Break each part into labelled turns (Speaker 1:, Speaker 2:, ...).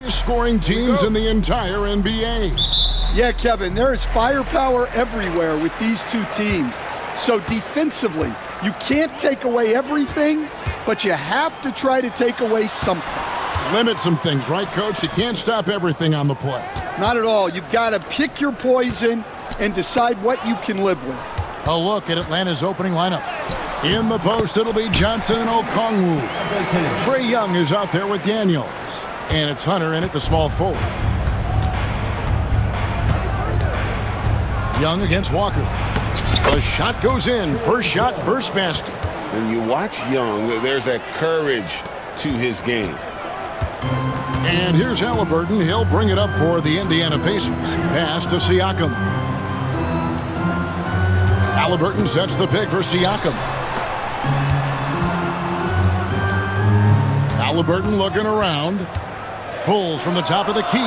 Speaker 1: Scoring teams in the entire NBA.
Speaker 2: Yeah, Kevin, there is firepower everywhere with these two teams. So defensively, you can't take away everything, but you have to try to take away something.
Speaker 1: Limit some things, right, Coach? You can't stop everything on the play.
Speaker 2: Not at all. You've got to pick your poison and decide what you can live with.
Speaker 1: A look at Atlanta's opening lineup. In the post, it'll be Johnson and Okongwu. Trae Young is out there with Daniels. And it's Hunter in at the small forward. Young against Walker. The shot goes in. First shot, first basket.
Speaker 3: When you watch Young, there's a courage to his game.
Speaker 1: And here's Halliburton. He'll bring it up for the Indiana Pacers. Pass to Siakam. Halliburton sets the pick for Siakam. Halliburton looking around. Pulls from the top of the key.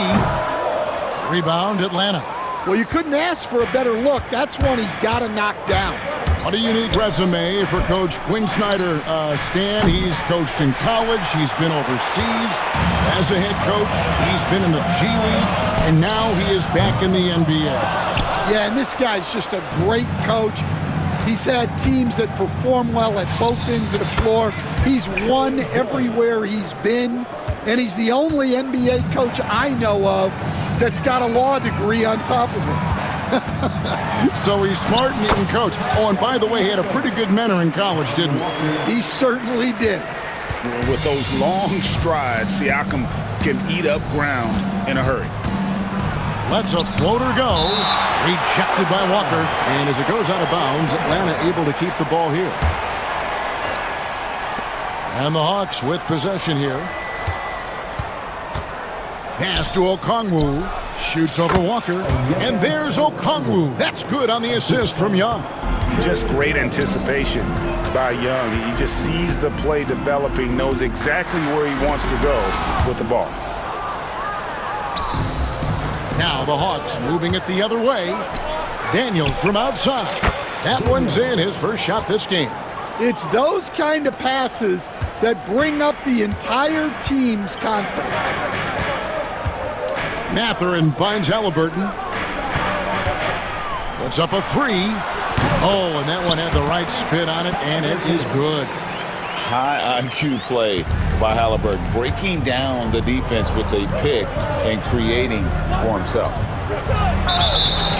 Speaker 1: Rebound, Atlanta.
Speaker 2: Well, you couldn't ask for a better look. That's one he's got to knock down.
Speaker 1: What a unique resume for Coach Quinn Snyder. Stan, he's coached in college. He's been overseas as a head coach. He's been in the G League. And now he is back in the NBA.
Speaker 2: Yeah, and this guy's just a great coach. He's had teams that perform well at both ends of the floor. He's won everywhere he's been. And he's the only NBA coach I know of that's got a law degree on top of it.
Speaker 1: So he's smart and he can coach. Oh, and by the way, he had a pretty good mentor in college, didn't he?
Speaker 2: He certainly did.
Speaker 3: With those long strides, Siakam can eat up ground in a hurry.
Speaker 1: Lets a floater go. Rejected by Walker. And as it goes out of bounds, Atlanta able to keep the ball here. And the Hawks with possession here. Pass to Okongwu. Shoots over Walker. And there's Okongwu. That's good on the assist from Young.
Speaker 3: Just great anticipation by Young. He just sees the play developing, knows exactly where he wants to go with the ball.
Speaker 1: Now the Hawks moving it the other way. Daniels from outside. That one's in, his first shot this game.
Speaker 2: It's those kind of passes that bring up the entire team's confidence.
Speaker 1: Mathurin finds Halliburton. Puts up a three. Oh, and that one had the right spin on it, and it is good.
Speaker 4: High IQ play by Halliburton, breaking down the defense with a pick and creating for himself.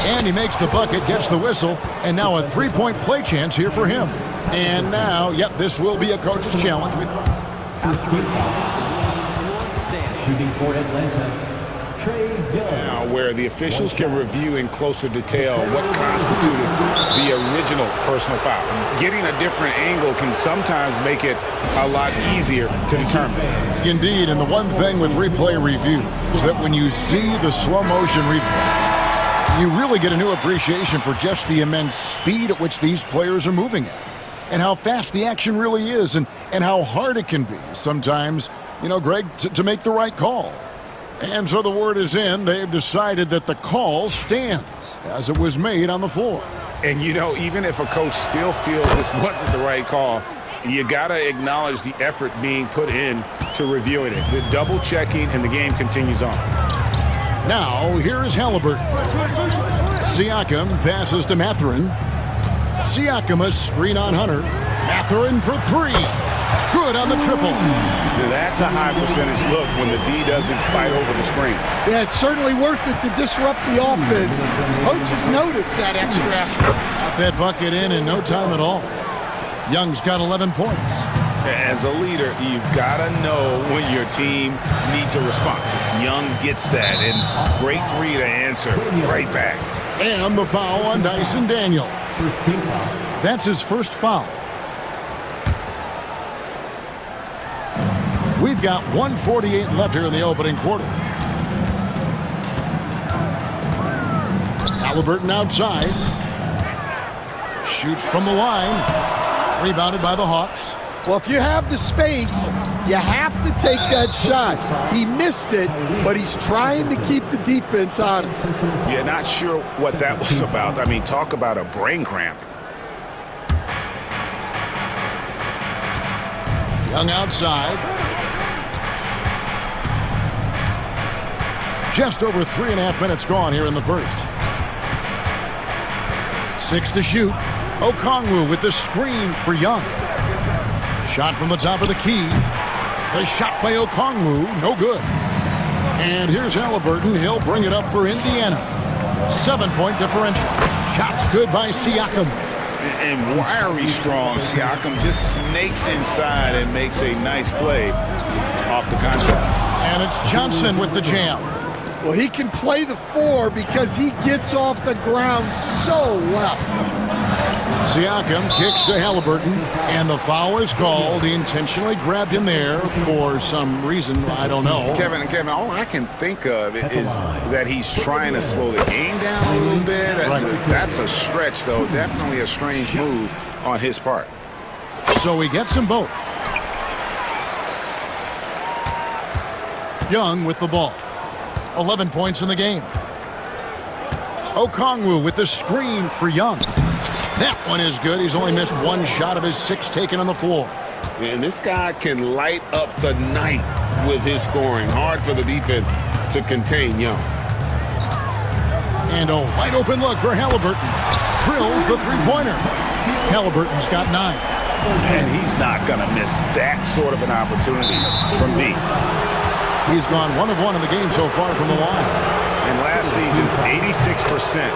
Speaker 1: And he makes the bucket, gets the whistle, and now a three-point play chance here for him. And now, yep, this will be a coach's challenge.
Speaker 5: First team foul. Shooting for Atlanta.
Speaker 3: Now, where the officials can review in closer detail what constituted the original personal foul. Getting a different angle can sometimes make it a lot easier to determine.
Speaker 1: Indeed, and the one thing with replay review is that when you see the slow motion replay, you really get a new appreciation for just the immense speed at which these players are moving at, and how fast the action really is, and how hard it can be sometimes, you know, Greg, to make the right call. And so the word is in. They've decided that the call stands as it was made on the floor.
Speaker 3: And, you know, even if a coach still feels this wasn't the right call, you got to acknowledge the effort being put in to reviewing it. The double checking, and the game continues on.
Speaker 1: Now, here is Halliburton. Siakam passes to Mathurin. Siakam a screen on Hunter. Mathurin for three. Good on the triple.
Speaker 3: That's a high percentage look when the D doesn't fight over the screen.
Speaker 2: Yeah, it's certainly worth it to disrupt the offense. Coaches notice that extra effort.
Speaker 1: Got that bucket in no time at all. Young's got 11 points.
Speaker 3: As a leader, you've got to know when your team needs a response. Young gets that, and great three to answer right back.
Speaker 1: And the foul on Dyson Daniel.
Speaker 5: First team foul.
Speaker 1: That's his first foul. We've got 1:48 left here in the opening quarter. Halliburton outside. Shoots from the line. Rebounded by the Hawks.
Speaker 2: Well, if you have the space, you have to take that shot. He missed it, but he's trying to keep the defense honest.
Speaker 3: Yeah, not sure what that was about. I mean, talk about a brain cramp.
Speaker 1: Young outside. Just over 3.5 minutes gone here in the first. 6 to shoot. Okongwu with the screen for Young. Shot from the top of the key. The shot by Okongwu, no good. And here's Halliburton. He'll bring it up for Indiana. 7-point differential. Shots good by Siakam.
Speaker 3: And wiry strong. Siakam just snakes inside and makes a nice play off the contact.
Speaker 1: And it's Johnson with the jam.
Speaker 2: Well, he can play the 4 because he gets off the ground so well.
Speaker 1: Siakam kicks to Halliburton, and the foul is called. He intentionally grabbed him there for some reason, I don't know.
Speaker 3: Kevin, all I can think of is that he's trying to slow the game down a little bit. That's a stretch, though. Definitely a strange move on his part.
Speaker 1: So he gets them both. Young with the ball. 11 points in the game. Okongwu with the screen for Young. That one is good. He's only missed 1 shot of his 6 taken on the floor.
Speaker 3: And this guy can light up the night with his scoring. Hard for the defense to contain Young.
Speaker 1: And a wide open look for Halliburton. Drills the 3-pointer. Halliburton's got 9.
Speaker 3: And he's not going to miss that sort of an opportunity from deep.
Speaker 1: He's gone 1 of 1 in the game so far from the line.
Speaker 3: And last season, 86%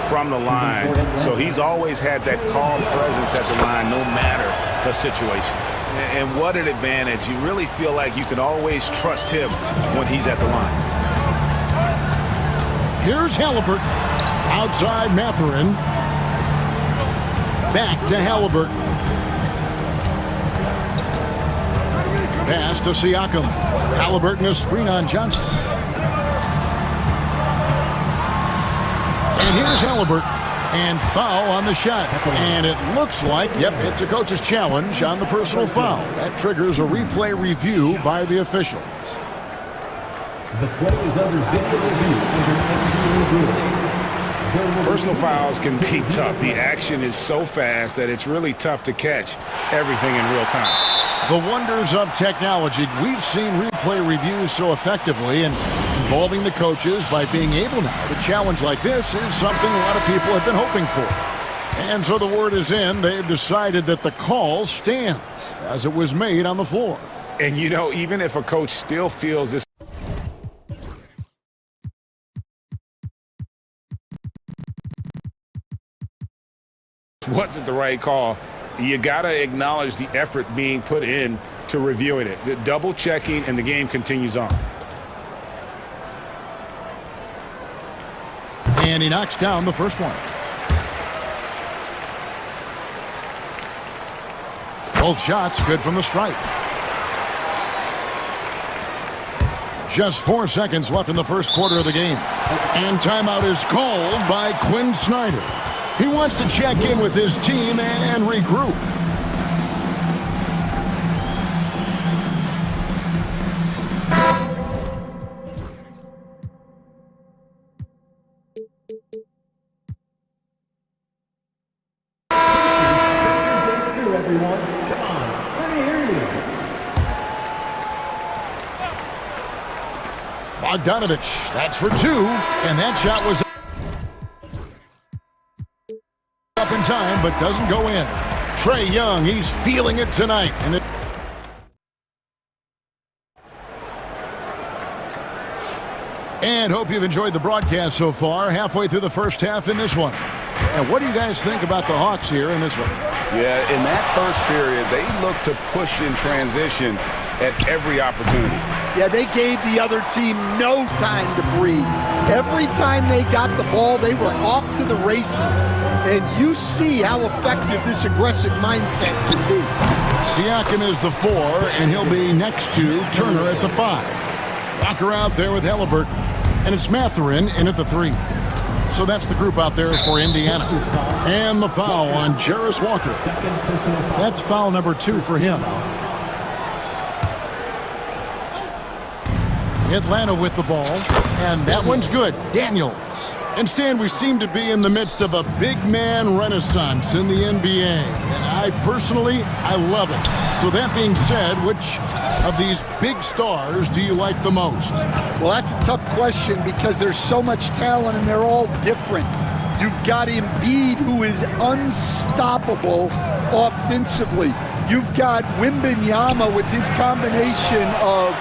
Speaker 3: from the line. So he's always had that calm presence at the line no matter the situation. And what an advantage. You really feel like you can always trust him when he's at the line.
Speaker 1: Here's Halliburton. Outside Mathurin. Back to Halliburton. Pass to Siakam. Halliburton a screen on Johnson. And here's Halliburton. And foul on the shot. And it looks like, yep, it's a coach's challenge on the personal foul. That triggers a replay review by the officials.
Speaker 5: The play is under video review.
Speaker 3: Personal fouls can be tough. The action is so fast that it's really tough to catch everything in real time.
Speaker 1: The wonders of technology. We've seen replay reviews so effectively, and involving the coaches by being able now to challenge like this is something a lot of people have been hoping for. And so the word is in. They've decided that the call stands as it was made on the floor.
Speaker 3: And you know, even if a coach still feels this wasn't the right call, you got to acknowledge the effort being put in to reviewing it. The double checking, and the game continues on.
Speaker 1: And he knocks down the first one. Both shots good from the stripe. Just 4 seconds left in the first quarter of the game. And timeout is called by Quinn Snyder. He wants to check in with his team and regroup.
Speaker 5: Everyone, come on, let me hear you.
Speaker 1: Bogdanovich, that's for 2, and that shot was up in time, but doesn't go in. Trae Young, he's feeling it tonight. And hope you've enjoyed the broadcast so far, halfway through the first half in this one. And what do you guys think about the Hawks here in this one?
Speaker 3: Yeah, in that first period, they looked to push in transition at every opportunity.
Speaker 2: Yeah, they gave the other team no time to breathe. Every time they got the ball, they were off to the races. And you see how effective this aggressive mindset can be.
Speaker 1: Siakam is the 4, and he'll be next to Turner at the 5. Walker out there with Halliburton. And it's Mathurin in at the 3. So that's the group out there for Indiana. And the foul on Jarris Walker. That's foul number 2 for him. Atlanta with the ball, and that one's good. Daniels. And Stan, we seem to be in the midst of a big man renaissance in the NBA. And I personally love it. So that being said, which of these big stars do you like the most?
Speaker 2: Well, that's a tough question because there's so much talent and they're all different. You've got Embiid, who is unstoppable offensively. You've got Wembanyama with his combination of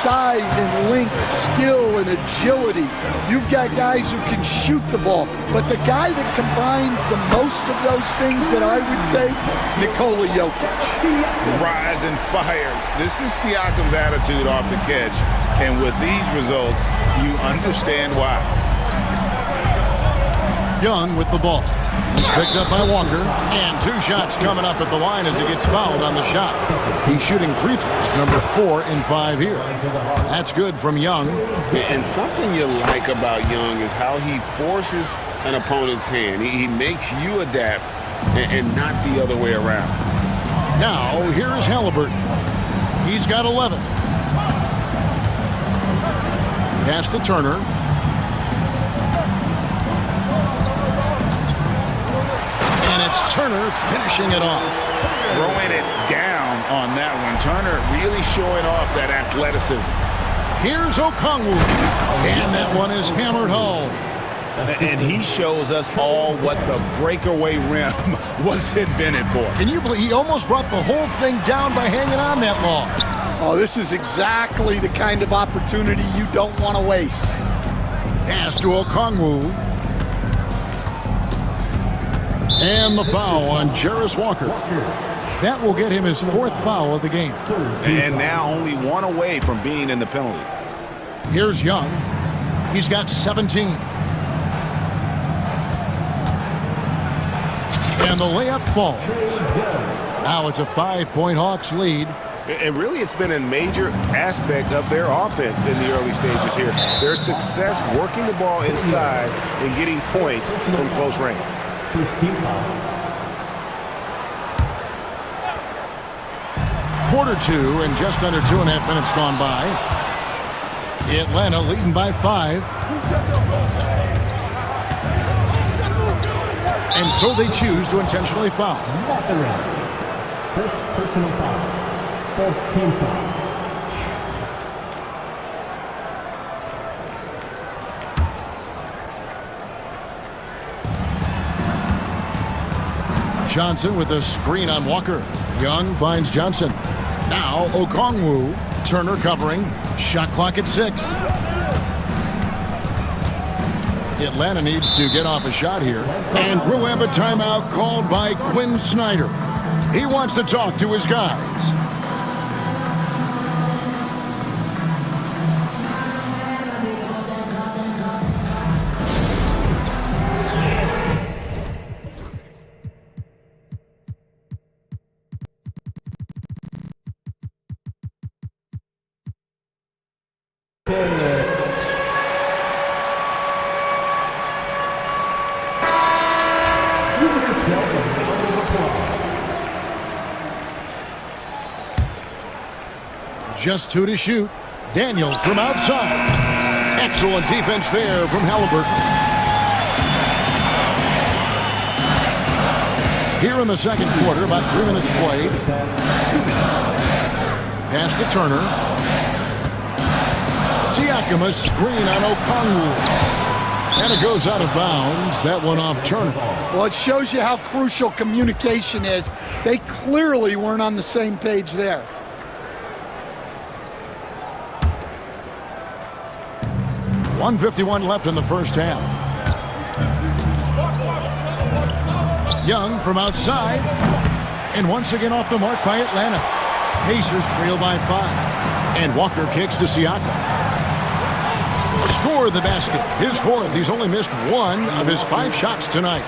Speaker 2: size and length, skill and agility. You've got guys who can shoot the ball. But the guy that combines the most of those things that I would take, Nikola Jokic.
Speaker 3: Rise and fires. This is Siakam's attitude off the catch. And with these results, you understand why.
Speaker 1: Young with the ball. He's picked up by Walker, and 2 shots coming up at the line as he gets fouled on the shot. He's shooting free throws, number 4 in 5 here. That's good from Young.
Speaker 6: And something you like about Young is how he forces an opponent's hand. He makes you adapt and not the other way around.
Speaker 1: Now, here's Halliburton. He's got 11. Pass to Turner. It's Turner finishing it off.
Speaker 3: Throwing it down on that one. Turner really showing off that athleticism.
Speaker 1: Here's Okongwu. And that one is hammered home.
Speaker 3: And he shows us all what the breakaway rim was invented for.
Speaker 1: Can you believe he almost brought the whole thing down by hanging on that long?
Speaker 2: Oh, this is exactly the kind of opportunity you don't want to waste.
Speaker 1: Pass to Okongwu. And the foul on Jarris Walker. That will get him his 4th foul of the game.
Speaker 3: And now only 1 away from being in the penalty.
Speaker 1: Here's Young. He's got 17. And the layup falls. Now it's a 5-point Hawks lead.
Speaker 6: And really, it's been a major aspect of their offense in the early stages here. Their success working the ball inside and getting points from close range.
Speaker 5: First team foul.
Speaker 1: Quarter 2 and just under 2.5 minutes gone by. Atlanta leading by 5. And so they choose to intentionally foul.
Speaker 5: At the rim. First personal foul. 4th team foul.
Speaker 1: Johnson with a screen on Walker. Young finds Johnson. Now Okongwu. Turner covering. Shot clock at 6. Atlanta needs to get off a shot here. And we'll have a timeout called by Quinn Snyder. He wants to talk to his guys. Just 2 to shoot. Daniel from outside. Excellent defense there from Halliburton. Here in the second quarter, about 3 minutes played. Pass to Turner. Siakam, a screen on Okongwu. And it goes out of bounds. That one off Turner.
Speaker 2: Well, it shows you how crucial communication is. They clearly weren't on the same page there.
Speaker 1: .151 left in the first half. Young from outside. And once again off the mark by Atlanta. Pacers trail by 5. And Walker kicks to Siakam. Score the basket. His 4th. He's only missed 1 of his 5 shots tonight.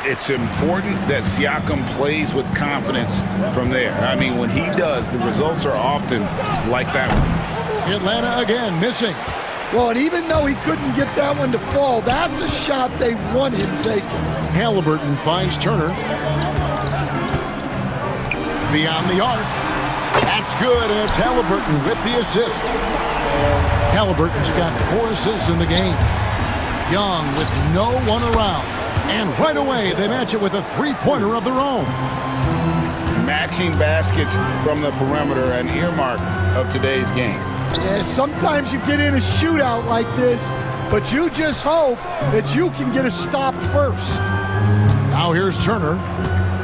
Speaker 3: It's important that Siakam plays with confidence from there. I mean, when he does, the results are often like that one.
Speaker 1: Atlanta again missing.
Speaker 2: Well, and even though he couldn't get that one to fall, that's a shot they want him taking.
Speaker 1: Halliburton finds Turner. Beyond the arc. That's good, and it's Halliburton with the assist. Halliburton's got 4 assists in the game. Young with no one around. And right away, they match it with a 3-pointer of their own.
Speaker 3: Matching baskets from the perimeter and earmark of today's game.
Speaker 2: Yeah, sometimes you get in a shootout like this, but you just hope that you can get a stop first.
Speaker 1: Now here's Turner.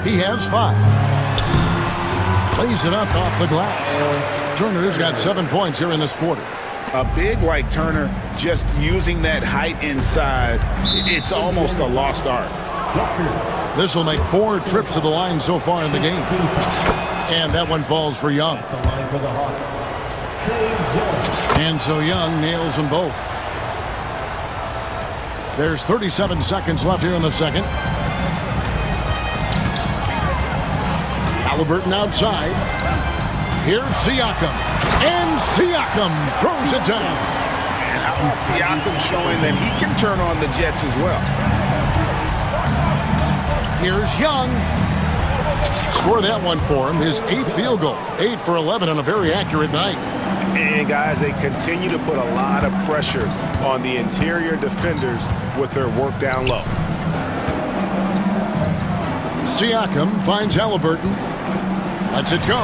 Speaker 1: He has 5. Plays it up off the glass. Turner's got 7 points here in this quarter.
Speaker 3: A big like Turner, just using that height inside, it's almost a lost art.
Speaker 1: This will make 4 trips to the line so far in the game. And that one falls for Young. And so Young nails them both. There's 37 seconds left here in the second. Halliburton outside. Here's Siakam. And Siakam throws it down.
Speaker 3: And how about Siakam showing that he can turn on the Jets as well?
Speaker 1: Here's Young. Score that one for him. His 8th field goal. 8 for 11 on a very accurate night.
Speaker 6: And guys, they continue to put a lot of pressure on the interior defenders with their work down low.
Speaker 1: Siakam finds Halliburton. Lets it go.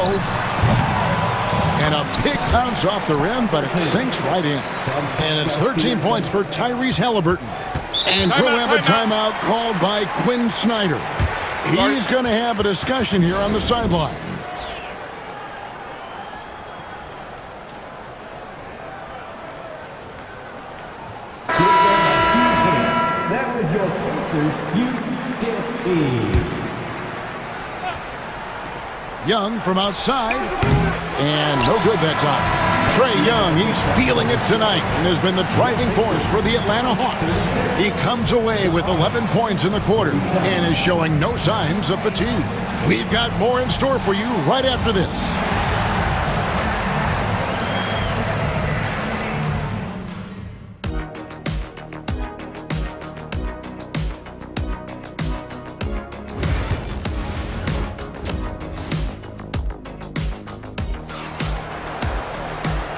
Speaker 1: And a big bounce off the rim, but it sinks right in. And it's 13 points for Tyrese Halliburton. And we'll have a timeout called by Quinn Snyder. He's going to have a discussion here on the sideline.
Speaker 5: That was your Pacers Youth Dance Team.
Speaker 1: Young from outside. And no good that time. Trae Young, he's feeling it tonight and has been the driving force for the Atlanta Hawks. He comes away with 11 points in the quarter and is showing no signs of fatigue. We've got more in store for you right after this.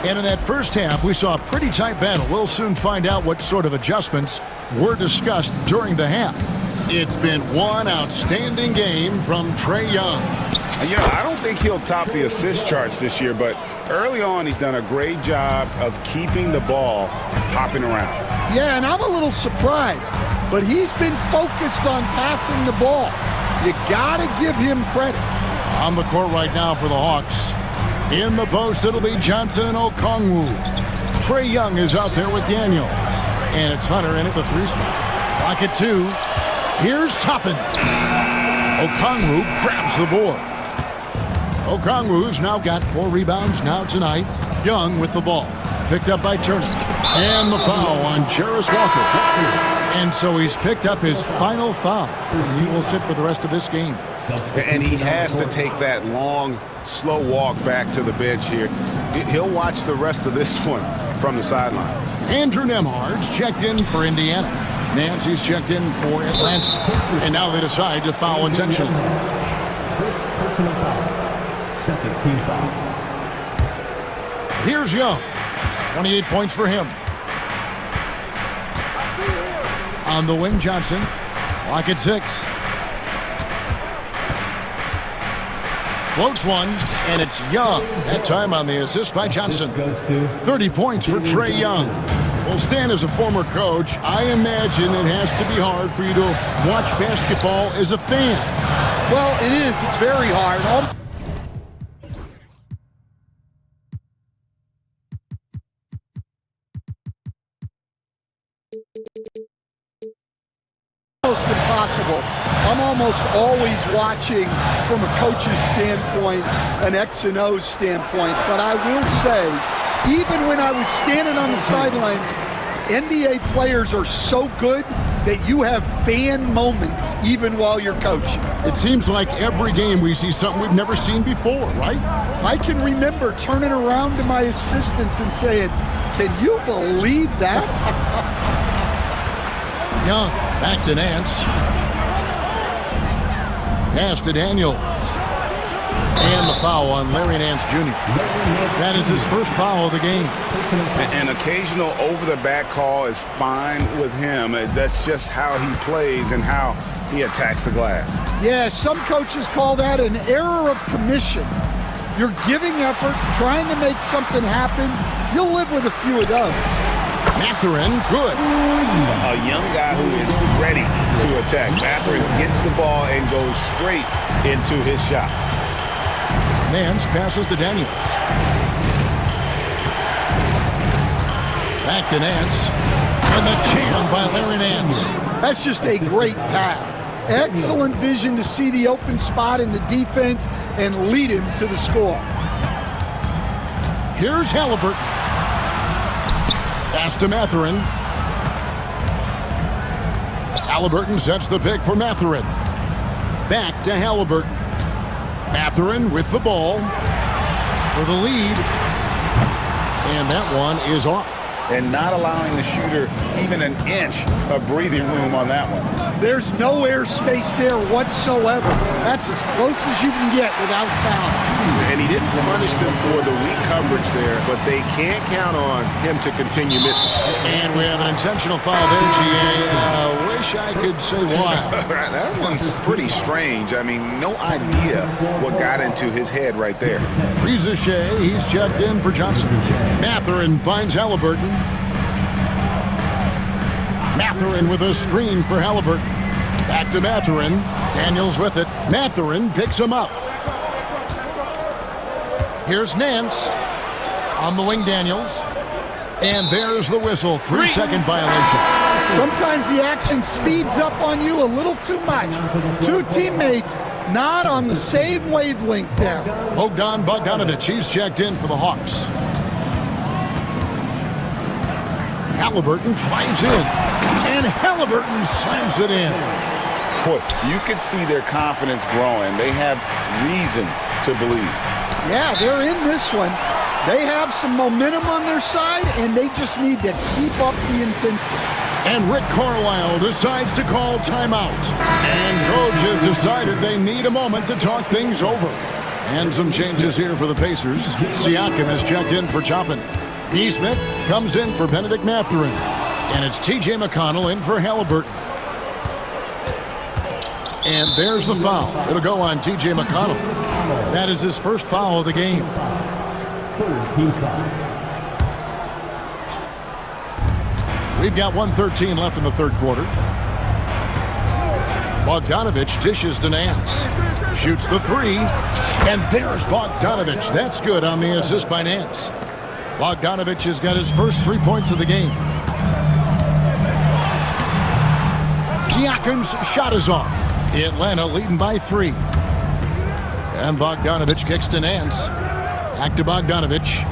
Speaker 1: And in that first half, we saw a pretty tight battle. We'll soon find out what sort of adjustments were discussed during the half. It's been one outstanding game from Trae Young.
Speaker 3: You know, I don't think he'll top the assist charts this year, but early on, he's done a great job of keeping the ball hopping around.
Speaker 2: Yeah, and I'm a little surprised, but he's been focused on passing the ball. You got to give him credit.
Speaker 1: On the court right now for the Hawks. In the post, it'll be Johnson and Okongwu. Trae Young is out there with Daniels. And it's Hunter in at the 3 spot. Clock at 2. Here's Toppin. Okongwu grabs the board. Okongwu's now got 4 rebounds now tonight. Young with the ball. Picked up by Turner. And the foul on Jarris Walker. And so he's picked up his final foul. He will sit for the rest of this game.
Speaker 3: And he has to take that long, slow walk back to the bench here. He'll watch the rest of this one from the sideline.
Speaker 1: Andrew Nembhard's checked in for Indiana. Nancy's checked in for Atlanta. And now they decide to foul intentionally.
Speaker 5: First personal foul. Second team foul.
Speaker 1: Here's Young. 28 points for him. On the wing, Johnson. Clock at 6. Floats one, and it's Young. That time on the assist by Johnson. 30 points for Trae Young. Well, Stan, as a former coach, I imagine it has to be hard for you to watch basketball as a fan.
Speaker 2: Well, it is. It's very hard. Almost impossible. I'm almost always watching from a coach's standpoint, an X and O standpoint. But I will say, even when I was standing on the sidelines, NBA players are so good that you have fan moments even while you're coaching.
Speaker 1: It seems like every game we see something we've never seen before, right?
Speaker 2: I can remember turning around to my assistants and saying, "Can you believe that?"
Speaker 1: Young, back to Nance. Pass to Daniels. And the foul on Larry Nance Jr. That is his first foul of the game.
Speaker 3: An occasional over-the-back call is fine with him. That's just how he plays and how he attacks the glass.
Speaker 2: Yeah, some coaches call that an error of commission. You're giving effort, trying to make something happen. You'll live with a few of those.
Speaker 1: Mathurin, good.
Speaker 3: A young guy who is ready to attack. Mathurin gets the ball and goes straight into his shot.
Speaker 1: Nance passes to Daniels. Back to Nance. And the jam by Larry Nance.
Speaker 2: That's just a great pass. Excellent vision to see the open spot in the defense and lead him to the score.
Speaker 1: Here's Halliburton. Pass to Mathurin. Halliburton sets the pick for Mathurin. Back to Halliburton. Mathurin with the ball for the lead. And that one is off.
Speaker 3: And not allowing the shooter even an inch of breathing room on that one.
Speaker 2: There's no airspace there whatsoever. That's as close as you can get without foul.
Speaker 6: And he didn't punish them for the weak coverage there, but they can't count on him to continue missing.
Speaker 1: And we have an intentional foul there, GA. Wish I could say why.
Speaker 3: That one's pretty strange. I mean, no idea what got into his head right there.
Speaker 1: Rizichet, he's checked in for Johnson. Mathurin finds Halliburton. Mathurin with a screen for Halliburton. Back to Mathurin. Daniels with it. Mathurin picks him up. Here's Nance. On the wing, Daniels. And there's the whistle. 3-second violation.
Speaker 2: Sometimes the action speeds up on you a little too much. Two teammates not on the same wavelength there.
Speaker 1: Bogdanovich, he's checked in for the Hawks. Halliburton drives in. And Halliburton slams it in.
Speaker 3: Boy, you could see their confidence growing. They have reason to believe.
Speaker 2: Yeah, they're in this one. They have some momentum on their side, and they just need to keep up the intensity.
Speaker 1: And Rick Carlisle decides to call timeout. And coach has decided they need a moment to talk things over. And some changes here for the Pacers. Siakam has checked in for Chopin. Neesmith comes in for Benedict Mathurin. And it's T.J. McConnell in for Halliburton. And there's the foul. It'll go on T.J. McConnell. That is his first foul of the game.
Speaker 5: Third team foul.
Speaker 1: We've got 1:13 left in the third quarter. Bogdanovich dishes to Nance. Shoots the three. And there's Bogdanovich. That's good on the assist by Nance. Bogdanovich has got his first 3 points of the game. Siakam's shot is off. Atlanta leading by 3. And Bogdanovich kicks to Nance. Back to Bogdanovich.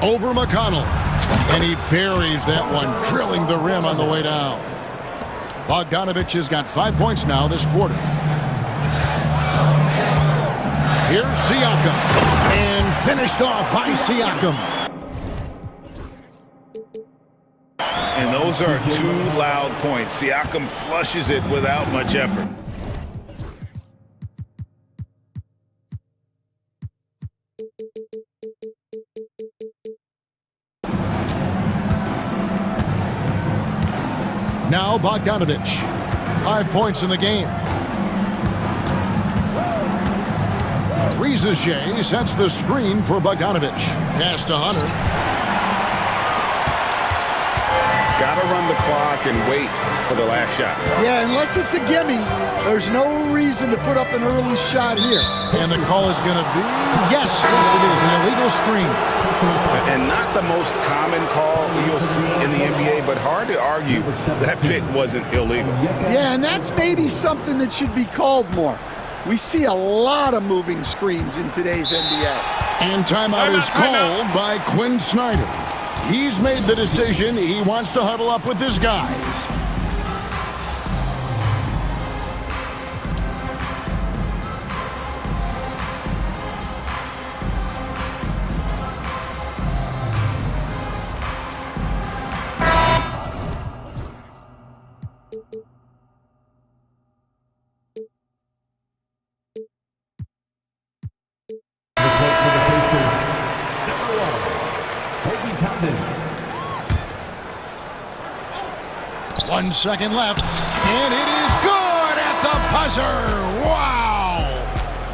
Speaker 1: Over McConnell. And he buries that one, drilling the rim on the way down. Bogdanovich has got 5 points now this quarter. Here's Siakam. And finished off by Siakam.
Speaker 3: And those are 2 loud points. Siakam flushes it without much effort.
Speaker 1: Now Bogdanovich. 5 points in the game. Rizichet sets the screen for Bogdanovich. Pass to Hunter.
Speaker 3: Gotta run the clock and wait for the last shot.
Speaker 2: Yeah, unless it's a gimme, there's no reason to put up an early shot here.
Speaker 1: And the call is going to be, yes, it is, an illegal screen.
Speaker 3: And not the most common call you'll see in the NBA, but hard to argue that pick wasn't illegal.
Speaker 2: Yeah, and that's maybe something that should be called more. We see a lot of moving screens in today's NBA.
Speaker 1: And timeout is called by Quinn Snyder. He's made the decision. He wants to huddle up with his guys.
Speaker 5: The coach for the Pacers, number 1, Obi Toppin.
Speaker 1: 1 second left, and it is good at the buzzer. Wow!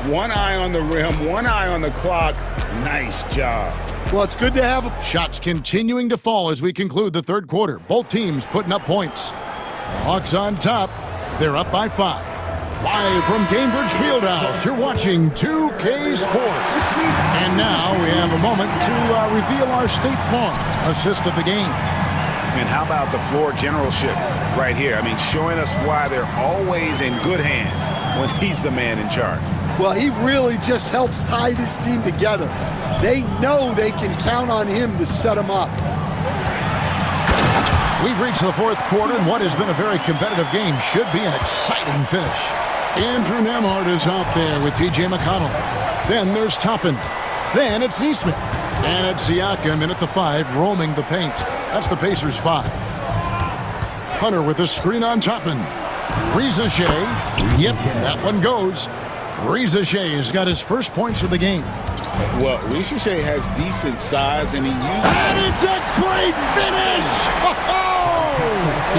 Speaker 3: One eye on the rim, one eye on the clock. Nice job.
Speaker 2: Well, it's good to have a...
Speaker 1: Shots continuing to fall as we conclude the third quarter. Both teams putting up points. Hawks on top. They're up by 5. Live from Cambridge Fieldhouse, you're watching 2K Sports. And now we have a moment to reveal our State Farm assist of the game.
Speaker 6: And how about the floor generalship right here? I mean, showing us why they're always in good hands when he's the man in charge.
Speaker 2: Well, he really just helps tie this team together. They know they can count on him to set them up.
Speaker 1: We've reached the fourth quarter, and what has been a very competitive game should be an exciting finish. Andrew Nemhard is out there with T.J. McConnell. Then there's Toppin. Then it's Neesmith. And it's Siakam in at the 5, roaming the paint. That's the Pacers' 5. Hunter with a screen on Toppin. Reza Shea. Yep, that one goes. Reza Shea has got his first points of the game.
Speaker 4: Well, Reza Shea has decent size, and he uses...
Speaker 1: And it's a great finish!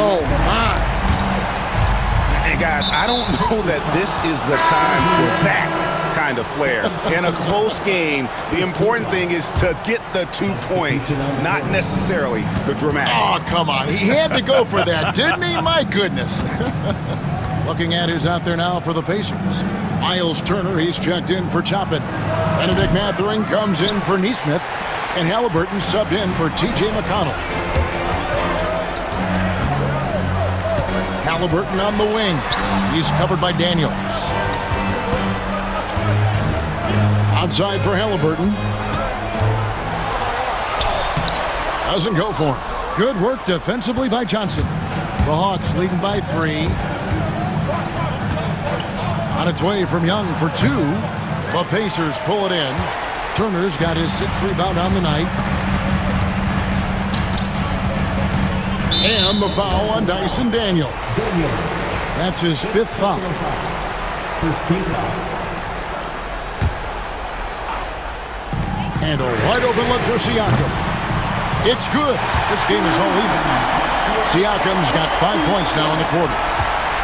Speaker 2: Oh, my.
Speaker 6: And guys, I don't know that this is the time for that kind of flair. In a close game, the important thing is to get the 2 points, not necessarily the dramatics.
Speaker 1: Oh, come on. He had to go for that, didn't he? My goodness. Looking at who's out there now for the Pacers. Miles Turner, he's checked in for Toppin. Benedict Mathurin comes in for Neesmith. And Halliburton subbed in for T.J. McConnell. Halliburton on the wing. He's covered by Daniels. Outside for Halliburton. Doesn't go for him. Good work defensively by Johnson. The Hawks leading by 3. On its way from Young for 2. The Pacers pull it in. Turner's got his 6th rebound on the night. And the foul on Dyson Daniel. That's his 5th foul.
Speaker 5: First team foul.
Speaker 1: And a wide open look for Siakam. It's good. This game is all even. Siakam's got 5 points now in the quarter.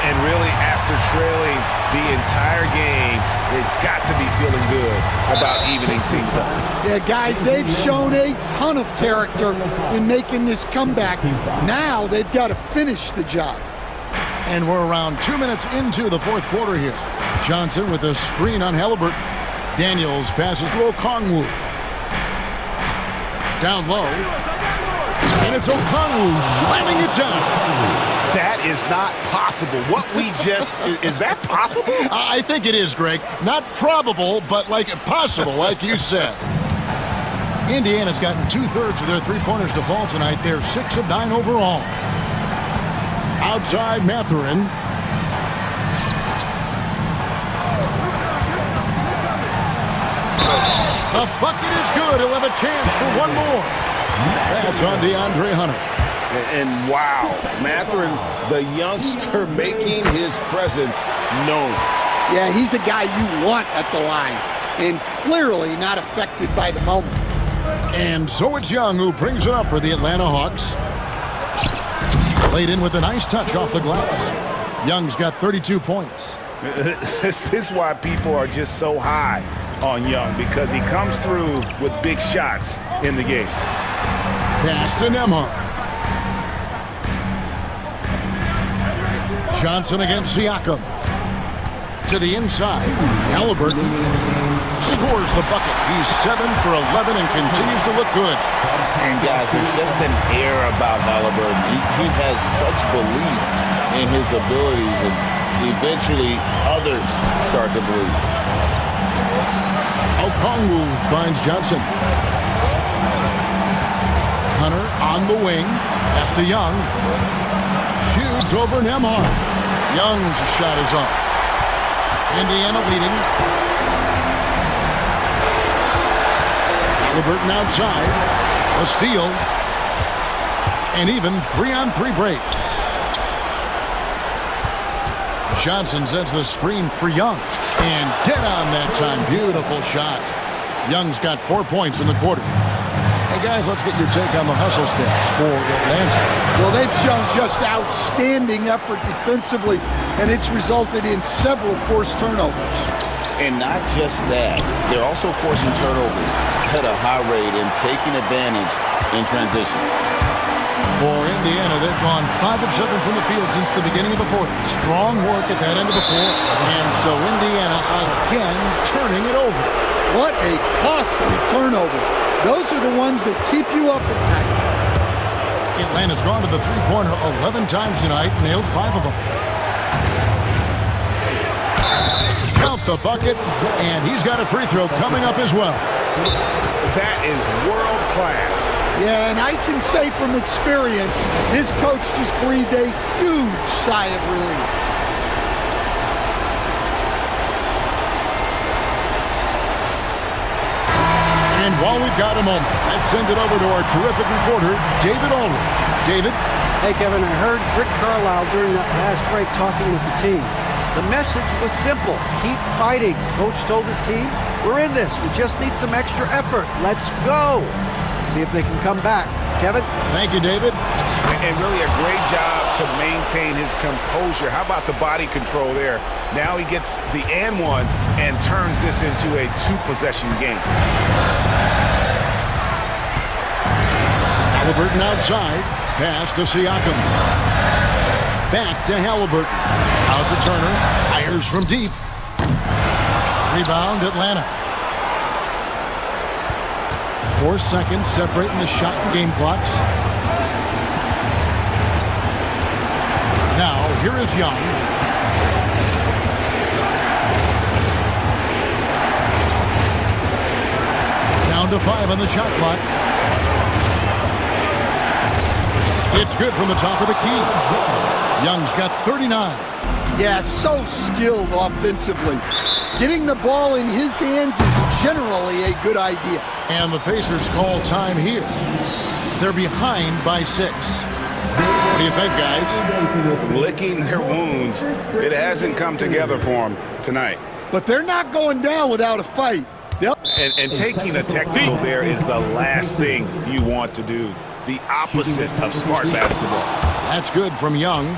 Speaker 6: And really, after trailing the entire game, they've got to be feeling good about evening things up.
Speaker 2: Yeah, guys, they've shown a ton of character in making this comeback. Now they've got to finish the job.
Speaker 1: And we're around 2 minutes into the fourth quarter here. Johnson with a screen on Halliburton. Daniels passes to Okongwu. Down low. And it's Okongwu slamming it down.
Speaker 6: That is not possible. What we just... is that possible?
Speaker 1: I think it is, Greg. Not probable, but like possible, like you said. Indiana's gotten 2/3 of their three-pointers to fall tonight. They're 6 of 9 overall. Outside Mathurin. The bucket is good. He'll have a chance for one more. That's on DeAndre Hunter.
Speaker 6: And wow, Mathurin, the youngster, making his presence known.
Speaker 2: Yeah, he's a guy you want at the line, and clearly not affected by the moment.
Speaker 1: And so it's Young who brings it up for the Atlanta Hawks. Laid in with a nice touch off the glass. Young's got 32 points.
Speaker 6: This is why people are just so high on Young, because he comes through with big shots in the game.
Speaker 1: Pass to Nemhard. Johnson against Siakam. To the inside. Halliburton scores the bucket. He's 7 for 11 and continues to look good.
Speaker 4: And guys, there's just an air about Halliburton. He has such belief in his abilities, and eventually others start to believe.
Speaker 1: Okongwu finds Johnson. Hunter on the wing. Pass to Young. Shoots over Nemhard. Young's shot is off. Indiana leading. Halliburton outside. A steal. An even 3-on-3 break. Johnson sends the screen for Young. And dead on that time. Beautiful shot. Young's got 4 points in the quarter. Hey, guys, let's get your take on the hustle stats for Atlanta.
Speaker 2: Well, they've shown just outstanding effort defensively, and it's resulted in several forced turnovers.
Speaker 4: And not just that, they're also forcing turnovers at a high rate and taking advantage in transition.
Speaker 1: For Indiana, they've gone 5 of 7 from the field since the beginning of the fourth. Strong work at that end of the fourth. And so Indiana again turning it over.
Speaker 2: What a costly turnover. Those are the ones that keep you up at night.
Speaker 1: Atlanta's gone to the three-pointer 11 times tonight, nailed 5 of them. Count the bucket, and he's got a free throw coming up as well.
Speaker 3: That is world class.
Speaker 2: Yeah, and I can say from experience, his coach just breathed a huge sigh of relief.
Speaker 1: And while we've got a moment, let's send it over to our terrific reporter, David Aldridge. David?
Speaker 7: Hey, Kevin, I heard Rick Carlisle during that last break talking with the team. The message was simple. Keep fighting. Coach told his team, we're in this. We just need some extra effort. Let's go. See if they can come back. Kevin?
Speaker 1: Thank you, David.
Speaker 3: And really a great job to maintain his composure. How about the body control there? Now he gets the and one and turns this into a 2-possession game.
Speaker 1: Halliburton outside. Pass to Siakam. Back to Halliburton. Out to Turner. Fires from deep. Rebound Atlanta. 4 seconds separating the shot and game clocks. Now, here is Young. Down to 5 on the shot clock. It's good from the top of the key. Young's got 39.
Speaker 2: Yeah, so skilled offensively. Getting the ball in his hands is generally a good idea.
Speaker 1: And the Pacers call time here. They're behind by 6. What do you think, guys?
Speaker 3: Licking their wounds. It hasn't come together for them tonight.
Speaker 2: But they're not going down without a fight.
Speaker 3: And taking a technical there is the last thing you want to do. The opposite of smart basketball.
Speaker 1: That's good from Young.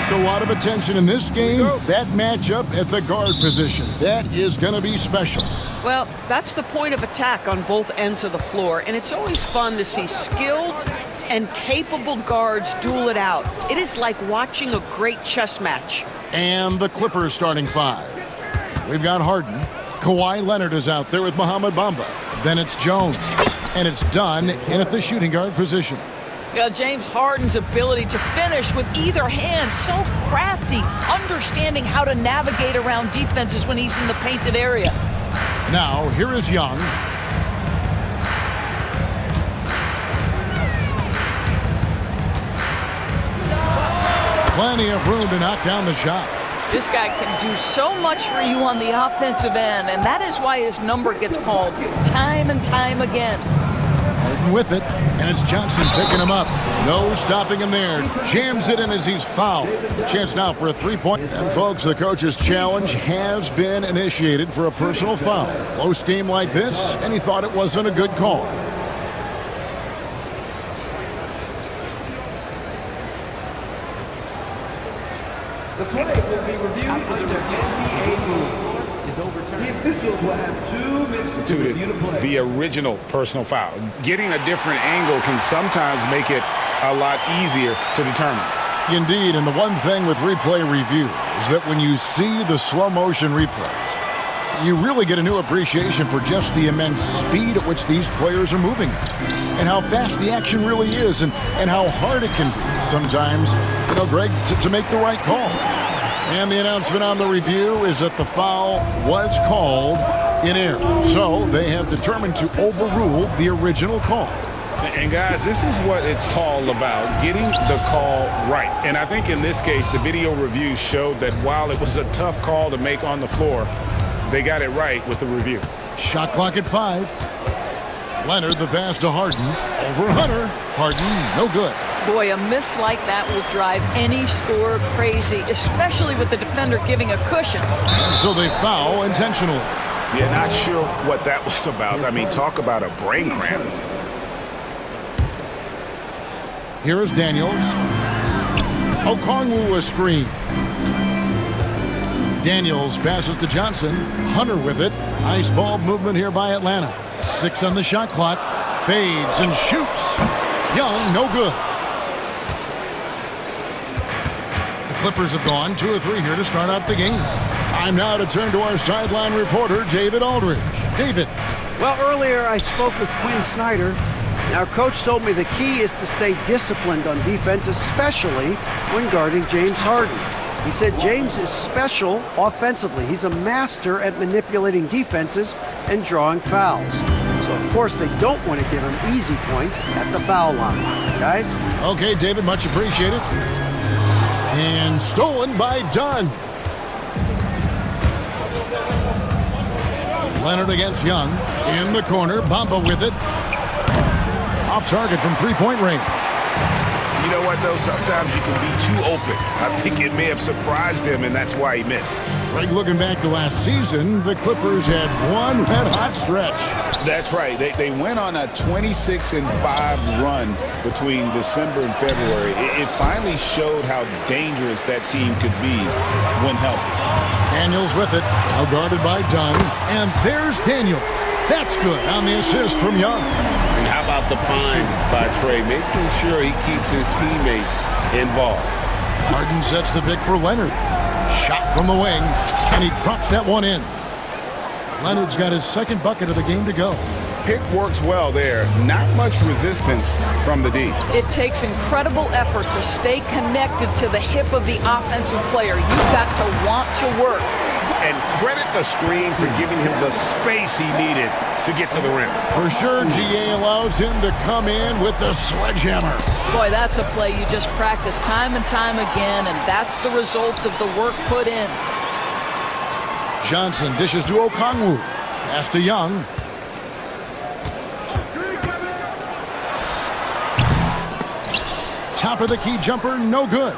Speaker 1: expect a lot of attention in this game. That matchup at the guard position, that is going to be special.
Speaker 8: Well, that's the point of attack on both ends of the floor, and it's always fun to see skilled and capable guards duel it out. It is like watching a great chess match.
Speaker 1: And the Clippers starting five. We've got Harden. Kawhi Leonard is out there with Mohamed Bamba. Then it's Jones. And it's done in at the shooting guard position.
Speaker 8: James Harden's ability to finish with either hand, so crafty, understanding how to navigate around defenses when he's in the painted area.
Speaker 1: Now, here is Young. Plenty of room to knock down the shot.
Speaker 8: This guy can do so much for you on the offensive end, and that is why his number gets called time and time again.
Speaker 1: Harden with it, and it's Johnson picking him up. No stopping him there. Jams it in as he's fouled. Chance now for a three-point. And folks, the coach's challenge has been initiated for a personal foul. Close game like this, and he thought it wasn't a good call.
Speaker 9: The play will be reviewed under NBA rule. The officials will have 2 minutes to review the play.
Speaker 3: The original personal foul. Getting a different angle can sometimes make it a lot easier to determine.
Speaker 1: Indeed, and the one thing with replay review is that when you see the slow motion replays, you really get a new appreciation for just the immense speed at which these players are moving and how fast the action really is and how hard it can be sometimes, Greg, to make the right call. And the announcement on the review is that the foul was called in error. So they have determined to overrule the original call.
Speaker 3: And guys, this is what it's all about, getting the call right. And I think in this case, the video review showed that while it was a tough call to make on the floor, they got it right with the review.
Speaker 1: Shot clock at 5. Leonard, the pass to Harden. Over Hunter. Harden, no good.
Speaker 8: Boy, a miss like that will drive any scorer crazy, especially with the defender giving a cushion.
Speaker 1: And so they foul intentionally.
Speaker 6: Yeah, not sure what that was about. I mean, talk about a brain cramp.
Speaker 1: Here is Daniels. Okongwu a screen. Daniels passes to Johnson. Hunter with it. Nice ball movement here by Atlanta. 6 on the shot clock. Fades and shoots. Young, no good. The Clippers have gone 2 of 3 here to start out the game. Time now to turn to our sideline reporter, David Aldridge. David.
Speaker 7: Well, earlier I spoke with Quinn Snyder. Our coach told me the key is to stay disciplined on defense, especially when guarding James Harden. He said James is special offensively. He's a master at manipulating defenses and drawing fouls. So, of course, they don't want to give him easy points at the foul line. Guys?
Speaker 1: Okay, David, much appreciated. And stolen by Dunn. Leonard against Young. In the corner, Bamba with it. Off target from three-point range.
Speaker 6: You know what, though? Sometimes you can be too open. I think it may have surprised him, and that's why he missed.
Speaker 1: Right, looking back to last season, the Clippers had one red-hot stretch.
Speaker 6: That's right. They went on a 26-5 run between December and February. It finally showed how dangerous that team could be when healthy.
Speaker 1: Daniels with it, now guarded by Dunn. And there's Daniels. That's good on the assist from Young.
Speaker 4: And how about the find by Trey, making sure he keeps his teammates involved.
Speaker 1: Harden sets the pick for Leonard. Shot from the wing, and he drops that one in. Leonard's got his second bucket of the game to go.
Speaker 3: Pick works well there. Not much resistance from the D.
Speaker 8: It takes incredible effort to stay connected to the hip of the offensive player. You've got to want to work.
Speaker 6: And credit the screen for giving him the space he needed to get to the rim.
Speaker 1: For sure, GA allows him to come in with the sledgehammer.
Speaker 8: Boy, that's a play you just practice time and time again, and that's the result of the work put in.
Speaker 1: Johnson dishes to Okongwu. Pass to Young. Top of the key jumper, no good.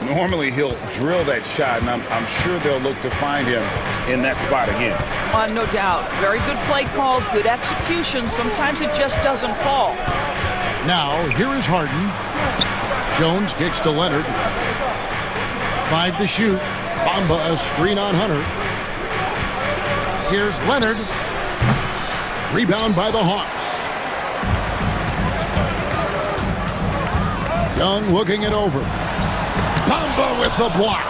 Speaker 3: Normally he'll drill that shot, and I'm sure they'll look to find him in that spot again.
Speaker 8: No doubt. Very good play call, good execution. Sometimes it just doesn't fall.
Speaker 1: Now, here is Harden. Jones kicks to Leonard. 5 to shoot. Bamba a screen on Hunter. Here's Leonard. Rebound by the Hawks. Young looking it over. Bamba with the block.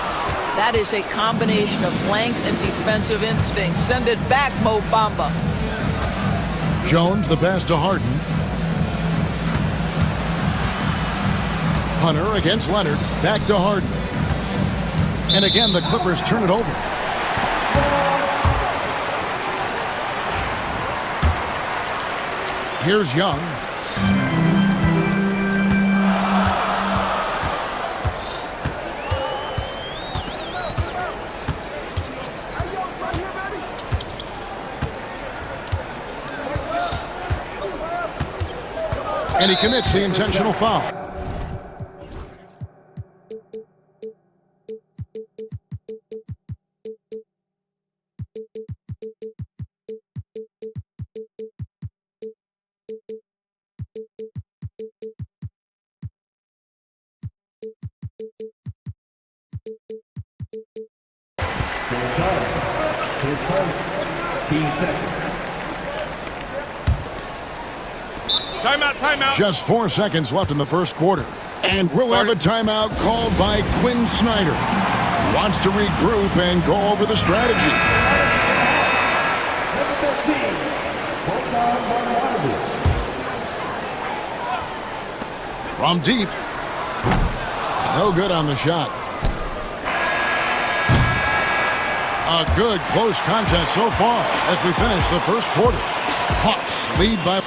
Speaker 8: That is a combination of length and defensive instinct. Send it back, Mo Bamba.
Speaker 1: Jones the pass to Harden. Hunter against Leonard. Back to Harden. And again, the Clippers turn it over. Here's Young. And he commits the intentional foul.
Speaker 5: Timeout.
Speaker 1: Just 4 seconds left in the first quarter. And we'll have a timeout called by Quinn Snyder. He wants to regroup and go over the strategy. From deep. No good on the shot. A good close contest so far as we finish the first quarter. Hawks lead by...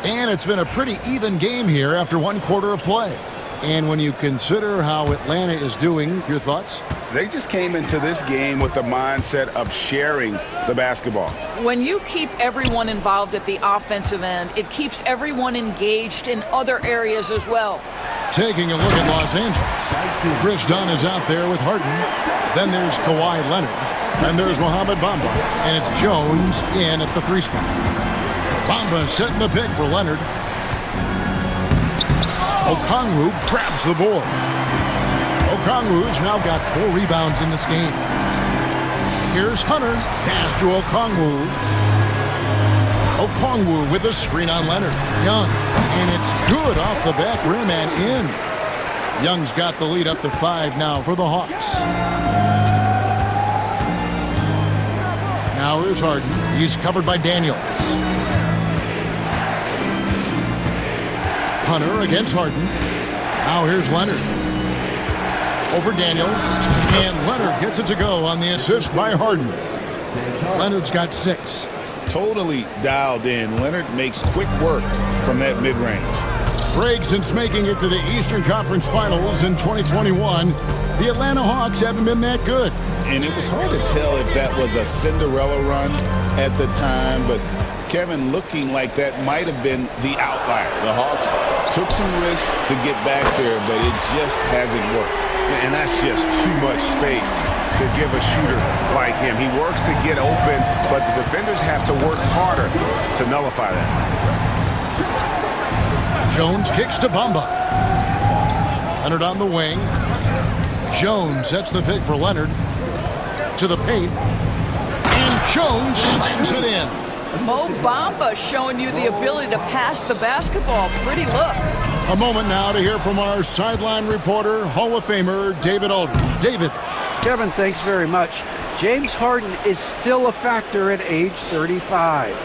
Speaker 1: And it's been a pretty even game here after 1 quarter of play. And when you consider how Atlanta is doing, your thoughts?
Speaker 6: They just came into this game with the mindset of sharing the basketball.
Speaker 8: When you keep everyone involved at the offensive end, it keeps everyone engaged in other areas as well.
Speaker 1: Taking a look at Los Angeles. Chris Dunn is out there with Harden. Then there's Kawhi Leonard. And there's Mohamed Bamba. And it's Jones in at the 3 spot. Bamba setting the pick for Leonard. Okongwu grabs the board. Okongwu's now got 4 rebounds in this game. Here's Hunter. Pass to Okongwu. Okongwu with a screen on Leonard. Young. And it's good off the back rim and in. Young's got the lead up to 5 now for the Hawks. Now here's Harden. He's covered by Daniels. Hunter against Harden. Now here's Leonard. Over Daniels. And Leonard gets it to go on the assist by Harden. Leonard's got 6.
Speaker 6: Totally dialed in. Leonard makes quick work from that mid-range.
Speaker 1: Greg, since making it to the Eastern Conference Finals in 2021, the Atlanta Hawks haven't been that good.
Speaker 6: And it was hard to tell if that was a Cinderella run at the time, but Kevin looking like that might have been the outlier. The Hawks took some risks to get back there, but it just hasn't worked.
Speaker 3: And that's just too much space to give a shooter like him. He works to get open, but the defenders have to work harder to nullify that.
Speaker 1: Jones kicks to Bamba. Leonard on the wing. Jones sets the pick for Leonard. To the paint. And Jones slams it in.
Speaker 8: Mo Bamba showing you the ability to pass the basketball. Pretty look.
Speaker 1: A moment now to hear from our sideline reporter, Hall of Famer David Aldridge. David.
Speaker 7: Kevin, thanks very much. James Harden is still a factor at age 35.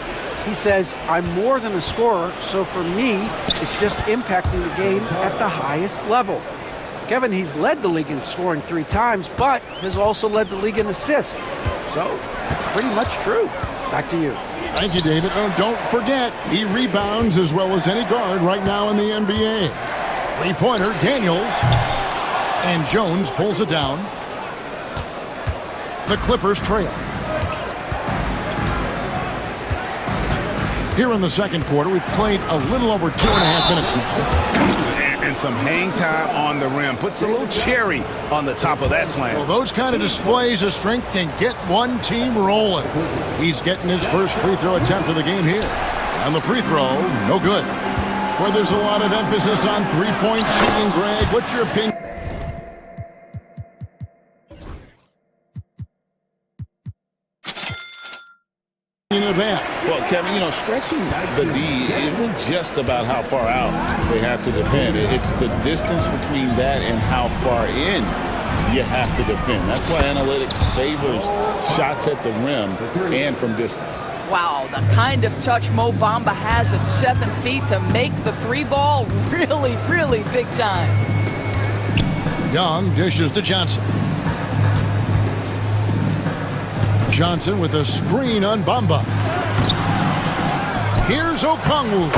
Speaker 7: He says, I'm more than a scorer, so for me, it's just impacting the game at the highest level. Kevin, he's led the league in scoring 3 times, but has also led the league in assists. So, it's pretty much true. Back to you.
Speaker 1: Thank you, David. Oh, don't forget, he rebounds as well as any guard right now in the NBA. 3-pointer, Daniels. And Jones pulls it down. The Clippers trail. Here in the second quarter, we've played a little over 2.5 minutes now.
Speaker 6: And some hang time on the rim. Puts a little cherry on the top of that slam.
Speaker 1: Well, those kind of displays of strength can get one team rolling. He's getting his first free throw attempt of the game here. And the free throw, no good. where there's a lot of emphasis on three-point shooting. Greg, what's your opinion of that?
Speaker 4: Well, Kevin, you know, stretching the D isn't just about how far out they have to defend. It's the distance between that and how far in you have to defend. That's why analytics favors shots at the rim and from distance.
Speaker 8: Wow, the kind of touch Mo Bamba has at 7 feet to make the three ball really, really big time.
Speaker 1: Young dishes to Johnson. Johnson with a screen on Bamba. Here's Okongwu.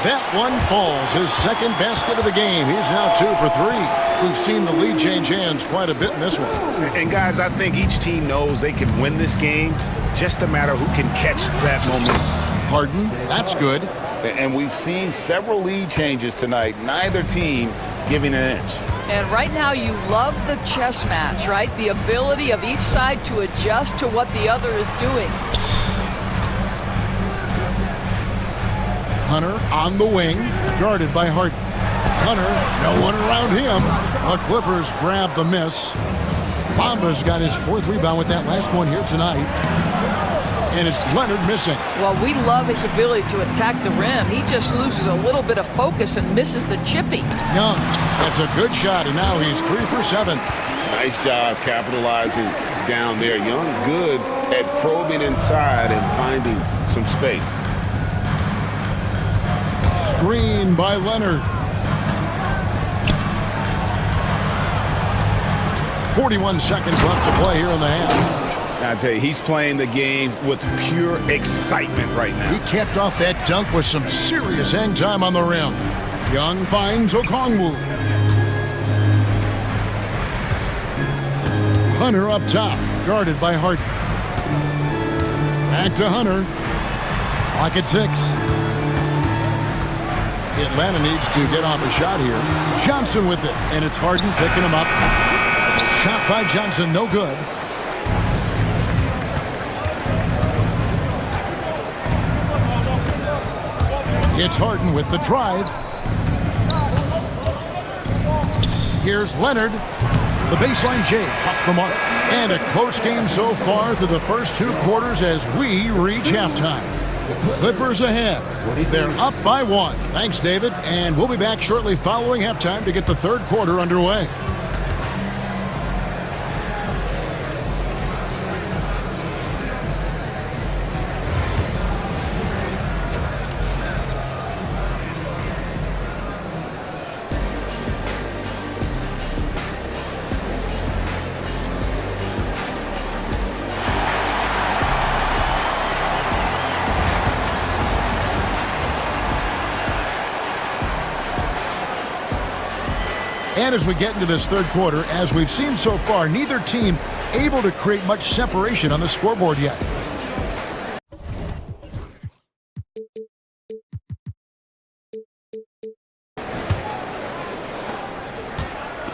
Speaker 1: That one falls. His second basket of the game. He's now 2 for 3. We've seen the lead change hands quite a bit in this one.
Speaker 6: And guys, I think each team knows they can win this game. Just a matter who can catch that momentum.
Speaker 1: Harden, that's good.
Speaker 4: And we've seen several lead changes tonight. Neither team giving an inch.
Speaker 8: And right now you love the chess match, right? The ability of each side to adjust to what the other is doing.
Speaker 1: Hunter on the wing, guarded by Harden. Hunter, no one around him. The Clippers grab the miss. Bamba's got his 4th rebound with that last one here tonight. And it's Leonard missing.
Speaker 8: Well, we love his ability to attack the rim. He just loses a little bit of focus and misses the chippy.
Speaker 1: Young, that's a good shot, and now he's 3 for 7.
Speaker 4: Nice job capitalizing down there. Young good at probing inside and finding some space.
Speaker 1: Screen by Leonard. 41 seconds left to play here in the half.
Speaker 6: I tell you, he's playing the game with pure excitement right now.
Speaker 1: He capped off that dunk with some serious hang time on the rim. Young finds Okongwu. Hunter up top, guarded by Harden. Back to Hunter. Clock at 6. Atlanta needs to get off a shot here. Johnson with it, and it's Harden picking him up. Shot by Johnson, no good. It's Harden with the drive. Here's Leonard. The baseline J off the mark. And a close game so far through the first 2 quarters as we reach halftime. Clippers ahead. They're up by 1. Thanks, David. And we'll be back shortly following halftime to get the 3rd quarter underway. And as we get into this 3rd quarter, as we've seen so far, neither team able to create much separation on the scoreboard yet.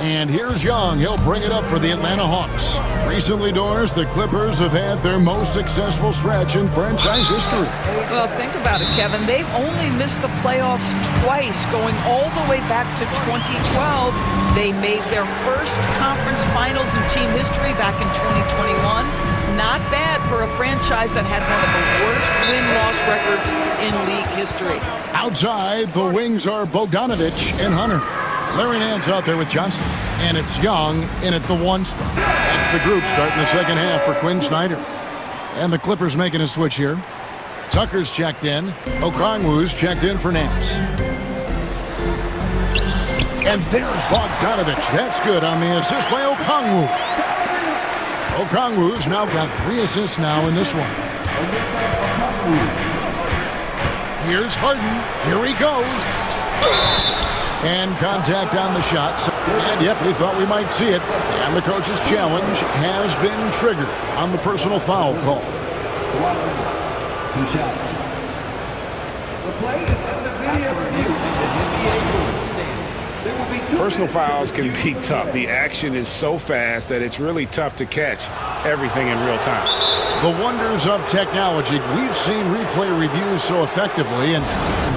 Speaker 1: And here's Young. He'll bring it up for the Atlanta Hawks. Recently, Doris, the Clippers have had their most successful stretch in franchise history.
Speaker 8: Well, think about it, Kevin. They've only missed the playoffs twice, going all the way back to 2012. They made their first conference finals in team history back in 2021. Not bad for a franchise that had one of the worst win-loss records in league history.
Speaker 1: Outside, the wings are Bogdanovich and Hunter. Larry Nance out there with Johnson. And it's Young in at the 1 spot. That's the group starting the 2nd half for Quinn Snyder. And the Clippers making a switch here. Tucker's checked in. Okongwu's checked in for Nance. And there's Bogdanovich. That's good on the assist by Okongwu. Okongwu's now got 3 assists now in this one. Here's Harden. Here he goes. And contact on the shot. And yep, we thought we might see it. And the coach's challenge has been triggered on the personal foul call.
Speaker 9: 2 shots. The play is under video review. There will be 2
Speaker 3: Personal fouls can be tough. The action is so fast that it's really tough to catch everything in real time.
Speaker 1: The wonders of technology. We've seen replay reviews so effectively, and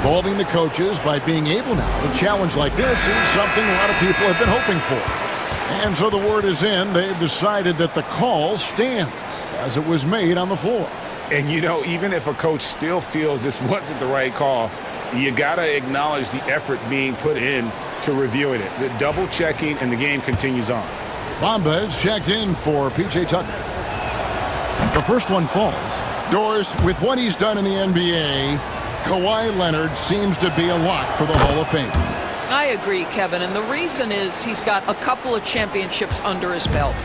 Speaker 1: involving the coaches by being able now to challenge like this is something a lot of people have been hoping for. And so the word is in. They've decided that the call stands as it was made on the floor.
Speaker 3: And, you know, even if a coach still feels this wasn't the right call, you got to acknowledge the effort being put in to reviewing it. The double checking, and the game continues on.
Speaker 1: Bamba is checked in for P.J. Tucker. The first one falls. Doris, with what he's done in the NBA, Kawhi Leonard seems to be a lock for the Hall of Fame.
Speaker 8: I agree, Kevin, and the reason is he's got a couple of championships under his belt.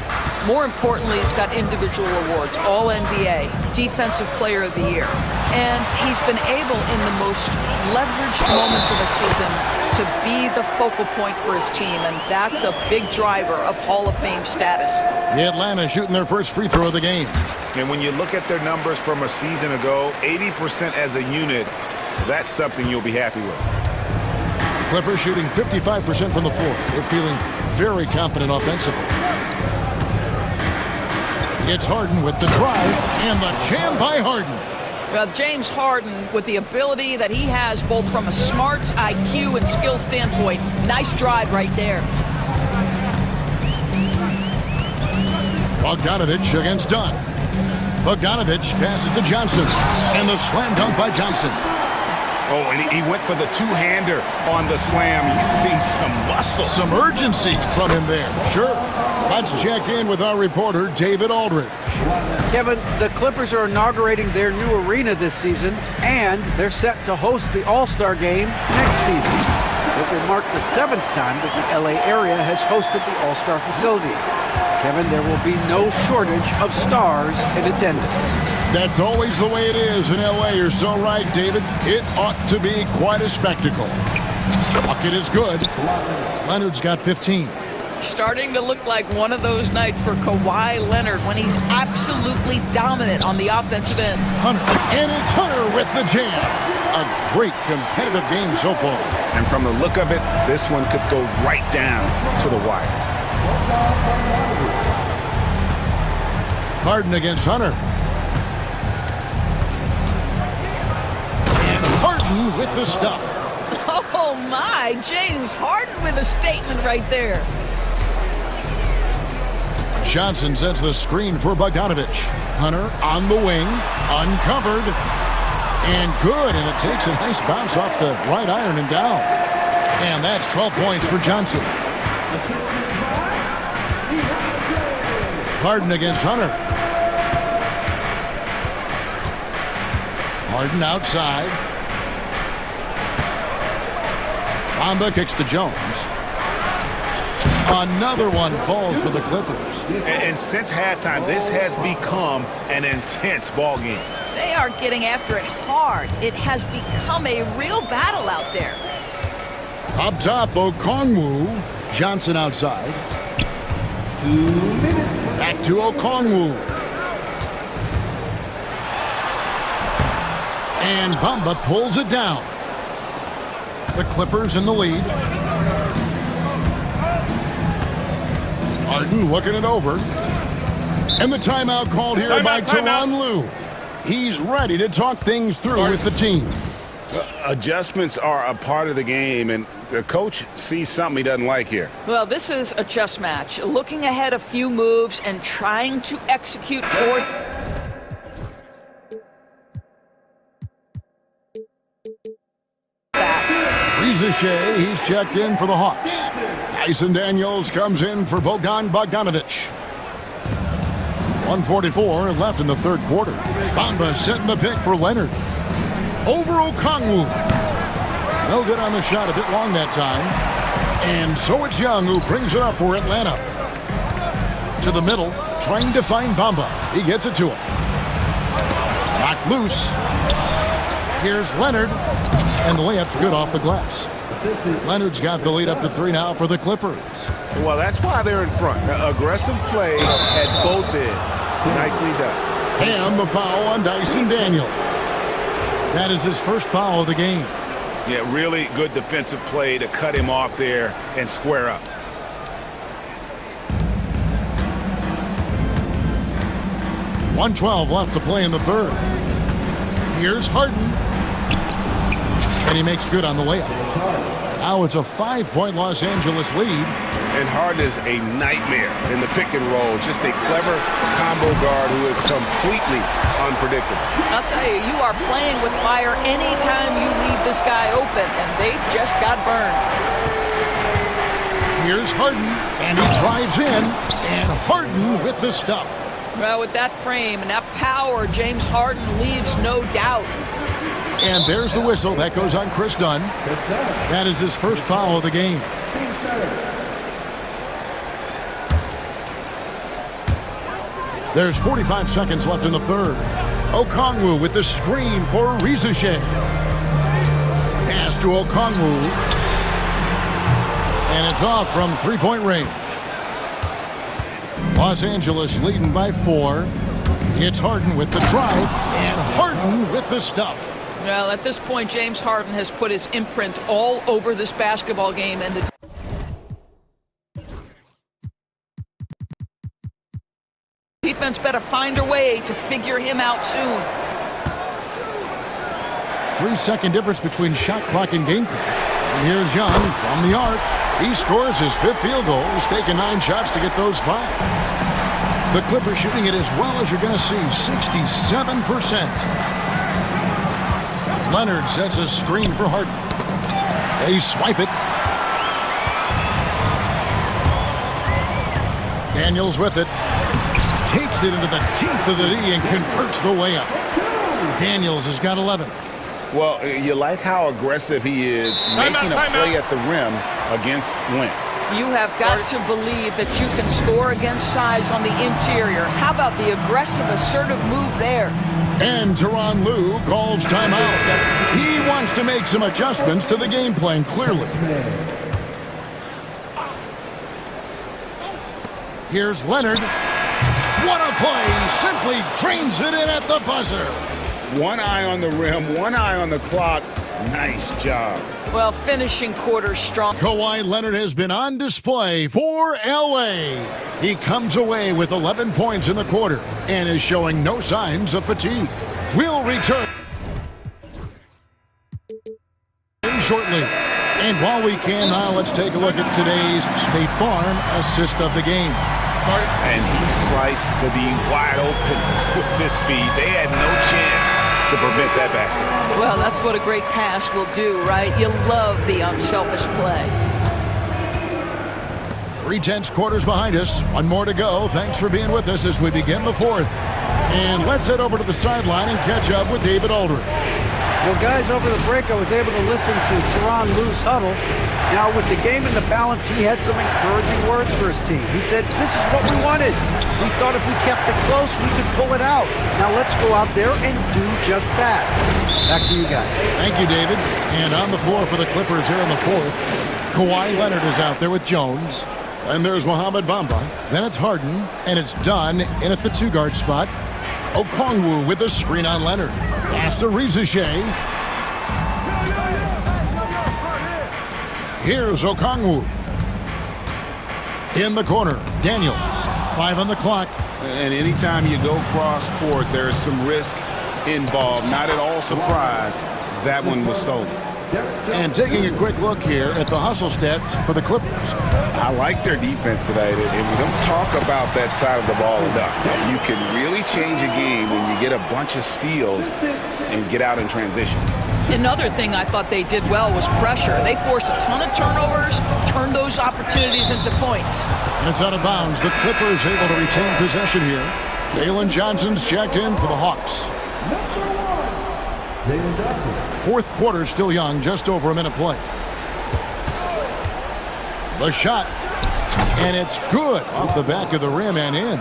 Speaker 8: More importantly, he's got individual awards, All-NBA, Defensive Player of the Year. And he's been able, in the most leveraged moments of the season, to be the focal point for his team, and that's a big driver of Hall of Fame status.
Speaker 1: The Atlanta shooting their first free throw of the game.
Speaker 6: And when you look at their numbers from a season ago, 80% as a unit, that's something you'll be happy with.
Speaker 1: Clippers shooting 55% from the floor. They're feeling very confident offensively. It's Harden with the drive and the jam by Harden.
Speaker 8: Well, James Harden, with the ability that he has both from a smarts, IQ, and skill standpoint, nice drive right there.
Speaker 1: Bogdanovich against Dunn. Bogdanovich passes to Johnson. And the slam dunk by Johnson.
Speaker 6: Oh, and he went for the two-hander on the slam. You can see some muscle.
Speaker 1: Some urgency from him there. Sure. Let's check in with our reporter, David Aldridge.
Speaker 7: Kevin, the Clippers are inaugurating their new arena this season, and they're set to host the All-Star Game next season. It will mark the 7th time that the LA area has hosted the All-Star facilities. Kevin, there will be no shortage of stars in attendance.
Speaker 1: That's always the way it is in LA. You're so right, David. It ought to be quite a spectacle. Bucket is good. Leonard's got 15.
Speaker 8: Starting to look like one of those nights for Kawhi Leonard when he's absolutely dominant on the offensive end.
Speaker 1: Hunter, and it's Hunter with the jam. A great competitive game so far.
Speaker 6: And from the look of it, this one could go right down to the wire.
Speaker 1: Harden against Hunter. And Harden with the stuff.
Speaker 8: Oh my, James Harden with a statement right there.
Speaker 1: Johnson sets the screen for Bogdanovich. Hunter on the wing, uncovered, and good, and it takes a nice bounce off the right iron and down. And that's 12 points for Johnson. Harden against Hunter. Harden outside. Bamba kicks to Jones. Another one falls for the Clippers.
Speaker 6: And since halftime, this has become an intense ball game.
Speaker 8: They are getting after it hard. It has become a real battle out there.
Speaker 1: Up top, Okongwu. Johnson outside.
Speaker 9: 2 minutes.
Speaker 1: Back to Okongwu. And Bamba pulls it down. The Clippers in the lead. Harden looking it over. And the timeout called here by Tyronn Lue. He's ready to talk things through with the team.
Speaker 3: Adjustments are a part of the game, and the coach sees something he doesn't like here.
Speaker 8: Well, this is a chess match. Looking ahead a few moves and trying to execute toward...
Speaker 1: Shea, he's checked in for the Hawks. Tyson Daniels comes in for Bogdanovich. 1:44 left in the third quarter. Bamba setting the pick for Leonard. Over Okongwu. No good on the shot, a bit long that time. And so it's Young who brings it up for Atlanta. To the middle, trying to find Bamba. He gets it to him. Knocked loose. Here's Leonard. And the layup's good off the glass. Leonard's got the lead up to 3 now for the Clippers.
Speaker 6: Well, that's why they're in front. Aggressive play at both ends. Nicely done.
Speaker 1: And the foul on Dyson Daniels. That is his first foul of the game.
Speaker 6: Yeah, really good defensive play to cut him off there and square up. .112 left to play in the third. Here's Harden.
Speaker 1: And he makes good on the layup. Now it's a 5-point Los Angeles lead.
Speaker 6: And Harden is a nightmare in the pick and roll. Just a clever combo guard who is completely unpredictable.
Speaker 8: I'll tell you, you are playing with fire anytime you leave this guy open, and they just got burned.
Speaker 1: Here's Harden, and he drives in, and Harden with the stuff.
Speaker 8: Well, with that frame and that power, James Harden leaves no doubt.
Speaker 1: And there's the whistle. That goes on Chris Dunn. That is his first foul of the game. There's 45 seconds left in the third. Okongwu with the screen for Rizeshe. Pass to Okongwu. And it's off from three-point range. Los Angeles leading by 4. It's Harden with the drive, and Harden with the stuff.
Speaker 8: Well, at this point, James Harden has put his imprint all over this basketball game, and the defense better find a way to figure him out soon.
Speaker 1: 3-second difference between shot clock and game clock. And here's Young from the arc. He scores his 5th field goal. He's taken 9 shots to get those 5. The Clippers shooting it as well as you're going to see, 67%. Leonard sets a screen for Harden. They swipe it. Daniels with it. Takes it into the teeth of the D and converts the layup. Daniels has got 11.
Speaker 6: Well, you like how aggressive he is making a play at the rim against length.
Speaker 8: You have got to believe that you can score against size on the interior. How about the aggressive, assertive move there?
Speaker 1: And Tyronn Lue calls timeout. He wants to make some adjustments to the game plan, clearly. Here's Leonard. What a play! Simply drains it in at the buzzer.
Speaker 6: One eye on the rim, one eye on the clock. Nice job.
Speaker 8: Well, finishing quarter strong.
Speaker 1: Kawhi Leonard has been on display for LA. He comes away with 11 points in the quarter and is showing no signs of fatigue. We'll return shortly. And while we can now, let's take a look at today's State Farm assist of the game.
Speaker 6: And he sliced the D wide open with this feed. They had no chance to prevent that basket.
Speaker 8: Well, that's what a great pass will do, right? You love the unselfish play.
Speaker 1: 3 quarters behind us. One more to go. Thanks for being with us as we begin the 4th. And let's head over to the sideline and catch up with David Aldridge.
Speaker 7: Well, guys, over the break, I was able to listen to Tyronn Lue's huddle. Now, with the game in the balance, he had some encouraging words for his team. He said, this is what we wanted. We thought if we kept it close, we could pull it out. Now, let's go out there and do just that. Back to you guys.
Speaker 1: Thank you, David. And on the floor for the Clippers here in the 4th, Kawhi Leonard is out there with Jones. And there's Mohamed Bamba. Then it's Harden, and it's Dunn in at the 2-guard spot. Okongwu with a screen on Leonard. Pass to Rizeshe. Here's Okongwu. In the corner, Daniels. 5 on the clock.
Speaker 6: And anytime you go cross court, there's some risk involved. Not at all surprised that one was stolen.
Speaker 1: And taking a quick look here at the hustle stats for the Clippers.
Speaker 6: I like their defense today, and we don't talk about that side of the ball enough. You can really change a game when you get a bunch of steals and get out in transition.
Speaker 8: Another thing I thought they did well was pressure. They forced a ton of turnovers, turned those opportunities into points.
Speaker 1: And it's out of bounds. The Clippers able to retain possession here. Jalen Johnson's checked in for the Hawks. 4th quarter still young, just over a minute play. The shot, and it's good off the back of the rim and in.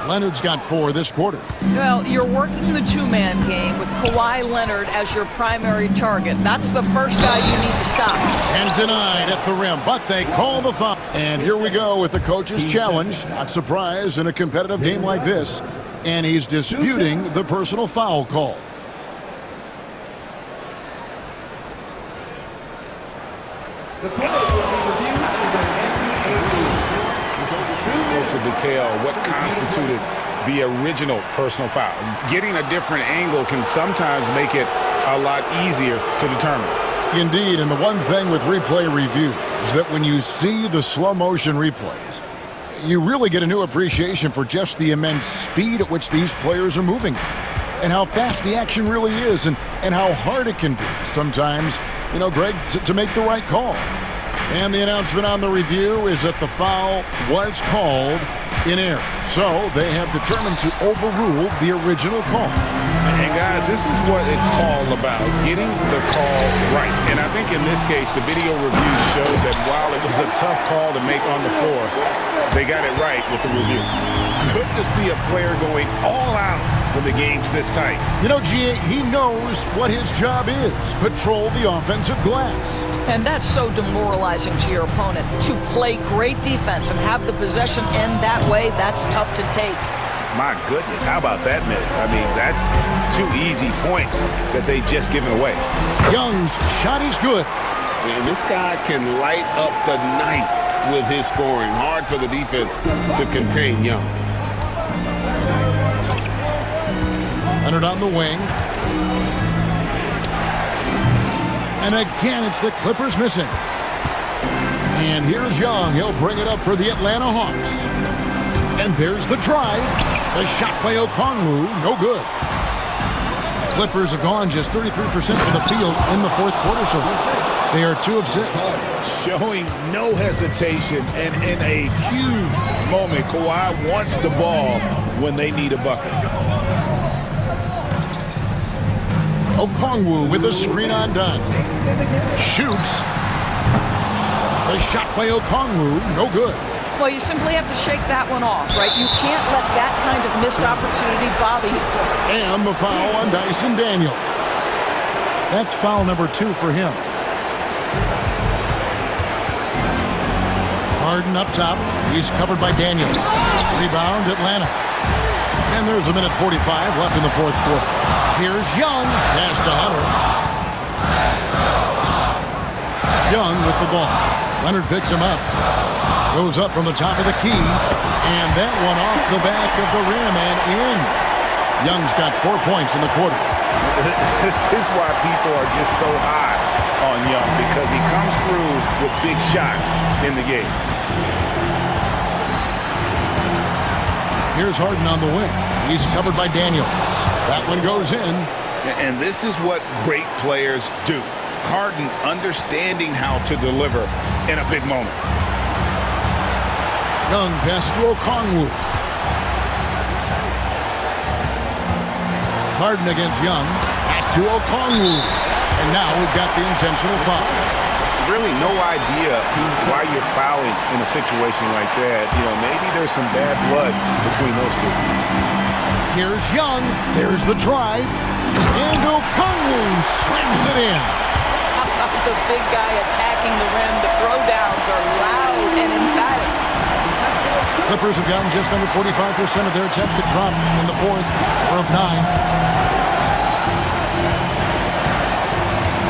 Speaker 1: Leonard's got 4 this quarter.
Speaker 8: Well, you're working the 2-man game with Kawhi Leonard as your primary target. That's the first guy you need to stop.
Speaker 1: And denied at the rim, but they call the foul. And here we go with the coach's challenge. Not surprised in a competitive game like this. And he's disputing the personal foul call.
Speaker 9: The play will be reviewed under NBA rules.
Speaker 3: Closer detail what constituted the original personal foul. Getting a different angle can sometimes make it a lot easier to determine.
Speaker 1: Indeed, and the one thing with replay review is that when you see the slow motion replays, you really get a new appreciation for just the immense speed at which these players are moving and how fast the action really is and how hard it can be sometimes, Greg, to make the right call. And the announcement on the review is that the foul was called in error. So they have determined to overrule the original call.
Speaker 3: And guys, this is what it's all about, getting the call right. And I think in this case, the video review showed that while it was a tough call to make on the floor, they got it right with the review. Good to see a player going all out when the game's this tight.
Speaker 1: G.A., he knows what his job is, patrol the offensive glass.
Speaker 8: And that's so demoralizing to your opponent. To play great defense and have the possession end that way, that's tough to take.
Speaker 6: My goodness, how about that miss? I mean, that's 2 easy points that they just given away.
Speaker 1: Young's shot is good.
Speaker 4: And this guy can light up the night with his scoring. Hard for the defense to contain Young.
Speaker 1: Leonard on the wing. And again, it's the Clippers missing. And here's Young. He'll bring it up for the Atlanta Hawks. And there's the drive. The shot by Okongwu, no good. The Clippers have gone just 33% for the field in the fourth quarter so far. They are 2 of 6.
Speaker 6: Showing no hesitation, and in a huge moment, Kawhi wants the ball when they need a bucket.
Speaker 1: Okongwu with a screen on done. Shoots. The shot by Okongwu, no good.
Speaker 8: Well, you simply have to shake that one off, right? You can't let that kind of missed opportunity bother you.
Speaker 1: And the foul on Dyson Daniels. That's foul number 2 for him. Harden up top. He's covered by Daniels. Rebound, Atlanta. And there's a minute 45 left in the fourth quarter. Here's Young. Pass to Hunter. Young with the ball. Leonard picks him up. Goes up from the top of the key. And that one off the back of the rim and in. Young's got 4 points in the quarter.
Speaker 3: This is why people are just so high on Young, because he comes through with big shots in the game.
Speaker 1: Here's Harden on the wing. He's covered by Daniels. That one goes in.
Speaker 6: And this is what great players do. Harden understanding how to deliver in a big moment.
Speaker 1: Young pass to Okongwu. Harden against Young. Back to Okongwu. And now we've got the intentional foul.
Speaker 6: Really no idea why you're fouling in a situation like that. Maybe there's some bad blood between those two.
Speaker 1: Here's Young. There's the drive. And Okongwu slams it in.
Speaker 8: How about the big guy attacking the rim? The throwdowns are loud and emphatic.
Speaker 1: Clippers have gotten just under 45% of their attempts to drop in the fourth, 4 of 9.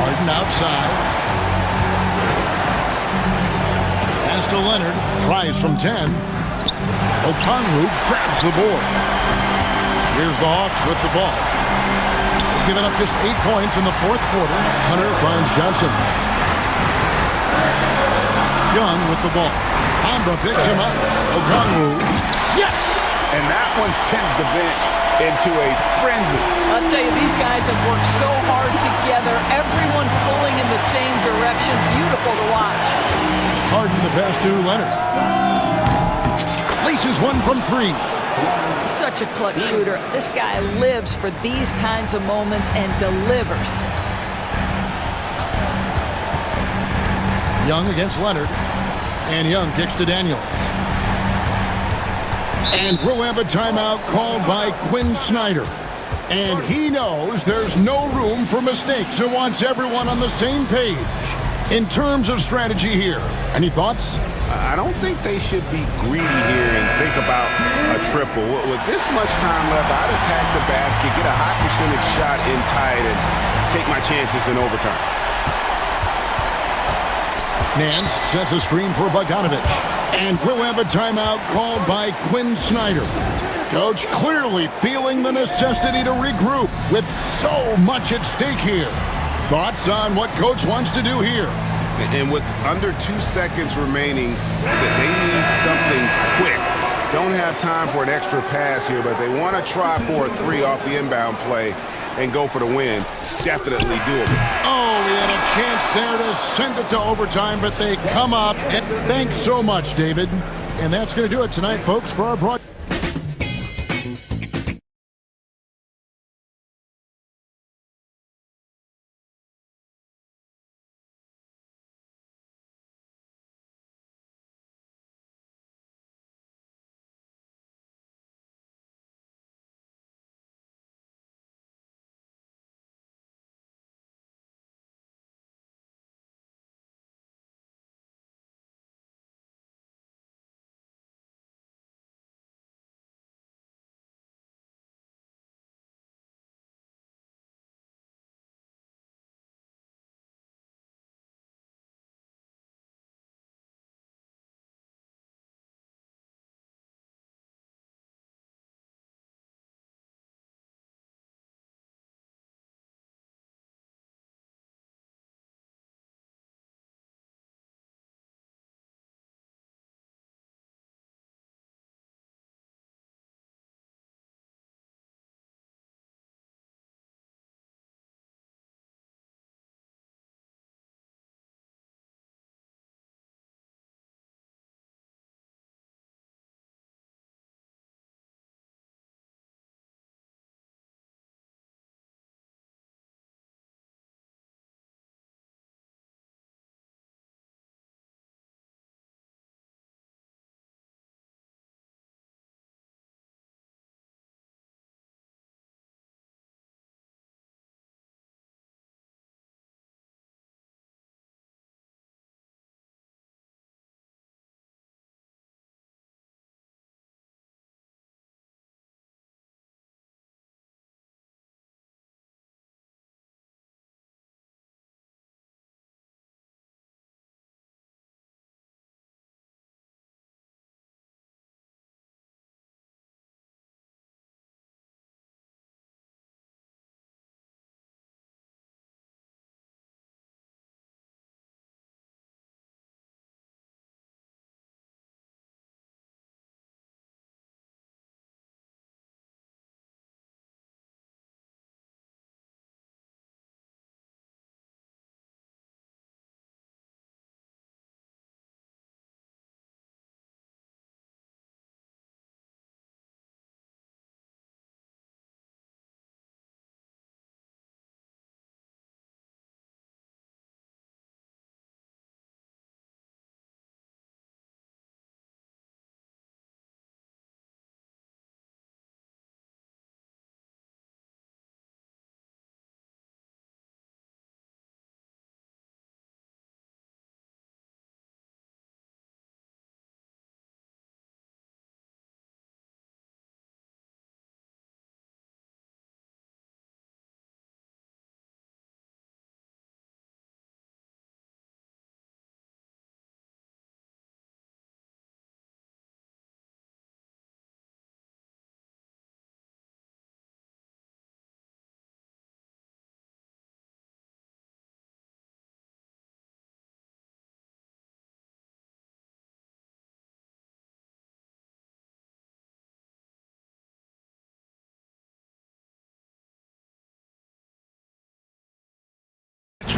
Speaker 1: Harden outside. Pass to Leonard. Tries from 10. Okongwu grabs the board. Here's the Hawks with the ball. They've given up just 8 points in the fourth quarter. Hunter finds Johnson. Young with the ball. Hamba picks him up. Okongwu. Yes!
Speaker 3: And that one sends the bench into a frenzy.
Speaker 8: I'll tell you, these guys have worked so hard together. Everyone pulling in the same direction. Beautiful to watch.
Speaker 1: Harden the pass to Leonard. Laces one from 3.
Speaker 8: Such a clutch shooter. This guy lives for these kinds of moments and delivers.
Speaker 1: Young against Leonard. And Young kicks to Daniels. And we'll have a timeout called by Quinn Snyder. And he knows there's no room for mistakes and wants everyone on the same page in terms of strategy here. Any thoughts?
Speaker 6: I don't think they should be greedy here and think about a triple. With this much time left, I'd attack the basket, get a high percentage shot in tight, and take my chances in overtime.
Speaker 1: Nance sets a screen for Bogdanovic. And we'll have a timeout called by Quinn Snyder. Coach clearly feeling the necessity to regroup with so much at stake here. Thoughts on what Coach wants to do here?
Speaker 6: And with under 2 seconds remaining, they need something quick. Don't have time for an extra pass here, but they want to try for a 3 off the inbound play and go for the win. Definitely doable.
Speaker 1: Oh, we had a chance there to send it to overtime, but they come up. And thanks so much, David. And that's going to do it tonight, folks, for our broadcast.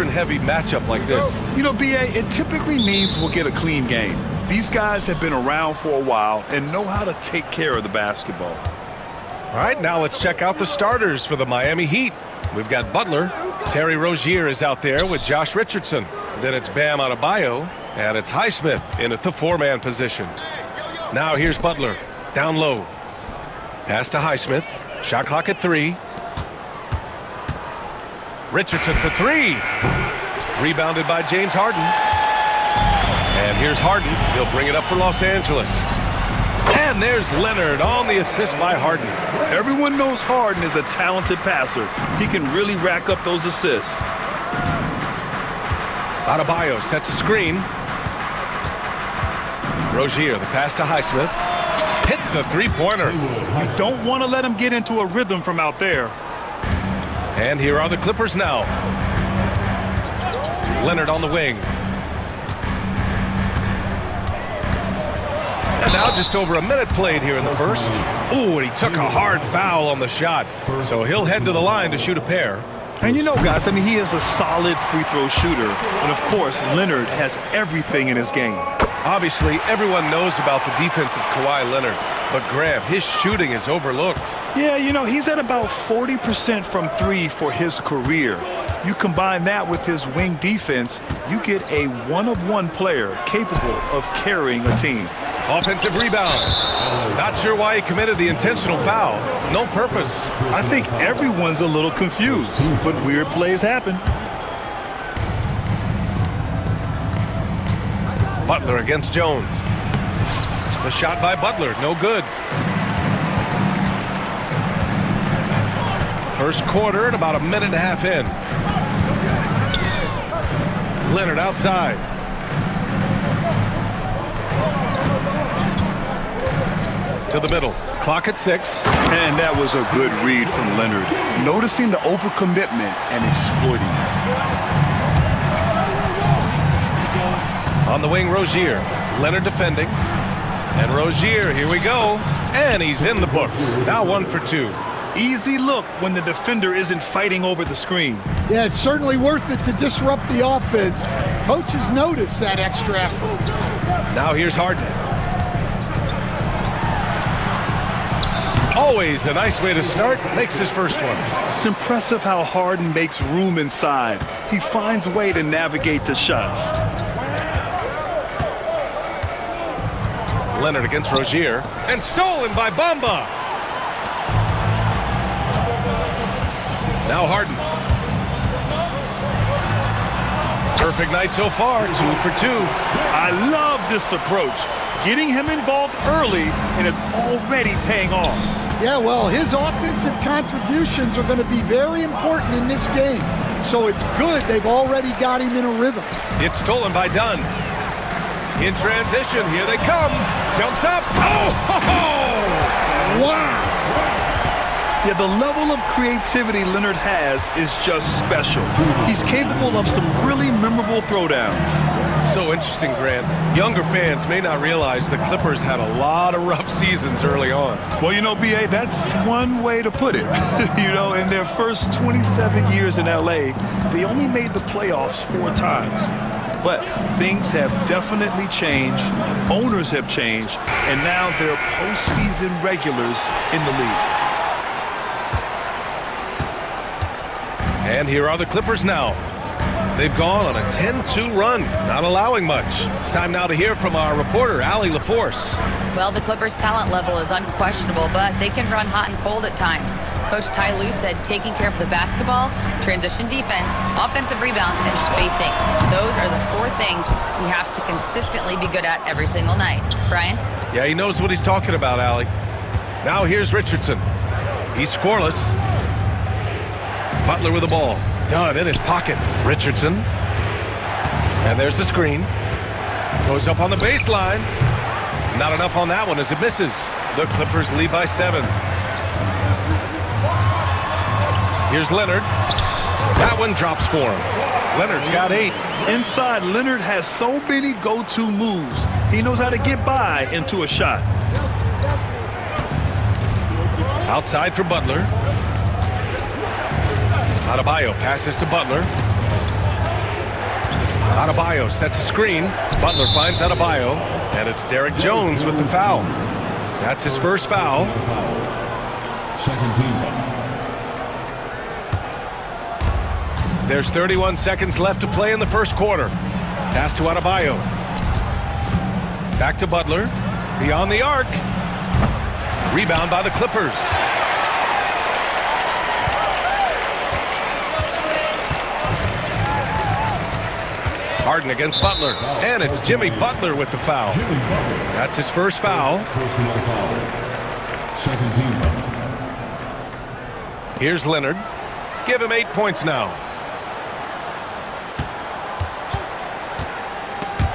Speaker 10: Heavy matchup like this.
Speaker 11: You know, BA, it typically means we'll get a clean game. These guys have been around for a while and know how to take care of the basketball.
Speaker 10: All right, now let's check out the starters for the Miami Heat. We've got Butler. Terry Rozier is out there with Josh Richardson. Then it's Bam Adebayo, and it's Highsmith in at the 4-man position. Now here's Butler, down low. Pass to Highsmith. Shot clock at 3. Richardson for 3. Rebounded by James Harden. And here's Harden. He'll bring it up for Los Angeles. And there's Leonard on the assist by Harden.
Speaker 11: Everyone knows Harden is a talented passer. He can really rack up those assists.
Speaker 10: Adebayo sets a screen. Rozier, the pass to Highsmith. Hits the 3-pointer.
Speaker 11: You don't want to let him get into a rhythm from out there.
Speaker 10: And here are the Clippers now. Leonard on the wing. And now just over a minute played here in the first. Ooh, and he took a hard foul on the shot. So he'll head to the line to shoot a pair.
Speaker 11: And you know, guys, I mean, he is a solid free throw shooter. But, of course, Leonard has everything in his game.
Speaker 10: Obviously, everyone knows about the defense of Kawhi Leonard. But, Graham, his shooting is overlooked.
Speaker 11: Yeah, you know, he's at about 40% from three for his career. You combine that with his wing defense, you get a one-of-one player capable of carrying a team.
Speaker 10: Offensive rebound. Not sure why he committed the intentional foul. No purpose.
Speaker 11: I think everyone's a little confused, but weird plays happen.
Speaker 10: Butler against Jones. The shot by Butler, no good. First quarter at about a minute and a half in. Leonard outside. To the middle. Clock at 6.
Speaker 11: And that was a good read from Leonard. Noticing the overcommitment and exploiting it.
Speaker 10: On the wing, Rozier. Leonard defending. And Rozier, here we go. And he's in the books. Now 1 for 2.
Speaker 11: Easy look when the defender isn't fighting over the screen.
Speaker 2: Yeah, it's certainly worth it to disrupt the offense. Coaches notice that extra effort.
Speaker 10: Now here's Harden. Always a nice way to start. Makes his first one.
Speaker 11: It's impressive how Harden makes room inside. He finds a way to navigate the shots.
Speaker 10: Leonard against Rozier. And stolen by Bamba. Now Harden. Perfect night so far, 2 for 2.
Speaker 11: I love this approach. Getting him involved early, and it's already paying off.
Speaker 2: Yeah, well, his offensive contributions are going to be very important in this game. So it's good they've already got him in a rhythm.
Speaker 10: It's stolen by Dunn. In transition, here they come. Jumps up. Oh!
Speaker 2: Wow!
Speaker 11: Yeah, the level of creativity Leonard has is just special. He's capable of some really memorable throwdowns.
Speaker 10: It's so interesting, Grant. Younger fans may not realize the Clippers had a lot of rough seasons early on.
Speaker 11: Well, you know, B.A., that's one way to put it. You know, in their first 27 years in L.A., they only made the playoffs 4 times. But things have definitely changed, owners have changed, and now they're postseason regulars in the league.
Speaker 10: And here are the Clippers now. They've gone on a 10-2 run, not allowing much. Time now to hear from our reporter, Allie LaForce.
Speaker 12: Well, the Clippers' talent level is unquestionable, but they can run hot and cold at times. Coach Ty Lue said taking care of the basketball, transition defense, offensive rebounds, and spacing. Those are the 4 things we have to consistently be good at every single night. Brian?
Speaker 10: Yeah, he knows what he's talking about, Allie. Now here's Richardson. He's scoreless. Butler with the ball. Dunn in his pocket. Richardson. And there's the screen. Goes up on the baseline. Not enough on that one as it misses. The Clippers lead by 7. Here's Leonard. That one drops for him. Leonard's got 8.
Speaker 11: Inside, Leonard has so many go-to moves. He knows how to get by into a shot.
Speaker 10: Outside for Butler. Adebayo passes to Butler. Adebayo sets a screen. Butler finds Adebayo. And it's Derek Jones with the foul. That's his first foul.
Speaker 5: Second team foul.
Speaker 10: There's 31 seconds left to play in the first quarter. Pass to Adebayo. Back to Butler. Beyond the arc. Rebound by the Clippers. Harden against Butler. And it's Jimmy Butler with the foul. That's his first foul.
Speaker 5: Personal foul. Second team foul.
Speaker 10: Here's Leonard. Give him 8 points now.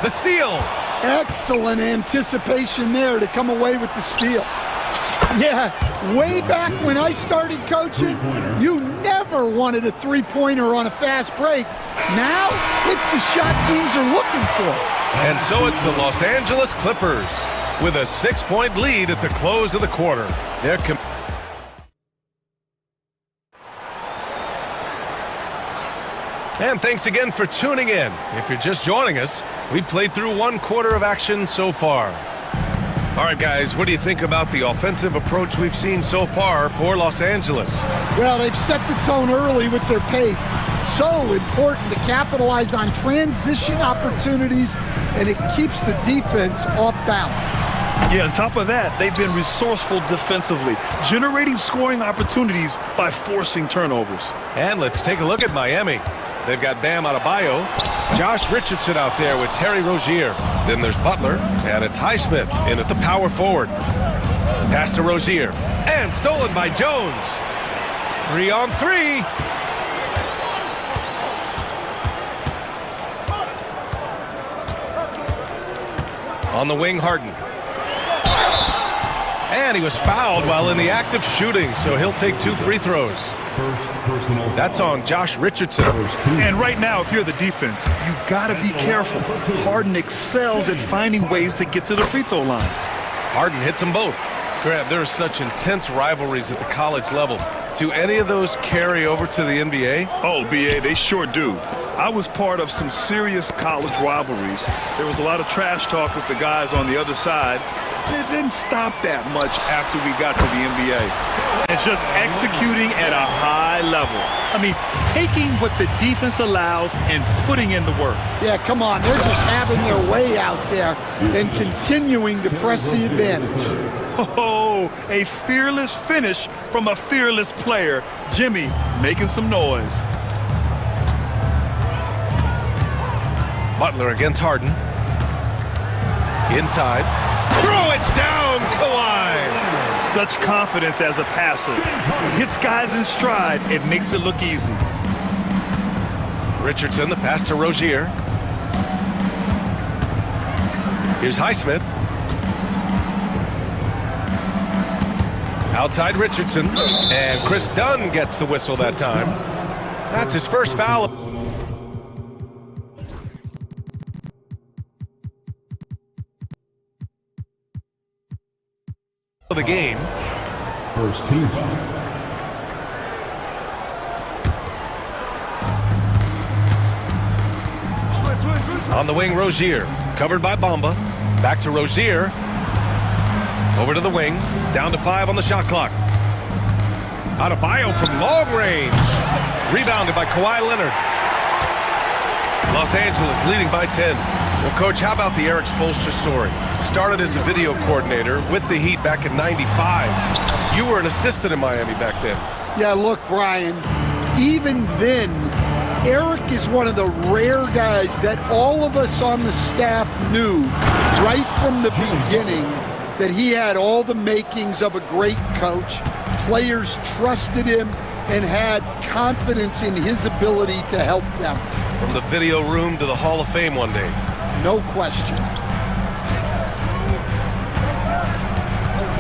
Speaker 10: The steal.
Speaker 2: Excellent anticipation there to come away with the steal. Yeah, way back when I started coaching, you never wanted a 3-pointer on a fast break Now, it's the shot teams are looking for.
Speaker 10: And so it's the Los Angeles Clippers with a 6-point lead at the close of the quarter. And thanks again for tuning in. If you're just joining us, we played through one quarter of action so far. All right, guys, what do you think about the offensive approach we've seen so far for Los Angeles?
Speaker 2: Well, they've set the tone early with their pace. So important to capitalize on transition opportunities, and it keeps the defense off balance.
Speaker 11: Yeah, on top of that, they've been resourceful defensively, generating scoring opportunities by forcing turnovers.
Speaker 10: And let's take a look at Miami. They've got Bam Adebayo, Josh Richardson out there with Terry Rozier. Then there's Butler, and it's Highsmith in at the power forward. Pass to Rozier, and stolen by Jones. 3-on-3. On the wing, Harden. And he was fouled while in the act of shooting, so he'll take 2 free throws. That's on Josh Richardson.
Speaker 11: And right now, if you're the defense, you got to be careful. Harden excels at finding ways to get to the free throw line.
Speaker 10: Harden hits them both. Grant, there are such intense rivalries at the college level. Do any of those carry over to the NBA?
Speaker 11: Oh, BA, they sure do. I was part of some serious college rivalries. There was a lot of trash talk with the guys on the other side. It didn't stop that much after we got to the NBA. And just executing at a high level. I mean, taking what the defense allows and putting in the work.
Speaker 2: Yeah, come on. They're just having their way out there and continuing to press the advantage.
Speaker 11: Oh, a fearless finish from a fearless player. Jimmy making some noise.
Speaker 10: Butler against Harden. Inside. Throw it down, Kawhi!
Speaker 11: Such confidence as a passer. He hits guys in stride. It makes it look easy.
Speaker 10: Richardson, the pass to Rozier. Here's Highsmith. Outside Richardson. And Chris Dunn gets the whistle that time. That's his first foul of the game.
Speaker 5: First team foul.
Speaker 10: On the wing, Rozier. Covered by Bamba. Back to Rozier. Over to the wing. Down to 5 on the shot clock. Adebayo from long range. Rebounded by Kawhi Leonard. Los Angeles leading by 10. Well, Coach, how about the Eric Spoelstra story? Started as a video coordinator with the Heat back in '95. You were an assistant in Miami back then.
Speaker 2: Yeah, look, Brian, even then, Eric is one of the rare guys that all of us on the staff knew right from the beginning that he had all the makings of a great coach. Players trusted him and had confidence in his ability to help them.
Speaker 10: From the video room to the Hall of Fame one day.
Speaker 2: No question.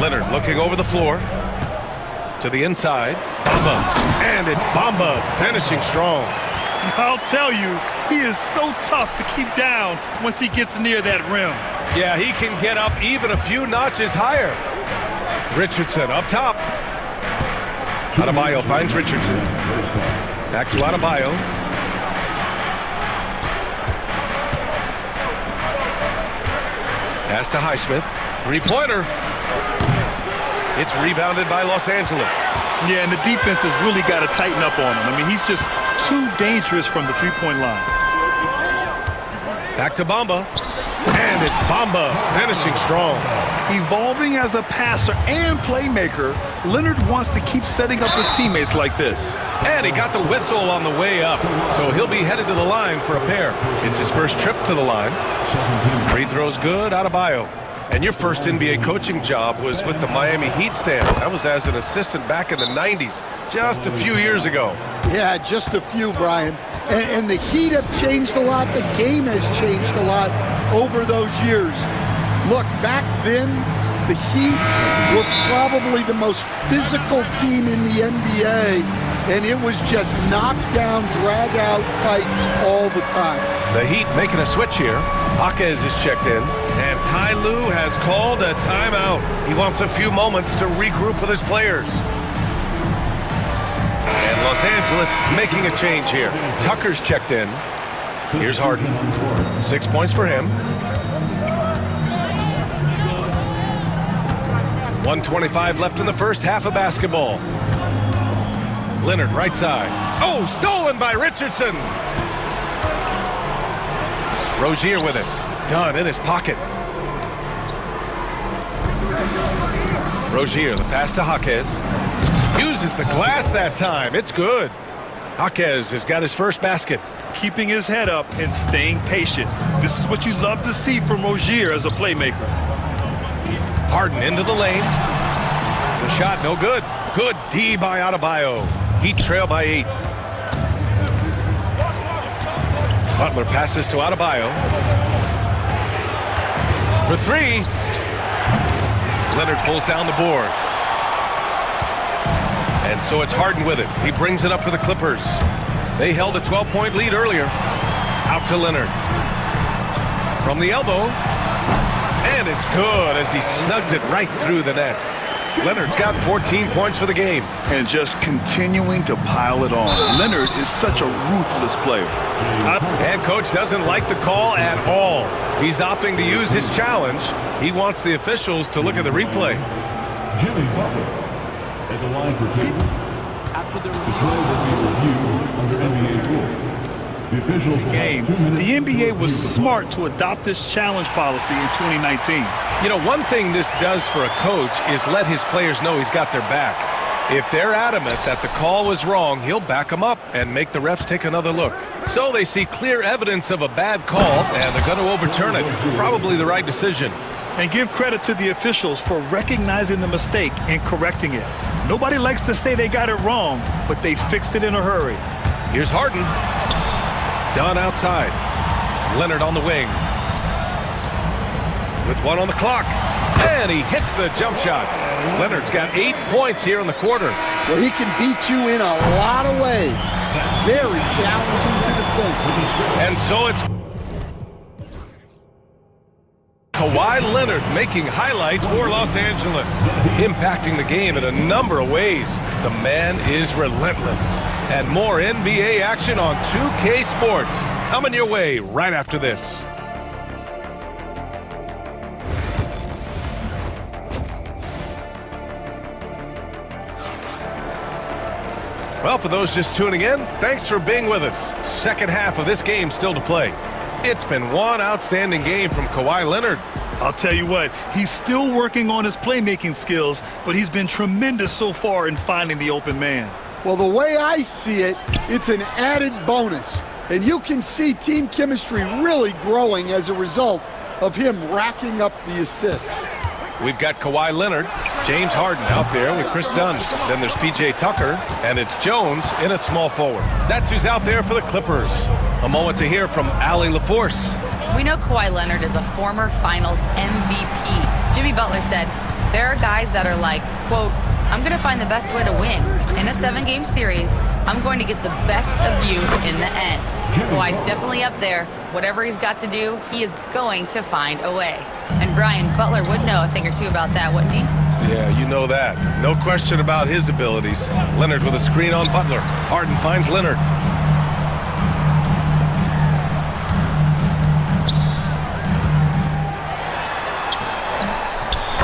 Speaker 10: Leonard looking over the floor. To the inside. Bamba. And it's Bamba finishing strong.
Speaker 11: I'll tell you, he is so tough to keep down once he gets near that rim.
Speaker 10: Yeah, he can get up even a few notches higher. Richardson up top. Adebayo finds Richardson. Back to Adebayo. Pass to Highsmith. Three-pointer. It's rebounded by Los Angeles.
Speaker 11: Yeah, and the defense has really got to tighten up on him. I mean, he's just too dangerous from the three-point line.
Speaker 10: Back to Bamba. And it's Bamba finishing strong.
Speaker 11: Evolving as a passer and playmaker, Leonard wants to keep setting up his teammates like this.
Speaker 10: And he got the whistle on the way up, so he'll be headed to the line for a pair. It's his first trip to the line. Free throw's good, Adebayo. And your first NBA coaching job was with the Miami Heat staff. That was as an assistant back in the 90s, just a few years ago.
Speaker 2: Yeah, just a few, Brian. And the Heat have changed a lot. The game has changed a lot over those years. Look, back then, the Heat were probably the most physical team in the NBA. and it was just knockdown, drag-out fights all the time.
Speaker 10: The Heat making a switch here. Jaquez is checked in. And Ty Lue has called a timeout. He wants a few moments to regroup with his players. And Los Angeles making a change here. Tucker's checked in. Here's Harden. 6 points for him. 1:25 left in the first half of basketball. Leonard, right side. Oh, stolen by Richardson. Rozier with it. Dunn in his pocket. Rozier, the pass to Jaquez. Uses the glass that time. It's good. Jaquez has got his first basket.
Speaker 11: Keeping his head up and staying patient. This is what you love to see from Rozier as a playmaker.
Speaker 10: Harden into the lane. The shot no good. Good D by Adebayo. Heat trail by 8. Butler passes to Adebayo. For 3. Leonard pulls down the board. And so it's Harden with it. He brings it up for the Clippers. They held a 12-point lead earlier. Out to Leonard. From the elbow. And it's good as he snugs it right through the net. Leonard's got 14 points for the game.
Speaker 11: And just continuing to pile it on. Leonard is such a ruthless player.
Speaker 10: And coach doesn't like the call at all. He's opting to use his challenge. He wants the officials to look at the replay.
Speaker 5: Jimmy Butler at the line for two. After the play will be reviewed under NBA rules. The officials
Speaker 11: game. The NBA was smart to adopt this challenge policy in 2019.
Speaker 10: You know, one thing this does for a coach is let his players know he's got their back. If they're adamant that the call was wrong, he'll back them up and make the refs take another look. So they see clear evidence of a bad call, and they're going to overturn it. Probably the right decision.
Speaker 11: And give credit to the officials for recognizing the mistake and correcting it. Nobody likes to say they got it wrong, but they fixed it in a hurry.
Speaker 10: Here's Harden. Dunn outside. Leonard on the wing. With 1 on the clock. And he hits the jump shot. Leonard's got 8 points here in the quarter.
Speaker 2: Well, he can beat you in a lot of ways. Very challenging to defend.
Speaker 10: And so it's Kawhi Leonard making highlights for Los Angeles. Impacting the game in a number of ways. The man is relentless. And more NBA action on 2K Sports. Coming your way right after this. Well, for those just tuning in, thanks for being with us. Second half of this game still to play. It's been one outstanding game from Kawhi Leonard.
Speaker 11: I'll tell you what, he's still working on his playmaking skills, but he's been tremendous so far in finding the open man.
Speaker 2: Well, the way I see it, it's an added bonus. And you can see team chemistry really growing as a result of him racking up the assists.
Speaker 10: We've got Kawhi Leonard, James Harden out there with Chris Dunn. Then there's P.J. Tucker, and it's Jones in at small forward. That's who's out there for the Clippers. A moment to hear from Allie LaForce.
Speaker 12: We know Kawhi Leonard is a former Finals MVP. Jimmy Butler said, there are guys that are like, quote, I'm going to find the best way to win. In a 7-game series, I'm going to get the best of you in the end. Kawhi's definitely up there. Whatever he's got to do, he is going to find a way. And Brian, Butler would know a thing or two about that, wouldn't he?
Speaker 10: Yeah, you know that. No question about his abilities. Leonard with a screen on Butler. Harden finds Leonard.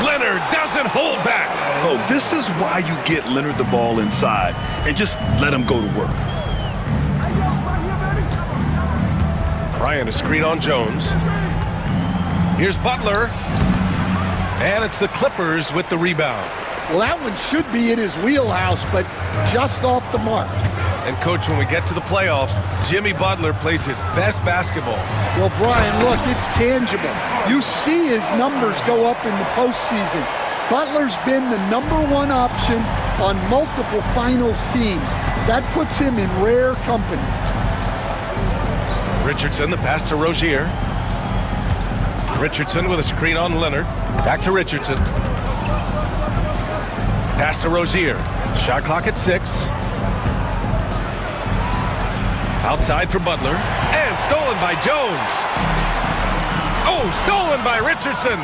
Speaker 10: Leonard doesn't hold back.
Speaker 11: Oh, this is why you get Leonard the ball inside and just let him go to work.
Speaker 10: Bryant a screen on Jones. Here's Butler. And it's the Clippers with the rebound.
Speaker 2: Well, that one should be in his wheelhouse, but just off the mark.
Speaker 10: And, Coach, when we get to the playoffs, Jimmy Butler plays his best basketball.
Speaker 2: Well, Brian, look, it's tangible. You see his numbers go up in the postseason. Butler's been the #1 option on multiple finals teams. That puts him in rare company.
Speaker 10: Richardson, the pass to Rozier. Richardson with a screen on Leonard. Back to Richardson. Pass to Rozier. Shot clock at 6. Outside for Butler. And stolen by Jones. Oh, stolen by Richardson.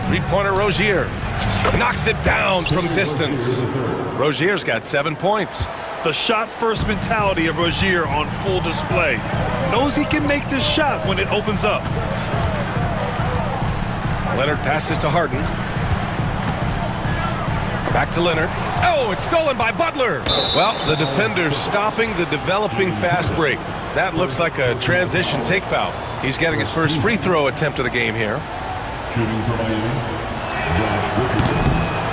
Speaker 10: Three-pointer Rozier. Knocks it down from distance. Rozier's got 7 points.
Speaker 11: The shot-first mentality of Rozier on full display. Knows he can make this shot when it opens up.
Speaker 10: Leonard passes to Harden. Back to Leonard. Oh, it's stolen by Butler. Well, the defender's stopping the developing fast break. That looks like a transition take foul. He's getting his first free throw attempt of the game here.
Speaker 5: Shooting for Miami.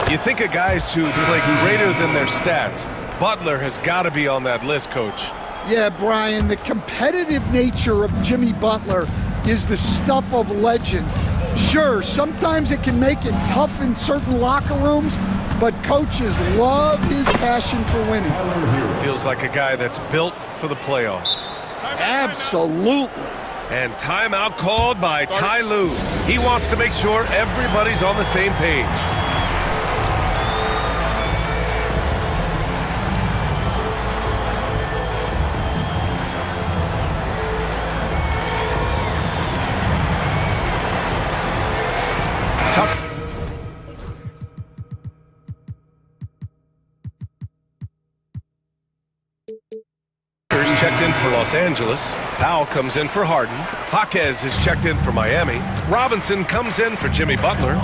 Speaker 10: You think of guys who play greater than their stats. Butler has got to be on that list, Coach.
Speaker 2: Yeah, Brian, the competitive nature of Jimmy Butler is the stuff of legends. Sure, sometimes it can make it tough in certain locker rooms, but coaches love his passion for winning.
Speaker 10: Feels like a guy that's built for the playoffs.
Speaker 2: Absolutely.
Speaker 10: And timeout called by Ty Lue. He wants to make sure everybody's on the same page. Checked in for Los Angeles. Powell comes in for Harden. Jaquez is checked in for Miami. Robinson comes in for Jimmy Butler.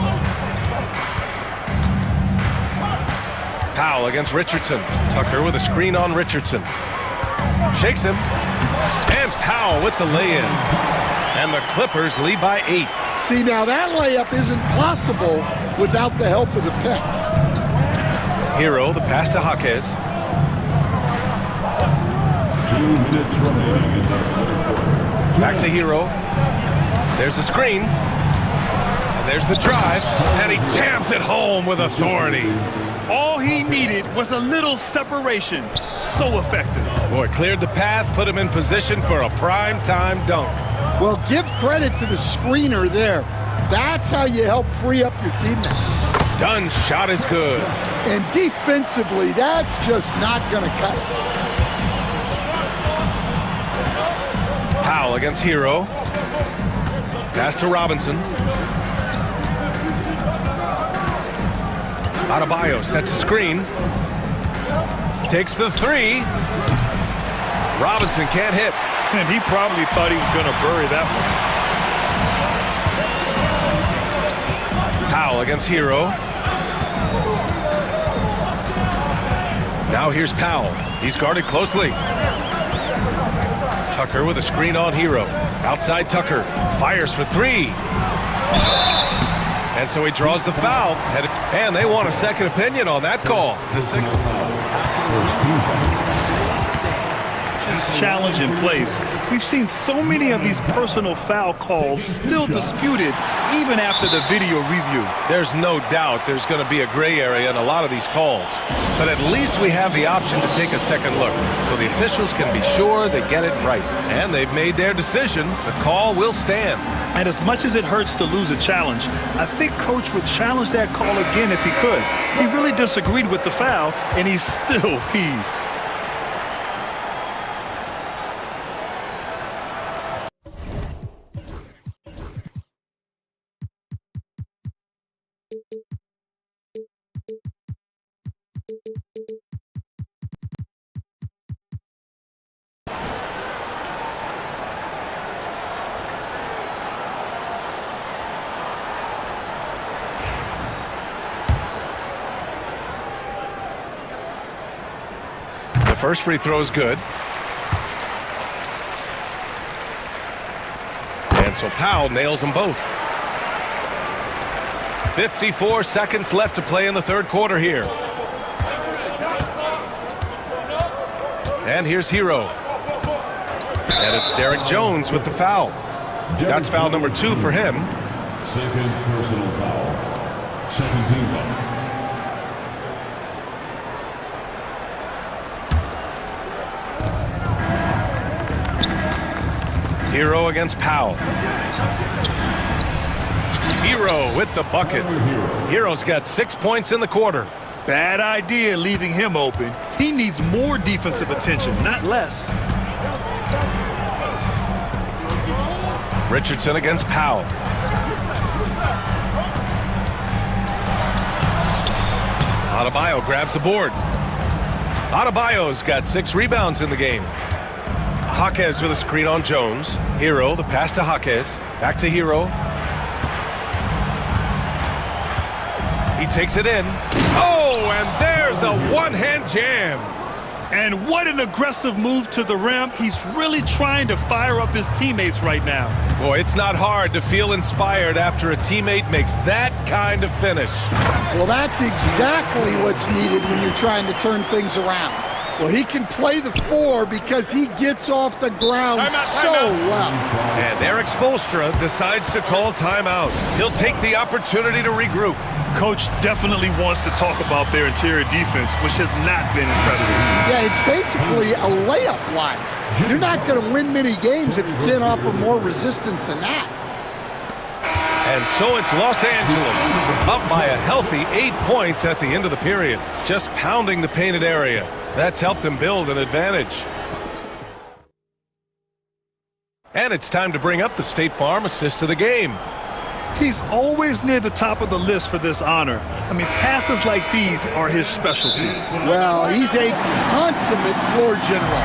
Speaker 10: Powell against Richardson. Tucker with a screen on Richardson. Shakes him. And Powell with the lay-in. And the Clippers lead by 8.
Speaker 2: See, now that layup isn't possible without the help of the pick.
Speaker 10: Hero, the pass to Jaquez.
Speaker 5: 2 minutes remaining in the third quarter.
Speaker 10: Back to Hero. There's the screen. And there's the drive. And he jams it home with authority.
Speaker 11: All he needed was a little separation. So effective.
Speaker 10: Boy, cleared the path, put him in position for a prime-time dunk.
Speaker 2: Well, give credit to the screener there. That's how you help free up your teammates.
Speaker 10: Dunn's shot is good.
Speaker 2: And defensively, that's just not going to cut it.
Speaker 10: Powell against Hero. Pass to Robinson. Adebayo sets a screen. Takes the three. Robinson can't hit.
Speaker 11: And he probably thought he was going to bury that one.
Speaker 10: Powell against Hero. Now here's Powell. He's guarded closely. Tucker with a screen on Hero. Outside Tucker. Fires for three. And so he draws the foul. And they want a second opinion on that call. The signal
Speaker 11: challenge in place. We've seen so many of these personal foul calls still disputed even after the video review.
Speaker 10: There's no doubt there's going to be a gray area in a lot of these calls. But at least we have the option to take a second look. So the officials can be sure they get it right. And they've made their decision. The call will stand.
Speaker 11: And as much as it hurts to lose a challenge, I think Coach would challenge that call again if he could. He really disagreed with the foul, and he's still peeved.
Speaker 10: First free throw is good. And so Powell nails them both. 54 seconds left to play in the third quarter here. And here's Hero. And it's Derek Jones with the foul. That's foul number 2 for him.
Speaker 5: Second personal foul. Second team foul.
Speaker 10: Hero against Powell. Hero with the bucket. Hero's got 6 points in the quarter.
Speaker 11: Bad idea leaving him open. He needs more defensive attention, not less.
Speaker 10: Richardson against Powell. Adebayo grabs the board. Adebayo's got 6 rebounds in the game. Jaquez with a screen on Jones. Hero, the pass to Jaquez. Back to Hero. He takes it in. Oh, and there's a one-hand jam.
Speaker 11: And what an aggressive move to the rim. He's really trying to fire up his teammates right now.
Speaker 10: Boy, it's not hard to feel inspired after a teammate makes that kind of finish.
Speaker 2: Well, that's exactly what's needed when you're trying to turn things around. Well, he can play the 4 because he gets off the ground so well.
Speaker 10: And Eric Spoelstra decides to call timeout. He'll take the opportunity to regroup.
Speaker 11: Coach definitely wants to talk about their interior defense, which has not been impressive.
Speaker 2: Yeah, it's basically a layup line. You're not going to win many games if you can't offer more resistance than that.
Speaker 10: And so it's Los Angeles, up by a healthy 8 points at the end of the period, just pounding the painted area. That's helped him build an advantage. And it's time to bring up the State Farm assist of the game.
Speaker 11: He's always near the top of the list for this honor. I mean, passes like these are his specialty.
Speaker 2: Well, he's a consummate floor general,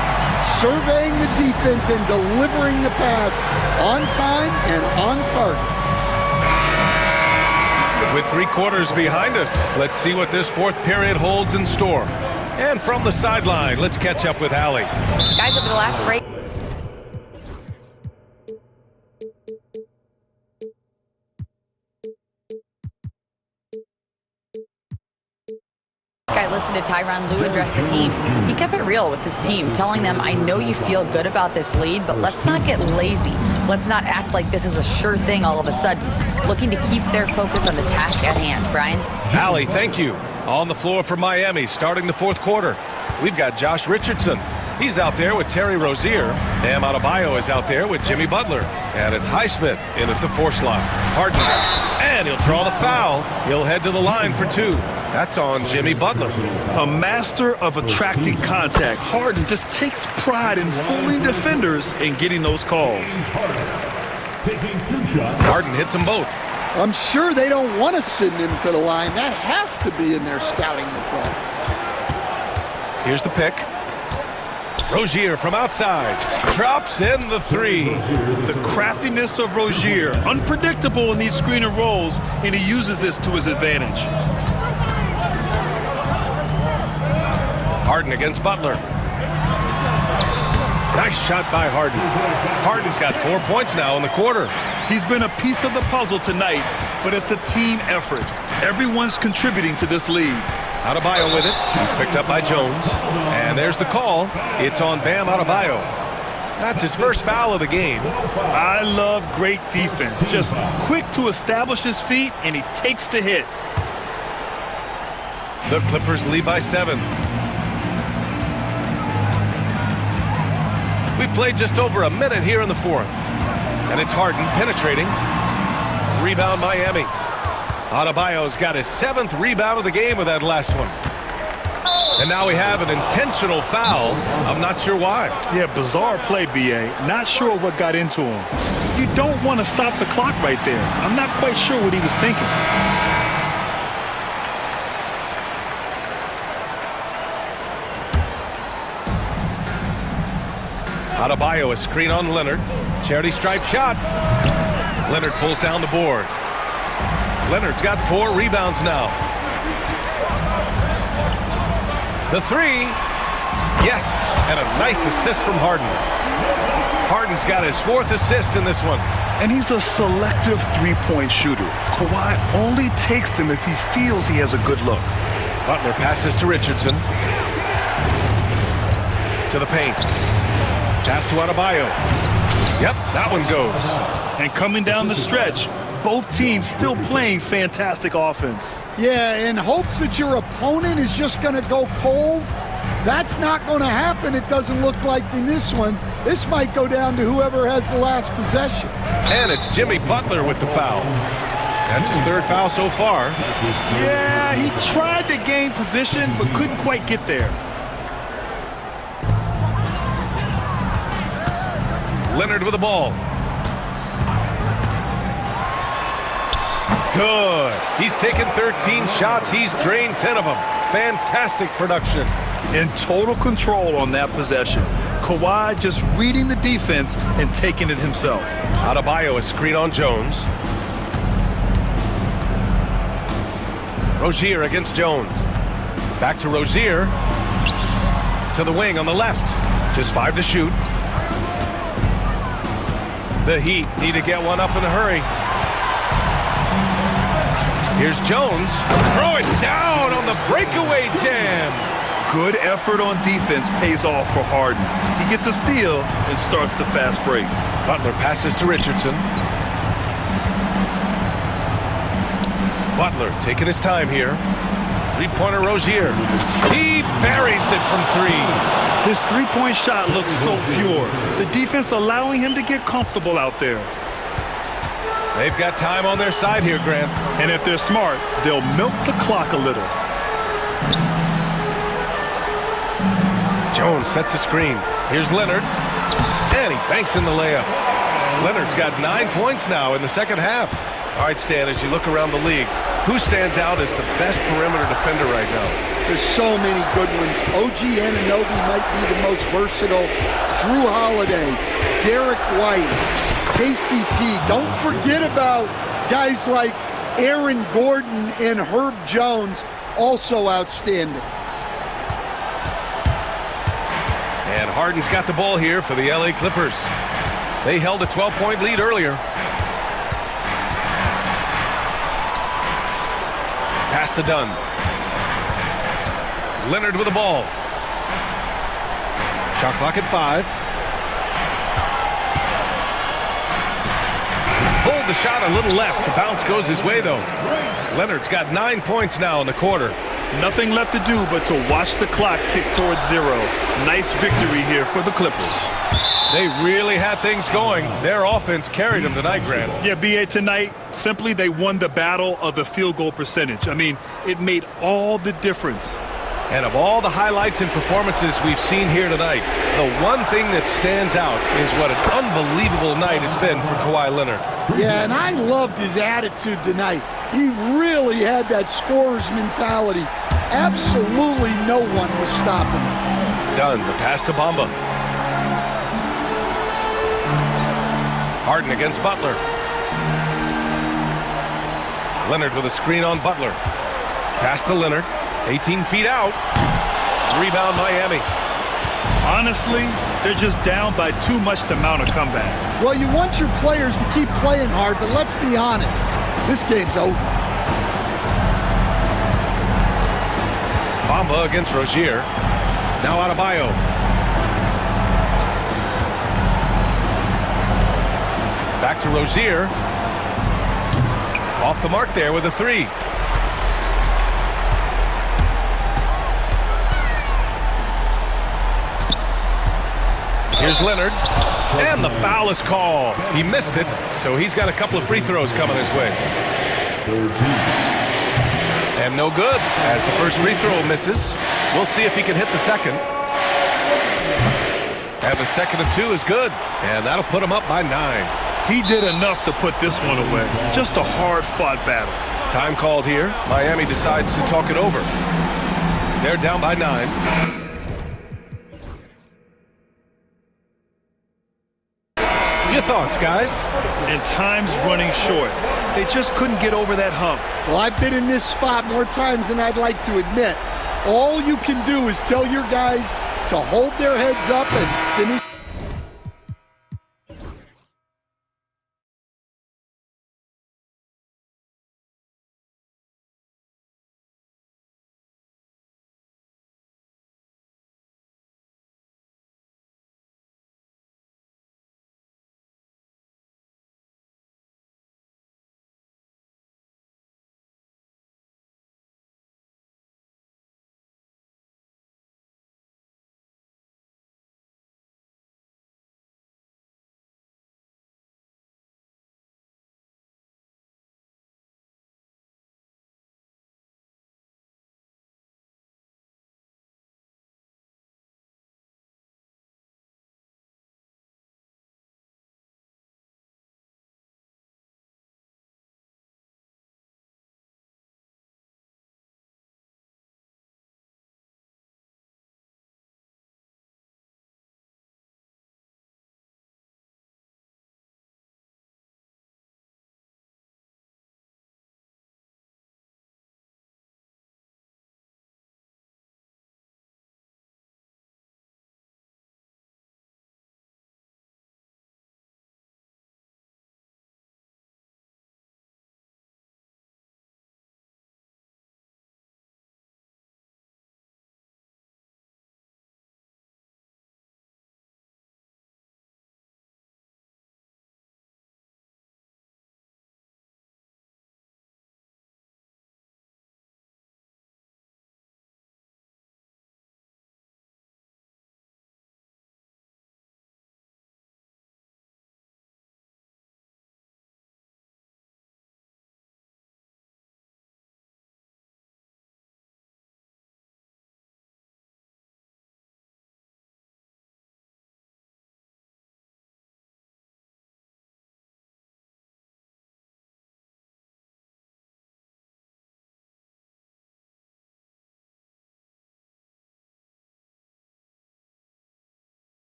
Speaker 2: surveying the defense and delivering the pass on time and on target.
Speaker 10: With 3 quarters behind us, let's see what this 4th period holds in store. And from the sideline, let's catch up with Allie.
Speaker 12: Guys, over the last break. I listened to Tyronn Lue address the team. He kept it real with his team, telling them, I know you feel good about this lead, but let's not get lazy. Let's not act like this is a sure thing all of a sudden. Looking to keep their focus on the task at hand. Brian?
Speaker 10: Allie, thank you. On the floor for Miami, starting the 4th quarter. We've got Josh Richardson. He's out there with Terry Rozier. Bam Adebayo is out there with Jimmy Butler. And it's Highsmith in at the 4 slot. Harden. And he'll draw the foul. He'll head to the line for 2. That's on Jimmy Butler.
Speaker 11: A master of attracting contact. Harden just takes pride in fooling defenders and getting those calls.
Speaker 10: Harden hits them both.
Speaker 2: I'm sure they don't want to send him to the line. That has to be in their scouting report.
Speaker 10: Here's the pick. Rozier from outside. Drops in the 3.
Speaker 11: The craftiness of Rozier. Unpredictable in these screen and rolls, and he uses this to his advantage.
Speaker 10: Harden against Butler. Nice shot by Harden. Harden's got 4 points now in the quarter.
Speaker 11: He's been a piece of the puzzle tonight, but it's a team effort. Everyone's contributing to this lead.
Speaker 10: Adebayo with it. He's picked up by Jones. And there's the call. It's on Bam Adebayo. That's his first foul of the game.
Speaker 11: I love great defense. Just quick to establish his feet, and he takes the hit.
Speaker 10: The Clippers lead by 7. We played just over a minute here in the 4th. And it's Harden penetrating. Rebound Miami. Adebayo's got his 7th rebound of the game with that last one. And now we have an intentional foul. I'm not sure why.
Speaker 11: Yeah, bizarre play, B.A. Not sure what got into him. You don't want to stop the clock right there. I'm not quite sure what he was thinking.
Speaker 10: Adebayo, a screen on Leonard. Charity stripe shot. Leonard pulls down the board. Leonard's got 4 rebounds now. The 3. Yes, and a nice assist from Harden. Harden's got his 4th assist in this one.
Speaker 11: And he's a selective 3-point shooter. Kawhi only takes them if he feels he has a good look.
Speaker 10: Butler passes to Richardson. To the paint. Pass to Adebayo. Yep, that one goes.
Speaker 11: And coming down the stretch, both teams still playing fantastic offense.
Speaker 2: Yeah, in hopes that your opponent is just going to go cold. That's not going to happen, it doesn't look like in this one. This might go down to whoever has the last possession.
Speaker 10: And it's Jimmy Butler with the foul. That's his third foul so far.
Speaker 11: Yeah, he tried to gain position, but couldn't quite get there.
Speaker 10: Leonard with the ball. Good. He's taken 13 shots. He's drained 10 of them. Fantastic production.
Speaker 11: In total control on that possession. Kawhi just reading the defense and taking it himself.
Speaker 10: Adebayo, a screen on Jones. Rozier against Jones. Back to Rozier. To the wing on the left. Just 5 to shoot. The Heat need to get one up in a hurry. Here's Jones. Throw it down on the breakaway jam.
Speaker 11: Good effort on defense pays off for Harden. He gets a steal and starts the fast break.
Speaker 10: Butler passes to Richardson. Butler taking his time here. Three-pointer Rozier. He buries it from 3.
Speaker 11: His three-point shot looks so pure. The defense allowing him to get comfortable out there.
Speaker 10: They've got time on their side here, Grant.
Speaker 11: And if they're smart, they'll milk the clock a little.
Speaker 10: Jones sets a screen. Here's Leonard. And he banks in the layup. Leonard's got 9 points now in the second half. All right, Stan, as you look around the league, who stands out as the best perimeter defender right now?
Speaker 2: There's so many good ones. OG Anunoby might be the most versatile. Drew Holiday, Derek White, KCP. Don't forget about guys like Aaron Gordon and Herb Jones, also outstanding.
Speaker 10: And Harden's got the ball here for the LA Clippers. They held a 12-point lead earlier. Pass to Dunn. Leonard with the ball. Shot clock at 5. Pulled the shot a little left. The bounce goes his way, though. Leonard's got 9 points now in the quarter.
Speaker 11: Nothing left to do but to watch the clock tick towards 0. Nice victory here for the Clippers.
Speaker 10: They really had things going. Their offense carried them tonight, Grant.
Speaker 11: Yeah, B.A., tonight, simply they won the battle of the field goal percentage. I mean, it made all the difference.
Speaker 10: And of all the highlights and performances we've seen here tonight, the one thing that stands out is what an unbelievable night it's been for Kawhi Leonard.
Speaker 2: Yeah, and I loved his attitude tonight. He really had that scorer's mentality. Absolutely no one was stopping him.
Speaker 10: Done. The pass to Bamba. Harden against Butler. Leonard with a screen on Butler. Pass to Leonard. 18 feet out. Rebound Miami.
Speaker 11: Honestly, they're just down by too much to mount a comeback.
Speaker 2: Well, you want your players to keep playing hard, but let's be honest. This game's over.
Speaker 10: Bamba against Rozier. Now Adebayo. Back to Rozier. Off the mark there with a 3. Here's Leonard. And the foul is called. He missed it, so he's got a couple of free throws coming his way. And no good, as the first free throw misses. We'll see if he can hit the second. And the second of 2 is good, and that'll put him up by 9.
Speaker 11: He did enough to put this one away. Just a hard-fought battle.
Speaker 10: Time called here. Miami decides to talk it over. They're down by 9. Your thoughts, guys?
Speaker 11: And time's running short. They just couldn't get over that hump.
Speaker 2: Well, I've been in this spot more times than I'd like to admit. All you can do is tell your guys to hold their heads up and finish.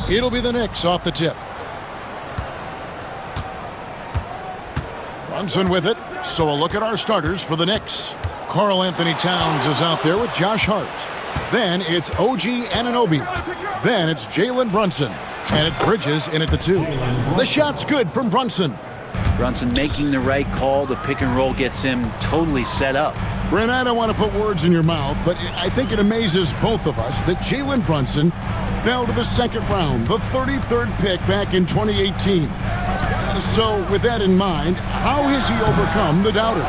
Speaker 1: It'll be the Knicks off the tip. Brunson with it. So a look at our starters for the Knicks. Karl Anthony Towns is out there with Josh Hart. Then it's OG Anunoby. Then it's Jalen Brunson. And it's Bridges in at the 2. The shot's good from Brunson.
Speaker 13: Brunson making the right call. The pick and roll gets him totally set up.
Speaker 1: Brent, I don't want to put words in your mouth, but I think it amazes both of us that Jalen Brunson fell to the second round, the 33rd pick back in 2018. So with that in mind, how has he overcome the doubters?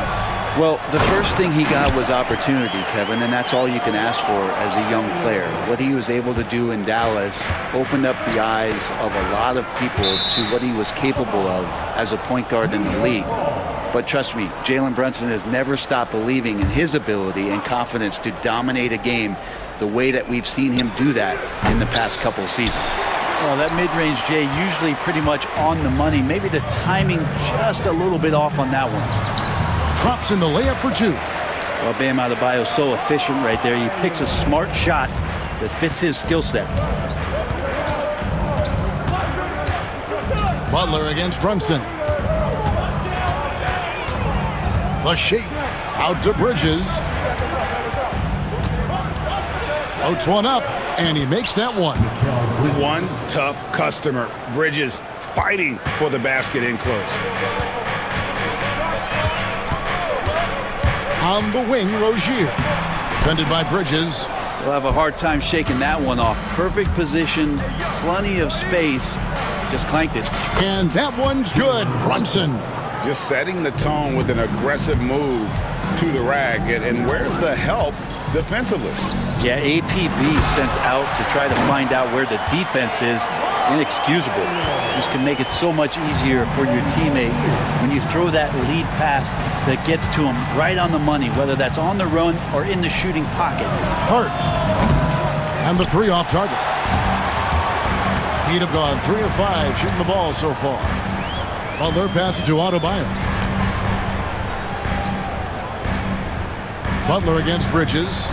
Speaker 13: Well, the first thing he got was opportunity, Kevin, and that's all you can ask for as a young player. What he was able to do in Dallas opened up the eyes of a lot of people to what he was capable of as a point guard in the league. But trust me, Jalen Brunson has never stopped believing in his ability and confidence to dominate a game the way that we've seen him do that in the past couple of seasons.
Speaker 14: Well, that mid-range, Jay, usually pretty much on the money. Maybe the timing just a little bit off on that one.
Speaker 1: Drops in the layup for 2.
Speaker 14: Well, Bam Adebayo's so efficient right there. He picks a smart shot that fits his skill set.
Speaker 1: Butler against Brunson. The shake out to Bridges. Floats one up, and he makes that one.
Speaker 6: One tough customer. Bridges fighting for the basket in close.
Speaker 1: On the wing, Rozier. Defended by Bridges.
Speaker 14: We'll have a hard time shaking that one off. Perfect position, plenty of space. Just clanked it.
Speaker 1: And that one's good. Brunson.
Speaker 3: Just setting the tone with an aggressive move to the rack. And where's the help defensively?
Speaker 14: Yeah, APB sent out to try to find out where the defense is. Inexcusable. This can make it so much easier for your teammate when you throw that lead pass that gets to him right on the money, whether that's on the run or in the shooting pocket.
Speaker 1: Hurt. And the 3 off target. He'd have gone 3 of 5 shooting the ball so far. Butler passes to Adebayo. Butler against Bridges.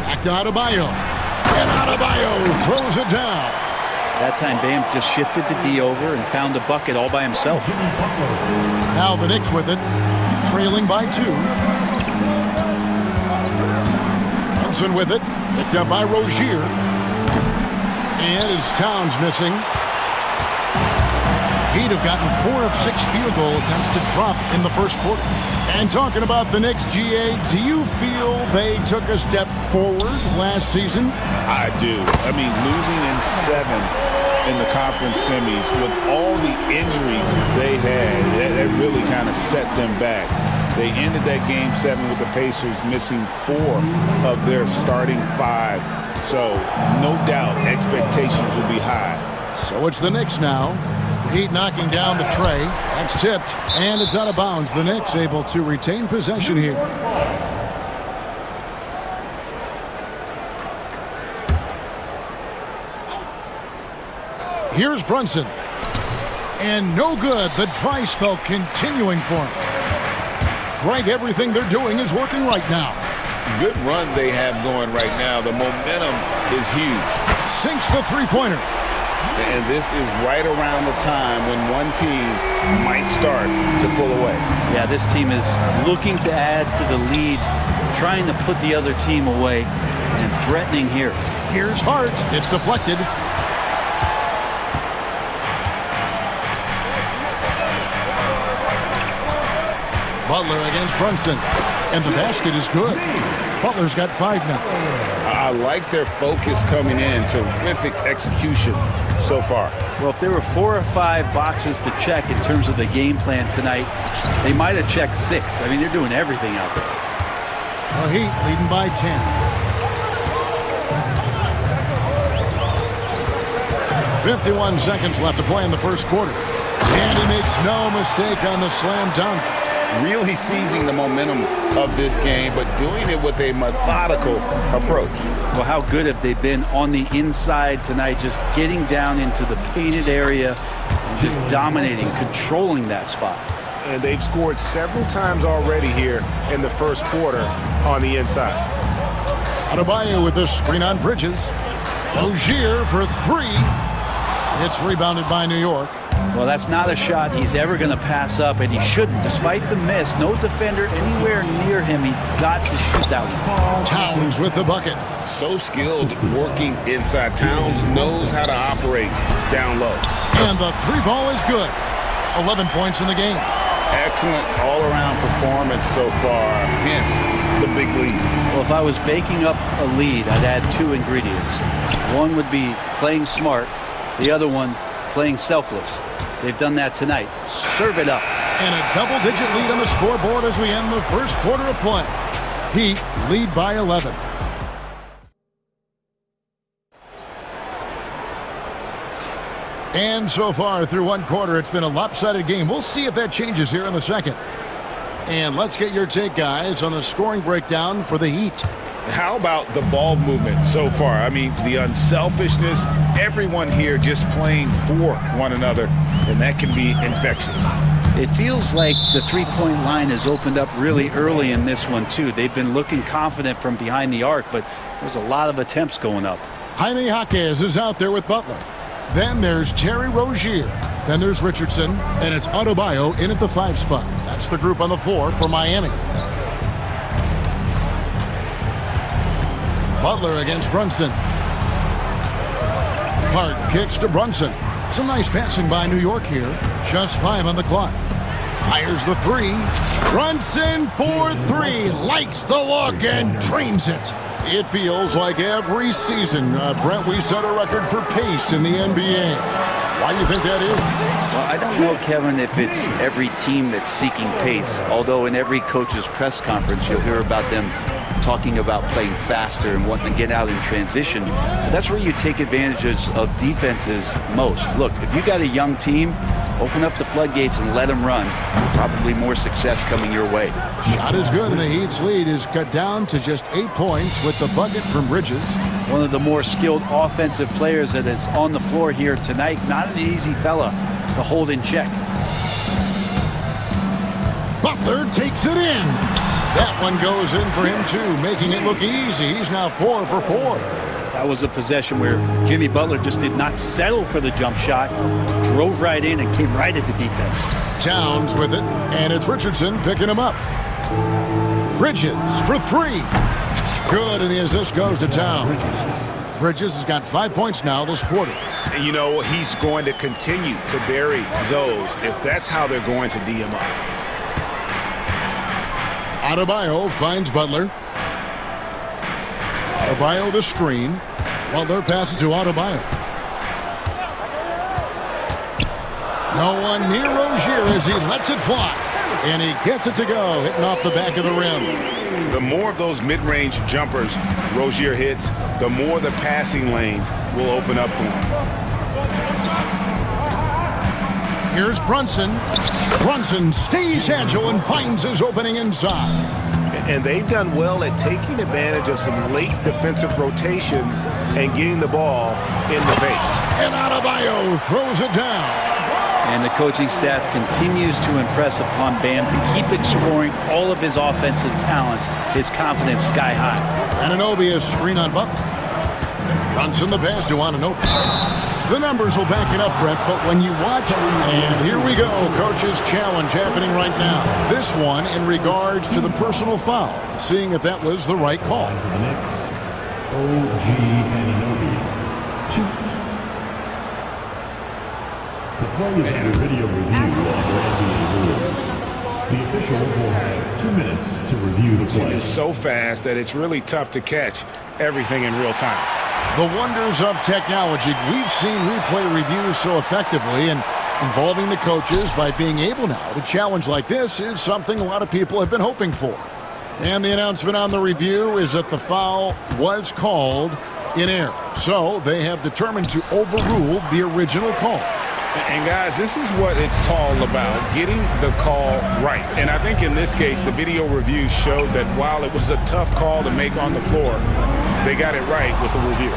Speaker 1: Back to Adebayo. And Adebayo throws it down.
Speaker 14: That time, Bam just shifted the D over and found the bucket all by himself.
Speaker 1: Now the Knicks with it, trailing by 2. Brunson with it, picked up by Rozier. And it's Towns missing. He'd have gotten 4 of 6 field goal attempts to drop in the first quarter. And talking about the Knicks, GA, do you feel they took a step forward last season?
Speaker 6: I do. I mean, losing in 7 in the conference semis with all the injuries they had, that really kind of set them back. They ended that game 7 with the Pacers missing 4 of their starting 5. So, no doubt, expectations will be high.
Speaker 1: So it's the Knicks now. The Heat knocking down the tray. That's tipped, and it's out of bounds. The Knicks able to retain possession here. Here's Brunson. And no good. The dry spell continuing for him. Greg, everything they're doing is working right now.
Speaker 3: Good run they have going right now. The momentum is huge.
Speaker 1: Sinks the three-pointer.
Speaker 3: And this is right around the time when one team might start to pull away.
Speaker 14: Yeah, this team is looking to add to the lead, trying to put the other team away, and threatening here.
Speaker 1: Here's Hart. It's deflected. Butler against Brunson. And the basket is good. Butler's got 5 now.
Speaker 3: I like their focus coming in. Terrific execution so far.
Speaker 14: Well, if there were 4 or 5 boxes to check in terms of the game plan tonight, they might have checked 6. I mean, they're doing everything out there.
Speaker 1: The Heat leading by 10. 51 seconds left to play in the first quarter. And he makes no mistake on the slam dunk.
Speaker 3: Really seizing the momentum of this game, but doing it with a methodical approach.
Speaker 14: Well, how good have they been on the inside tonight, just getting down into the painted area and just dominating, controlling that spot.
Speaker 6: And they've scored several times already here in the first quarter on the inside.
Speaker 1: Adebayo with the screen on Bridges. Rozier for 3. It's rebounded by New York.
Speaker 14: Well, that's not a shot he's ever going to pass up, and he shouldn't. Despite the miss, no defender anywhere near him. He's got to shoot that one.
Speaker 1: Towns with the bucket.
Speaker 3: So skilled working inside. Towns knows how to operate down low.
Speaker 1: And the three ball is good. 11 points in the game.
Speaker 3: Excellent all-around performance so far, hence the big lead.
Speaker 14: Well, if I was baking up a lead, I'd add two ingredients. One would be playing smart. The other one, playing selfless. They've done that tonight. Serve it up.
Speaker 1: And a double-digit lead on the scoreboard as we end the first quarter of play. Heat lead by 11. And so far through one quarter, it's been a lopsided game. We'll see if that changes here in the second. And let's get your take, guys, on the scoring breakdown for the Heat.
Speaker 3: How about the ball movement so far? I mean, the unselfishness, everyone here just playing for one another, and that can be infectious.
Speaker 14: It feels like the three-point line has opened up really early in this one, too. They've been looking confident from behind the arc, but there's a lot of attempts going up.
Speaker 1: Jaime Jaquez is out there with Butler. Then there's Terry Rozier. Then there's Richardson, and it's Adebayo in at the 5 spot. That's the group on the floor for Miami. Butler against Brunson. Hart kicks to Brunson. Some nice passing by New York here. Just 5 on the clock. Fires the 3. Brunson for 3. Likes the look and drains it. It feels like every season, Brent, we set a record for pace in the NBA. Why do you think that is?
Speaker 14: Well, I don't know, Kevin, if it's every team that's seeking pace. Although in every coach's press conference, you'll hear about them talking about playing faster and wanting to get out in transition. But that's where you take advantages of defenses most. Look, if you got a young team, open up the floodgates and let them run. Probably more success coming your way.
Speaker 1: Shot is good, and the Heat's lead is cut down to just 8 points with the bucket from Bridges.
Speaker 14: One of the more skilled offensive players that is on the floor here tonight. Not an easy fella to hold in check.
Speaker 1: Butler takes it in. That one goes in for him, too, making it look easy. He's now 4 for 4.
Speaker 14: That was a possession where Jimmy Butler just did not settle for the jump shot, drove right in and came right at the defense.
Speaker 1: Towns with it, and it's Richardson picking him up. Bridges for 3. Good, and the assist goes to Towns. Bridges has got 5 points now this quarter.
Speaker 6: And you know, he's going to continue to bury those if that's how they're going to D him up.
Speaker 1: Adebayo finds Butler. Adebayo the screen. Butler passes to Adebayo. No one near Rozier as he lets it fly. And he gets it to go, hitting off the back of the rim.
Speaker 6: The more of those mid-range jumpers Rozier hits, the more the passing lanes will open up for him.
Speaker 1: Here's Brunson. Brunson stays agile and finds his opening inside.
Speaker 6: And they've done well at taking advantage of some late defensive rotations and getting the ball in the paint.
Speaker 1: And Adebayo throws it down.
Speaker 14: And the coaching staff continues to impress upon Bam to keep exploring all of his offensive talents, his confidence sky high.
Speaker 1: Anunoby is screen on Butler. Brunson the pass to Anunoby. The numbers will back it up, Brett, but when you watch, and here we go, coach's challenge happening right now. This one in regards to the personal foul, seeing if that was the right call.
Speaker 5: For the Knicks, OG Anunoby. 2. The play is under video review under NBA rules. The officials will have 2 minutes to review the play.
Speaker 3: It's so fast that it's really tough to catch everything in real time.
Speaker 1: The wonders of technology. We've seen replay reviews so effectively, and involving the coaches by being able now to challenge like this is something a lot of people have been hoping for. And the announcement on the review is that the foul was called in error. So they have determined to overrule the original call.
Speaker 3: And guys, this is what it's all about, getting the call right. And I think in this case, the video review showed that while it was a tough call to make on the floor, they got it right with the review.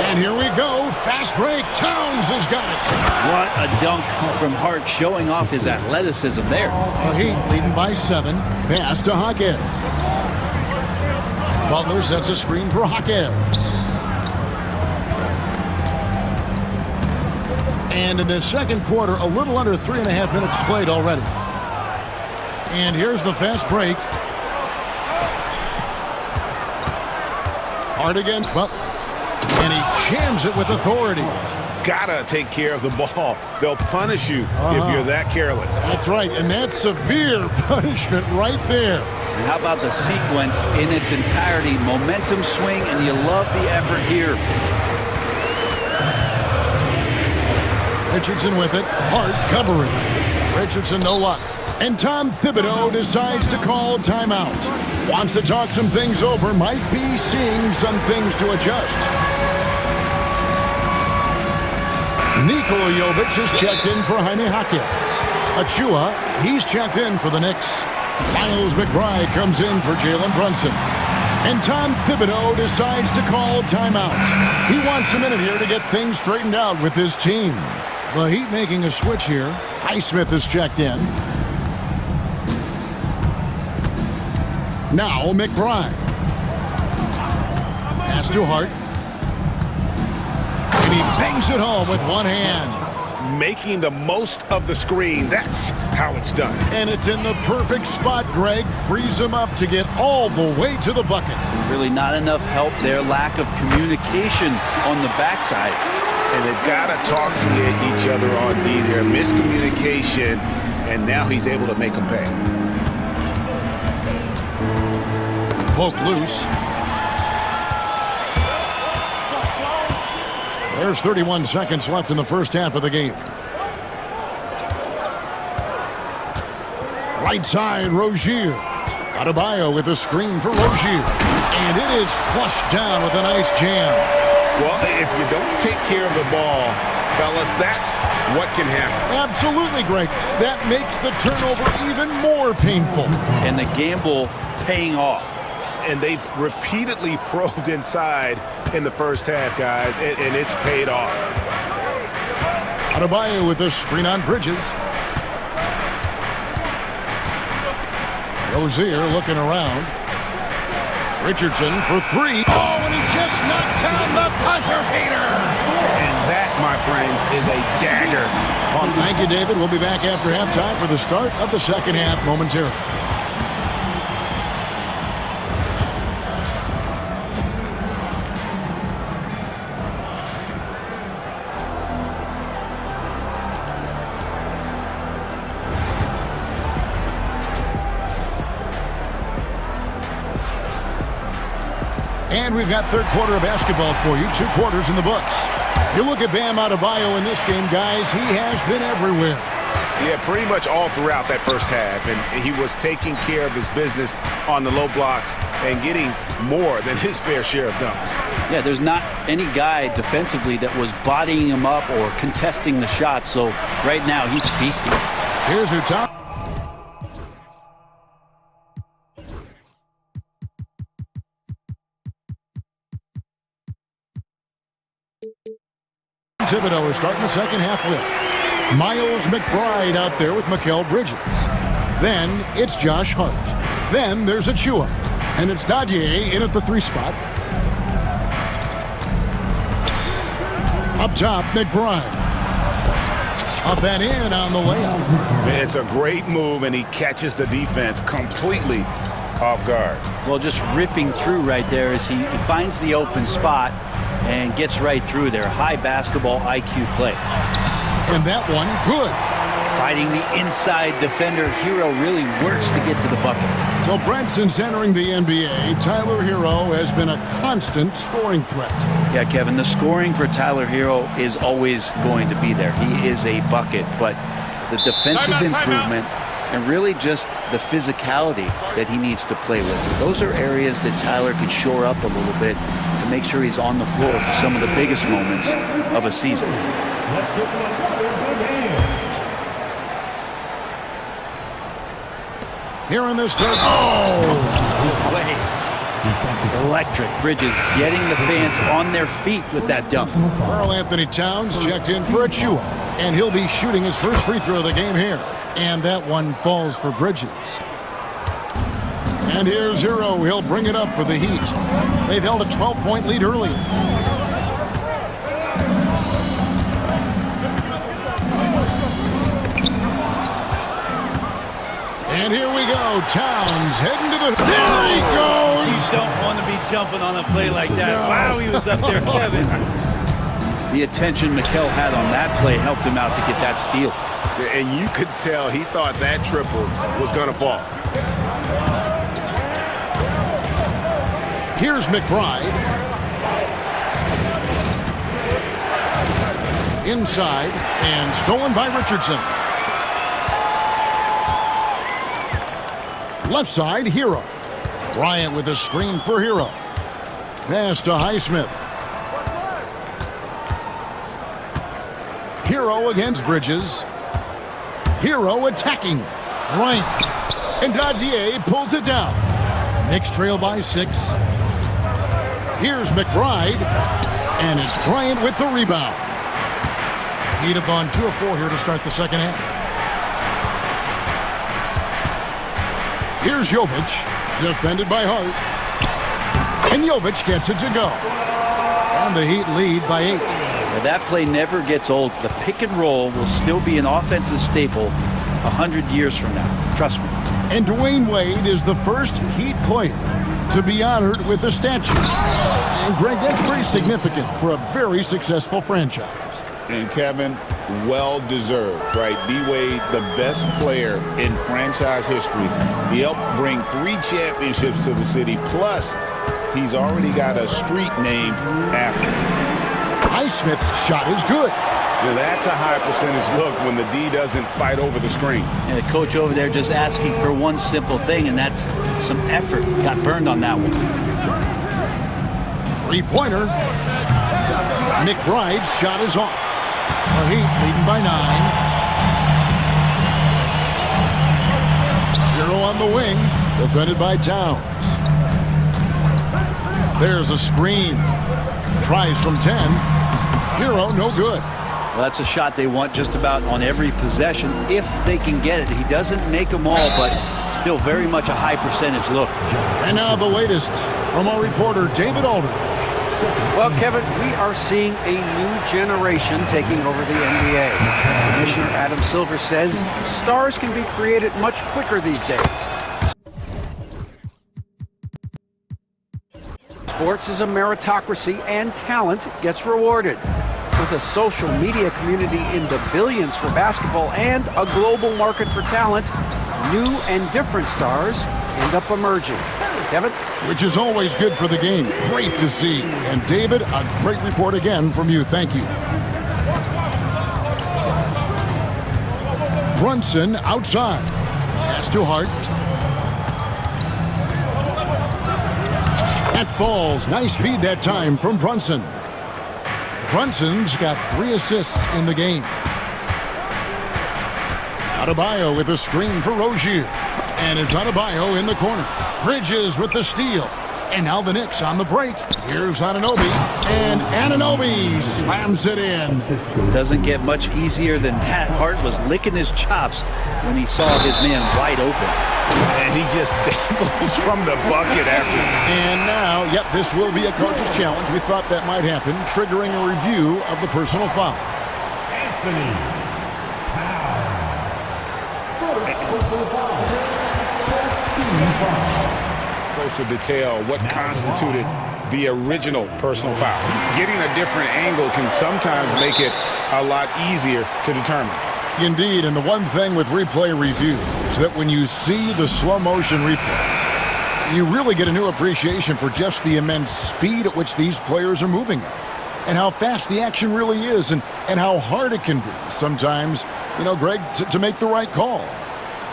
Speaker 1: And here we go. Fast break. Towns has got it.
Speaker 14: What a dunk from Hart, showing off his athleticism there.
Speaker 1: The Heat leading by 7. Pass to Jaquez. Butler sets a screen for Jaquez. And in the second quarter, a little under 3.5 minutes played already. And here's the fast break. Hard against Butler. And he jams it with authority.
Speaker 6: Gotta take care of the ball. They'll punish you if you're that careless.
Speaker 1: That's right, and that's severe punishment right there.
Speaker 14: And how about the sequence in its entirety? Momentum swing, and you love the effort here.
Speaker 1: Richardson with it. Hart covering. Richardson no luck. And Tom Thibodeau decides to call timeout. Wants to talk some things over. Might be seeing some things to adjust. Nikola Jovic is checked in for Jaime Jaquez. Achua, he's checked in for the Knicks. Miles McBride comes in for Jalen Brunson. And Tom Thibodeau decides to call timeout. He wants a minute here to get things straightened out with his team. The Heat making a switch here. Highsmith is checked in. Now McBride. Pass to Hart. And he bangs it home with one hand.
Speaker 6: Making the most of the screen. That's how it's done.
Speaker 1: And it's in the perfect spot, Greg. Frees him up to get all the way to the bucket.
Speaker 14: Really not enough help there. Lack of communication on the backside.
Speaker 6: And they've got to talk to each other on D there. Miscommunication, and now he's able to make them pay.
Speaker 1: Poke loose. There's 31 seconds left in the first half of the game. Right side, Rozier. Adebayo with a screen for Rozier. And it is flushed down with a nice jam.
Speaker 6: Well, if you don't take care of the ball, fellas, that's what can happen.
Speaker 1: Absolutely, Greg. That makes the turnover even more painful.
Speaker 14: And the gamble paying off.
Speaker 6: And they've repeatedly probed inside in the first half, guys, and it's paid off.
Speaker 1: Adebayo with a screen on Bridges. Rozier looking around. Richardson for three. Oh, and he just knocked down the buzzer beater.
Speaker 6: And that, my friends, is a dagger.
Speaker 1: Thank you, David. We'll be back after halftime for the start of the second half momentarily. And we've got third quarter of basketball for you. 2 quarters in the books. You look at Bam Adebayo in this game, guys. He has been everywhere.
Speaker 6: Yeah, pretty much all throughout that first half. And he was taking care of his business on the low blocks and getting more than his fair share of dunks.
Speaker 14: Yeah, there's not any guy defensively that was bodying him up or contesting the shot. So right now he's feasting.
Speaker 1: Here's your top. Thibodeau is starting the second half with Miles McBride out there with Mikal Bridges. Then it's Josh Hart. Then there's Achua. And it's Dadier in at the 3 spot. Up top, McBride. Up and in on the layup.
Speaker 6: It's a great move, and he catches the defense completely off guard.
Speaker 14: Well, just ripping through right there as he finds the open spot and gets right through there. High basketball IQ play.
Speaker 1: And that one, good.
Speaker 14: Fighting the inside defender. Hero really works to get to the bucket.
Speaker 1: Well, Brent, since entering the NBA, Tyler Hero has been a constant scoring threat.
Speaker 14: Yeah, Kevin, the scoring for Tyler Hero is always going to be there. He is a bucket, but the defensive improvement and really just the physicality that he needs to play with. Those are areas that Tyler could shore up a little bit to make sure he's on the floor for some of the biggest moments of a season.
Speaker 1: Here in this third.
Speaker 14: Electric. Bridges getting the fans on their feet with that dunk.
Speaker 1: Karl Anthony Towns checked in for Achua, and he'll be shooting his first free throw of the game here. And that one falls for Bridges. And here's Hero. He'll bring it up for the Heat. They've held a 12-point lead early. And here we go. Towns heading to the... There he goes!
Speaker 14: You don't want to be jumping on a play like that. No. Wow, he was up there, Kevin. The attention Mikal had on that play helped him out to get that steal.
Speaker 6: And you could tell he thought that triple was going to fall.
Speaker 1: Here's McBride. Inside, and stolen by Richardson. Left side, Hero. Bryant with a screen for Hero. Pass to Highsmith. Hero against Bridges. Hero attacking. Bryant. And Dadier pulls it down. Knicks trail by 6. Here's McBride. And it's Bryant with the rebound. He'd have gone 2 of 4 here to start the second half. Here's Jovic, defended by Hart. And Jovic gets it to go. And the Heat lead by 8.
Speaker 14: Now that play never gets old. The pick and roll will still be an offensive staple 100 years from now. Trust me.
Speaker 1: And Dwayne Wade is the first Heat player to be honored with a statue. And Greg, that's pretty significant for a very successful franchise.
Speaker 4: And Kevin, well-deserved, right? D-Wade, the best player in franchise history. He helped bring 3 championships to the city, plus he's already got a street named after him.
Speaker 1: Highsmith's shot is good.
Speaker 6: Now that's a high percentage look when the D doesn't fight over the screen.
Speaker 14: And the coach over there just asking for one simple thing, and that's some effort. Got burned on that one.
Speaker 1: 3-pointer. McBride's shot is off. The Heat leading by 9. Hero on the wing, defended by Towns. There's a screen. Tries from 10. Hero, no good.
Speaker 14: Well, that's a shot they want just about on every possession if they can get it. He doesn't make them all, but still very much a high percentage look.
Speaker 1: And now the latest from our reporter, David Aldridge.
Speaker 7: Well, Kevin, we are seeing a new generation taking over the NBA. Commissioner Adam Silver says stars can be created much quicker these days. Sports is a meritocracy, and talent gets rewarded. With a social media community in the billions for basketball and a global market for talent, new and different stars end up emerging. Kevin?
Speaker 1: Which is always good for the game. Great to see. And David, a great report again from you. Thank you. Brunson outside. Pass to Hart. That falls. Nice feed that time from Brunson. Brunson's got 3 assists in the game. Adebayo with a screen for Rozier. And it's Adebayo in the corner. Bridges with the steal. And now the Knicks on the break. Here's Anunoby. And Anunoby slams it in.
Speaker 14: Doesn't get much easier than that. Hart was licking his chops when he saw his man wide open.
Speaker 6: And he just dangles from the bucket after.
Speaker 1: And now, yep, this will be a coach's challenge. We thought that might happen, triggering a review of the personal foul.
Speaker 5: Anthony
Speaker 3: Closer detail, what constituted the original personal foul. Getting a different angle can sometimes make it a lot easier to determine.
Speaker 1: Indeed, and the one thing with replay review is that when you see the slow motion replay, you really get a new appreciation for just the immense speed at which these players are moving at, and how fast the action really is, and how hard it can be sometimes, you know, Greg, to make the right call.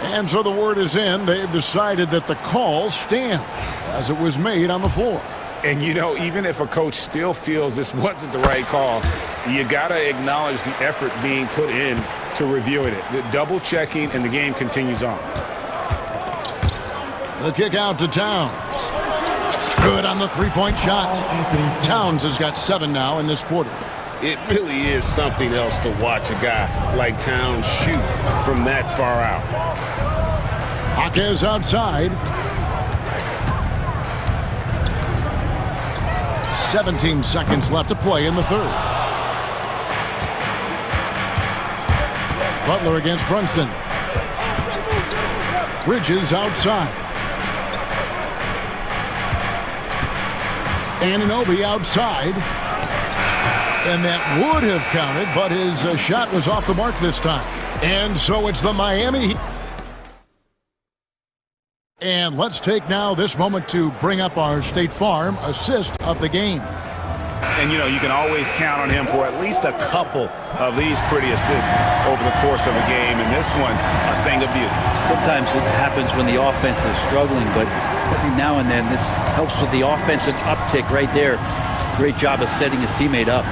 Speaker 1: And so the word is in. They've decided that the call stands as it was made on the floor.
Speaker 3: And, you know, even if a coach still feels this wasn't the right call, you got to acknowledge the effort being put in to reviewing it. The double checking, and the game continues on.
Speaker 1: The kick out to Towns. Good on the three-point shot. Towns has got 7 now in this quarter.
Speaker 6: It really is something else to watch a guy like Towns shoot from that far out.
Speaker 1: Jaquez outside. 17 seconds left to play in the third. Butler against Brunson. Bridges outside. Anunoby outside. And that would have counted, but his shot was off the mark this time. And so it's the Miami Heat. And let's take now this moment to bring up our State Farm assist of the game.
Speaker 6: And, you know, you can always count on him for at least a couple of these pretty assists over the course of a game. And this one, a thing of beauty.
Speaker 14: Sometimes it happens when the offense is struggling, but every now and then this helps with the offensive uptick right there. Great job of setting his teammate up.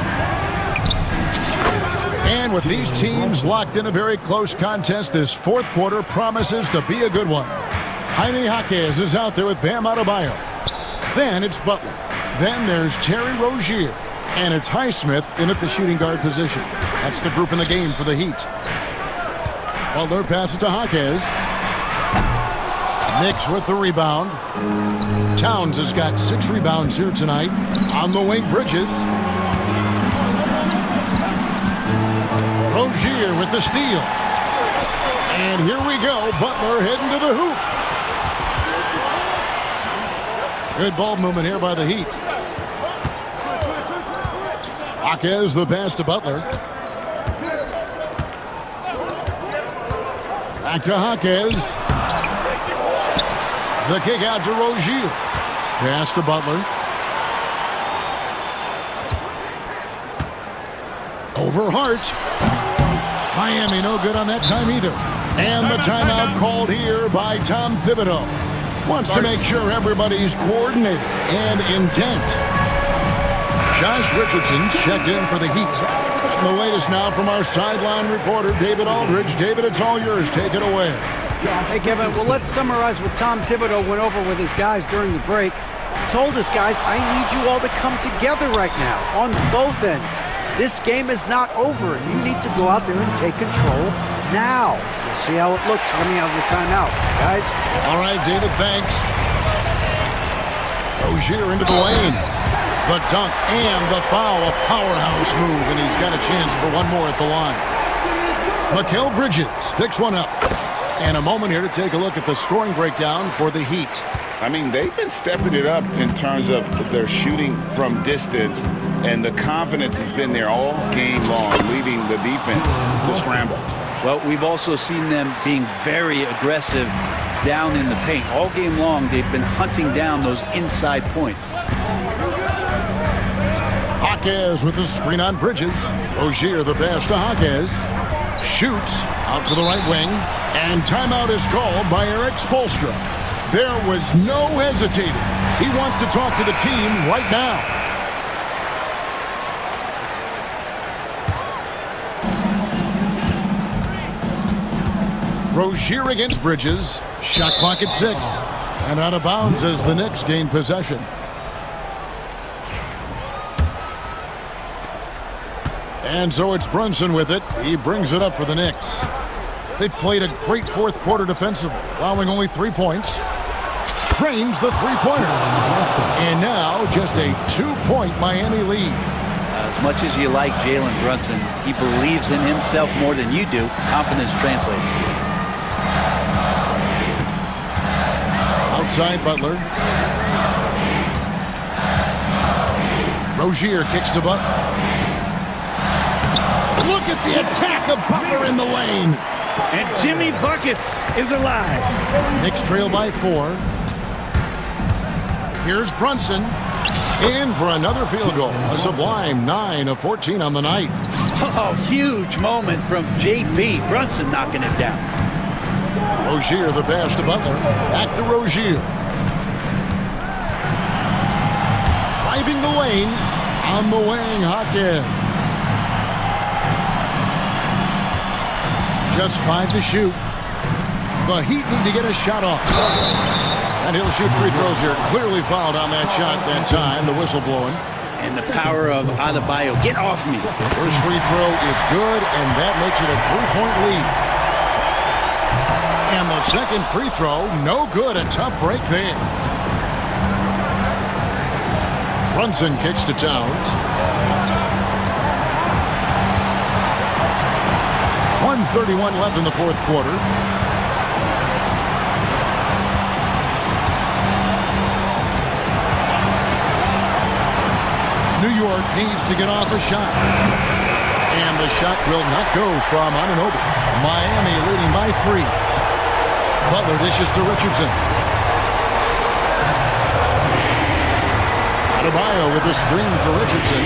Speaker 1: And with these teams locked in a very close contest, this fourth quarter promises to be a good one. Jaime Jaquez is out there with Bam Adebayo. Then it's Butler. Then there's Terry Rozier. And it's Highsmith in at the shooting guard position. That's the group in the game for the Heat. Butler passes to Jaquez. Knicks with the rebound. Towns has got 6 rebounds here tonight. On the wing, Bridges. Rozier with the steal. And here we go. Butler heading to the hoop. Good ball movement here by the Heat. Jaquez the pass to Butler. Back to Jaquez. The kick out to Rozier. Pass to Butler. Over Hart. Miami no good on that time either. And the timeout called here by Tom Thibodeau. Wants to make sure everybody's coordinated and intent. Josh Richardson checked in for the Heat. And the latest now from our sideline reporter, David Aldridge. David, it's all yours. Take it away.
Speaker 7: Hey, Kevin, well, let's summarize what Tom Thibodeau went over with his guys during the break. He told his guys, I need you all to come together right now on both ends. This game is not over, and you need to go out there and take control now. We'll see how it looks coming out of the timeout, guys.
Speaker 1: All right, David, thanks. Rozier into the lane. The dunk and the foul, a powerhouse move, and he's got a chance for one more at the line. Mikal Bridges picks one up. And a moment here to take a look at the scoring breakdown for the Heat.
Speaker 4: I mean, they've been stepping it up in terms of their shooting from distance, and the confidence has been there all game long, leading the defense to scramble.
Speaker 14: Well, we've also seen them being very aggressive down in the paint. All game long, they've been hunting down those inside points.
Speaker 1: Jaquez with the screen on Bridges. Rozier the pass to Jaquez. Shoots out to the right wing. And timeout is called by Eric Spoelstra. There was no hesitating. He wants to talk to the team right now. Rozier against Bridges. Shot clock at 6. And out of bounds as the Knicks gain possession. And so it's Brunson with it. He brings it up for the Knicks. They've played a great fourth quarter defensively, allowing only 3 points. Drains the three-pointer. And now just a 2-point Miami lead.
Speaker 14: As much as you like Jalen Brunson, he believes in himself more than you do. Confidence translated.
Speaker 1: Outside Butler. Rozier kicks to Butler. Look at the attack of Butler in the lane.
Speaker 15: And Jimmy Buckets is alive.
Speaker 1: Knicks trail by 4. Here's Brunson. In for another field goal. A sublime 9 of 14 on the night.
Speaker 14: Oh, huge moment from JB. Brunson knocking it down.
Speaker 1: Rozier the pass to Butler. Back to Rozier. Driving the lane. On the wing, Jaquez. Just 5 to shoot. The Heat need to get a shot off. And he'll shoot free throws here. Clearly fouled on that shot that time. The whistle blowing.
Speaker 14: And the power of Adebayo. Get off me.
Speaker 1: First free throw is good, and that makes it a 3-point lead. And the second free throw, no good. A tough break there. Brunson kicks to Towns. 1:31 left in the fourth quarter. Needs to get off a shot. And the shot will not go from Anunoby. Miami leading by 3. Butler dishes to Richardson. Adebayo with the screen for Richardson.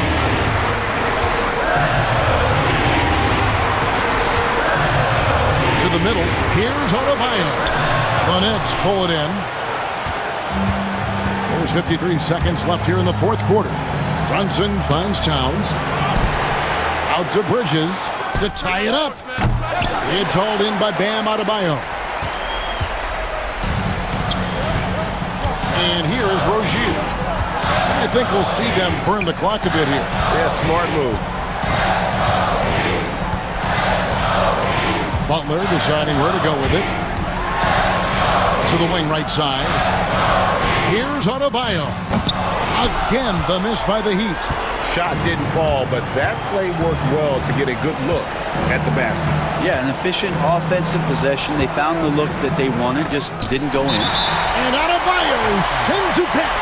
Speaker 1: To the middle. Here's Adebayo. The Nets pull it in. There's 53 seconds left here in the fourth quarter. Brunson finds Towns. Out to Bridges to tie it up. It's hauled in by Bam Adebayo. And here is Rozier. I think we'll see them burn the clock a bit here.
Speaker 3: Yeah, smart move.
Speaker 1: Butler deciding where to go with it. To the wing right side. Here's Adebayo. Again, the miss by the Heat.
Speaker 3: Shot didn't fall, but that play worked well to get a good look at the basket.
Speaker 14: Yeah, an efficient offensive possession. They found the look that they wanted, just didn't go in.
Speaker 1: And Adebayo sends it back.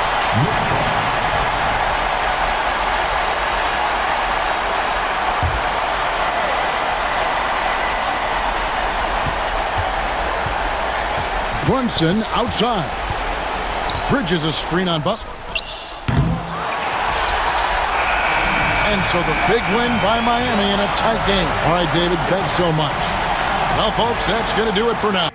Speaker 1: Brunson outside. Bridges a screen on Butler. And so the big win by Miami in a tight game. All right, David, thanks so much. Well, folks, that's going to do it for now.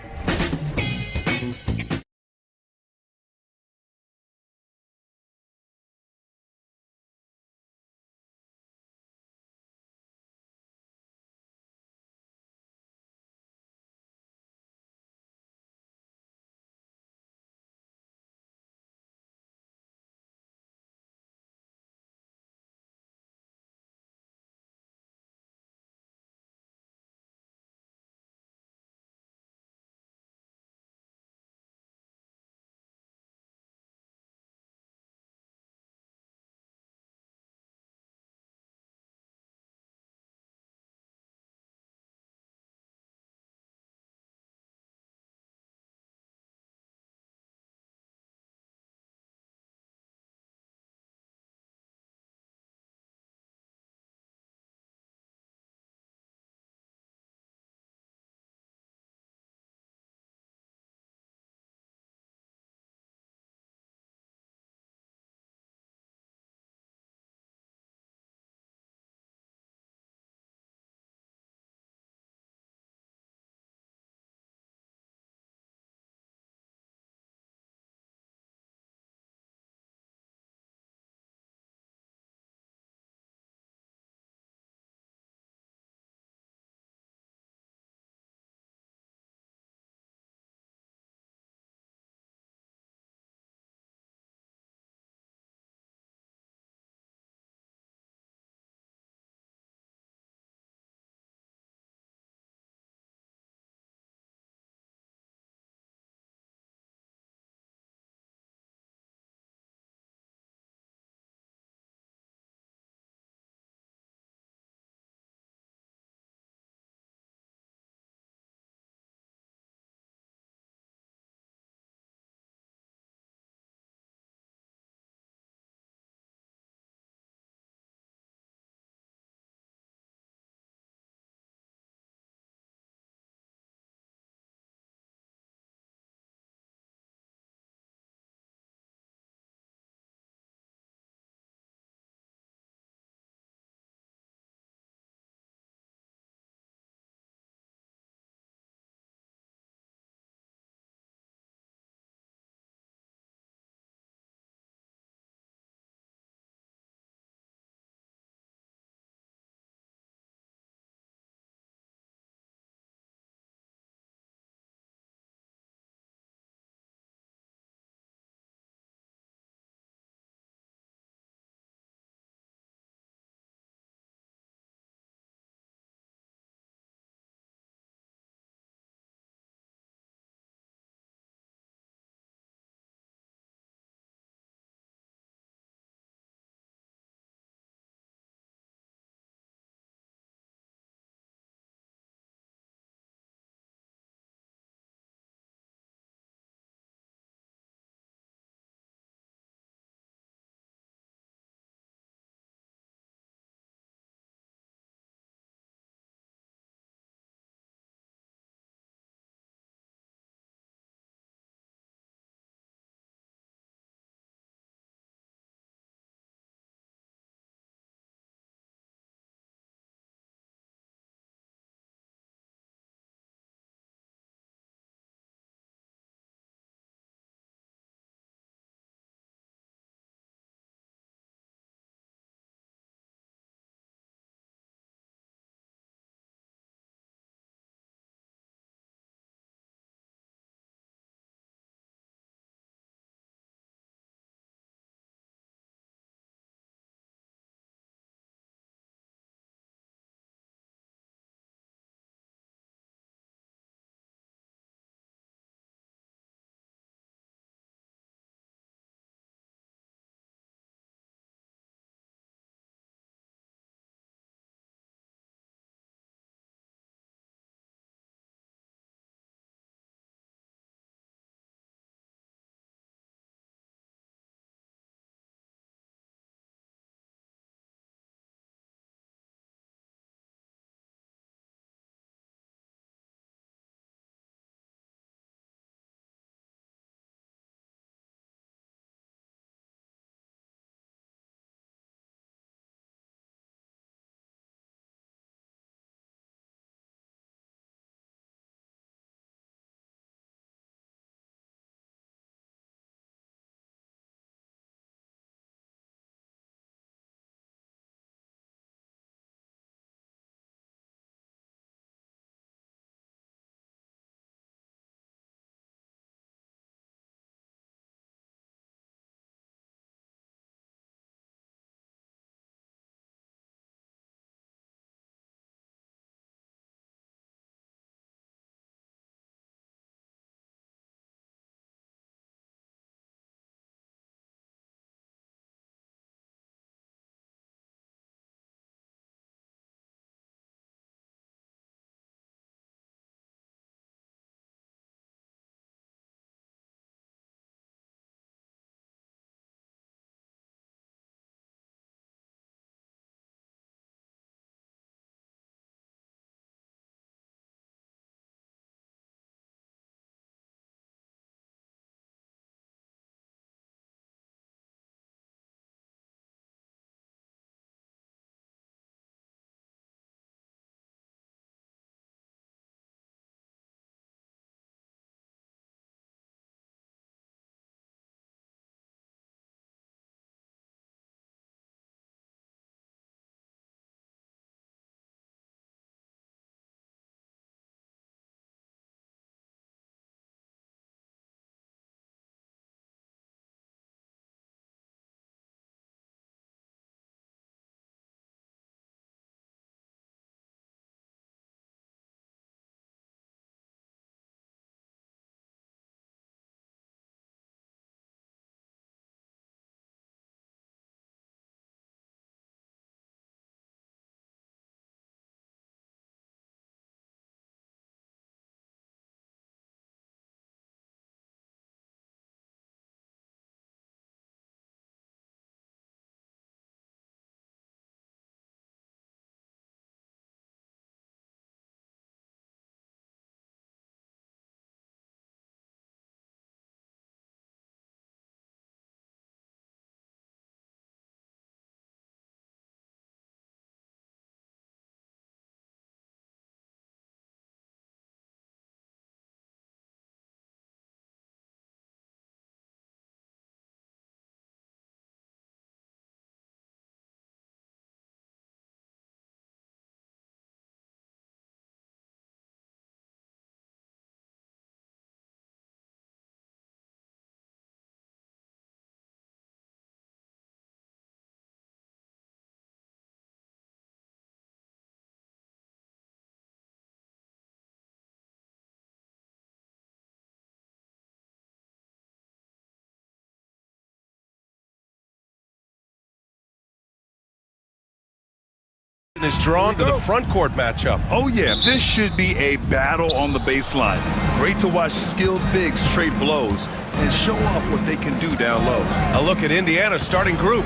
Speaker 10: Is drawn to the front court matchup.
Speaker 11: Oh, yeah, this should be a battle on the baseline. Great to watch skilled bigs trade blows and show off what they can do down low.
Speaker 10: A look at Indiana's starting group.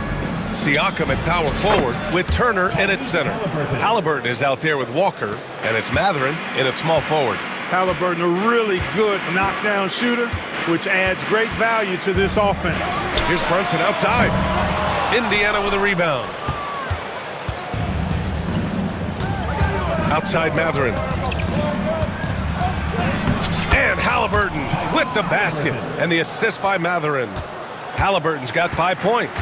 Speaker 10: Siakam at power forward with Turner in at center. Halliburton is out there with Walker, and it's Matherin in at small forward.
Speaker 16: Halliburton, a really good knockdown shooter, which adds great value to this offense.
Speaker 10: Here's Brunson outside. Indiana with a rebound. Outside Matherin. And Halliburton with the basket. And the assist by Matherin. Halliburton's got 5 points.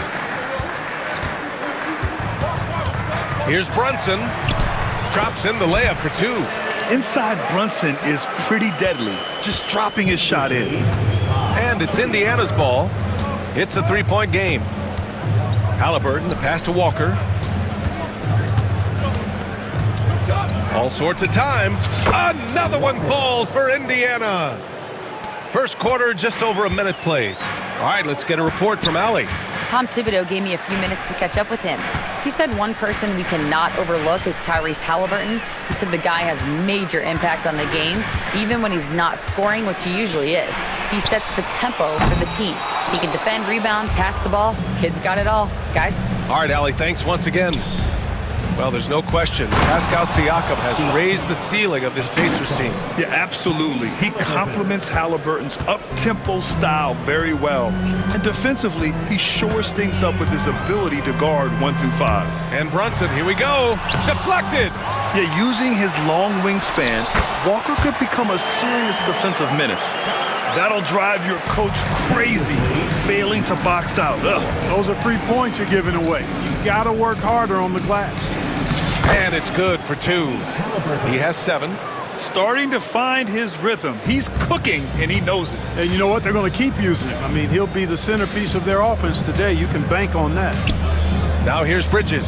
Speaker 10: Here's Brunson. Drops in the layup for 2.
Speaker 11: Inside Brunson is pretty deadly, just dropping his shot in.
Speaker 10: And it's Indiana's ball. It's a 3-point game. Halliburton, the pass to Walker. All sorts of time. Another one falls for Indiana. First quarter, just over a minute played. All right, let's get a report from Allie.
Speaker 12: Tom Thibodeau gave me a few minutes to catch up with him. He said one person we cannot overlook is Tyrese Halliburton. He said the guy has major impact on the game, even when he's not scoring, which he usually is. He sets the tempo for the team. He can defend, rebound, pass the ball. Kid's got it all. Guys?
Speaker 10: All right, Allie, thanks once again. Well, there's no question. Pascal Siakam has raised the ceiling of this Pacers team.
Speaker 11: Yeah, absolutely. He complements Halliburton's up-tempo style very well. And defensively, he shores things up with his ability to guard 1 through 5.
Speaker 10: And Brunson, here we go. Deflected.
Speaker 11: Yeah, using his long wingspan, Walker could become a serious defensive menace. That'll drive your coach crazy, failing to box out. Ugh.
Speaker 16: Those are free points you're giving away. You got to work harder on the glass.
Speaker 10: And it's good for 2. He has 7.
Speaker 11: Starting to find his rhythm. He's cooking, and he knows it.
Speaker 16: And you know what? They're going to keep using him. I mean, he'll be the centerpiece of their offense today. You can bank on that.
Speaker 10: Now here's Bridges.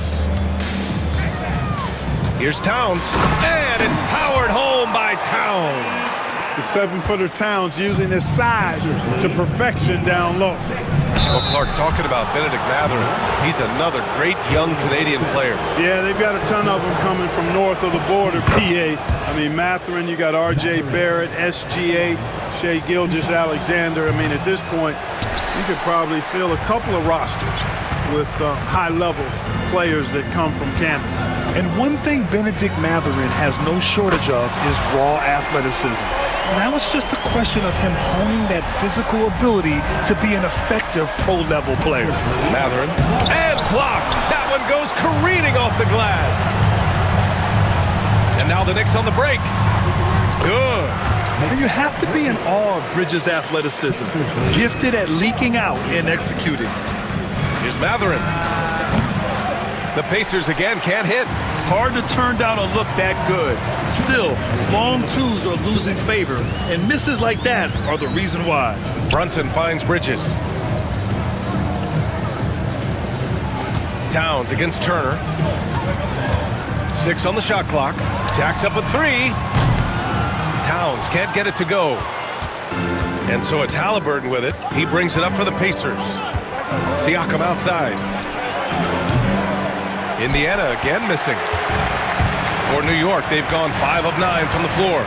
Speaker 10: Here's Towns. And it's powered home by Towns.
Speaker 16: The 7-footer Towns using his size to perfection down low.
Speaker 10: Well, Clark, talking about Benedict Matherin, he's another great young Canadian player.
Speaker 16: Yeah, they've got a ton of them coming from north of the border, PA. I mean, Matherin, you got R.J. Barrett, SGA, Shai Gilgeous-Alexander. I mean, at this point, you could probably fill a couple of rosters with high-level players that come from Canada.
Speaker 11: And one thing Benedict Matherin has no shortage of is raw athleticism. Now it's just a question of him honing that physical ability to be an effective pro-level player.
Speaker 10: Matherin, and blocked. That one goes careening off the glass. And now the Knicks on the break. Good.
Speaker 11: And you have to be in awe of Bridges' athleticism, gifted at leaking out and executing.
Speaker 10: Here's Matherin. The Pacers again can't hit.
Speaker 11: Hard to turn down a look that good. Still, long twos are losing favor, and misses like that are the reason why.
Speaker 10: Brunson finds Bridges. Towns against Turner. 6 on the shot clock. Jacks up a 3. Towns can't get it to go. And so it's Halliburton with it. He brings it up for the Pacers. Siakam outside. Indiana again missing. For New York, they've gone 5 of 9 from the floor.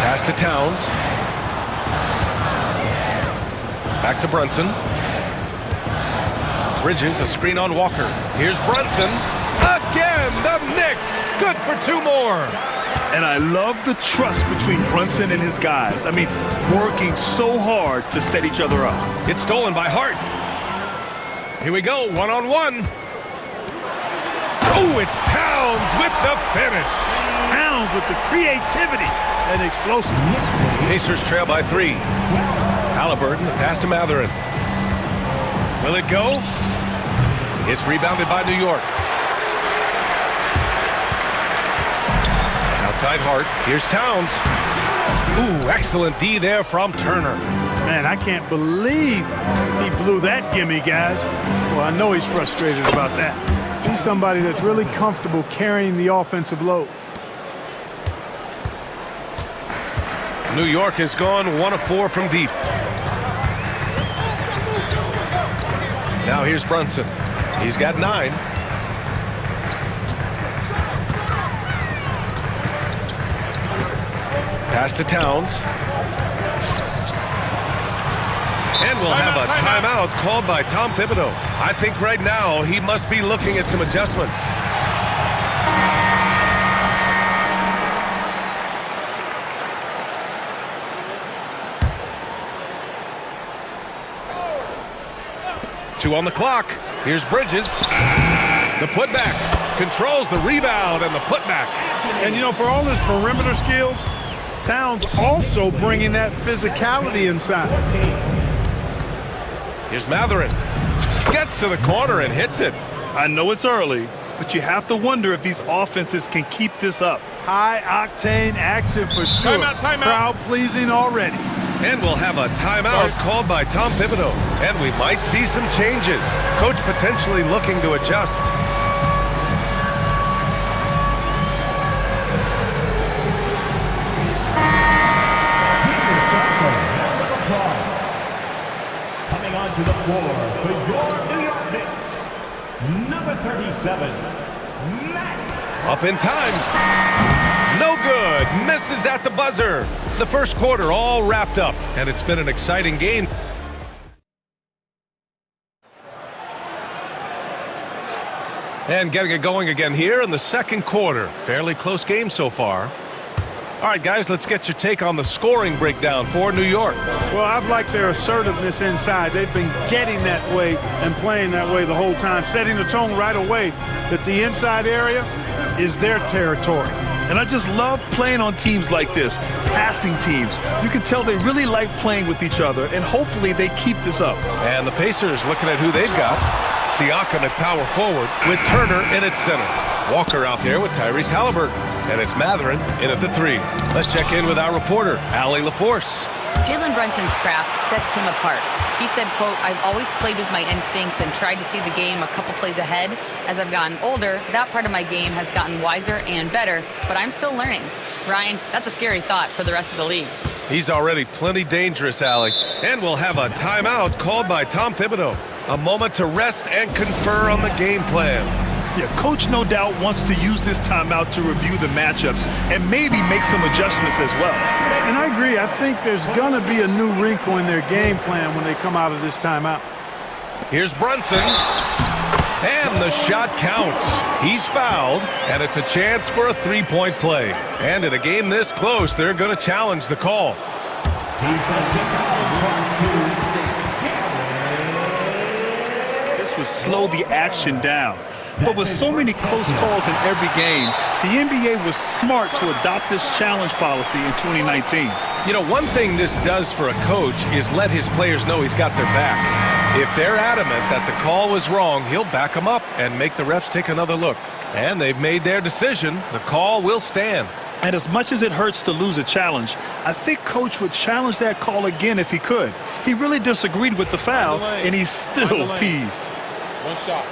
Speaker 10: Pass to Towns. Back to Brunson. Bridges, a screen on Walker. Here's Brunson. Again, the Knicks. Good for 2 more.
Speaker 11: And I love the trust between Brunson and his guys. I mean, working so hard to set each other up.
Speaker 10: It's stolen by Hart. Here we go, 1-on-1. Oh, it's Towns with the finish.
Speaker 16: Towns with the creativity and explosiveness.
Speaker 10: Pacers trail by 3. Halliburton, the pass to Matherin. Will it go? It's rebounded by New York. Outside Hart. Here's Towns. Ooh, excellent D there from Turner.
Speaker 16: Man, I can't believe he blew that gimme, guys. Well, I know he's frustrated about that. He's somebody that's really comfortable carrying the offensive load.
Speaker 10: New York has gone 1 of 4 from deep. Now here's Brunson. He's got 9. Pass to Towns. And we'll have a timeout called by Tom Thibodeau. I think right now he must be looking at some adjustments. Two on the clock. Here's Bridges. The putback. Controls the rebound and the putback.
Speaker 16: And, you know, for all his perimeter skills, Towns also bringing that physicality inside.
Speaker 10: Here's Matherin. Gets to the corner and hits it.
Speaker 11: I know it's early, but you have to wonder if these offenses can keep this up.
Speaker 16: High-octane action for sure.
Speaker 11: Timeout.
Speaker 16: Crowd-pleasing already.
Speaker 10: And we'll have a timeout called by Tom Thibodeau. And we might see some changes. Coach potentially looking to adjust.
Speaker 5: Coming onto the floor for your New York Knicks, number 37, Matt.
Speaker 10: Up in time. No good. Misses at the buzzer. The first quarter all wrapped up, and it's been an exciting game. And getting it going again here in the second quarter. Fairly close game so far. All right, guys, let's get your take on the scoring breakdown for New York.
Speaker 16: Well, I've liked their assertiveness inside. They've been getting that way and playing that way the whole time, setting the tone right away that the inside area is their territory.
Speaker 11: And I just love playing on teams like this, passing teams. You can tell they really like playing with each other, and hopefully they keep this up.
Speaker 10: And the Pacers looking at who they've got. Siakam at power forward with Turner in at center. Walker out there with Tyrese Halliburton. And it's Matherin in at the three. Let's check in with our reporter, Allie LaForce.
Speaker 12: Jalen Brunson's craft sets him apart. He said, quote, "I've always played with my instincts and tried to see the game a couple plays ahead. As I've gotten older, that part of my game has gotten wiser and better, but I'm still learning." Ryan, that's a scary thought for the rest of the league.
Speaker 10: He's already plenty dangerous, Allie. And we'll have a timeout called by Tom Thibodeau. A moment to rest and confer on the game plan.
Speaker 11: Yeah, Coach no doubt wants to use this timeout to review the matchups and maybe make some adjustments as well.
Speaker 16: And I agree. I think there's going to be a new wrinkle in their game plan when they come out of this timeout.
Speaker 10: Here's Brunson. And the shot counts. He's fouled, and it's a chance for a three-point play. And in a game this close, they're going to challenge the call.
Speaker 11: This would slow the action down. But with so many close calls in every game, the NBA was smart to adopt this challenge policy in 2019.
Speaker 10: You know, one thing this does for a coach is let his players know he's got their back. If they're adamant that the call was wrong, he'll back them up and make the refs take another look. And they've made their decision. The call will stand.
Speaker 11: And as much as it hurts to lose a challenge, I think Coach would challenge that call again if he could. He really disagreed with the foul, and he's still peeved.
Speaker 3: One shot.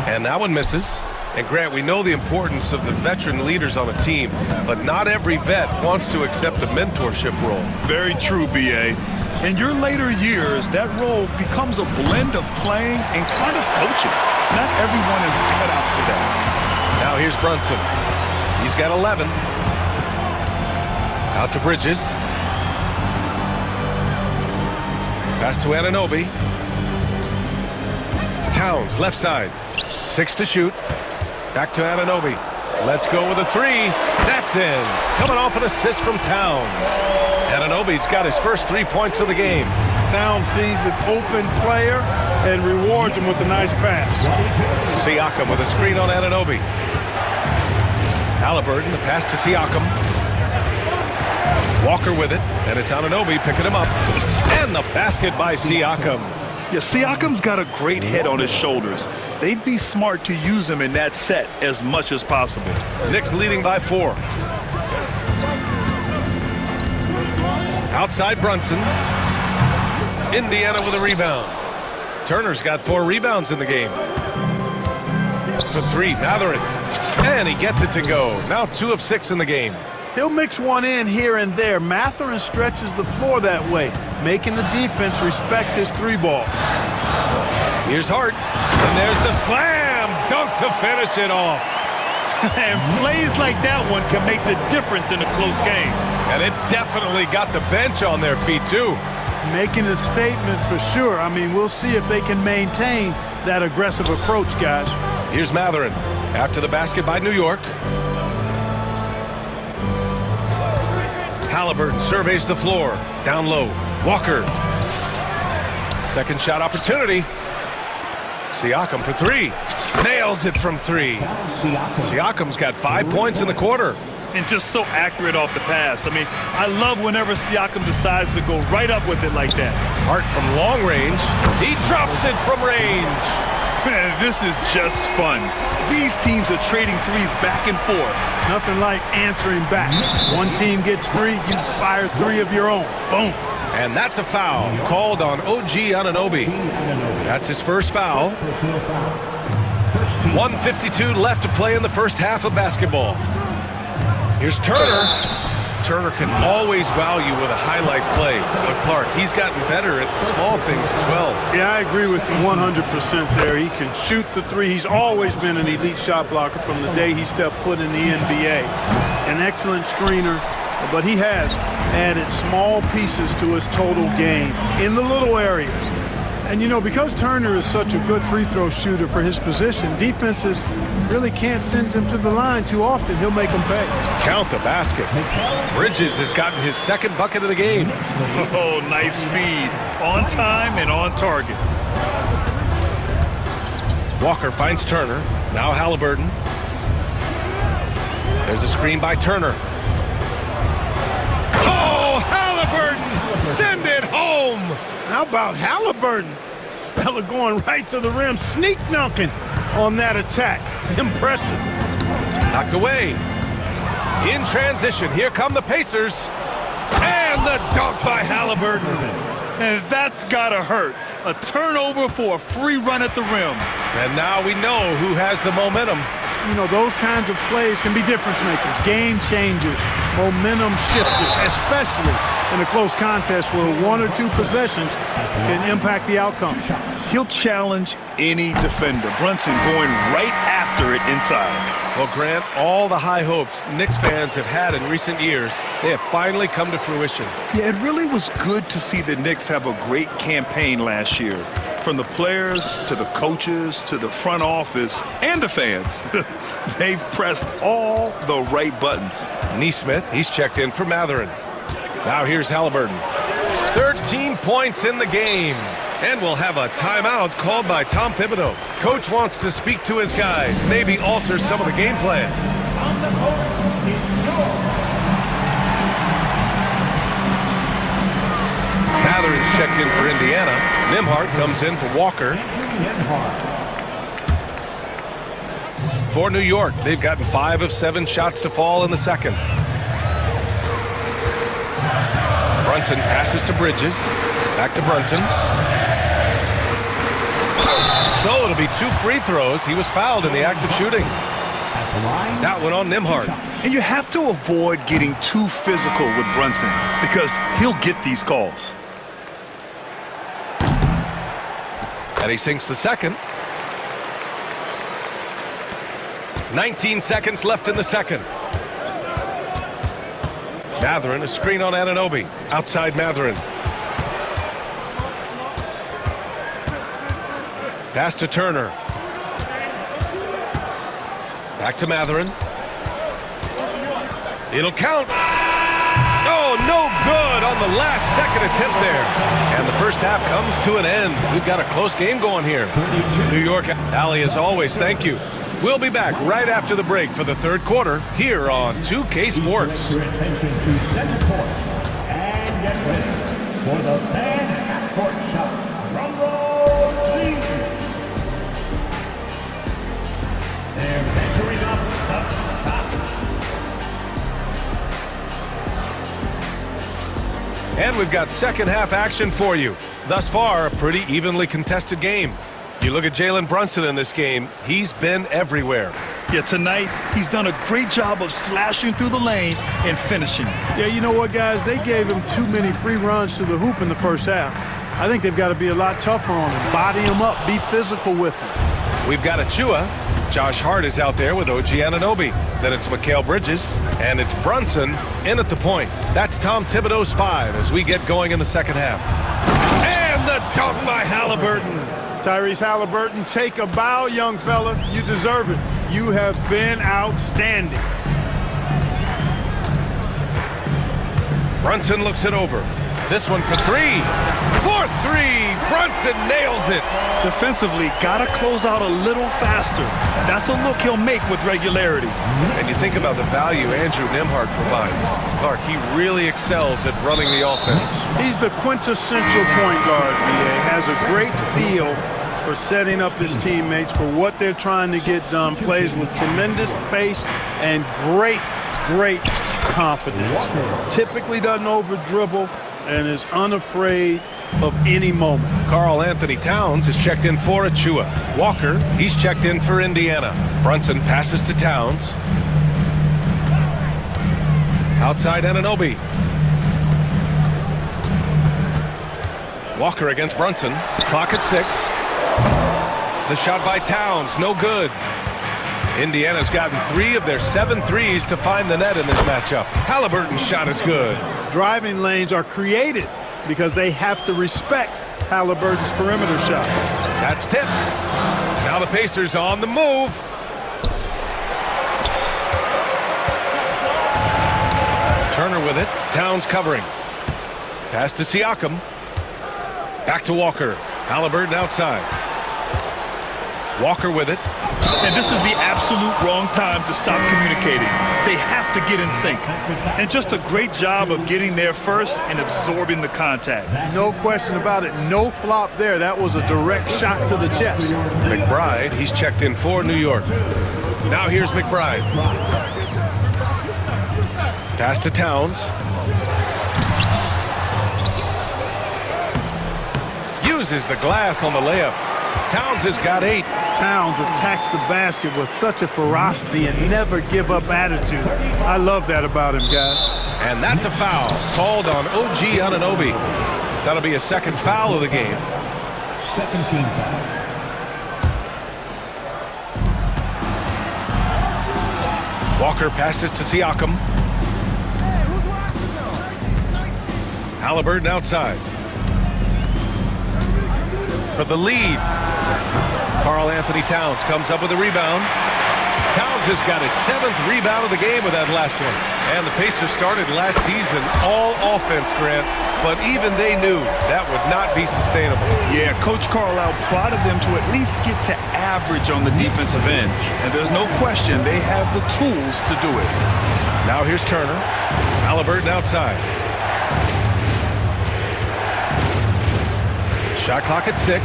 Speaker 10: And that one misses. And Grant, we know the importance of the veteran leaders on a team, but not every vet wants to accept a mentorship role.
Speaker 11: Very true, B.A. In your later years, that role becomes a blend of playing and kind of coaching. Not everyone is cut out for that.
Speaker 10: Now here's Brunson. He's got 11. Out to Bridges. Pass to Anunoby. Towns, left side. 6 to shoot. Back to Anunoby. Let's go with a three. That's in. Coming off an assist from Towns. Anunoby's got his first 3 points of the game.
Speaker 16: Towns sees an open player and rewards him with a nice pass.
Speaker 10: Siakam with a screen on Anunoby. Halliburton, the pass to Siakam. Walker with it, and it's Anunoby picking him up. And the basket by Siakam.
Speaker 11: Yeah, Siakam's got a great head on his shoulders. They'd be smart to use him in that set as much as possible.
Speaker 10: Knicks leading by 4. Outside Brunson. Indiana with a rebound. Turner's got 4 rebounds in the game. For 3, Matherin. And he gets it to go. Now 2 of 6 in the game.
Speaker 16: He'll mix one in here and there. Matherin stretches the floor that way, making the defense respect his 3-ball.
Speaker 10: Here's Hart. And there's the slam to finish it off.
Speaker 15: And plays like that one can make the difference in a close game.
Speaker 10: And it definitely got the bench on their feet, too.
Speaker 16: Making a statement for sure. I mean, we'll see if they can maintain that aggressive approach, guys.
Speaker 10: Here's Matherin after the basket by New York. Halliburton surveys the floor. Down low. Walker. Second shot opportunity. Siakam for three. Nails it from three. Siakam's got 5 points in the quarter.
Speaker 15: And just so accurate off the pass. I mean, I love whenever Siakam decides to go right up with it like that.
Speaker 10: Hart from long range. He drops it from range.
Speaker 15: Man, this is just fun. These teams are trading threes back and forth.
Speaker 16: Nothing like answering back. One team gets three, you fire three of your own. Boom.
Speaker 10: And that's a foul called on OG Anunoby. That's his first foul. 1:52 left to play in the first half of basketball. Here's Turner. Turner can always wow you with a highlight play. But Clark, he's gotten better at the small things as well.
Speaker 16: Yeah, I agree with you 100% there. He can shoot the three. He's always been an elite shot blocker from the day he stepped foot in the NBA. An excellent screener, but he has added small pieces to his total game in the little areas. And, you know, because Turner is such a good free throw shooter for his position, defenses really can't send him to the line too often. He'll make them pay.
Speaker 10: Count the basket. Bridges has gotten his second bucket of the game.
Speaker 15: Oh, nice feed. On time and on target.
Speaker 10: Walker finds Turner. Now Halliburton. There's a screen by Turner. Oh, Halliburton! Send it home!
Speaker 16: How about Halliburton? This fella going right to the rim, sneak dunking on that attack. Impressive.
Speaker 10: Knocked away. In transition, here come the Pacers. And the dunk by Halliburton.
Speaker 15: And that's gotta hurt. A turnover for a free run at the rim.
Speaker 10: And now we know who has the momentum.
Speaker 16: You know, those kinds of plays can be difference makers, game changers, momentum shifters, especially in a close contest where one or two possessions can impact the outcome.
Speaker 11: He'll challenge any defender. Brunson going right after it inside.
Speaker 10: Well, Grant, all the high hopes Knicks fans have had in recent years, they have finally come to fruition.
Speaker 11: Yeah, it really was good to see the Knicks have a great campaign last year. From the players to the coaches to the front office and the fans. They've pressed all the right buttons.
Speaker 10: Neesmith, he's checked in for Matherin. Now here's Halliburton. 13 points in the game. And we'll have a timeout called by Tom Thibodeau. Coach wants to speak to his guys, maybe alter some of the game plan. Matherin's checked in for Indiana. Nembhard comes in for Walker. For New York, they've gotten 5 of 7 shots to fall in the second. Brunson passes to Bridges. Back to Brunson. So it'll be 2 free throws. He was fouled in the act of shooting. That one on Nembhard.
Speaker 11: And you have to avoid getting too physical with Brunson because he'll get these calls.
Speaker 10: And he sinks the second. 19 seconds left in the second. Matherin, a screen on Anunoby. Outside Matherin. Pass to Turner. Back to Matherin. It'll count. Oh, no good on the last second attempt there. And the first half comes to an end. We've got a close game going here. New York, Ali, as always, thank you. We'll be back right after the break for the third quarter here on 2K Sports.
Speaker 5: Your attention to center court and get ready for the fan half-court shot. Drum roll, please. They're measuring up the shot.
Speaker 10: And we've got second half action for you. Thus far, a pretty evenly contested game. You look at Jalen Brunson in this game, he's been everywhere.
Speaker 11: Yeah, tonight, he's done a great job of slashing through the lane and finishing.
Speaker 16: Yeah, you know what, guys? They gave him too many free runs to the hoop in the first half. I think they've got to be a lot tougher on him. Body him up. Be physical with him.
Speaker 10: We've got Achua. Josh Hart is out there with OG Anunoby. Then it's Mikal Bridges, and it's Brunson in at the point. That's Tom Thibodeau's 5 as we get going in the second half.
Speaker 6: And the dunk by Halliburton.
Speaker 16: Tyrese Halliburton, take a bow, young fella. You deserve it. You have been outstanding.
Speaker 10: Brunson looks it over. This one for 3. For 3! Brunson nails it!
Speaker 15: Defensively, gotta close out a little faster. That's a look he'll make with regularity.
Speaker 10: And you think about the value Andrew Nembhard provides. Clark, he really excels at running the offense.
Speaker 16: He's the quintessential point guard, BA. Has a great feel for setting up his teammates for what they're trying to get done. Plays with tremendous pace and great confidence. Typically doesn't over-dribble and is unafraid of any moment.
Speaker 10: Karl Anthony Towns is checked in for Achua. Walker, he's checked in for Indiana. Brunson passes to Towns. Outside Anunoby. Walker against Brunson. Clock at 6. The shot by Towns, no good. Indiana's gotten 3 of their 7 threes to find the net in this matchup. Halliburton's shot is good.
Speaker 16: Driving lanes are created because they have to respect Halliburton's perimeter shot.
Speaker 10: That's tipped. Now the Pacers on the move. Turner with it. Towns covering. Pass to Siakam. Back to Walker. Halliburton outside. Walker with it.
Speaker 15: And this is the absolute wrong time to stop communicating. They have to get in sync. And just a great job of getting there first and absorbing the contact.
Speaker 16: No question about it. No flop there. That was a direct shot to the chest.
Speaker 10: McBride, he's checked in for New York. Now here's McBride. Pass to Towns. Uses the glass on the layup. Towns has got 8.
Speaker 16: Towns attacks the basket with such a ferocity and never give up attitude. I love that about him, guys.
Speaker 10: And that's a foul called on OG Anunoby. That'll be a second foul of the game.
Speaker 5: Second team foul.
Speaker 10: Walker passes to Siakam. Halliburton outside. For the lead. Karl Anthony Towns comes up with a rebound. Towns has got his 7th rebound of the game with that last one. And the Pacers started last season all offense, Grant, but even they knew that would not be sustainable.
Speaker 15: Yeah, Coach Carlisle prodded them to at least get to average on the defensive end. And there's no question they have the tools to do it.
Speaker 10: Now here's Turner. Halliburton outside. Shot clock at 6.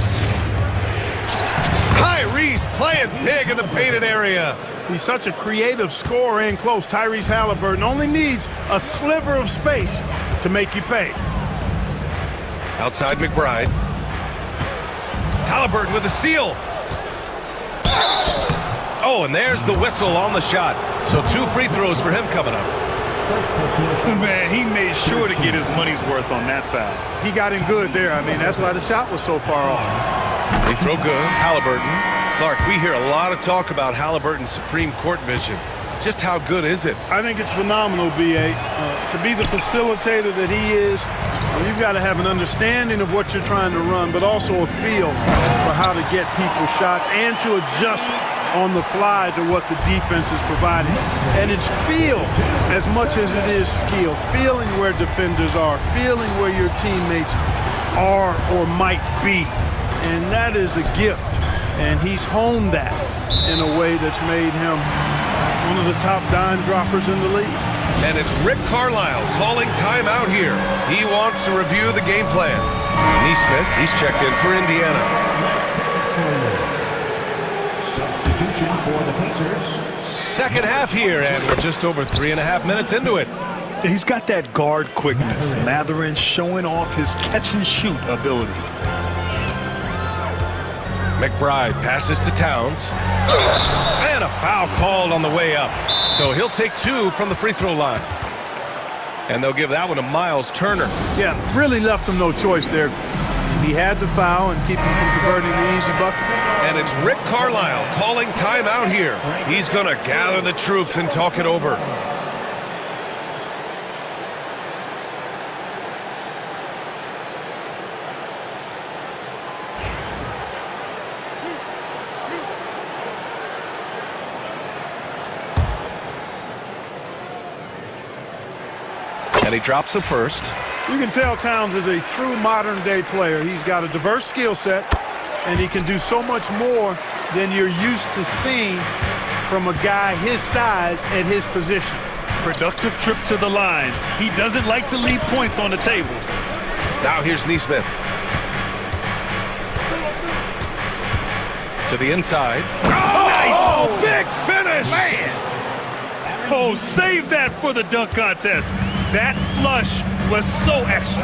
Speaker 10: Tyrese playing big in the painted area.
Speaker 16: He's such a creative scorer in close. Tyrese Halliburton only needs a sliver of space to make you pay.
Speaker 10: Outside McBride. Halliburton with a steal. Oh, and there's the whistle on the shot. So 2 free throws for him coming up.
Speaker 15: Man, he made sure to get his money's worth on that foul.
Speaker 16: He got in good there. I mean, that's why the shot was so far off.
Speaker 10: They throw good. Halliburton. Clark, we hear a lot of talk about Halliburton's supreme court vision. Just how good is it?
Speaker 16: I think it's phenomenal, B.A. To be the facilitator that he is, you've got to have an understanding of what you're trying to run, but also a feel for how to get people shots and to adjust on the fly to what the defense is providing. And it's feel as much as it is skill. Feeling where defenders are, feeling where your teammates are or might be. And that is a gift. And he's honed that in a way that's made him one of the top dime droppers in the league.
Speaker 10: And it's Rick Carlisle calling timeout here. He wants to review the game plan. Neesmith, he's checked in for Indiana.
Speaker 5: Substitution for the Pacers.
Speaker 10: Second half here, and we're just over 3.5 minutes into it.
Speaker 15: He's got that guard quickness. Mathurin showing off his catch-and-shoot ability.
Speaker 10: McBride passes to Towns. And a foul called on the way up. So he'll take 2 from the free throw line. And they'll give that one to Miles Turner.
Speaker 16: Yeah, really left him no choice there. He had the foul and keep him from converting the easy bucket.
Speaker 10: And it's Rick Carlisle calling timeout here. He's going to gather the troops and talk it over. And he drops the first.
Speaker 16: You can tell Towns is a true modern-day player. He's got a diverse skill set, and he can do so much more than you're used to seeing from a guy his size at his position.
Speaker 15: Productive trip to the line. He doesn't like to leave points on the table.
Speaker 10: Now here's Neesmith. To the inside.
Speaker 15: Oh,
Speaker 10: nice! Big finish!
Speaker 15: Man! Oh, save that for the dunk contest. That flush was so extra.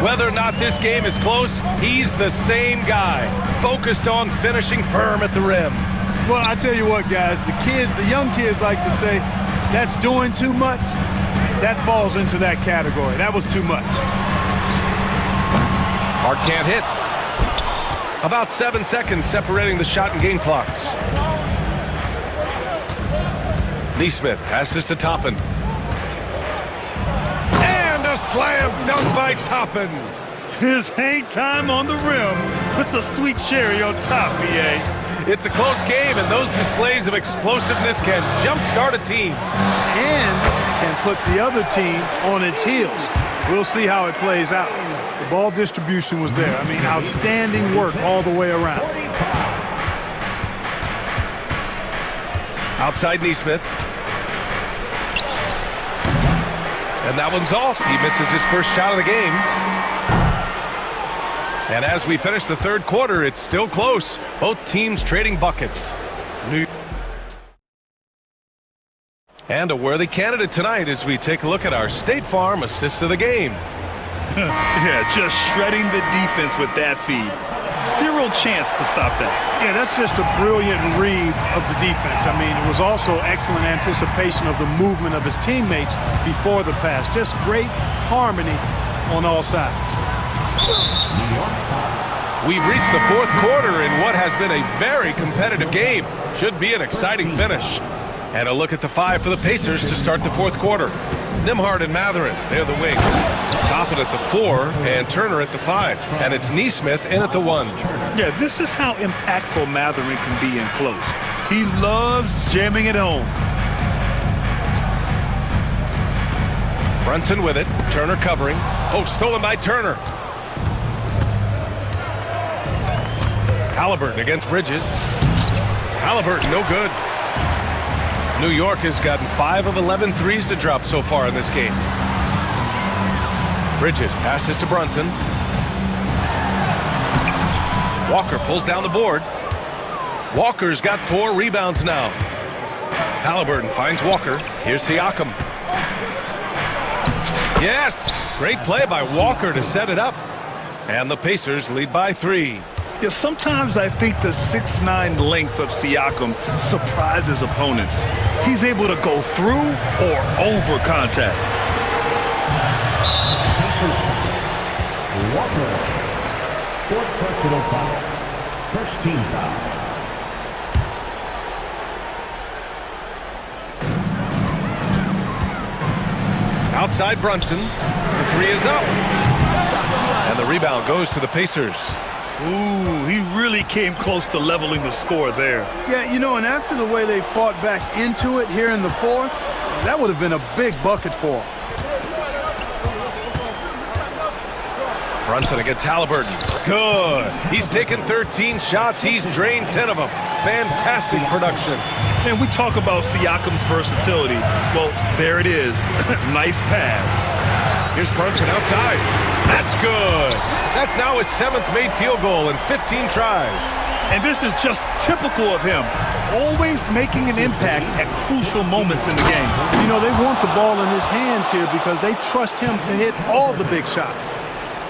Speaker 10: Whether or not this game is close, he's the same guy, focused on finishing firm at the rim.
Speaker 16: Well, I tell you what, guys, the young kids like to say, that's doing too much. That falls into that category. That was too much.
Speaker 10: Hart can't hit. About 7 seconds separating the shot and game clocks. Neesmith passes to Toppin. Slam dunk by Toppin.
Speaker 15: His hang time on the rim puts a sweet cherry on top, BA.
Speaker 10: It's a close game, and those displays of explosiveness can jumpstart a team.
Speaker 16: And can put the other team on its heels. We'll see how it plays out. The ball distribution was there. I mean, outstanding work all the way around.
Speaker 10: Outside Neesmith. And that one's off. He misses his first shot of the game. And as we finish the third quarter, it's still close. Both teams trading buckets. And a worthy candidate tonight as we take a look at our State Farm assist of the game.
Speaker 15: Yeah, just shredding the defense with that feed. Zero chance to stop that.
Speaker 16: Yeah, that's just a brilliant read of the defense. I mean, it was also excellent anticipation of the movement of his teammates before the pass. Just great harmony on all sides.
Speaker 10: We've reached the fourth quarter in what has been a very competitive game. Should be an exciting finish. And a look at the five for the Pacers to start the fourth quarter. Nembhard and Mathurin, they're the wings. Toppin at the 4 and Turner at the 5. And it's Neesmith in at the 1.
Speaker 15: Yeah, this is how impactful Mathurin can be in close. He loves jamming it home.
Speaker 10: Brunson with it. Turner covering. Oh, stolen by Turner. Halliburton against Bridges. Halliburton, no good. New York has gotten 5 of 11 threes to drop so far in this game. Bridges passes to Brunson. Walker pulls down the board. Walker's got 4 rebounds now. Halliburton finds Walker. Here's Siakam. Yes! Great play by Walker to set it up. And the Pacers lead by 3.
Speaker 15: Yeah, sometimes I think the 6'9" length of Siakam surprises opponents. He's able to go through or over contact.
Speaker 5: Walker, 4th personal foul, first team foul.
Speaker 10: Outside Brunson, the 3 is up. And the rebound goes to the Pacers.
Speaker 15: Ooh, he really came close to leveling the score there.
Speaker 16: Yeah, you know, and after the way they fought back into it here in the 4th, that would have been a big bucket for him.
Speaker 10: Brunson against Halliburton. Good. He's taken 13 shots. He's drained 10 of them. Fantastic production.
Speaker 15: And we talk about Siakam's versatility. Well, there it is. Nice pass.
Speaker 10: Here's Brunson outside. That's good. That's now his 7th made field goal in 15 tries.
Speaker 15: And this is just typical of him. Always making an impact at crucial moments in the game.
Speaker 16: You know, they want the ball in his hands here because they trust him to hit all the big shots.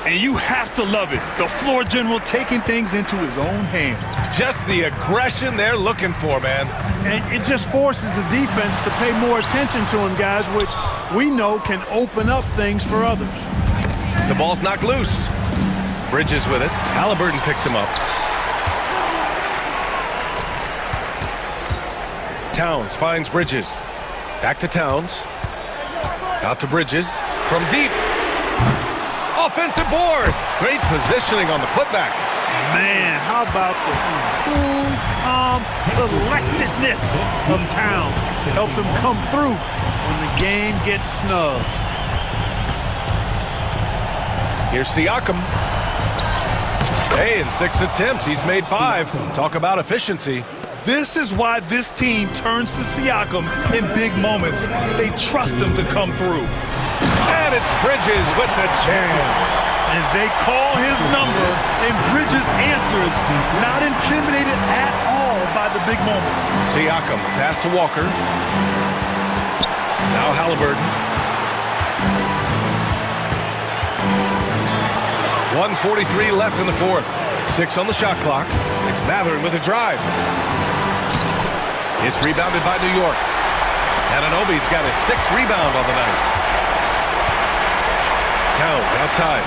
Speaker 15: And you have to love it. The floor general taking things into his own hands.
Speaker 10: Just the aggression they're looking for, man.
Speaker 16: And it just forces the defense to pay more attention to him, guys, which we know can open up things for others.
Speaker 10: The ball's knocked loose. Bridges with it. Halliburton picks him up. Towns finds Bridges. Back to Towns. Out to Bridges. From deep. Offensive board. Great positioning on the putback.
Speaker 16: Man, how about the cool, calm collectedness of Town? Helps him come through when the game gets snug.
Speaker 10: Here's Siakam. Hey, in 6 attempts, he's made 5. Talk about efficiency.
Speaker 15: This is why this team turns to Siakam in big moments. They trust him to come through.
Speaker 10: And it's Bridges with the jam.
Speaker 15: And they call his number, and Bridges answers, not intimidated at all by the big moment.
Speaker 10: Siakam, pass to Walker. Now Halliburton. 1:43 left in the fourth. 6 on the shot clock. It's Mathurin with a drive. It's rebounded by New York. Anunoby's got his 6th rebound on the night. Towns outside.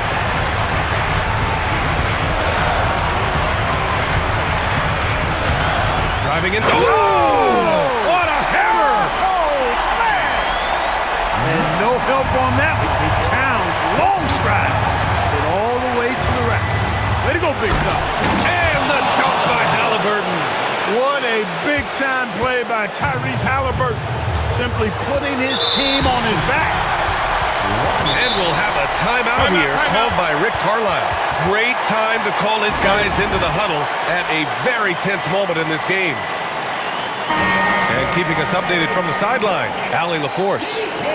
Speaker 10: Driving in. Oh! What a hammer!
Speaker 16: Oh, man! And no help on that one. Towns, long strides, but all the way to the rack. Way to go, big fella.
Speaker 10: And the dunk by Halliburton.
Speaker 16: What a big-time play by Tyrese Halliburton. Simply putting his team on his back.
Speaker 10: And we'll have a timeout here called by Rick Carlisle. Great time to call his guys into the huddle at a very tense moment in this game. And keeping us updated from the sideline, Allie LaForce.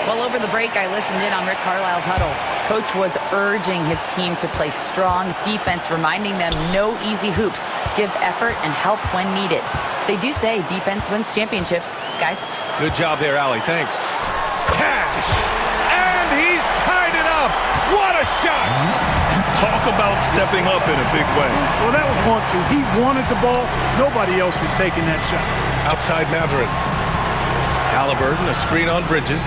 Speaker 12: Well, over the break, I listened in on Rick Carlisle's huddle. Coach was urging his team to play strong defense, reminding them no easy hoops, give effort and help when needed. They do say defense wins championships, guys.
Speaker 10: Good job there, Allie. Thanks. Cash! And he's tied it up! What a shot!
Speaker 15: Talk about stepping up in a big way.
Speaker 16: Well, that was 1-2. He wanted the ball. Nobody else was taking that shot.
Speaker 10: Outside Mathurin. Halliburton, a screen on Bridges.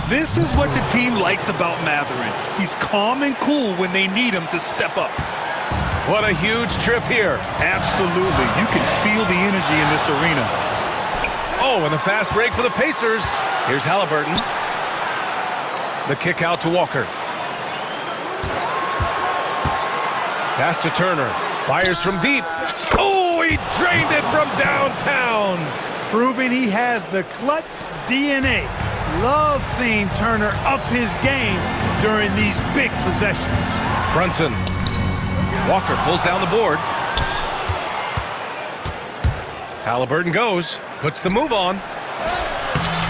Speaker 15: This is what the team likes about Mathurin. He's calm and cool when they need him to step up.
Speaker 10: What a huge trip here.
Speaker 15: Absolutely. You can feel the energy in this arena.
Speaker 10: Oh, and a fast break for the Pacers. Here's Halliburton. The kick out to Walker. Pass to Turner. Fires from deep. Oh, he drained it from downtown.
Speaker 16: Proving he has the clutch DNA. Love seeing Turner up his game during these big possessions.
Speaker 10: Brunson. Walker pulls down the board. Halliburton goes. Puts the move on.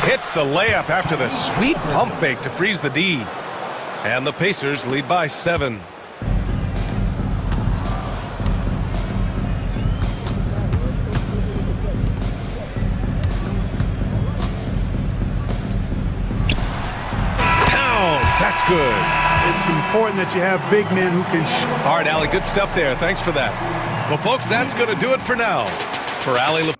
Speaker 10: Hits the layup after the sweet pump fake to freeze the D. And the Pacers lead by 7. That's good.
Speaker 16: It's important that you have big men who can
Speaker 10: All right, Allie, good stuff there. Thanks for that. Well, folks, that's going to do it for now. For Allie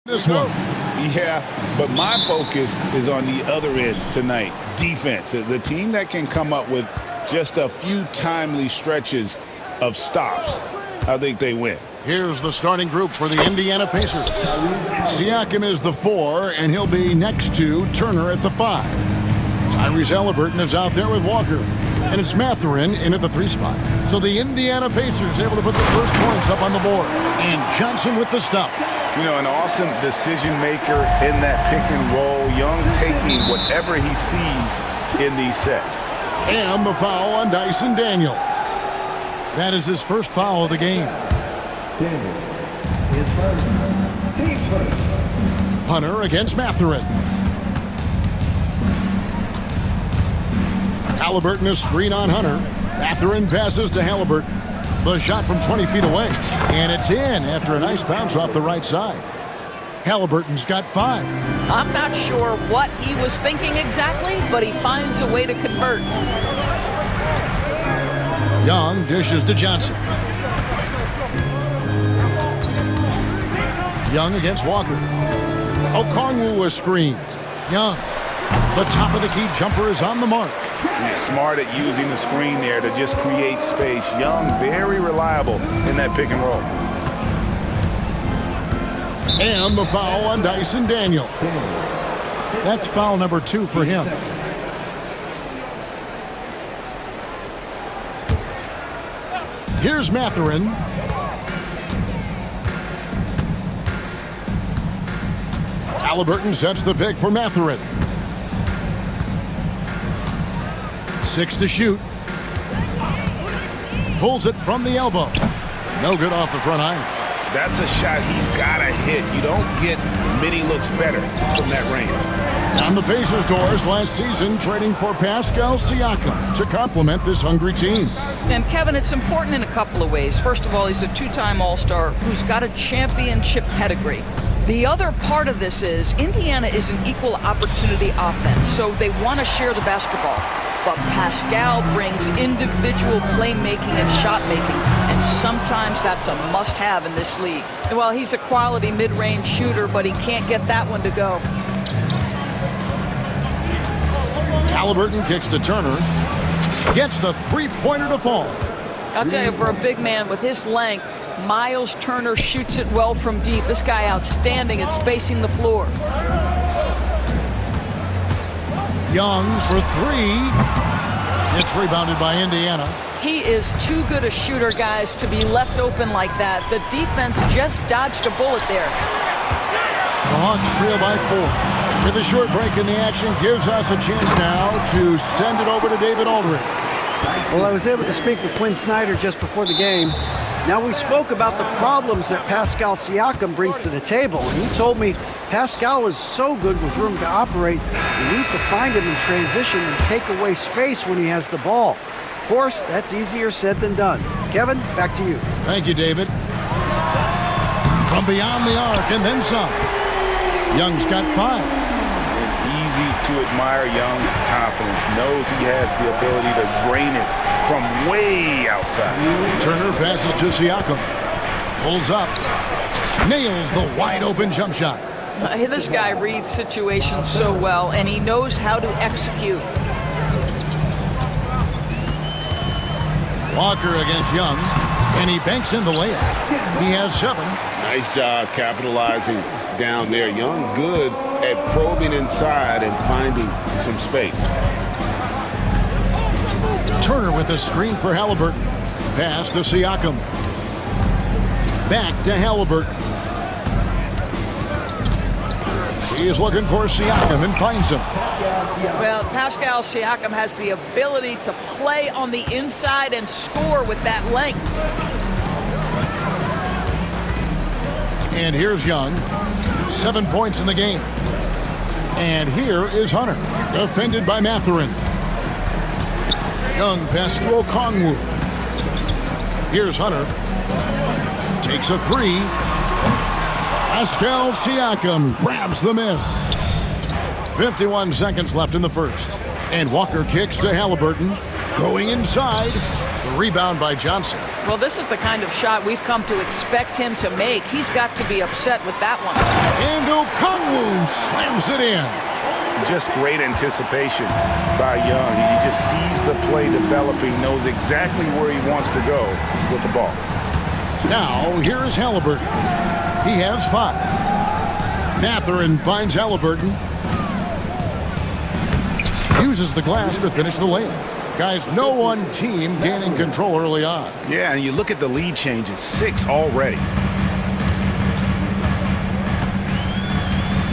Speaker 1: This one.
Speaker 4: Yeah, but my focus is on the other end tonight. Defense. The team that can come up with just a few timely stretches of stops, I think they win.
Speaker 1: Here's the starting group for the Indiana Pacers. Siakam is the 4, and he'll be next to Turner at the 5. Tyrese Halliburton is out there with Walker. And it's Mathurin in at the 3 spot. So the Indiana Pacers able to put the first points up on the board. And Johnson with the stuff.
Speaker 3: You know, an awesome decision maker in that pick and roll. Young taking whatever he sees in these sets.
Speaker 1: And the foul on Dyson Daniels. That is his first foul of the game.
Speaker 9: His first. Team first.
Speaker 1: Hunter against Mathurin. Halliburton is screen on Hunter. Mathurin passes to Halliburton. The shot from 20 feet away. And it's in after a nice bounce off the right side. Halliburton's got 5.
Speaker 8: I'm not sure what he was thinking exactly, but he finds a way to convert.
Speaker 1: Young dishes to Johnson. Young against Walker. Okongwu a screen. Young. The top of the key jumper is on the mark.
Speaker 3: He's smart at using the screen there to just create space. Young, very reliable in that pick and roll.
Speaker 1: And the foul on Dyson Daniels. That's foul number 2 for him. Here's Mathurin. Halliburton sets the pick for Mathurin. 6 to shoot. Pulls it from the elbow. No good off the front iron.
Speaker 3: That's a shot he's got to hit. You don't get many looks better from that range.
Speaker 1: On the Pacers' doors last season, trading for Pascal Siakam to complement this hungry team.
Speaker 8: And Kevin, it's important in a couple of ways. First of all, he's a 2-time All-Star who's got a championship pedigree. The other part of this is Indiana is an equal opportunity offense, so they want to share the basketball. But Pascal brings individual playmaking and shot making, and sometimes that's a must-have in this league. Well, he's a quality mid-range shooter, but he can't get that one to go.
Speaker 1: Halliburton kicks to Turner. Gets the 3-pointer to fall.
Speaker 8: I'll tell you, for a big man with his length, Miles Turner shoots it well from deep. This guy outstanding at spacing the floor.
Speaker 1: Young for 3. It's rebounded by Indiana.
Speaker 8: He is too good a shooter, guys, to be left open like that. The defense just dodged a bullet there.
Speaker 1: The Hawks trail by 4. With a short break in the action, gives us a chance now to send it over to David Aldridge.
Speaker 7: Well, I was able to speak with Quinn Snyder just before the game. Now, we spoke about the problems that Pascal Siakam brings to the table, and he told me Pascal is so good with room to operate, you need to find him in transition and take away space when he has the ball. Of course, that's easier said than done. Kevin, back to you.
Speaker 1: Thank you, David. From beyond the arc and then some. Young's got 5.
Speaker 3: Easy to admire Young's confidence. Knows he has the ability to drain it from way outside.
Speaker 1: Turner passes to Siakam. Pulls up. Nails the wide-open jump shot.
Speaker 8: This guy reads situations so well, and he knows how to execute.
Speaker 1: Walker against Young, and he banks in the layup. He has 7.
Speaker 4: Nice job capitalizing down there. Young good at probing inside and finding some space.
Speaker 1: Turner with a screen for Halliburton. Pass to Siakam. Back to Halliburton. He is looking for Siakam and finds him.
Speaker 8: Well, Pascal Siakam has the ability to play on the inside and score with that length.
Speaker 1: And here's Young. 7 points in the game. And here is Hunter, defended by Mathurin. Young pass to Okongwu. Here's Hunter. Takes a 3. Pascal Siakam grabs the miss. 51 seconds left in the first. And Walker kicks to Halliburton. Going inside. The rebound by Johnson.
Speaker 8: Well, this is the kind of shot we've come to expect him to make. He's got to be upset with that one.
Speaker 1: And Okongwu slams it in.
Speaker 3: Just great anticipation by Young. He just sees the play developing, knows exactly where he wants to go with the ball.
Speaker 1: Now, here is Halliburton. He has 5. Mathurin finds Halliburton. Uses the glass to finish the layup. Guys, no one team gaining control early on.
Speaker 6: Yeah, and you look at the lead changes, 6 already.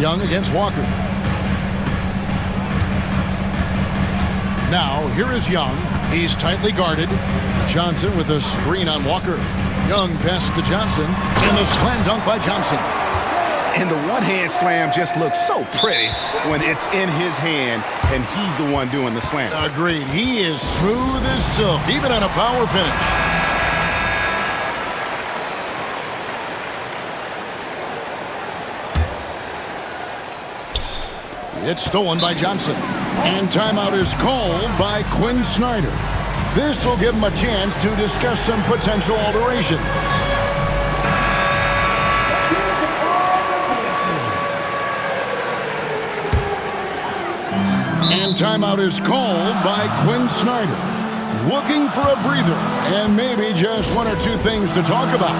Speaker 1: Young against Walker. Now, here is Young. He's tightly guarded. Johnson with a screen on Walker. Young passes to Johnson, and the slam dunk by Johnson.
Speaker 6: And the one-hand slam just looks so pretty when it's in his hand and he's the one doing the slam.
Speaker 1: Agreed. He is smooth as silk, even on a power finish. It's stolen by Johnson. And timeout is called by Quinn Snyder. This will give him a chance to discuss some potential alterations. And timeout is called by Quinn Snyder. Looking for a breather and maybe just 1 or 2 things to talk about.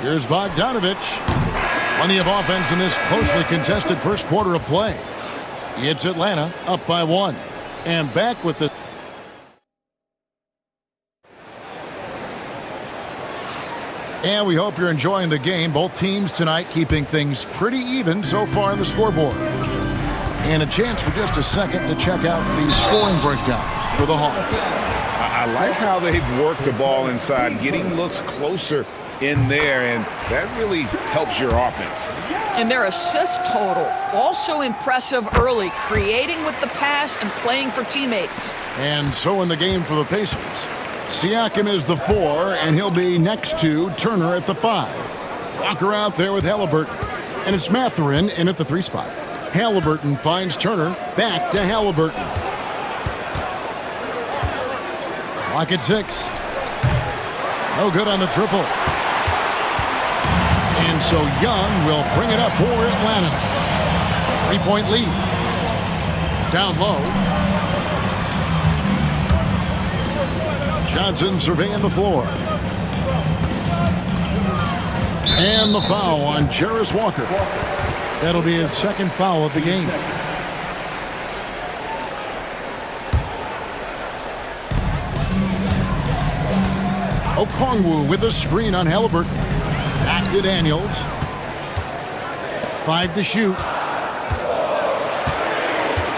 Speaker 1: Here's Bogdanovich. Plenty of offense in this closely contested first quarter of play. It's Atlanta up by 1. And back with the... And we hope you're enjoying the game. Both teams tonight keeping things pretty even so far on the scoreboard. And a chance for just a second to check out the scoring breakdown for the Hawks.
Speaker 3: I like how they've worked the ball inside, getting looks closer in there, and that really helps your offense.
Speaker 8: And their assist total, also impressive early, creating with the pass and playing for teammates.
Speaker 1: And so in the game for the Pacers, Siakam is the 4, and he'll be next to Turner at the 5. Walker out there with Halliburton, and it's Mathurin in at the 3 spot. Halliburton finds Turner, back to Halliburton. Clock at 6. No good on the triple. And so Young will bring it up for Atlanta. 3-point lead. Down low. Johnson surveying the floor. And the foul on Jarris Walker. That'll be his 2nd foul of the game. Okongwu with a screen on Halliburton. Back to Daniels. 5 to shoot.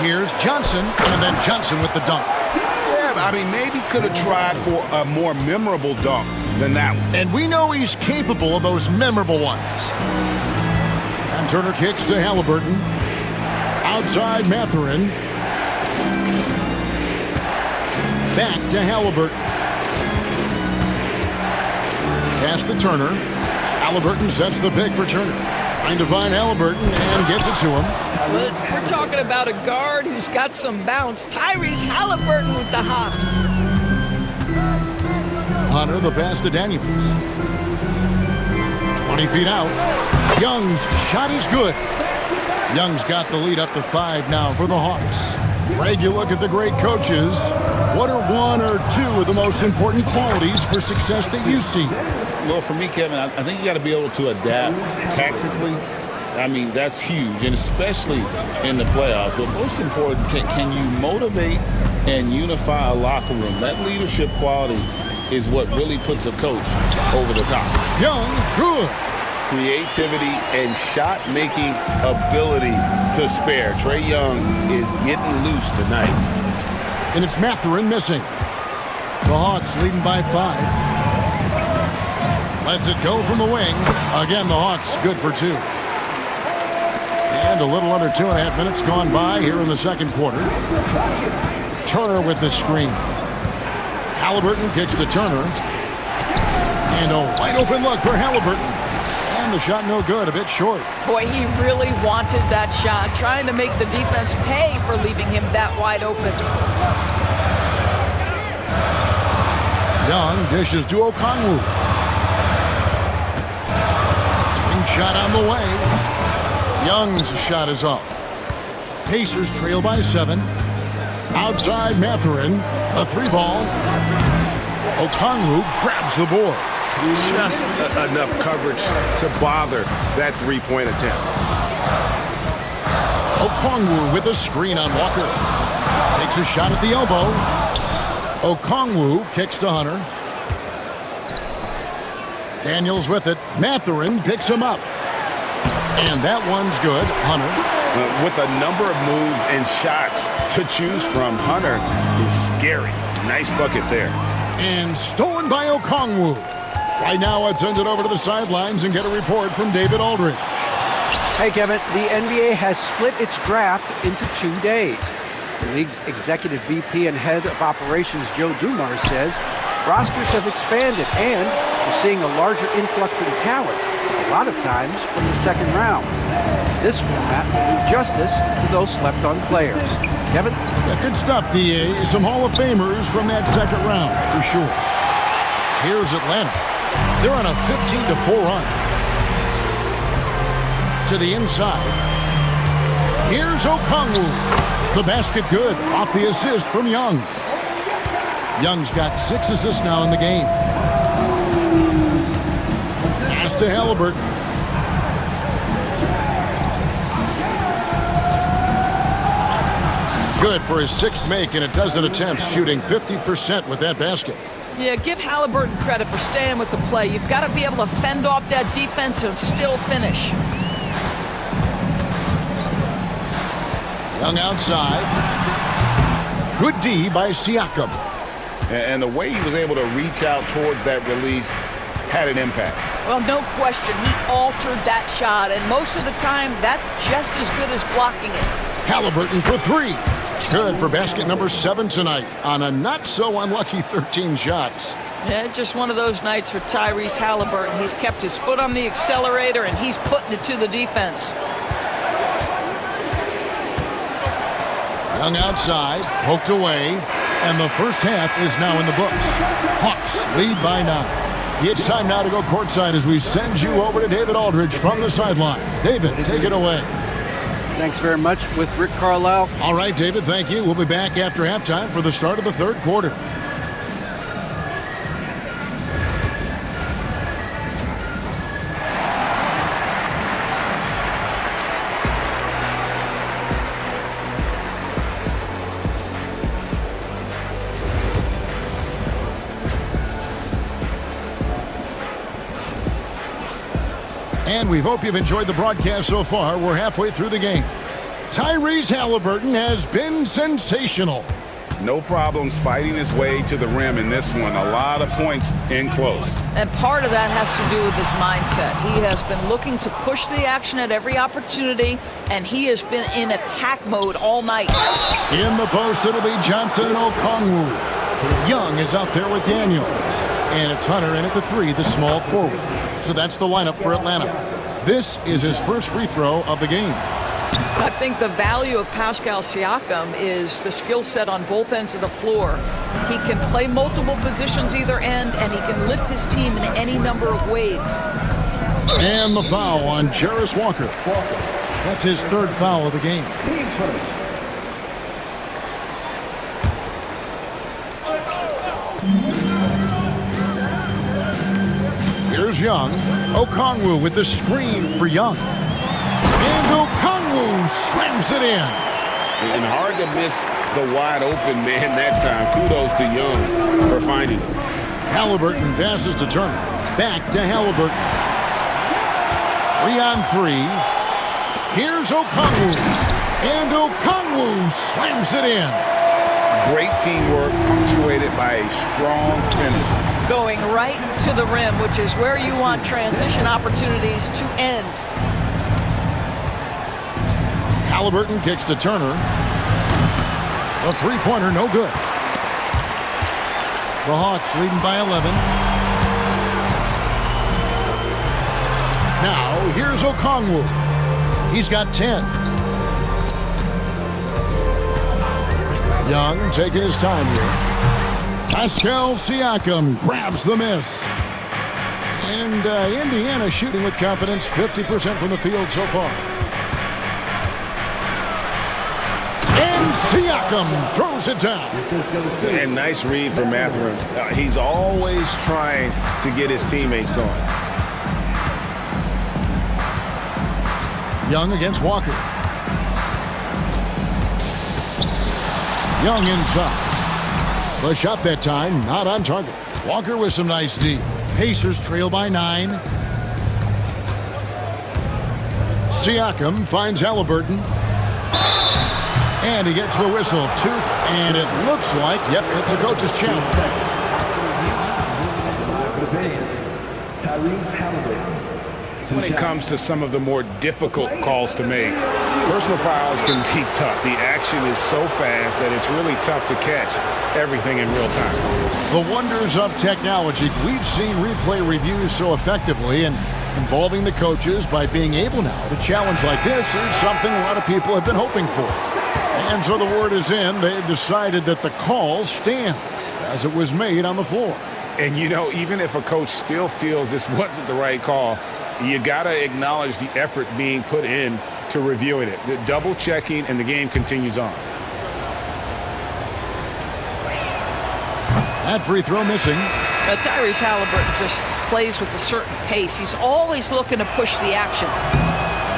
Speaker 1: Here's Johnson, and then Johnson with the dunk.
Speaker 6: Yeah, I mean, maybe could have tried for a more memorable dunk than that one.
Speaker 1: And we know he's capable of those memorable ones. And Turner kicks to Halliburton. Outside Mathurin. Back to Halliburton. Pass to Turner. Halliburton sets the pick for Turner. Trying to find Halliburton and gets it to him.
Speaker 8: We're talking about a guard who's got some bounce. Tyrese Halliburton with the hops.
Speaker 1: Hunter the pass to Daniels. 20 feet out. Young's shot is good. Young's got the lead up to 5 now for the Hawks. Greg, you look at the great coaches. What are 1 or 2 of the most important qualities for success that you see?
Speaker 4: Well, for me, Kevin, I think you got to be able to adapt tactically. I mean, that's huge, and especially in the playoffs. But most important, can you motivate and unify a locker room? That leadership quality is what really puts a coach over the top.
Speaker 1: Young, good.
Speaker 4: Creativity and shot-making ability to spare. Trae Young is getting loose tonight.
Speaker 1: And it's Mathurin missing. The Hawks leading by 5. Lets it go from the wing. Again, the Hawks good for 2. And a little under 2.5 minutes gone by here in the second quarter. Turner with the screen. Halliburton kicks to Turner. And a wide open look for Halliburton. And the shot no good, a bit short.
Speaker 8: Boy, he really wanted that shot, trying to make the defense pay for leaving him that wide open.
Speaker 1: Young dishes to Okongwu. Swing shot on the way. Young's shot is off. Pacers trail by 7. Outside Mathurin, a 3-ball. Okongwu grabs the board.
Speaker 6: Just enough coverage to bother that three-point attempt.
Speaker 1: Okongwu with a screen on Walker. Takes a shot at the elbow. Okongwu kicks to Hunter. Daniels with it. Mathurin picks him up. And that one's good. Hunter.
Speaker 6: With a number of moves and shots to choose from, Hunter is scary. Nice bucket there.
Speaker 1: And stolen by Okongwu. Right now, let's send it over to the sidelines and get a report from David Aldridge.
Speaker 7: Hey, Kevin, the NBA has split its draft into 2 days. The league's executive VP and head of operations, Joe Dumars, says rosters have expanded and we're seeing a larger influx in talent, a lot of times from the second round. This format will do justice to those slept-on players. Kevin?
Speaker 1: Yeah, good stuff, D.A. Some Hall of Famers from that second round, for sure. Here's Atlanta. They're on a 15-4 run. To the inside. Here's Okongwu. The basket good off the assist from Young. Young's got 6 assists now in the game. Pass to Halliburton. Good for his 6th make in a dozen attempts, shooting 50% with that basket.
Speaker 8: Yeah, give Halliburton credit for staying with the play. You've got to be able to fend off that defense and still finish.
Speaker 1: Young outside. Good D by Siakam.
Speaker 6: And the way he was able to reach out towards that release had an impact.
Speaker 8: Well, no question. He altered that shot, and most of the time, that's just as good as blocking it.
Speaker 1: Halliburton for 3. Good for basket number 7 tonight on a not-so-unlucky 13 shots.
Speaker 8: Yeah, just one of those nights for Tyrese Halliburton. He's kept his foot on the accelerator, and he's putting it to the defense.
Speaker 1: Young outside, poked away, and the first half is now in the books. Hawks lead by 9. It's time now to go courtside as we send you over to David Aldridge from the sideline. David, take it away.
Speaker 7: Thanks very much with Rick Carlisle.
Speaker 1: All right, David, thank you. We'll be back after halftime for the start of the third quarter. And we hope you've enjoyed the broadcast so far. We're halfway through the game. Tyrese Halliburton has been sensational.
Speaker 6: No problems fighting his way to the rim in this one. A lot of points in close.
Speaker 8: And part of that has to do with his mindset. He has been looking to push the action at every opportunity, and he has been in attack mode all night.
Speaker 1: In the post, it'll be Johnson and Okongwu. Young is out there with Daniels. And it's Hunter in at the 3, the small forward. So that's the lineup for Atlanta. This is his first free throw of the game.
Speaker 8: I think the value of Pascal Siakam is the skill set on both ends of the floor. He can play multiple positions either end, and he can lift his team in any number of ways.
Speaker 1: And the foul on Jarris Walker. That's his 3rd foul of the game. Here's Young. Okongwu with the screen for Young. And Okongwu slams it in.
Speaker 6: And hard to miss the wide open man that time. Kudos to Young for finding it.
Speaker 1: Halliburton passes to Turner. Back to Halliburton. 3 on 3. Here's Okongwu. And Okongwu slams it in.
Speaker 6: Great teamwork punctuated by a strong finish.
Speaker 8: Going right to the rim, which is where you want transition opportunities to end.
Speaker 1: Halliburton kicks to Turner. A 3-pointer, no good. The Hawks leading by 11. Now, here's Okongwu. He's got 10. Young taking his time here. Pascal Siakam grabs the miss. And Indiana shooting with confidence, 50% from the field so far. And Siakam throws it down.
Speaker 6: And nice read from Mathurin. He's always trying to get his teammates going.
Speaker 1: Young against Walker. Young inside. The shot that time, not on target. Walker with some nice D. Pacers trail by 9. Siakam finds Halliburton. And he gets the whistle. 2. And it looks like, yep, it's a coach's challenge.
Speaker 3: When it comes to some of the more difficult calls to make, personal fouls can be tough. The action is so fast that it's really tough to catch everything in real time.
Speaker 1: The wonders of technology. We've seen replay reviews so effectively, and involving the coaches by being able now to challenge like this is something a lot of people have been hoping for. And so the word is in. They've decided that the call stands as it was made on the floor.
Speaker 3: And, you know, even if a coach still feels this wasn't the right call, you got to acknowledge the effort being put in to reviewing it. The double checking, and the game continues on.
Speaker 1: That free throw missing.
Speaker 8: Tyrese Halliburton just plays with a certain pace. He's always looking to push the action.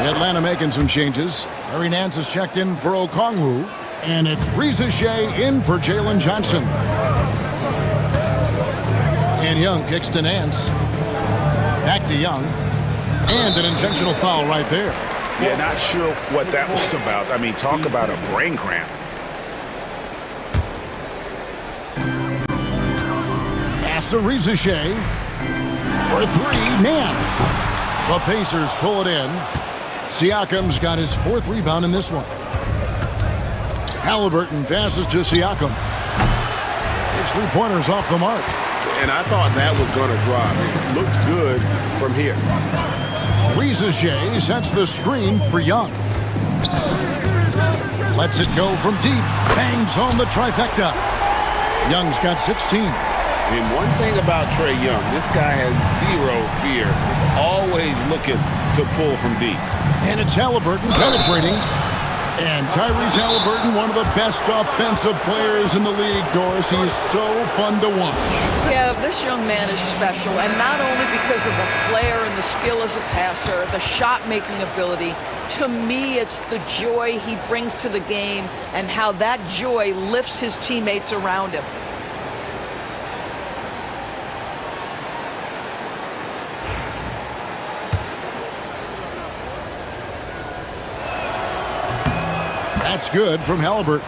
Speaker 1: Atlanta making some changes. Larry Nance is checked in for Okongwu. And it's Reza Shea in for Jalen Johnson. And Young kicks to Nance. Back to Young. And an intentional foul right there.
Speaker 6: Yeah, not sure what that was about. I mean, talk about a brain cramp.
Speaker 1: Pass to Reza Shea. For 3, Nance. The Pacers pull it in. Siakam's got his 4th rebound in this one. Halliburton passes to Siakam. His 3-pointers off the mark.
Speaker 6: And I thought that was going to drop. It looked good from here.
Speaker 1: Reza Shea sets the screen for Young. Lets it go from deep. Bangs home the trifecta. Young's got 16.
Speaker 6: And one thing about Trae Young, this guy has zero fear. Always looking to pull from deep.
Speaker 1: And it's Halliburton penetrating. And Tyrese Halliburton, one of the best offensive players in the league, Doris. He is so fun to watch.
Speaker 8: Yeah, this young man is special, and not only because of the flair and the skill as a passer, the shot-making ability. To me, it's the joy he brings to the game and how that joy lifts his teammates around him.
Speaker 1: That's good from Halliburton.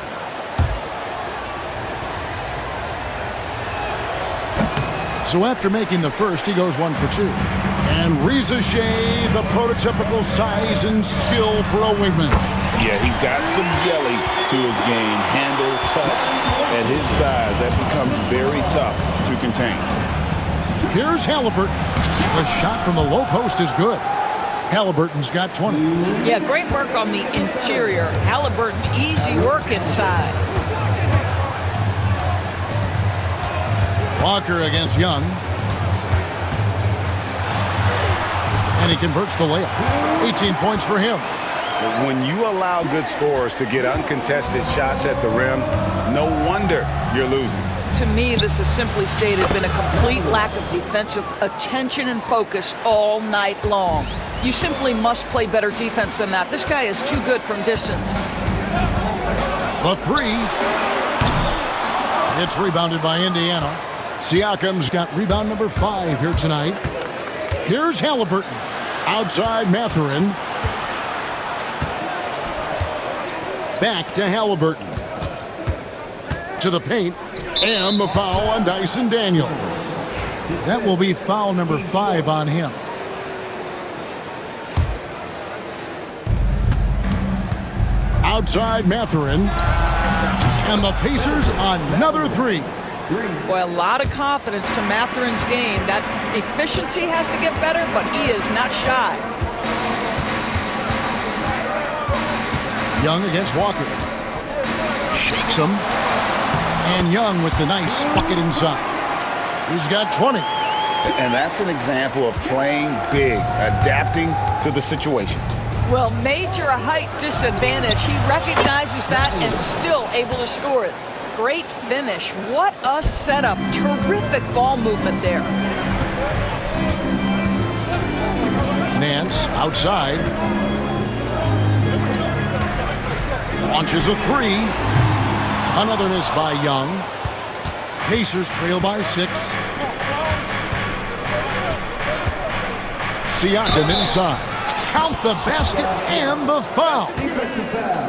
Speaker 1: So after making the first, he goes 1 for 2. And Reza Shea, the prototypical size and skill for a wingman.
Speaker 4: Yeah, he's got some jelly to his game. Handle, touch, at his size. That becomes very tough to contain.
Speaker 1: Here's Halliburton. The shot from the low post is good. Halliburton's got 20.
Speaker 8: Yeah, great work on the interior. Halliburton, easy work inside.
Speaker 1: Walker against Young. And he converts the layup. 18 points for him.
Speaker 6: When you allow good scorers to get uncontested shots at the rim, no wonder you're losing.
Speaker 8: To me, this has simply stated been a complete lack of defensive attention and focus all night long. You simply must play better defense than that. This guy is too good from distance.
Speaker 1: The 3. It's rebounded by Indiana. Siakam's got rebound number 5 here tonight. Here's Halliburton. Outside Mathurin. Back to Halliburton. To the paint. And the foul on Dyson Daniels. That will be foul number 5 on him. Outside Mathurin. And the Pacers another 3.
Speaker 8: Boy, a lot of confidence to Matherin's game. That efficiency has to get better, but he is not shy.
Speaker 1: Young against Walker. Shakes him. And Young with the nice bucket inside. He's got 20.
Speaker 3: And that's an example of playing big, adapting to the situation.
Speaker 8: Well, major height disadvantage. He recognizes that and still able to score it. Great finish. What a setup. Terrific ball movement there.
Speaker 1: Nance outside. Launches a three. Another miss by Young. Pacers trail by 6. Siakam inside. Count the basket and the foul.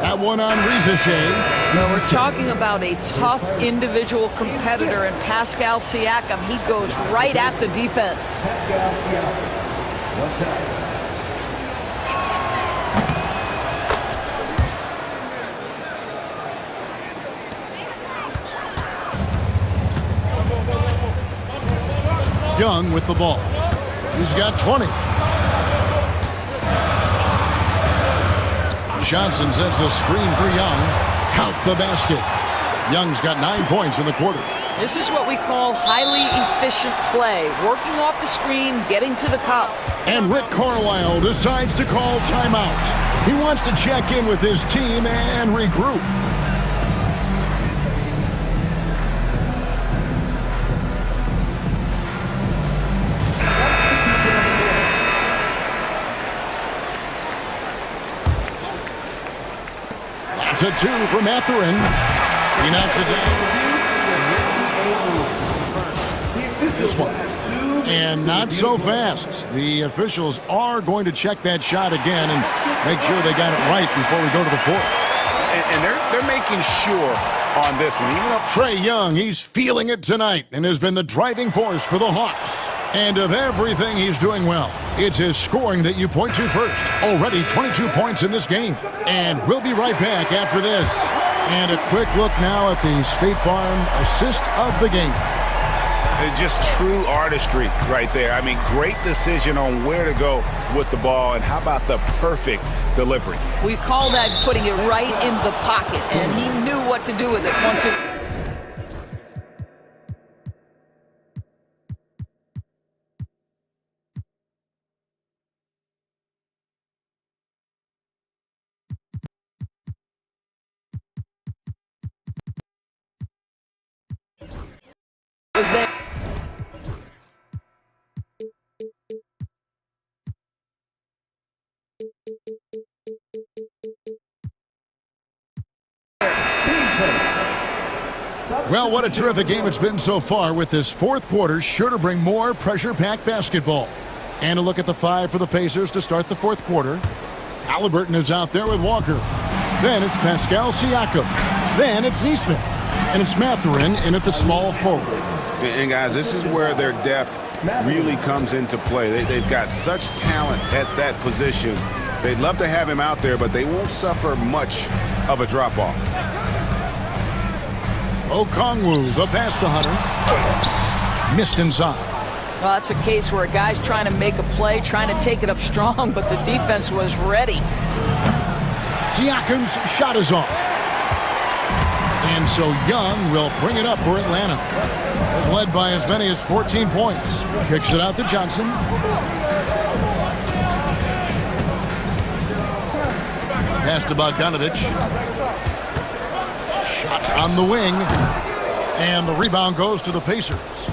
Speaker 1: That one on Rizichet.
Speaker 8: Well, we're talking about a tough individual competitor in Pascal Siakam. He goes right at the defense.
Speaker 1: Young with the ball. He's got 20. Johnson sends the screen for Young. Count the basket. Young's got 9 points in the quarter.
Speaker 8: This is what we call highly efficient play. Working off the screen, getting to the cup.
Speaker 1: And Rick Carlisle decides to call timeout. He wants to check in with his team and regroup. That's a 2 for Matherin. He knocks it down. This one. And not so fast. The officials are going to check that shot again and make sure they got it right before we go to the fourth.
Speaker 6: And they're making sure on this one. Even though
Speaker 1: Trae Young, he's feeling it tonight and has been the driving force for the Hawks. And of everything he's doing well, it's his scoring that you point to first. Already 22 points in this game. And we'll be right back after this. And a quick look now at the State Farm assist of the game.
Speaker 6: just true artistry right there. I mean, great decision on where to go with the ball, and how about the perfect delivery?
Speaker 8: We call that putting it right in the pocket, and he knew what to do with it once it... was there.
Speaker 1: Well, what a terrific game it's been so far, with this fourth quarter sure to bring more pressure-packed basketball. And a look at the five for the Pacers to start the fourth quarter. Halliburton is out there with Walker. Then it's Pascal Siakam. Then it's Nesmith. And it's Matherin in at the small forward.
Speaker 6: And guys, this is where their depth really comes into play. They've got such talent at that position. They'd love to have him out there, but they won't suffer much of a drop-off.
Speaker 1: Okongwu, the pass to Hunter. Missed inside.
Speaker 8: Well, that's a case where a guy's trying to make a play, trying to take it up strong, but the defense was ready.
Speaker 1: Siakam's shot is off. And so Young will bring it up for Atlanta. They've led by as many as 14 points. Kicks it out to Johnson. Pass to Bogdanovich. Shot on the wing. And the rebound goes to the Pacers.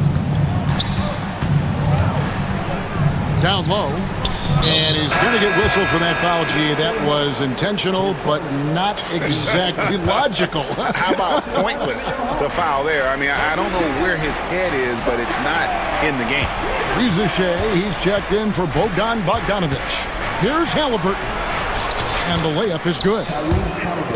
Speaker 1: Down low. And he's going to get whistled for that foul, G. That was intentional, but not exactly logical.
Speaker 6: How about pointless to foul there? I mean, I don't know where his head is, but it's not in the game.
Speaker 1: Rizichet, he's checked in for Bogdanovich. Here's Halliburton. And the layup is good.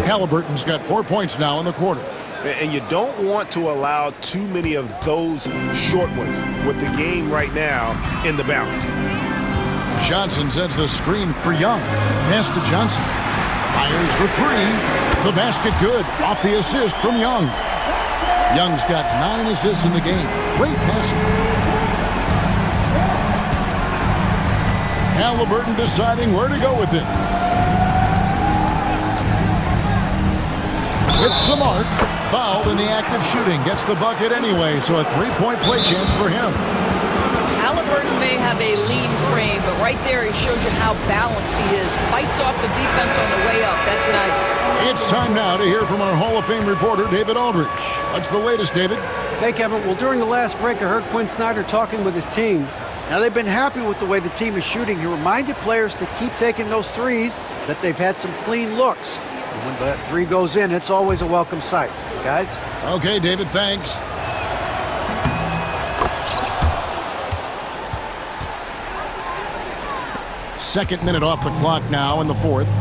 Speaker 1: Halliburton's got 4 points now in the quarter.
Speaker 6: And you don't want to allow too many of those short ones with the game right now in the balance.
Speaker 1: Johnson sends the screen for Young. Pass to Johnson. Fires for three. The basket good. Off the assist from Young. Young's got 9 assists in the game. Great passing. Halliburton deciding where to go with it. It's the mark. Fouled in the act of shooting. Gets the bucket anyway, so a three-point play chance for him.
Speaker 8: Halliburton may have a lean frame, but right there he shows you how balanced he is. Fights off the defense on the way up. That's nice.
Speaker 1: It's time now to hear from our Hall of Fame reporter, David Aldridge. What's the latest, David?
Speaker 7: Hey, Kevin. Well, during the last break, I heard Quinn Snyder talking with his team. Now, they've been happy with the way the team is shooting. He reminded players to keep taking those threes, that they've had some clean looks. And when that three goes in, it's always a welcome sight. Guys?
Speaker 1: Okay, David, thanks. Second minute off the clock now in the fourth.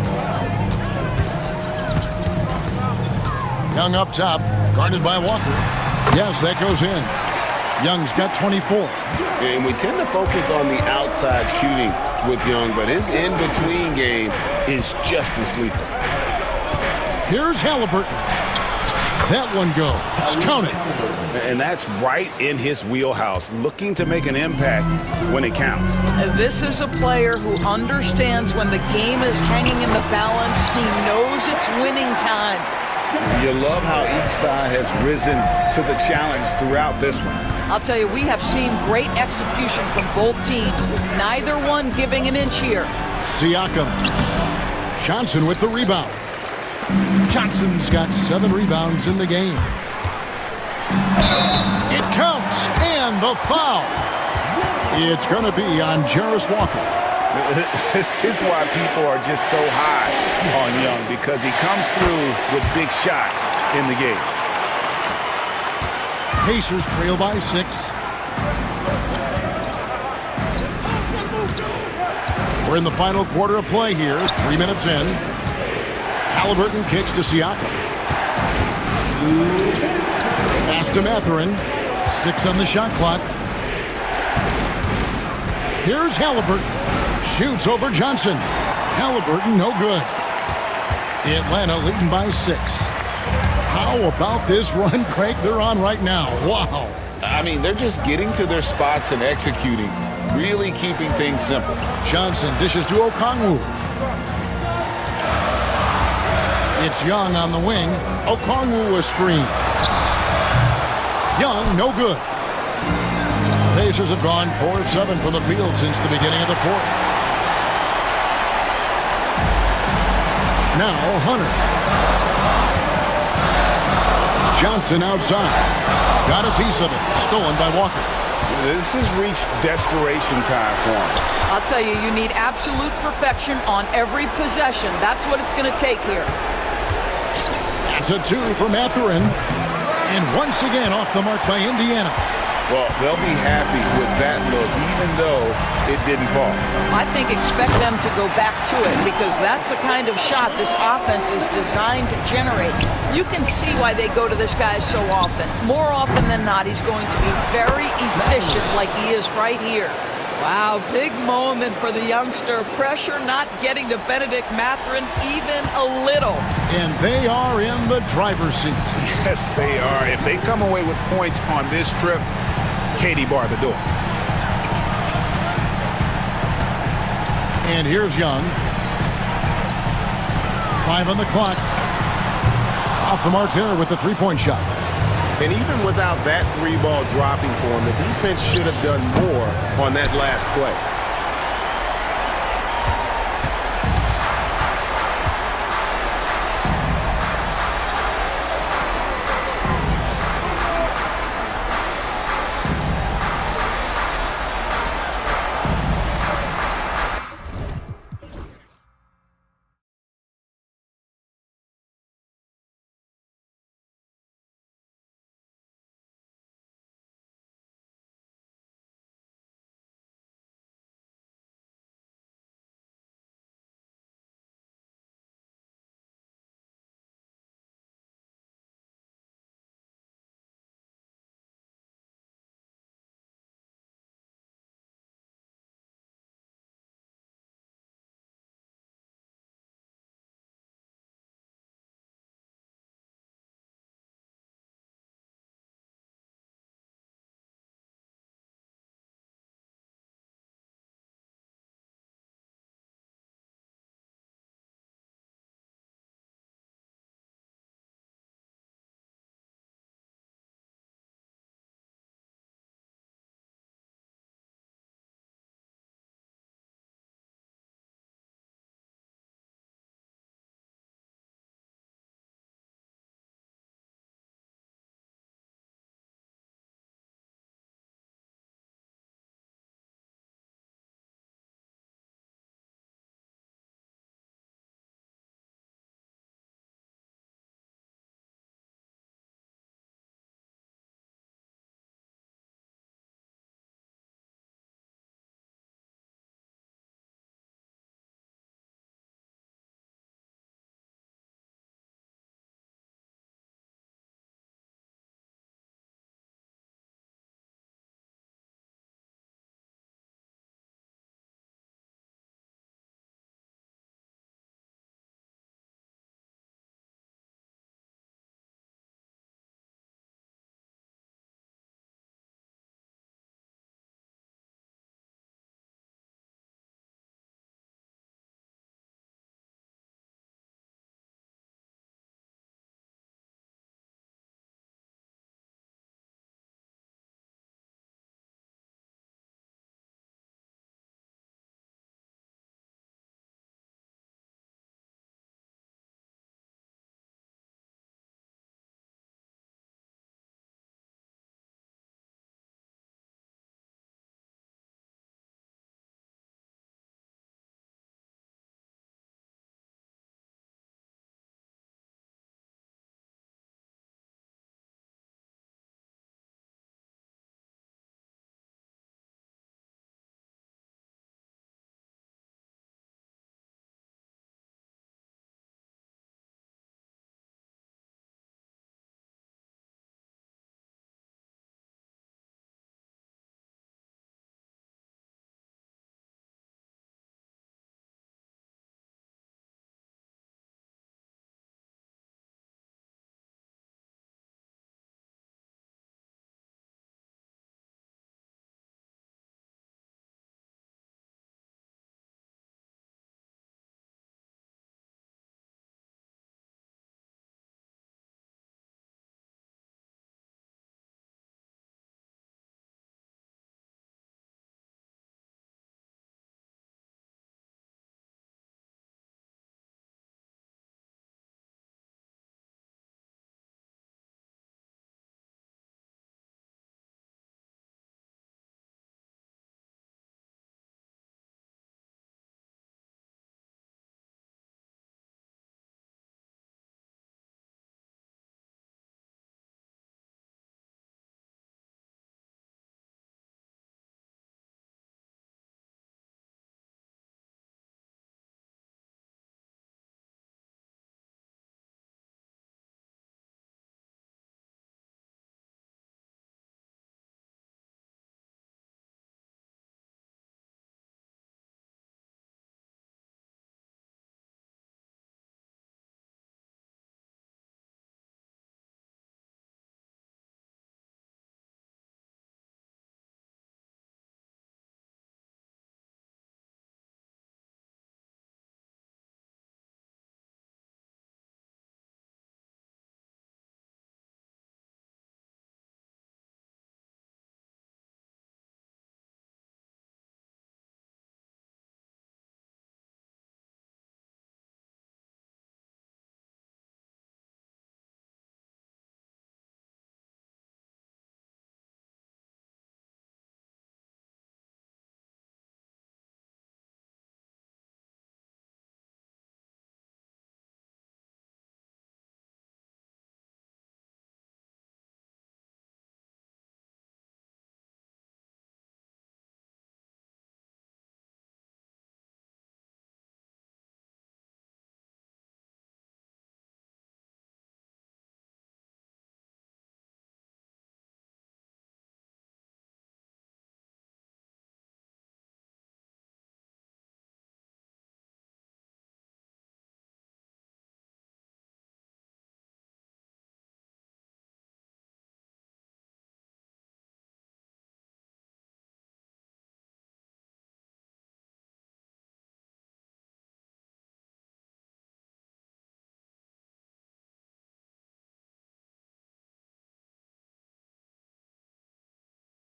Speaker 1: Young up top, guarded by Walker. Yes, that goes in. Young's got 24.
Speaker 4: And we tend to focus on the outside shooting with Young, but his in-between game is just as lethal.
Speaker 1: Here's Halliburton. That one goes. Count it.
Speaker 6: And that's right in his wheelhouse, looking to make an impact when it counts.
Speaker 8: This is a player who understands when the game is hanging in the balance. He knows it's winning time.
Speaker 6: You love how each side has risen to the challenge throughout this one.
Speaker 8: I'll tell you, we have seen great execution from both teams. Neither one giving an inch here.
Speaker 1: Siakam. Johnson with the rebound. Johnson's got 7 rebounds in the game. It counts, and the foul. It's going to be on Jarris Walker.
Speaker 6: This is why people are just so high on Young, because he comes through with big shots in the game.
Speaker 1: Pacers trail by 6. We're in the final quarter of play here, 3 minutes in. Halliburton kicks to Siakam. Pass to Mathurin. 6 on the shot clock. Here's Halliburton. Shoots over Johnson. Halliburton, no good. Atlanta leading by 6. How about this run, Craig, they're on right now? Wow.
Speaker 4: I mean, they're just getting to their spots and executing, really keeping things simple.
Speaker 1: Johnson dishes to Okongwu. It's Young on the wing. Okongwu a screen. Young, no good. The Pacers have gone 4 of 7 from the field since the beginning of the fourth. Now Hunter. Johnson outside. Got a piece of it. Stolen by Walker.
Speaker 6: This has reached desperation time for him.
Speaker 8: I'll tell you, you need absolute perfection on every possession. That's what it's going to take here.
Speaker 1: That's a 2 for Mathurin. And once again off the mark by Indiana.
Speaker 6: Well, they'll be happy with that look, even though it didn't fall.
Speaker 8: I think expect them to go back to it, because that's the kind of shot this offense is designed to generate. You can see why they go to this guy so often. More often than not, he's going to be very efficient like he is right here. Wow, big moment for the youngster. Pressure not getting to Benedict Mathurin even a little.
Speaker 1: And they are in the driver's seat.
Speaker 6: Yes, they are. If they come away with points on this trip, Katie bar the door.
Speaker 1: And here's Young. 5 on the clock. Off the mark there with the three-point shot.
Speaker 6: And even without that 3-ball dropping for him, the defense should have done more on that last play.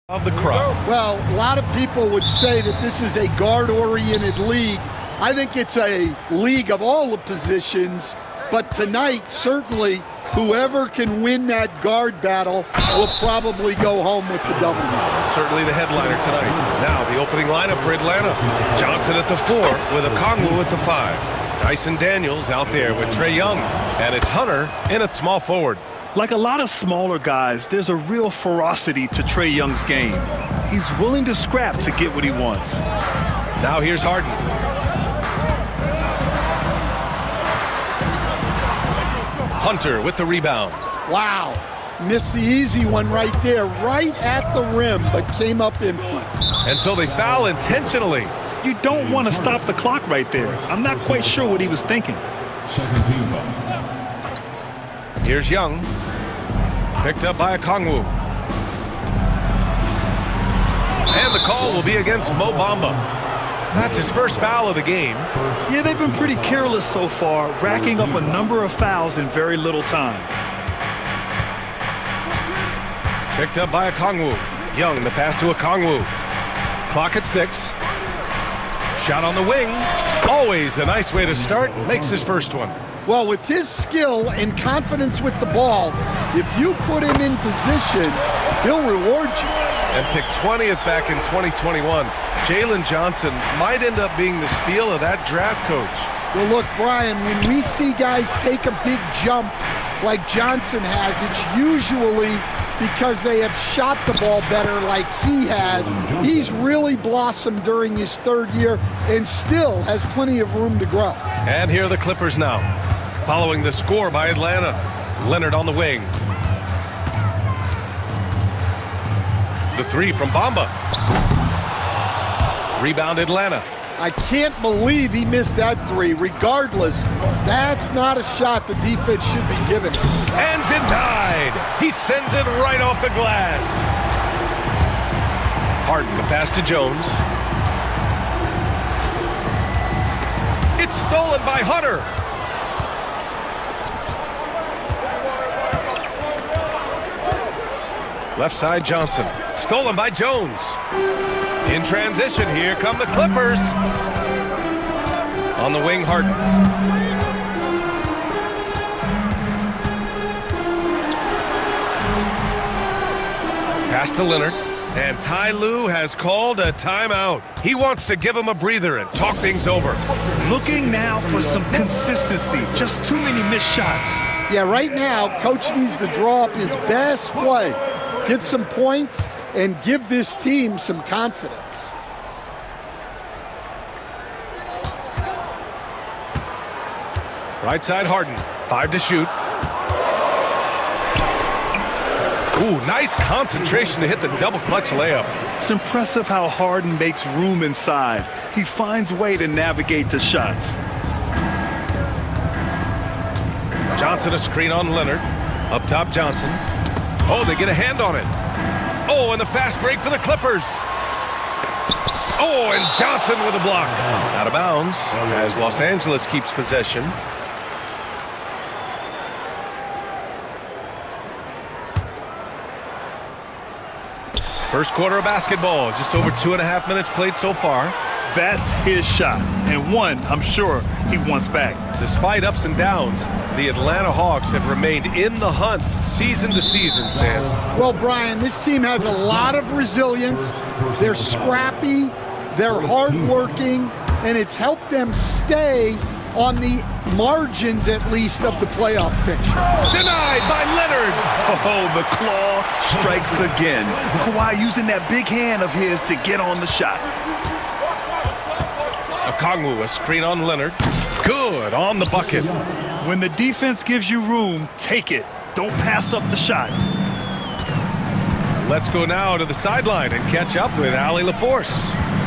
Speaker 10: of the crowd.
Speaker 2: Well, a lot of people would say that this is a guard-oriented league. I think it's a league of all the positions, but tonight, certainly, whoever can win that guard battle will probably go home with the W.
Speaker 10: Certainly the headliner tonight. Now the opening lineup for Atlanta. Johnson at the 4 with Okongwu at the 5. Dyson Daniels out there with Trae Young. And it's Hunter in at small forward.
Speaker 15: Like a lot of smaller guys, there's a real ferocity to Trae Young's game. He's willing to scrap to get what he wants.
Speaker 10: Now here's Harden. Hunter with the rebound.
Speaker 2: Wow. Missed the easy one right there, right at the rim, but came up empty.
Speaker 10: And so they foul intentionally.
Speaker 15: You don't want to stop the clock right there. I'm not quite sure what he was thinking.
Speaker 5: Second team foul.
Speaker 10: Here's Young. Picked up by Okongwu. And the call will be against Mo Bamba. That's his first foul of the game.
Speaker 15: Yeah, they've been pretty careless so far, racking up a number of fouls in very little time.
Speaker 10: Picked up by Okongwu. Young, the pass to Okongwu. Clock at 6. Shot on the wing. Always a nice way to start. Makes his first one.
Speaker 2: Well, with his skill and confidence with the ball, if you put him in position, he'll reward you.
Speaker 10: And picked 20th back in 2021. Jalen Johnson might end up being the steal of that draft, coach.
Speaker 2: Well, look, Brian, when we see guys take a big jump like Johnson has, it's usually because they have shot the ball better like he has. He's really blossomed during his 3rd year and still has plenty of room to grow.
Speaker 10: And here are the Clippers now, following the score by Atlanta. Leonard on the wing. The 3 from Bamba. Rebound Atlanta.
Speaker 2: I can't believe he missed that 3. Regardless, that's not a shot the defense should be giving him.
Speaker 10: And denied. He sends it right off the glass. Harden, the pass to Jones. It's stolen by Hunter. Left side Johnson. Stolen by Jones. In transition, here come the Clippers. On the wing, Harden. Pass to Leonard. And Ty Lue has called a timeout. He wants to give him a breather and talk things over.
Speaker 15: Looking now for some consistency. Just too many missed shots.
Speaker 2: Yeah, right now, Coach needs to draw up his best play, get some points, and give this team some confidence.
Speaker 10: Right side Harden, 5 to shoot. Ooh, nice concentration to hit the double clutch layup.
Speaker 15: It's impressive how Harden makes room inside. He finds a way to navigate the shots.
Speaker 10: Johnson a screen on Leonard. Up top Johnson. Oh, they get a hand on it. Oh, and the fast break for the Clippers. Oh, and Johnson with a block. Out of bounds as Los Angeles keeps possession. First quarter of basketball, just over 2.5 minutes played so far.
Speaker 15: That's his shot, and one I'm sure he wants back.
Speaker 10: Despite ups and downs, the Atlanta Hawks have remained in the hunt season to season, Stan.
Speaker 2: Well, Brian, this team has a lot of resilience. They're scrappy, they're hardworking, and it's helped them stay on the margins, at least, of the playoff picture.
Speaker 10: Denied by Leonard.
Speaker 15: Oh, the claw strikes again. Kawhi using that big hand of his to get on the shot.
Speaker 10: Okongwu, a screen on Leonard. Good on the bucket.
Speaker 15: When the defense gives you room, take it. Don't pass up the shot.
Speaker 10: Let's go now to the sideline and catch up with Allie LaForce.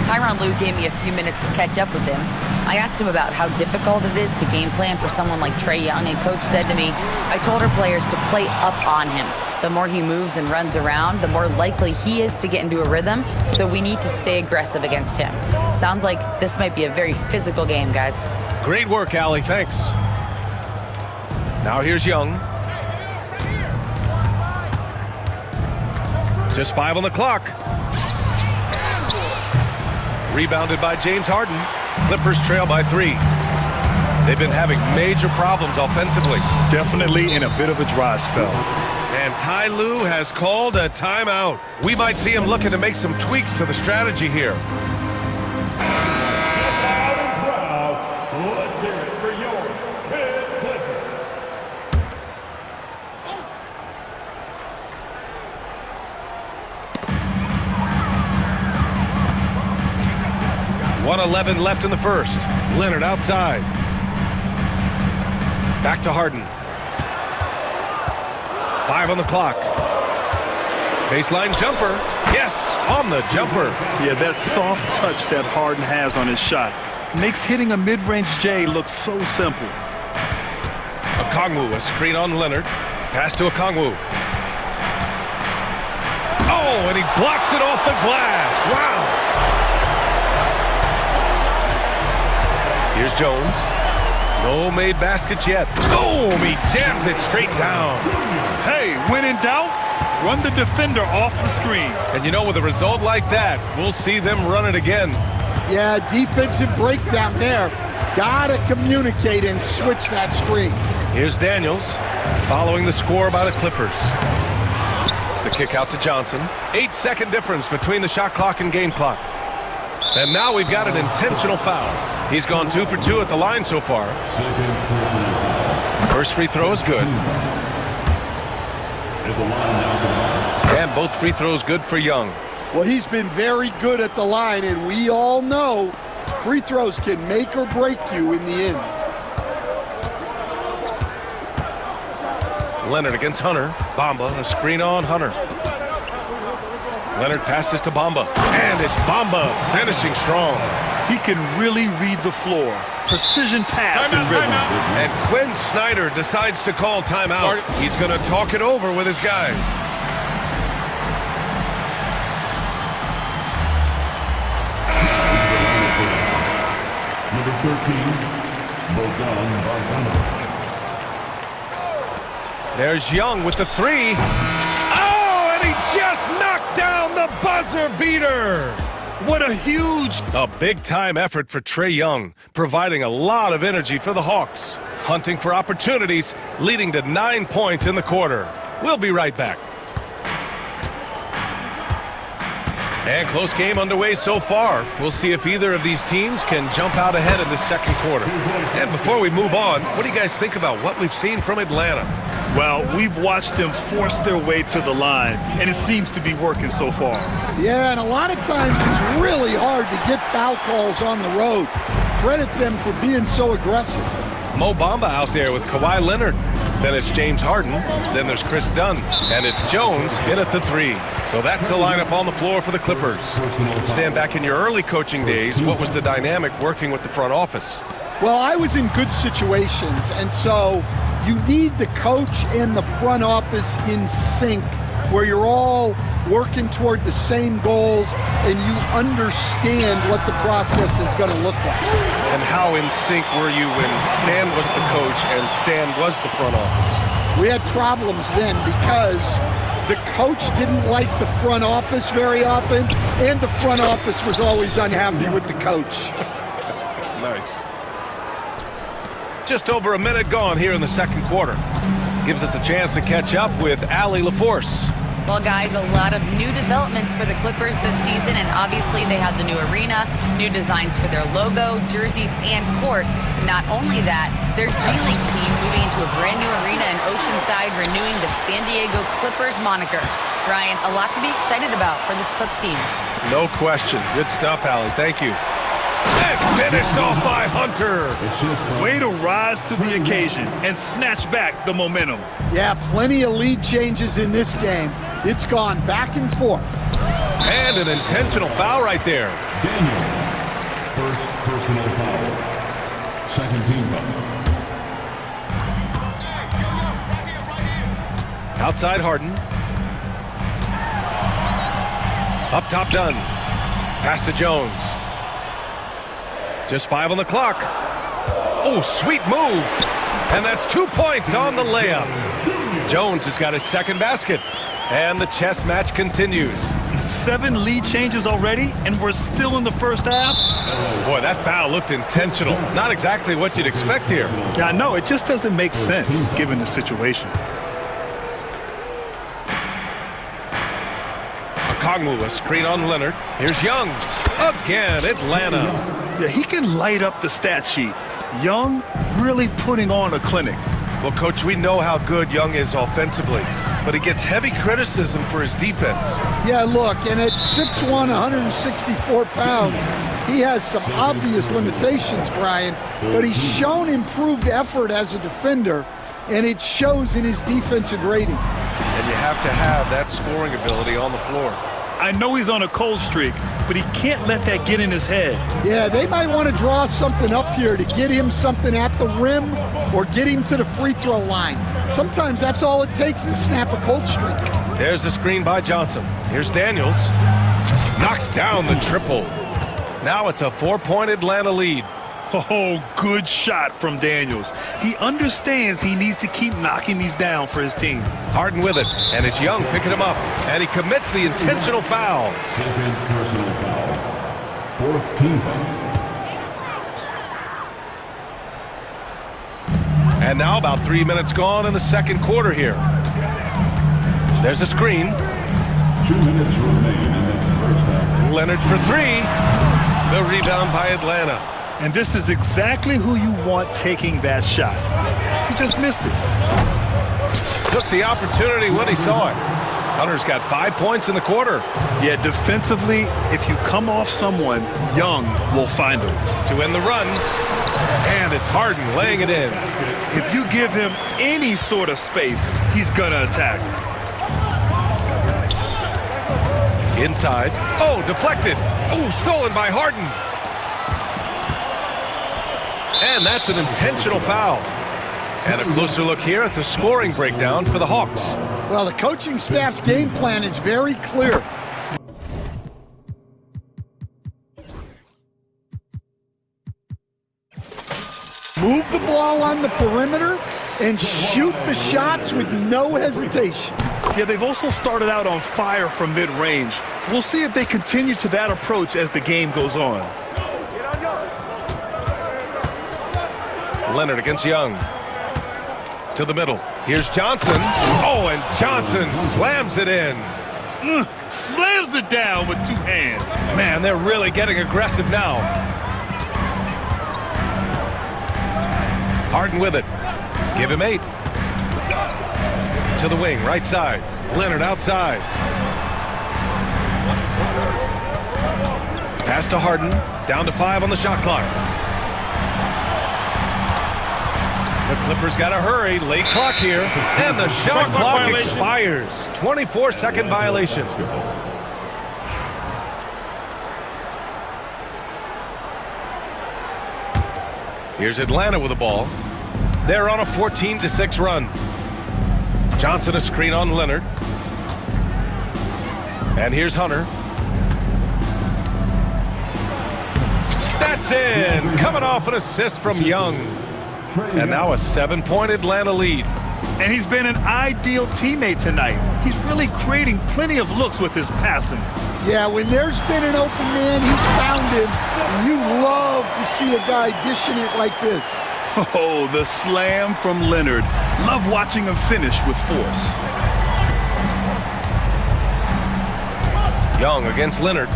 Speaker 12: Tyronn Lue gave me a few minutes to catch up with him. I asked him about how difficult it is to game plan for someone like Trae Young, and Coach said to me, I told our players to play up on him. The more he moves and runs around, the more likely he is to get into a rhythm, so we need to stay aggressive against him. Sounds like this might be a very physical game, guys.
Speaker 10: Great work, Allie. Thanks. Now here's Young. To Just 5 on the clock. Rebounded by James Harden. Clippers trail by 3. They've been having major problems offensively.
Speaker 15: Definitely in a bit of a dry spell.
Speaker 10: And Ty Lue has called a timeout. We might see him looking to make some tweaks to the strategy here.
Speaker 5: Let's hear it for your Kid Clippers.
Speaker 10: .111 left in the first. Leonard outside. Back to Harden. 5 on the clock. Baseline jumper. Yes, on the jumper.
Speaker 15: Yeah, that soft touch that Harden has on his shot makes hitting a mid-range J look so simple.
Speaker 10: Okongwu, a screen on Leonard. Pass to Okongwu. Oh, and he blocks it off the glass. Wow. Here's Jones. No made baskets yet. Boom! He jams it straight down.
Speaker 15: Hey, when in doubt, run the defender off the screen.
Speaker 10: And you know, with a result like that, we'll see them run it again.
Speaker 2: Yeah, defensive breakdown there. Gotta communicate and switch that screen.
Speaker 10: Here's Daniels, following the score by the Clippers. The kick out to Johnson. 8-second difference between the shot clock and game clock. And now we've got an intentional foul. He's gone 2 for 2 at the line so far. First free throw is good. And both free throws good for Young.
Speaker 2: Well, he's been very good at the line, and we all know free throws can make or break you in the end.
Speaker 10: Leonard against Hunter. Bamba, a screen on Hunter. Leonard passes to Bamba. And it's Bamba finishing strong.
Speaker 15: He can really read the floor. Precision pass and rhythm.
Speaker 10: And Quinn Snyder decides to call timeout. He's going to talk it over with his guys.
Speaker 5: Number 13, Bogdan Bogdanovic.
Speaker 10: There's Young with the 3. Oh, and he just knocked down the buzzer beater.
Speaker 15: What a huge...
Speaker 10: A big-time effort for Trae Young, providing a lot of energy for the Hawks. Hunting for opportunities, leading to 9 points in the quarter. We'll be right back. And close game underway so far. We'll see if either of these teams can jump out ahead in the second quarter. And before we move on, what do you guys think about what we've seen from Atlanta?
Speaker 15: Well, we've watched them force their way to the line, and it seems to be working so far.
Speaker 2: Yeah, and a lot of times it's really hard to get foul calls on the road. Credit them for being so aggressive.
Speaker 10: Mo Bamba out there with Kawhi Leonard. Then it's James Harden. Then there's Chris Dunn. And it's Jones in at the 3. So that's the lineup on the floor for the Clippers. Stand back in your early coaching days. What was the dynamic working with the front office?
Speaker 2: Well, I was in good situations, and so you need the coach and the front office in sync, where you're all working toward the same goals and you understand what the process is going to look like.
Speaker 10: And how in sync were you when Stan was the coach and Stan was the front office?
Speaker 2: We had problems then because the coach didn't like the front office very often, and the front office was always unhappy with the coach.
Speaker 10: Nice. Just over a minute gone here in the second quarter. Gives us a chance to catch up with Allie LaForce.
Speaker 12: Well, guys, a lot of new developments for the Clippers this season, and obviously they have the new arena, new designs for their logo, jerseys, and court. Not only that, their G League team moving into a brand new arena in Oceanside, renewing the San Diego Clippers moniker. Brian, a lot to be excited about for this Clips team.
Speaker 10: No question. Good stuff, Allie. Thank you. And finished off by Hunter.
Speaker 15: Way to rise to the occasion and snatch back the momentum.
Speaker 2: Yeah, plenty of lead changes in this game. It's gone back and forth.
Speaker 10: And an intentional foul right there.
Speaker 5: Daniel, first personal foul. Second team foul.
Speaker 10: Outside Harden. Up top Dunn. Pass to Jones. Just 5 on the clock. Oh, sweet move. And that's 2 points on the layup. Jones has got his second basket. And the chess match continues.
Speaker 15: 7 lead changes already, and we're still in the first half?
Speaker 10: Boy, that foul looked intentional. Not exactly what you'd expect here.
Speaker 15: Yeah, I know. It just doesn't make sense, given the situation.
Speaker 10: Kongwu, a screen on Leonard. Here's Young. Again, Atlanta.
Speaker 15: Yeah, he can light up the stat sheet. Young really putting on a clinic.
Speaker 10: Well, Coach, we know how good Young is offensively, but he gets heavy criticism for his defense.
Speaker 2: Yeah, look, and at 6'1", 164 pounds, he has some obvious limitations, Brian, but he's shown improved effort as a defender, and it shows in his defensive rating.
Speaker 10: And you have to have that scoring ability on the floor.
Speaker 15: I know he's on a cold streak, but he can't let that get in his head.
Speaker 2: Yeah, they might want to draw something up here to get him something at the rim or get him to the free throw line. Sometimes that's all it takes to snap a cold streak.
Speaker 10: There's the screen by Johnson. Here's Daniels. Knocks down the triple. Now it's a 4-point Atlanta lead.
Speaker 15: Oh, good shot from Daniels. He understands he needs to keep knocking these down for his team.
Speaker 10: Harden with it, and it's Young picking him up, and he commits the intentional foul.
Speaker 5: Second personal foul. 4th team foul.
Speaker 10: And now about 3 minutes gone in the second quarter here. There's a screen.
Speaker 5: 2 minutes remain in the first half.
Speaker 10: Leonard for 3. The rebound by Atlanta.
Speaker 15: And this is exactly who you want taking that shot. He just missed it.
Speaker 10: Took the opportunity when he saw it. Hunter's got 5 points in the quarter.
Speaker 15: Yeah, defensively, if you come off someone, Young will find him.
Speaker 10: To end the run, and it's Harden laying it in.
Speaker 15: If you give him any sort of space, he's gonna attack.
Speaker 10: Inside. Oh, deflected. Oh, stolen by Harden. And that's an intentional foul. And a closer look here at the scoring breakdown for the Hawks.
Speaker 2: Well, the coaching staff's game plan is very clear. Move the ball on the perimeter and shoot the shots with no hesitation.
Speaker 15: Yeah, they've also started out on fire from mid-range. We'll see if they continue to that approach as the game goes on.
Speaker 10: Leonard against Young. To the middle. Here's Johnson. Oh, and Johnson slams it in.
Speaker 15: Slams it down with 2 hands.
Speaker 10: Man, they're really getting aggressive now. Harden with it. Give him 8. To the wing, right side. Leonard outside. Pass to Harden. Down to 5 on the shot clock. The Clippers got to hurry. Late clock here. And the shot clock expires. 24-second violation. Here's Atlanta with the ball. They're on a 14-6 run. Johnson a screen on Leonard. And here's Hunter. That's in. Coming off an assist from Young. And now a 7-point Atlanta lead.
Speaker 15: And he's been an ideal teammate tonight. He's really creating plenty of looks with his passing.
Speaker 2: Yeah, when there's been an open man, he's found him. And you love to see a guy dishing it like this.
Speaker 15: Oh, the slam from Leonard. Love watching him finish with force.
Speaker 10: Young against Leonard.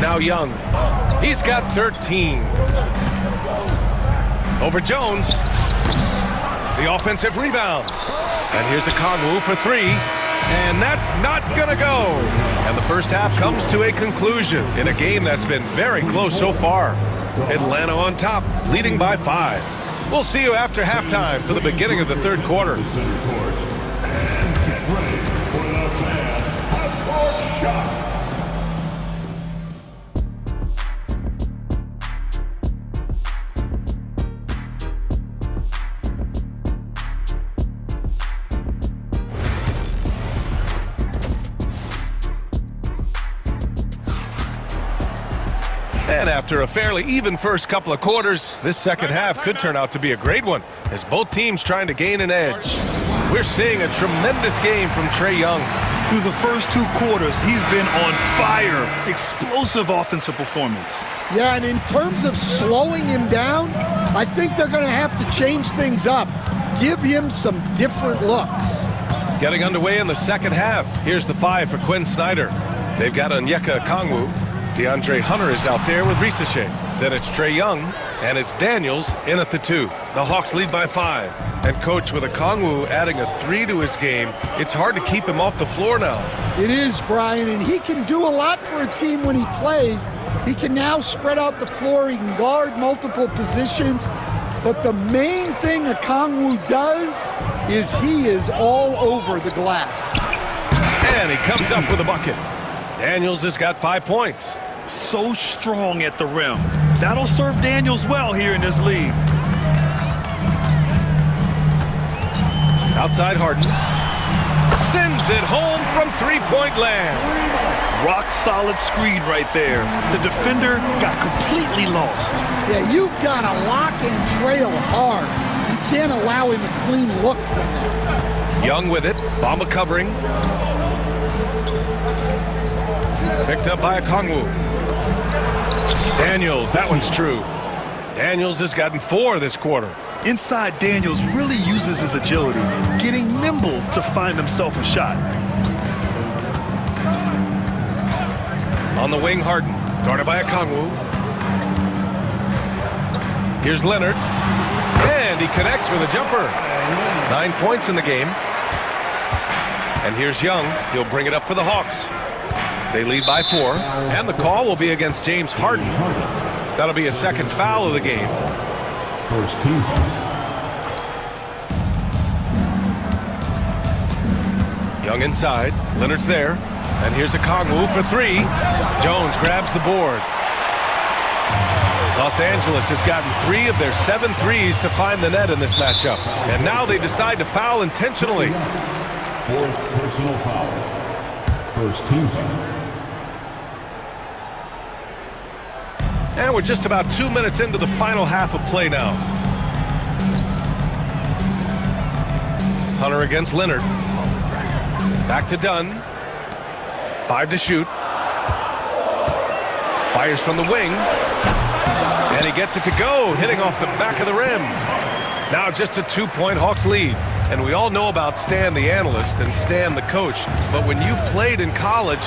Speaker 10: Now Young. He's got 13. Over Jones. The offensive rebound. And here's a Kongwu for 3. And that's not going to go. And the first half comes to a conclusion in a game that's been very close so far. Atlanta on top, leading by 5. We'll see you after halftime for the beginning of the third quarter. And after a fairly even first couple of quarters, this second half could turn out to be a great one, as both teams trying to gain an edge. We're seeing a tremendous game from Trae Young.
Speaker 15: Through the first 2 quarters, he's been on fire. Explosive offensive performance.
Speaker 2: Yeah, and in terms of slowing him down, I think they're going to have to change things up. Give him some different looks.
Speaker 10: Getting underway in the second half. Here's the 5 for Quinn Snyder. They've got Onyeka Okongwu. DeAndre Hunter is out there with Risache. Then it's Trae Young, and it's Daniels in at the 2. The Hawks lead by 5. And coach, with Okongwu adding a 3 to his game, it's hard to keep him off the floor now.
Speaker 2: It is, Brian, and he can do a lot for a team when he plays. He can now spread out the floor. He can guard multiple positions. But the main thing Okongwu does is he is all over the glass.
Speaker 10: And he comes up with a bucket. Daniels has got 5 points.
Speaker 15: So strong at the rim. That'll serve Daniels well here in this league.
Speaker 10: Outside Harden. Sends it home from 3-point land.
Speaker 15: Rock solid screen right there. The defender got completely lost.
Speaker 2: Yeah, you've got to lock and trail hard. You can't allow him a clean look from there.
Speaker 10: Young with it. Bamba covering. Picked up by Okongwu. Daniels, that one's true. Daniels has gotten 4 this quarter.
Speaker 15: Inside, Daniels really uses his agility, getting nimble to find himself a shot.
Speaker 10: On the wing, Harden, guarded by Okongwu. Here's Leonard, and he connects with a jumper. 9 points in the game. And here's Young. He'll bring it up for the Hawks. They lead by 4, and the call will be against James Harden. That'll be a second foul of the game.
Speaker 5: First team.
Speaker 10: Young inside. Leonard's there. And here's Okongwu for 3. Jones grabs the board. Los Angeles has gotten 3 of their 7 threes to find the net in this matchup. And now they decide to foul intentionally.
Speaker 5: 4th personal foul. First team foul.
Speaker 10: And we're just about 2 minutes into the final half of play now. Hunter against Leonard. Back to Dunn. 5 to shoot. Fires from the wing. And he gets it to go, hitting off the back of the rim. Now just a 2-point Hawks lead. And we all know about Stan the analyst and Stan the coach. But when you played in college,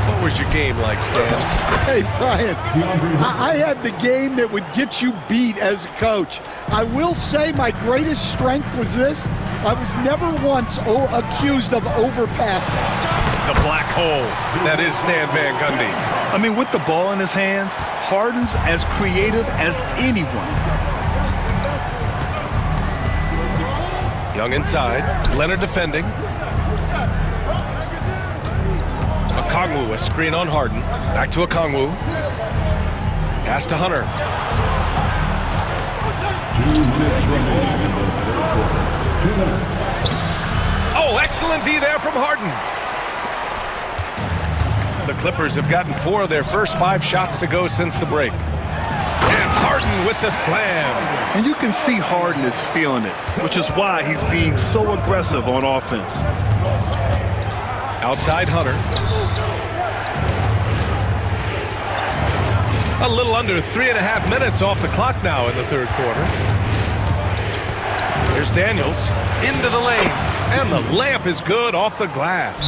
Speaker 10: what was your game like, Stan?
Speaker 2: Hey, Brian, I had the game that would get you beat as a coach. I will say my greatest strength was this. I was never once accused of overpassing.
Speaker 10: The black hole. That is Stan Van Gundy.
Speaker 15: I mean, with the ball in his hands, Harden's as creative as anyone.
Speaker 10: Young inside. Leonard defending. Okongwu, a screen on Harden. Back to Okongwu. Pass to Hunter.
Speaker 5: 2 minutes remaining in the third quarter. 2 minutes.
Speaker 10: Oh, excellent D there from Harden. The Clippers have gotten 4 of their first 5 shots to go since the break. And Harden with the slam.
Speaker 15: And you can see Harden is feeling it, which is why he's being so aggressive on offense.
Speaker 10: Outside Hunter. A little under 3.5 minutes off the clock now in the third quarter. Here's Daniels into the lane. And the layup is good off the glass.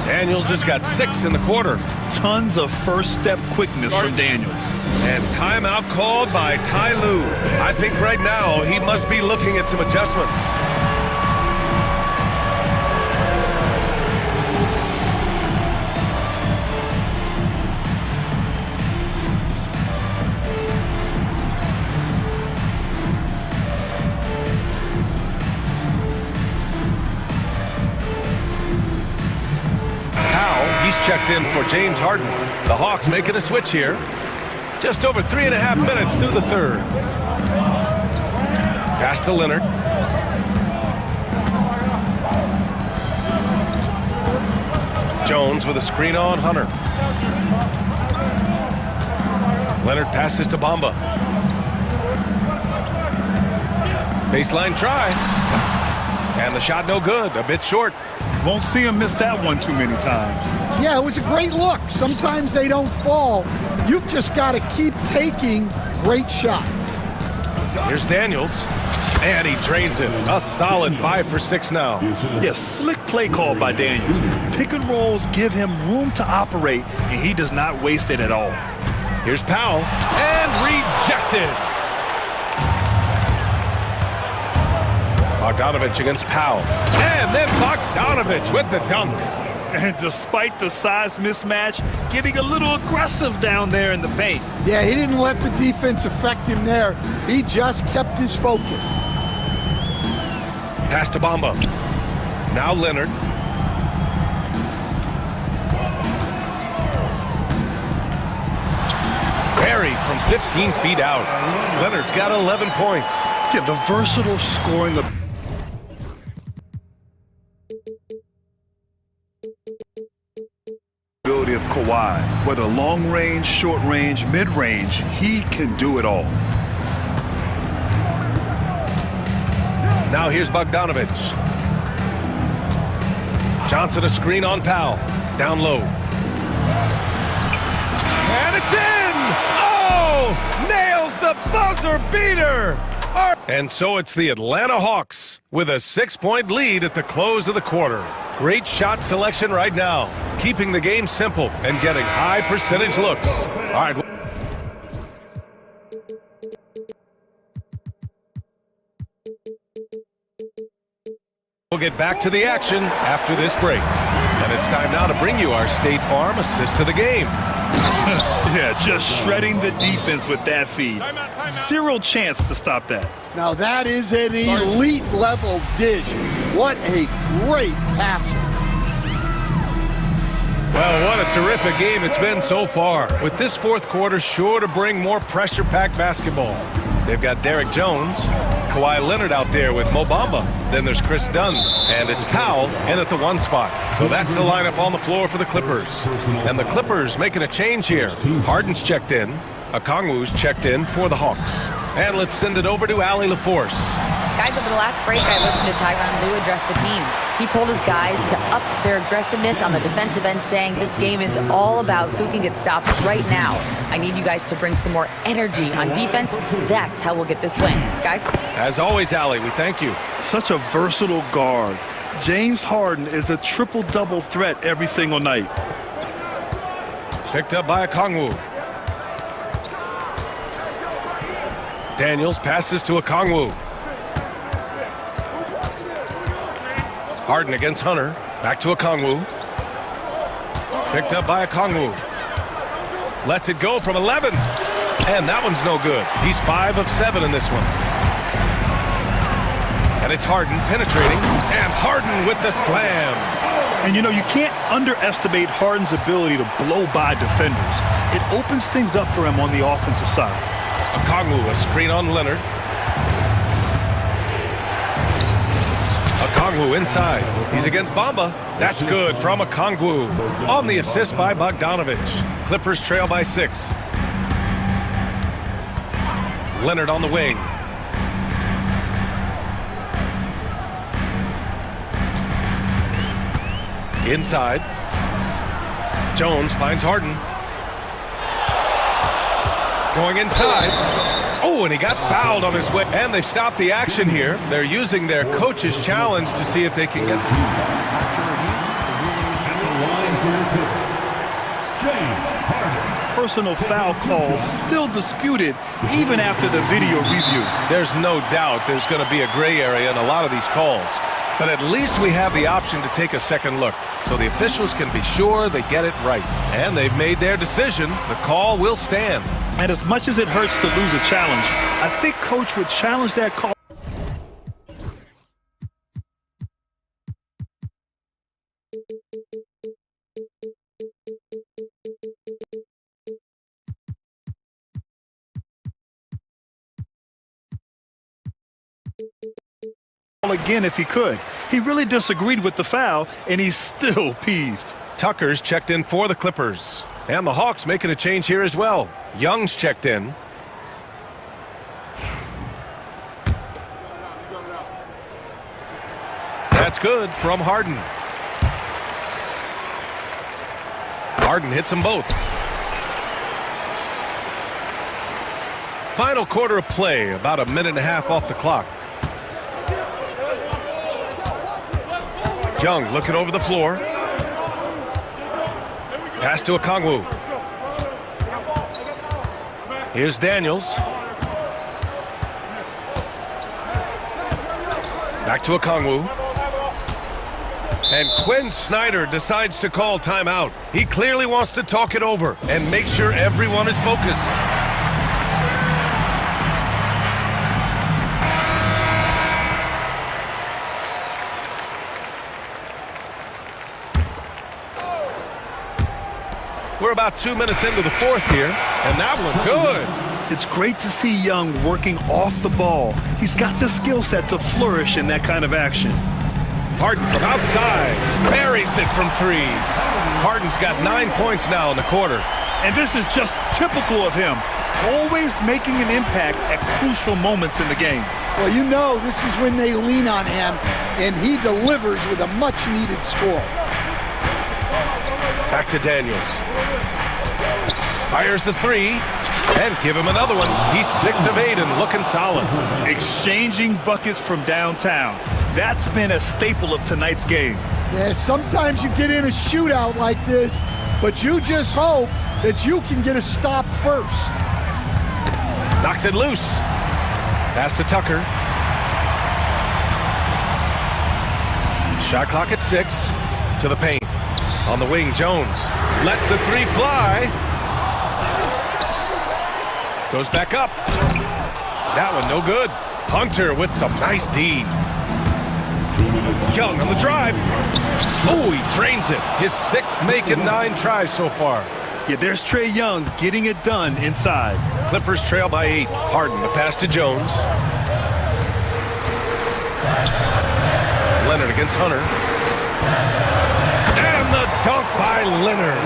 Speaker 10: Daniels has got 6 in the quarter.
Speaker 15: Tons of first step quickness from Daniels.
Speaker 10: And timeout called by Ty Lue. I think right now he must be looking at some adjustments. He's checked in for James Harden. The Hawks making a switch here. Just over 3.5 minutes through the third. Pass to Leonard. Jones with a screen on Hunter. Leonard passes to Bamba. Baseline try. And the shot no good, a bit short.
Speaker 15: Won't see him miss that one too many times.
Speaker 2: Yeah, it was a great look. Sometimes they don't fall. You've just got to keep taking great shots.
Speaker 10: Here's Daniels, and he drains it. A solid 5 for 6 now.
Speaker 15: Yeah, slick play call by Daniels. Pick and rolls give him room to operate, and he does not waste it at all.
Speaker 10: Here's Powell, and rejected. Bogdanovich against Powell. And then Bogdanovich with the dunk.
Speaker 15: And despite the size mismatch, getting a little aggressive down there in the paint.
Speaker 2: Yeah, he didn't let the defense affect him there. He just kept his focus.
Speaker 10: Pass to Bamba. Now Leonard. Buried from 15 feet out. Leonard's got 11 points.
Speaker 15: Yeah, the versatile scoring of ability of Kawhi. Whether long range, short range, mid range, he can do it all.
Speaker 10: Now here's Bogdanovich. Johnson a screen on Powell. Down low. And it's in! Oh! Nails the buzzer beater! And so it's the Atlanta Hawks with a 6-point lead at the close of the quarter. Great shot selection right now, keeping the game simple and getting high percentage looks. All right. We'll get back to the action after this break. And it's time now to bring you our State Farm assist to the game.
Speaker 15: Yeah, just shredding the defense with that feed. Zero chance to stop that.
Speaker 2: Now that is an elite level dish. What a great passer.
Speaker 10: Well, what a terrific game it's been so far. With this fourth quarter sure to bring more pressure-packed basketball. They've got Derek Jones, Kawhi Leonard out there with Mo Bamba. Then there's Chris Dunn, and it's Powell in at the 1 spot. So that's the lineup on the floor for the Clippers. And the Clippers making a change here. Harden's checked in. Okongwu's checked in for the Hawks. And let's send it over to Allie LaForce.
Speaker 12: Guys, over the last break, I listened to Tyronn Lue address the team. He told his guys to up their aggressiveness on the defensive end, saying this game is all about who can get stopped right now. I need you guys to bring some more energy on defense. That's how we'll get this win. Guys?
Speaker 10: As always, Allie, we thank you.
Speaker 15: Such a versatile guard. James Harden is a triple-double threat every single night.
Speaker 10: Picked up by Okongwu. Daniels passes to Okongwu. Harden against Hunter. Back to Okongwu. Picked up by Okongwu. Lets it go from 11. And that one's no good. He's 5 of 7 in this one. And it's Harden penetrating. And Harden with the slam.
Speaker 15: And you know, you can't underestimate Harden's ability to blow by defenders. It opens things up for him on the offensive side.
Speaker 10: Okongwu, a screen on Leonard. Okongwu inside. He's against Bamba. That's good from Okongwu. On the assist by Bogdanovich. Clippers trail by 6. Leonard on the wing. Inside. Jones finds Harden. Going inside. Oh, and he got fouled on his way. And they've stopped the action here. They're using their coach's challenge to see if they can get the
Speaker 15: personal foul calls still disputed even after the video review.
Speaker 10: There's no doubt there's going to be a gray area in a lot of these calls. But at least we have the option to take a second look, so the officials can be sure they get it right. And they've made their decision. The call will stand.
Speaker 15: And as much as it hurts to lose a challenge, I think Coach would challenge that call. Again if he could. He really disagreed with the foul, and he's still peeved.
Speaker 10: Tucker's checked in for the Clippers. And the Hawks making a change here as well. Young's checked in. That's good from Harden. Harden hits them both. Final quarter of play, about a minute and a half off the clock. Young looking over the floor. Pass to Okongwu. Here's Daniels. Back to Okongwu. And Quinn Snyder decides to call timeout. He clearly wants to talk it over and make sure everyone is focused. We're about 2 minutes into the fourth here, and that one good.
Speaker 15: It's great to see Young working off the ball. He's got the skill set to flourish in that kind of action.
Speaker 10: Harden from outside, buries it from three. Harden's got 9 points now in the quarter.
Speaker 15: And this is just typical of him, always making an impact at crucial moments in the game.
Speaker 2: Well, you know this is when they lean on him, and he delivers with a much-needed score.
Speaker 10: Back to Daniels. Fires the three, and give him another one. He's 6 of 8 and looking solid.
Speaker 15: Exchanging buckets from downtown. That's been a staple of tonight's game.
Speaker 2: Yeah, sometimes you get in a shootout like this, but you just hope that you can get a stop first.
Speaker 10: Knocks it loose. Pass to Tucker. Shot clock at 6. To the paint. On the wing, Jones lets the three fly. Goes back up. That one no good. Hunter with some nice D. Young on the drive. Oh, he drains it. His 6th make and 9 tries so far.
Speaker 15: Yeah, there's Trae Young getting it done inside.
Speaker 10: Clippers trail by 8. Harden, the pass to Jones. Leonard against Hunter. And the dunk by Leonard.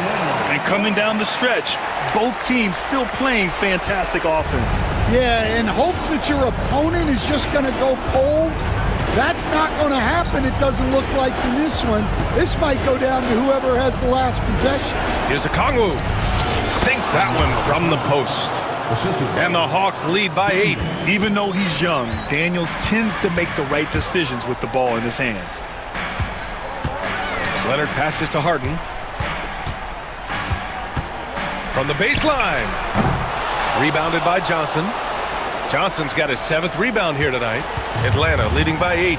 Speaker 15: And coming down the stretch, both teams still playing fantastic offense.
Speaker 2: Yeah, in hopes that your opponent is just going to go cold. That's not going to happen, it doesn't look like in this one. This might go down to whoever has the last possession.
Speaker 10: Here's Okongwu. Sinks that one from the post. And the Hawks lead by 8.
Speaker 15: Even though he's young, Daniels tends to make the right decisions with the ball in his hands.
Speaker 10: Leonard passes to Harden. From the baseline. Rebounded by Johnson. Johnson's got his 7th rebound here tonight. Atlanta leading by 8.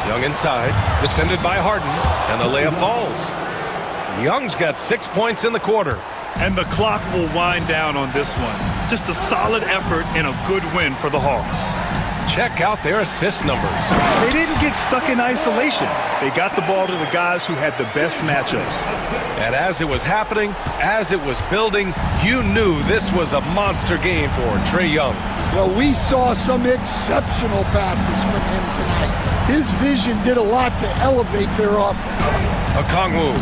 Speaker 10: Young inside. Defended by Harden. And the layup falls. Young's got 6 points in the quarter.
Speaker 15: And the clock will wind down on this one. Just a solid effort and a good win for the Hawks.
Speaker 10: Check out their assist numbers.
Speaker 15: They didn't get stuck in isolation. They got the ball to the guys who had the best matchups.
Speaker 10: And as it was happening, as it was building, you knew this was a monster game for Trae Young.
Speaker 2: Well, we saw some exceptional passes from him tonight. His vision did a lot to elevate their offense.
Speaker 10: Okongwu.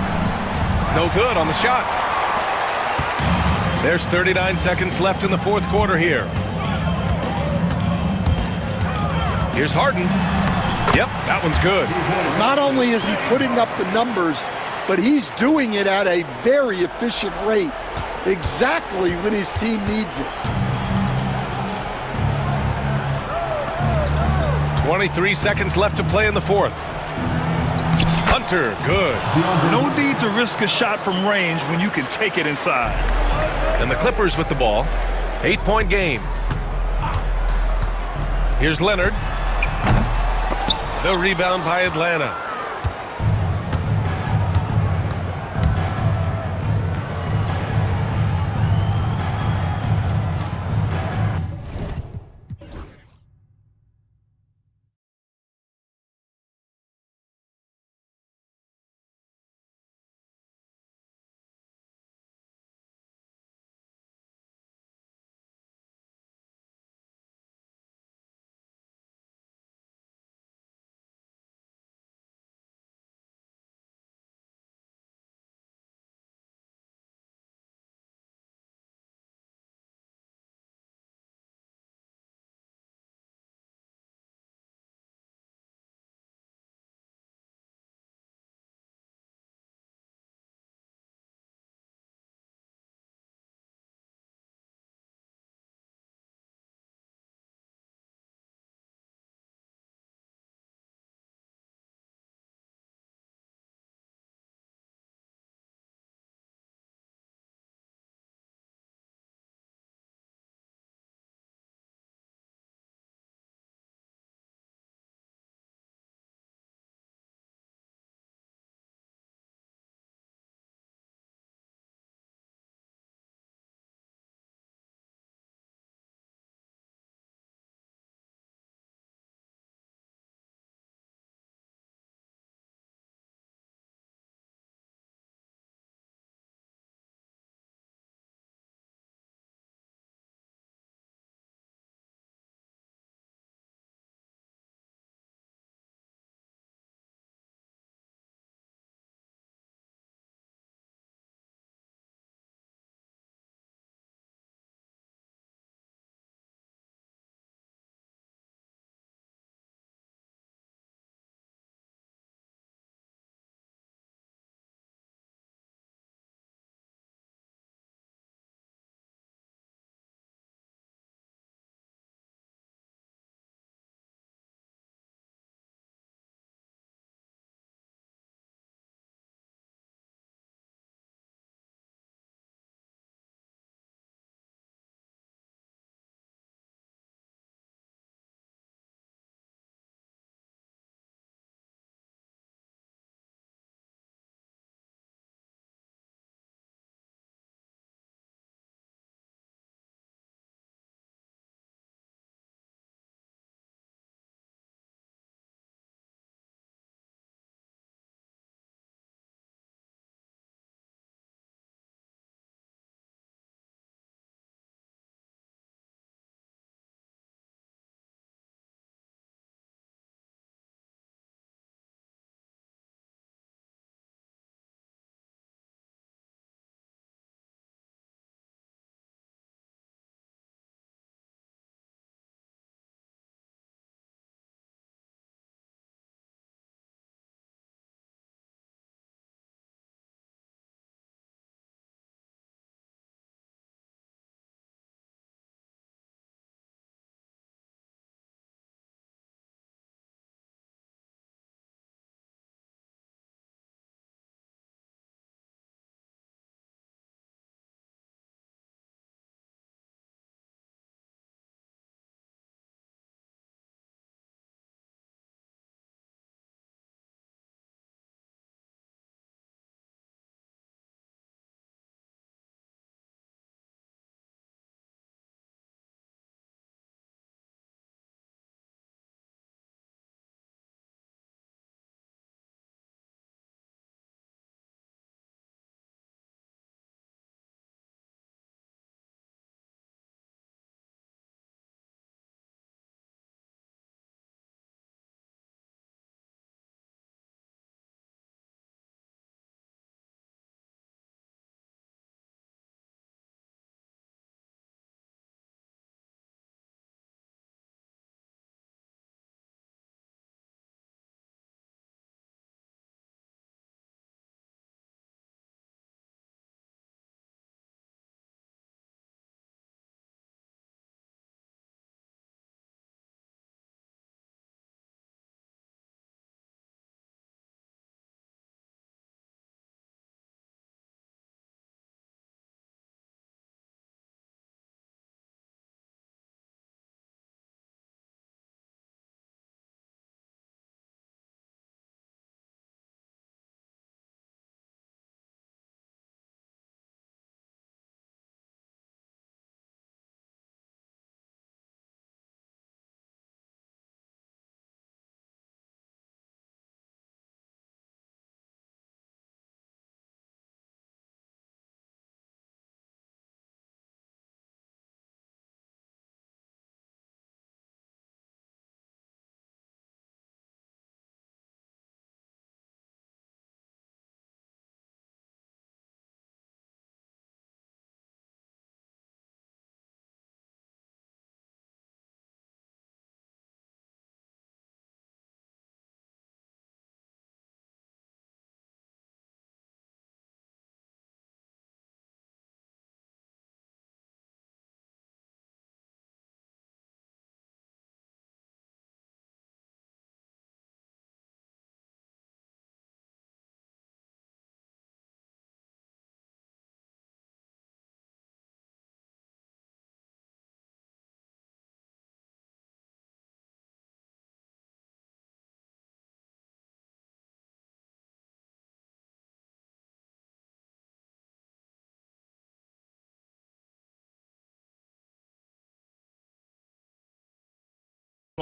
Speaker 10: No good on the shot. There's 39 seconds left in the fourth quarter here. Here's Harden. Yep, that one's good.
Speaker 2: Not only is he putting up the numbers, but he's doing it at a very efficient rate, exactly when his team needs it.
Speaker 10: 23 seconds left to play in the fourth. Hunter, good.
Speaker 15: No need to risk a shot from range when you can take it inside.
Speaker 10: And the Clippers with the ball. 8-point game. Here's Leonard. The rebound by Atlanta.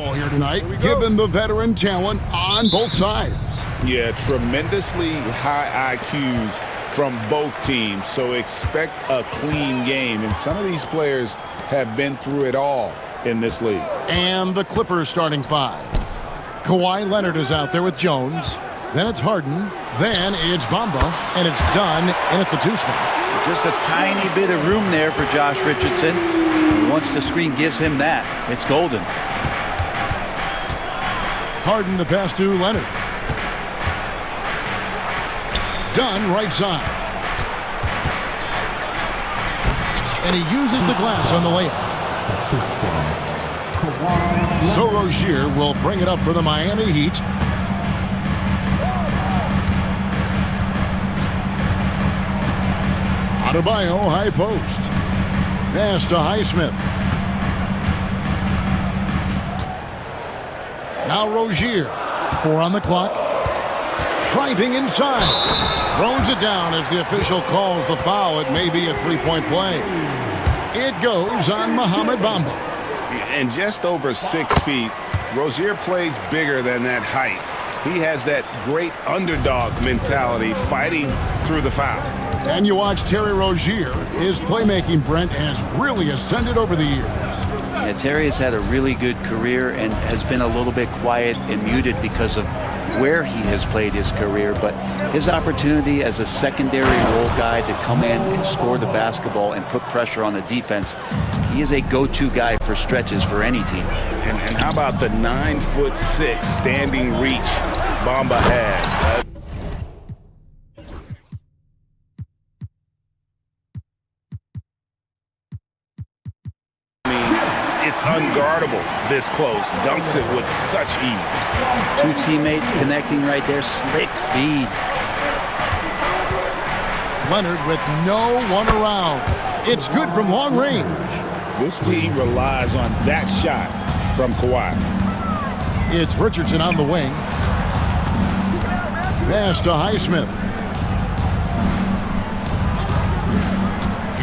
Speaker 1: Here tonight, given the veteran talent on both sides.
Speaker 3: Yeah, tremendously high IQs from both teams, so expect a clean game. And some of these players have been through it all in this league.
Speaker 1: And the Clippers starting five. Kawhi Leonard is out there with Jones. Then it's Harden. Then it's Bamba. And it's done in at the two spot.
Speaker 14: Just a tiny bit of room there for Josh Richardson. Once the screen gives him that, it's golden.
Speaker 1: Harden the pass to Leonard. Dunn right side. And he uses the glass on the layup. So Rozier will bring it up for the Miami Heat. Adebayo high post. Pass to Highsmith. Now Rozier. 4 on the clock. Driving inside. Throws it down as the official calls the foul. It may be a three-point play. It goes on Mohamed Bamba.
Speaker 6: And just over 6 feet, Rozier plays bigger than that height. He has that great underdog mentality, fighting through the foul.
Speaker 1: And you watch Terry Rozier. His playmaking, Brent, has really ascended over the years.
Speaker 14: Yeah, Terry has had a really good career and has been a little bit quiet and muted because of where he has played his career, but his opportunity as a secondary role guy to come in and score the basketball and put pressure on the defense, he is a go-to guy for stretches for any team.
Speaker 6: And how about the 9'6" standing reach Bamba has? It's unguardable this close. Dunks it with such ease.
Speaker 14: 2 teammates connecting right there. Slick feed.
Speaker 1: Leonard with no one around. It's good from long range.
Speaker 3: This team relies on that shot from Kawhi.
Speaker 1: It's Richardson on the wing. Pass to Highsmith.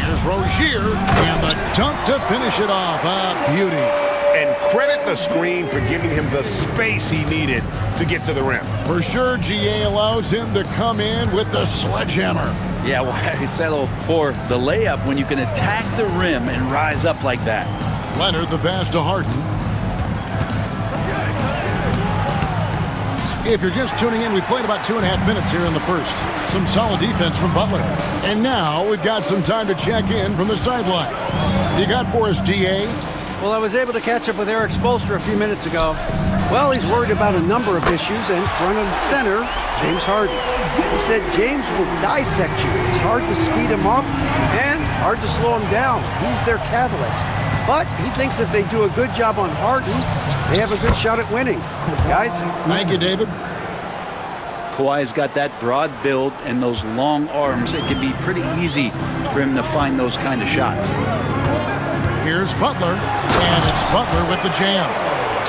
Speaker 1: Here's Rozier, and the dunk to finish it off. A beauty.
Speaker 6: And credit the screen for giving him the space he needed to get to the rim.
Speaker 1: For sure, GA allows him to come in with the sledgehammer.
Speaker 14: Yeah, why settle for the layup when you can attack the rim and rise up like that?
Speaker 1: Leonard, the pass to Harden. If you're just tuning in, we played about 2.5 minutes here in the first. Some solid defense from Butler. And now we've got some time to check in from the sideline. You got for us, DA?
Speaker 7: Well, I was able to catch up with Eric Spoelstra a few minutes ago. Well, he's worried about a number of issues, and front and center, James Harden. He said James will dissect you. It's hard to speed him up and hard to slow him down. He's their catalyst. But he thinks if they do a good job on Harden, they have a good shot at winning. Guys?
Speaker 1: Thank you, David.
Speaker 14: Kawhi's got that broad build and those long arms. It can be pretty easy for him to find those kind of shots.
Speaker 1: Here's Butler, and it's Butler with the jam.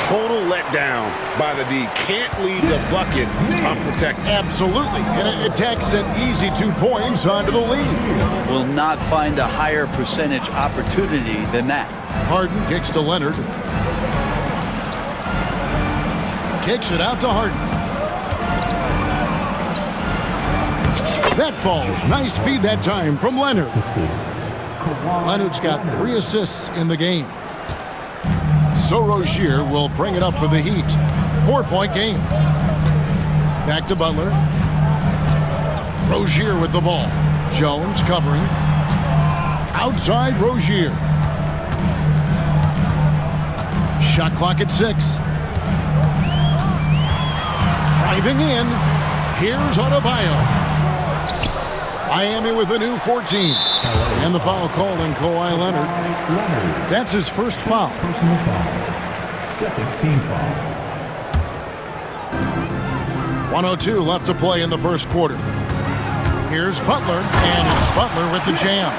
Speaker 6: Total letdown by the D. Can't leave the bucket unprotected.
Speaker 1: Absolutely, and it takes an easy 2 points onto the lead.
Speaker 14: Will not find a higher percentage opportunity than that.
Speaker 1: Harden kicks to Leonard. Kicks it out to Harden. That falls. Nice feed that time from Leonard. Leonard's got 3 assists in the game. So Rozier will bring it up for the Heat. 4-point game. Back to Butler. Rozier with the ball. Jones covering. Outside Rozier. Shot clock at 6. Driving in. Here's Adebayo. Miami with a new 14. And the foul called on Kawhi Leonard. That's his first foul.
Speaker 5: Personal foul. Second team foul.
Speaker 1: 1:02 left to play in the first quarter. Here's Butler, and it's Butler with the jam.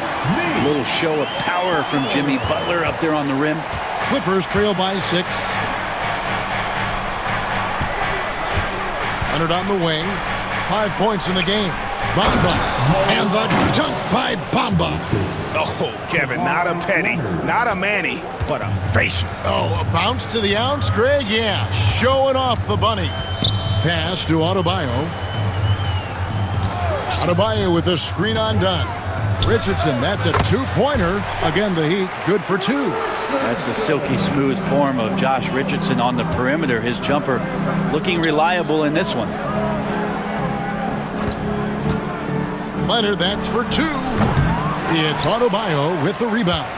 Speaker 14: A little show of power from Jimmy Butler up there on the rim.
Speaker 1: Clippers trail by 6. Leonard on the wing. 5 points in the game. Bamba. And the dunk by Bamba.
Speaker 6: Oh, Kevin, not a petty, not a Manny, but a facial.
Speaker 1: Oh, a bounce to the ounce, Greg? Yeah, showing off the bunnies. Pass to Adebayo. Adebayo with the screen undone. Richardson, that's a two-pointer. Again, the Heat, good for two.
Speaker 14: That's a silky smooth form of Josh Richardson on the perimeter. His jumper looking reliable in this one.
Speaker 1: Leonard, that's for two. It's Adebayo with the rebound.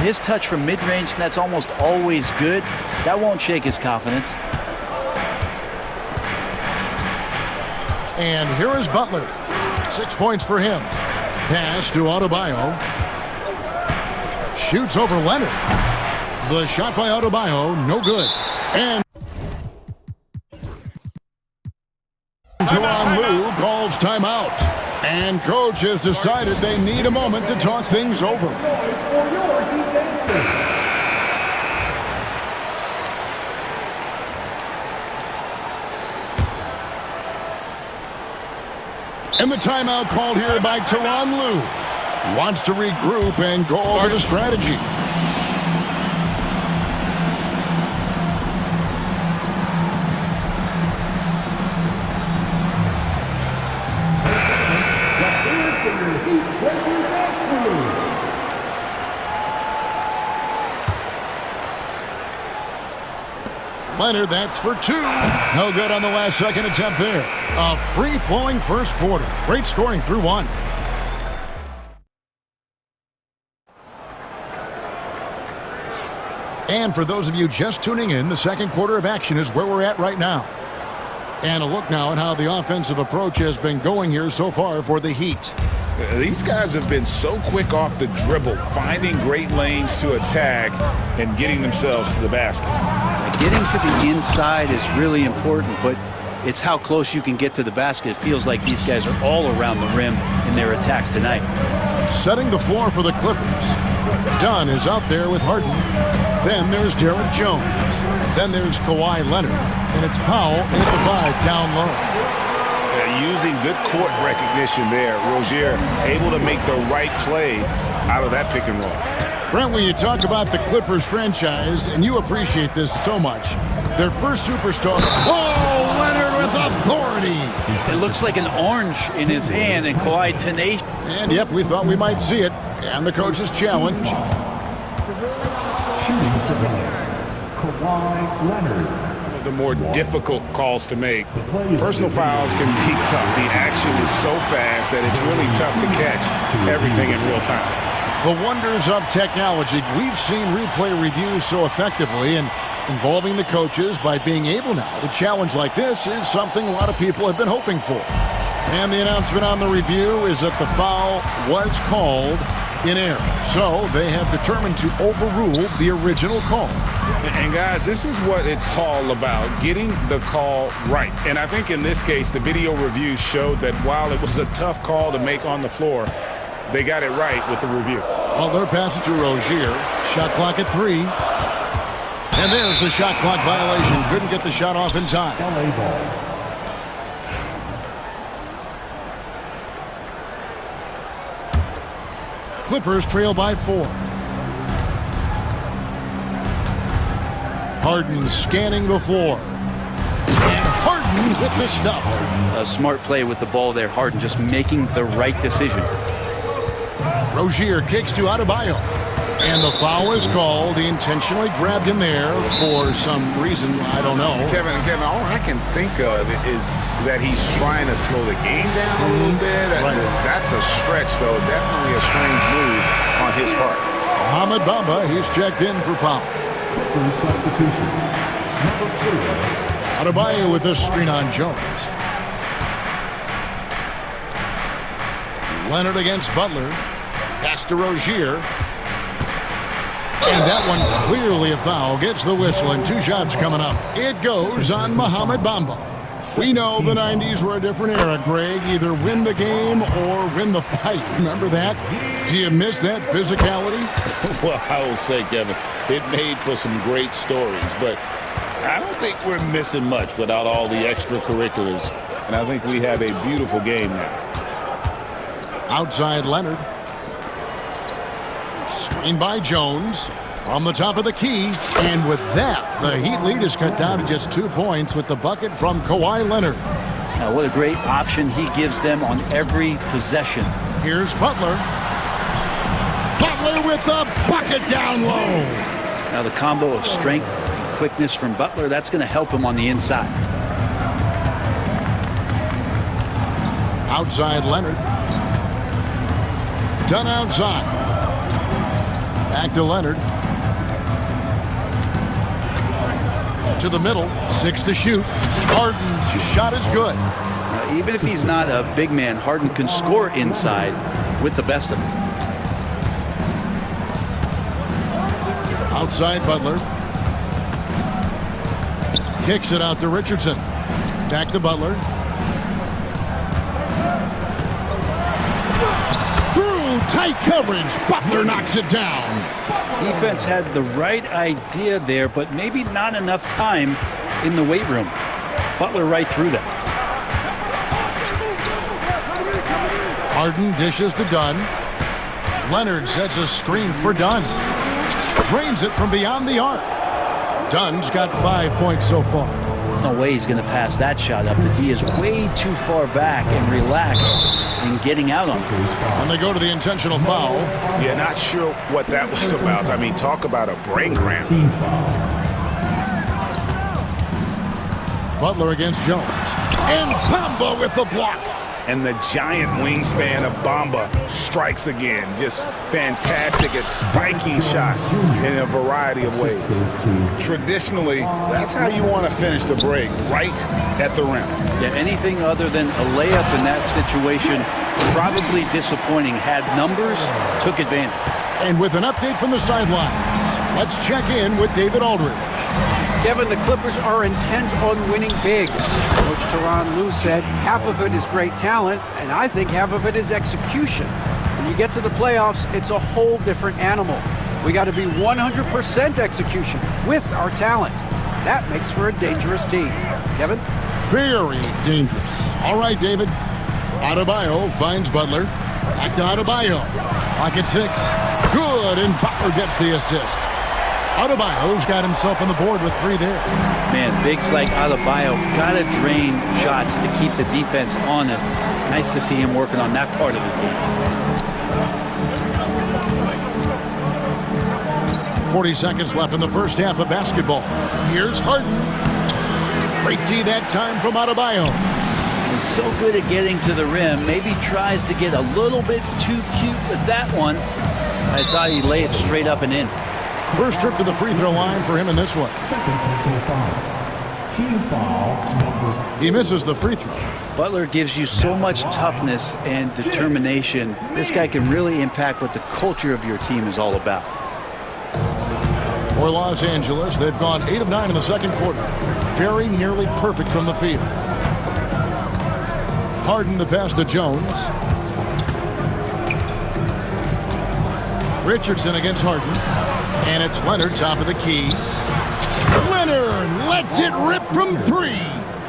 Speaker 14: His touch from mid-range, that's almost always good. That won't shake his confidence.
Speaker 1: And here is Butler. 6 points for him. Pass to Adebayo. Shoots over Leonard. The shot by Adebayo, no good. And Tyronn Lue calls timeout. And coach has decided they need a moment to talk things over. And the timeout called here by Tyronn Lue. He wants to regroup and go over the strategy. Leonard, that's for two. No good on the last second attempt there. A free-flowing first quarter. Great scoring through one. And for those of you just tuning in, the second quarter of action is where we're at right now. And a look now at how the offensive approach has been going here so far for the Heat.
Speaker 3: These guys have been so quick off the dribble, finding great lanes to attack and getting themselves to the basket.
Speaker 14: Getting to the inside is really important, but it's how close you can get to the basket. It feels like these guys are all around the rim in their attack tonight.
Speaker 1: Setting the floor for the Clippers. Dunn is out there with Harden. Then there's Derek Jones. Then there's Kawhi Leonard. And it's Powell in at the 5 down low.
Speaker 6: Using good court recognition there. Rozier able to make the right play out of that pick and roll.
Speaker 1: Brent, when you talk about the Clippers franchise, and you appreciate this so much, their first superstar, oh, Leonard with authority.
Speaker 14: It looks like an orange in his hand, and Kawhi tenacious.
Speaker 1: And yep, we thought we might see it. And the coach's challenge.
Speaker 5: Shooting Kawhi Leonard.
Speaker 3: The more difficult calls to make. Personal fouls can be tough. The action is so fast that it's really tough to catch everything in real time.
Speaker 1: The wonders of technology. We've seen replay reviews so effectively, and involving the coaches by being able now to challenge like this is something a lot of people have been hoping for. And the announcement on the review is that the foul was called in error. So they have determined to overrule the original call.
Speaker 3: And guys, this is what it's all about, getting the call right. And I think in this case, the video review showed that while it was a tough call to make on the floor, they got it right with the review.
Speaker 1: Well, they're passing to Rozier. Shot clock at 3. And there's the shot clock violation. Couldn't get the shot off in time.
Speaker 5: LA ball.
Speaker 1: Clippers trail by 4. Harden scanning the floor. And Harden hit the stuff.
Speaker 14: A smart play with the ball there. Harden just making the right decision.
Speaker 1: Rozier kicks to Adebayo. And the foul is called. He intentionally grabbed him there for some reason, I don't know.
Speaker 6: Kevin, all I can think of is that he's trying to slow the game down a little bit.
Speaker 1: Right.
Speaker 6: That's a stretch, though. Definitely a strange move on his part.
Speaker 1: Mohamed Bamba, he's checked in for Powell.
Speaker 5: Substitution. Number 4.
Speaker 1: Adebayo with the screen on Jones. Leonard against Butler. Pass to Rozier. And that one clearly a foul. Gets the whistle, and 2 shots coming up. It goes on Mohamed Bamba. We know the 90s were a different era, Greg. Either win the game or win the fight. Remember that? Do you miss that physicality?
Speaker 4: Well, I will say, Kevin, it made for some great stories, but I don't think we're missing much without all the extracurriculars. And I think we have a beautiful game now.
Speaker 1: Outside Leonard. Screen by Jones. From the top of the key. And with that, the Heat lead is cut down to just 2 points with the bucket from Kawhi Leonard.
Speaker 14: Now, what a great option he gives them on every possession.
Speaker 1: Here's Butler. Butler with the bucket down low.
Speaker 14: Now, the combo of strength and quickness from Butler, that's going to help him on the inside.
Speaker 1: Outside Leonard. Done outside. Back to Leonard. To the middle. 6 to shoot. Harden's shot is good.
Speaker 14: Now, even if he's not a big man, Harden can score inside with the best of them.
Speaker 1: Outside Butler. Kicks it out to Richardson. Back to Butler. Through tight coverage. Butler knocks it down.
Speaker 14: Defense had the right idea there, but maybe not enough time in the weight room. Butler right through that.
Speaker 1: Harden dishes to Dunn. Leonard sets a screen for Dunn. Drains it from beyond the arc. Dunn's got 5 points so far.
Speaker 14: No way he's going to pass that shot up. The D is way too far back and relaxed in getting out on it.
Speaker 1: And they go to the intentional foul.
Speaker 6: Yeah, not sure what that was about. I mean, talk about a brain cramp.
Speaker 1: Butler against Jones. And Bamba with the block.
Speaker 6: And the giant wingspan of Bamba strikes again. Just fantastic at spiking shots in a variety of ways. Traditionally, that's how you want to finish the break, right at the rim.
Speaker 14: Yeah, anything other than a layup in that situation, probably disappointing. Had numbers, took advantage.
Speaker 1: And with an update from the sidelines, let's check in with David Aldridge.
Speaker 7: Kevin, the Clippers are intent on winning big. Coach Tyronn Lue said half of it is great talent, and I think half of it is execution. When you get to the playoffs, it's a whole different animal. We got to be 100% execution with our talent. That makes for a dangerous team. Kevin?
Speaker 1: Very dangerous. All right, David. Adebayo finds Butler. Back to Adebayo. Pocket 6. Good, and Butler gets the assist. Adebayo's got himself on the board with 3 there.
Speaker 14: Man, bigs like Adebayo gotta drain shots to keep the defense honest. Nice to see him working on that part of his game.
Speaker 1: 40 seconds left in the first half of basketball. Here's Harden. Great D that time from Adebayo.
Speaker 14: He's so good at getting to the rim. Maybe tries to get a little bit too cute with that one. I thought he'd lay it straight up and in.
Speaker 1: First trip to the free throw line for him in this one.
Speaker 5: Team foul.
Speaker 1: He misses the free throw.
Speaker 14: Butler gives you so much toughness and determination. This guy can really impact what the culture of your team is all about.
Speaker 1: For Los Angeles, they've gone 8 of 9 in the second quarter. Very nearly perfect from the field. Harden the pass to Jones. Richardson against Harden. And it's Leonard, top of the key. Leonard lets it rip from 3.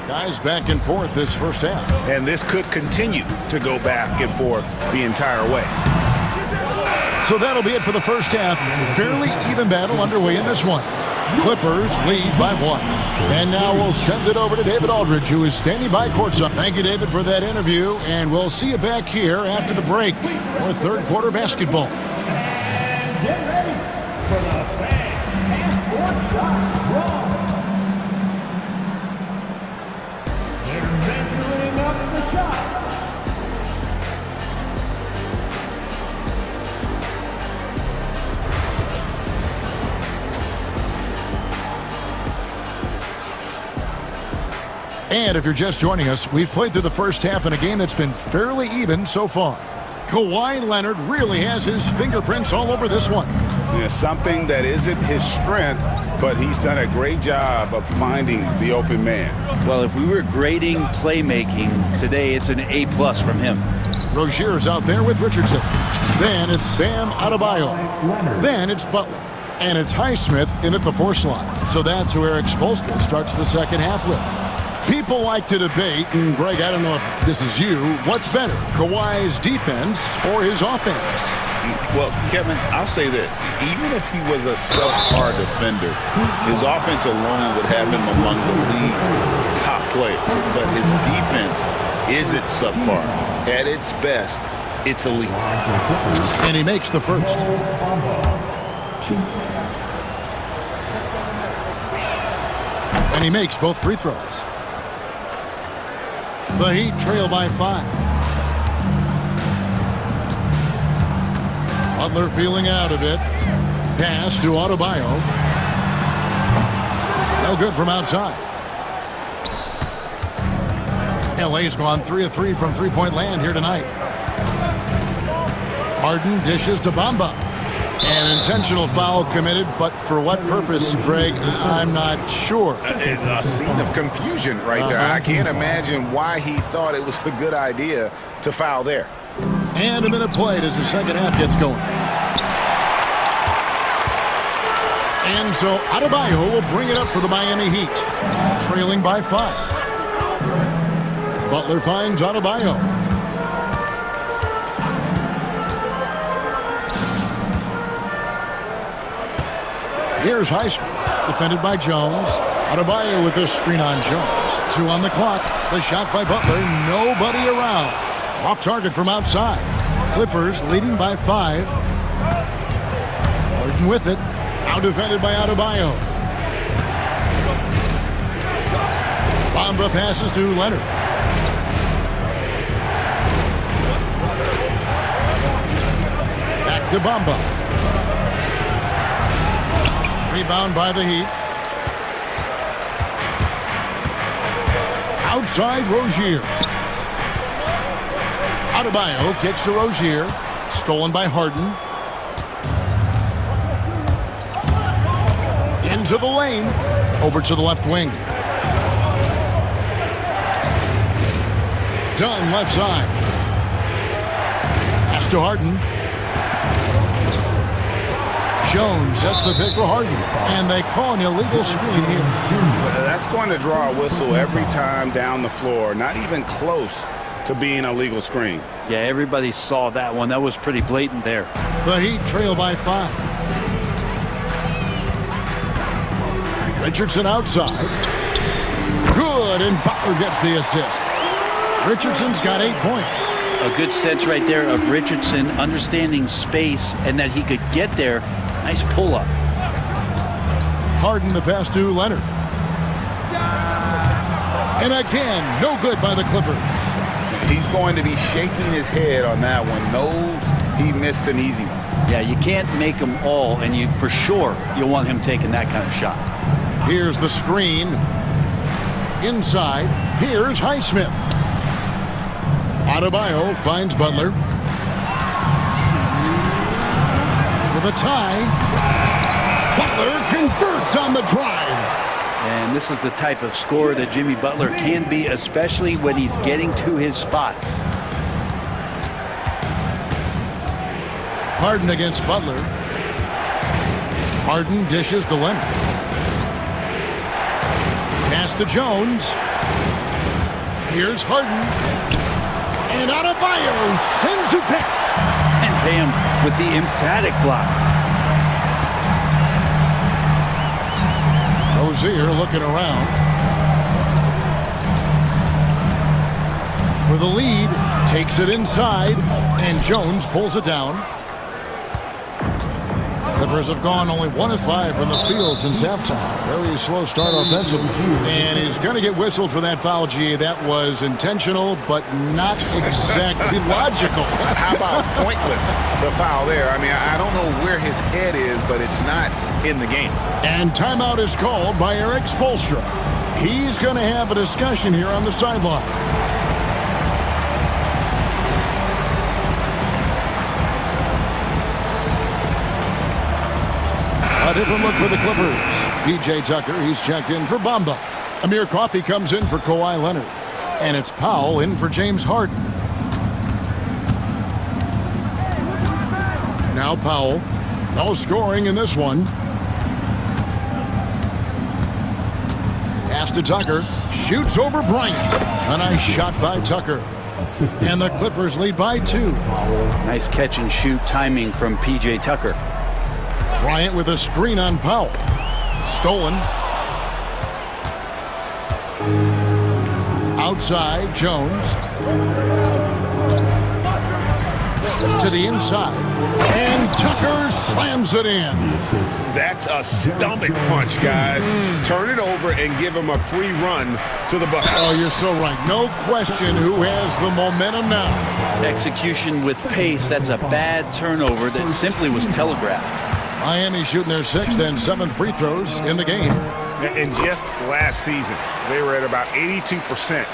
Speaker 1: Guys back and forth this first half.
Speaker 6: And this could continue to go back and forth the entire way.
Speaker 1: So that'll be it for the first half. Fairly even battle underway in this one. Clippers lead by 1. And now we'll send it over to David Aldridge, who is standing by courtside. Thank you, David, for that interview. And we'll see you back here after the break for third quarter basketball.
Speaker 5: Get ready for the half-court shot draw. They're measuring up the shot.
Speaker 1: And if you're just joining us, we've played through the first half in a game that's been fairly even so far. Kawhi Leonard really has his fingerprints all over this one.
Speaker 6: Yeah, something that isn't his strength, but he's done a great job of finding the open man.
Speaker 14: Well, if we were grading playmaking today, it's an A+ from him.
Speaker 1: Rozier's out there with Richardson. Then it's Bam Adebayo. Then it's Butler. And it's Highsmith in at the 4 slot. So that's who Eric Spoelstra starts the second half with. People like to debate, and Greg, I don't know if this is you, what's better, Kawhi's defense or his offense?
Speaker 4: Well, Kevin, I'll say this. Even if he was a subpar defender, his offense alone would have him among the league's top players. But his defense isn't subpar. At its best, it's elite.
Speaker 1: And he makes the first. And he makes both free throws. The Heat trail by 5. Butler feeling out of it. Pass to Adebayo. No good from outside. LA's gone 3 of 3 from three-point land here tonight. Harden dishes to Bamba. An intentional foul committed, but for what purpose, Greg? I'm not sure.
Speaker 6: It's a scene of confusion right there. I can't imagine why he thought it was a good idea to foul there.
Speaker 1: And a minute played as the second half gets going. And so Adebayo will bring it up for the Miami Heat, trailing by 5. Butler finds Adebayo. Here's Highsmith, defended by Jones. Adebayo with the screen on Jones. 2 on the clock. The shot by Butler. Nobody around. Off target from outside. Clippers leading by 5. Harden with it. Now defended by Adebayo. Bamba passes to Leonard. Back to Bamba. Rebound by the Heat. Outside Rozier. Adebayo kicks to Rozier. Stolen by Harden. Into the lane. Over to the left wing. Dunn left side. Pass to Harden. Jones sets the pick for Harden, and they call an illegal screen here.
Speaker 6: That's going to draw a whistle every time down the floor. Not even close to being a legal screen.
Speaker 14: Yeah, everybody saw that one. That was pretty blatant there.
Speaker 1: The Heat trail by 5. Richardson outside. Good, and Butler gets the assist. Richardson's got 8 points.
Speaker 14: A good sense right there of Richardson understanding space and that he could get there. Nice pull-up.
Speaker 1: Harden the pass to Leonard. And again, no good by the Clippers.
Speaker 6: He's going to be shaking his head on that one. Knows he missed an easy one.
Speaker 14: Yeah, you can't make them all, and you for sure you'll want him taking that kind of shot.
Speaker 1: Here's the screen. Inside, here's Highsmith. Adebayo finds Butler. For the tie. Butler converts on the drive.
Speaker 14: And this is the type of scorer that Jimmy Butler can be, especially when he's getting to his spots.
Speaker 1: Harden against Butler. Harden dishes to Leonard. Pass to Jones. Here's Harden. And Adebayo sends it back.
Speaker 14: And pay him with the emphatic block.
Speaker 1: Rozier looking around. For the lead, takes it inside, and Jones pulls it down. Clippers have gone only 1 of 5 from the field since halftime. Very slow start offensively. And he's going to get whistled for that foul, GA. That was intentional, but not exactly logical.
Speaker 6: How about pointless to foul there? I mean, I don't know where his head is, but it's not in the game.
Speaker 1: And timeout is called by Eric Spoelstra. He's going to have a discussion here on the sideline. A different look for the Clippers. P.J. Tucker, he's checked in for Bamba. Amir Coffey comes in for Kawhi Leonard. And it's Powell in for James Harden. Now Powell. No scoring in this one. Pass to Tucker. Shoots over Bryant. A nice shot by Tucker. And the Clippers lead by 2.
Speaker 14: Nice catch and shoot timing from P.J. Tucker.
Speaker 1: Bryant with a screen on Powell. Stolen. Outside, Jones. To the inside. And Tucker slams it in.
Speaker 6: That's a stomach punch, guys. Turn it over and give him a free run to the bucket.
Speaker 1: Oh, you're so right. No question who has the momentum now.
Speaker 14: Execution with pace. That's a bad turnover that simply was telegraphed.
Speaker 1: Miami shooting their 6th and 7th free throws in the game.
Speaker 6: And just last season, they were at about 82%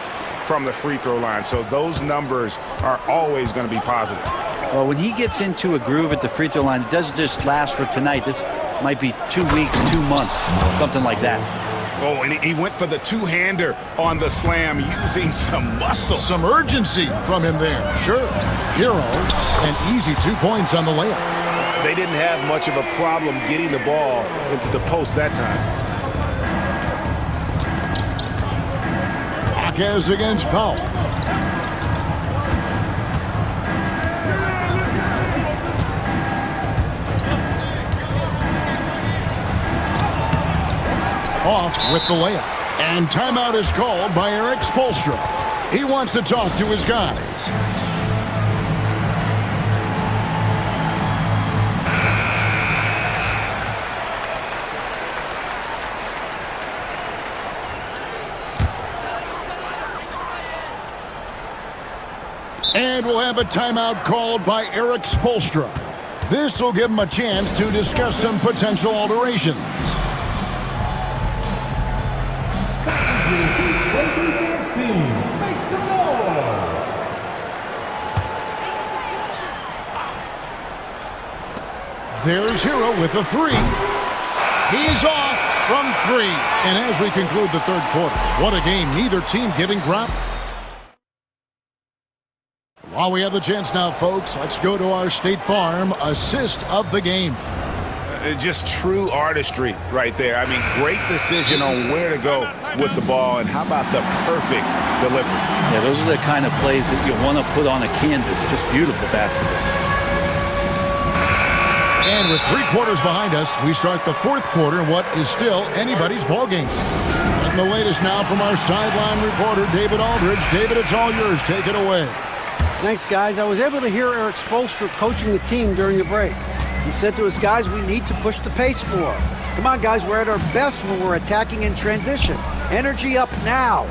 Speaker 6: from the free throw line. So those numbers are always going to be positive.
Speaker 14: Well, when he gets into a groove at the free throw line, it doesn't just last for tonight. This might be 2 weeks, 2 months, something like that.
Speaker 6: Oh, and he went for the two-hander on the slam using some muscle.
Speaker 1: Some urgency from him there. Sure. Hero, and easy 2 points on the layup.
Speaker 6: They didn't have much of a problem getting the ball into the post that time.
Speaker 1: Marquez against Powell. Off with the layup. And timeout is called by Eric Spoelstra. He wants to talk to his guys. And we'll have a timeout called by Eric Spoelstra. This will give him a chance to discuss some potential alterations. There's Hero with a 3. He's off from 3. And as we conclude the 3rd quarter, what a game. Neither team giving ground. While we have the chance now, folks, let's go to our State Farm assist of the game.
Speaker 6: Just true artistry right there. I mean, great decision on where to go with the ball, and how about the perfect delivery?
Speaker 14: Yeah, those are the kind of plays that you want to put on a canvas. Just beautiful basketball.
Speaker 1: And with 3 quarters behind us, we start the 4th quarter in what is still anybody's ball game. And the latest now from our sideline reporter, David Aldridge. David, it's all yours. Take it away.
Speaker 7: Thanks, guys. I was able to hear Eric Spoelstra coaching the team during the break. He said to his guys, we need to push the pace more. Come on, guys, we're at our best when we're attacking in transition. Energy up now.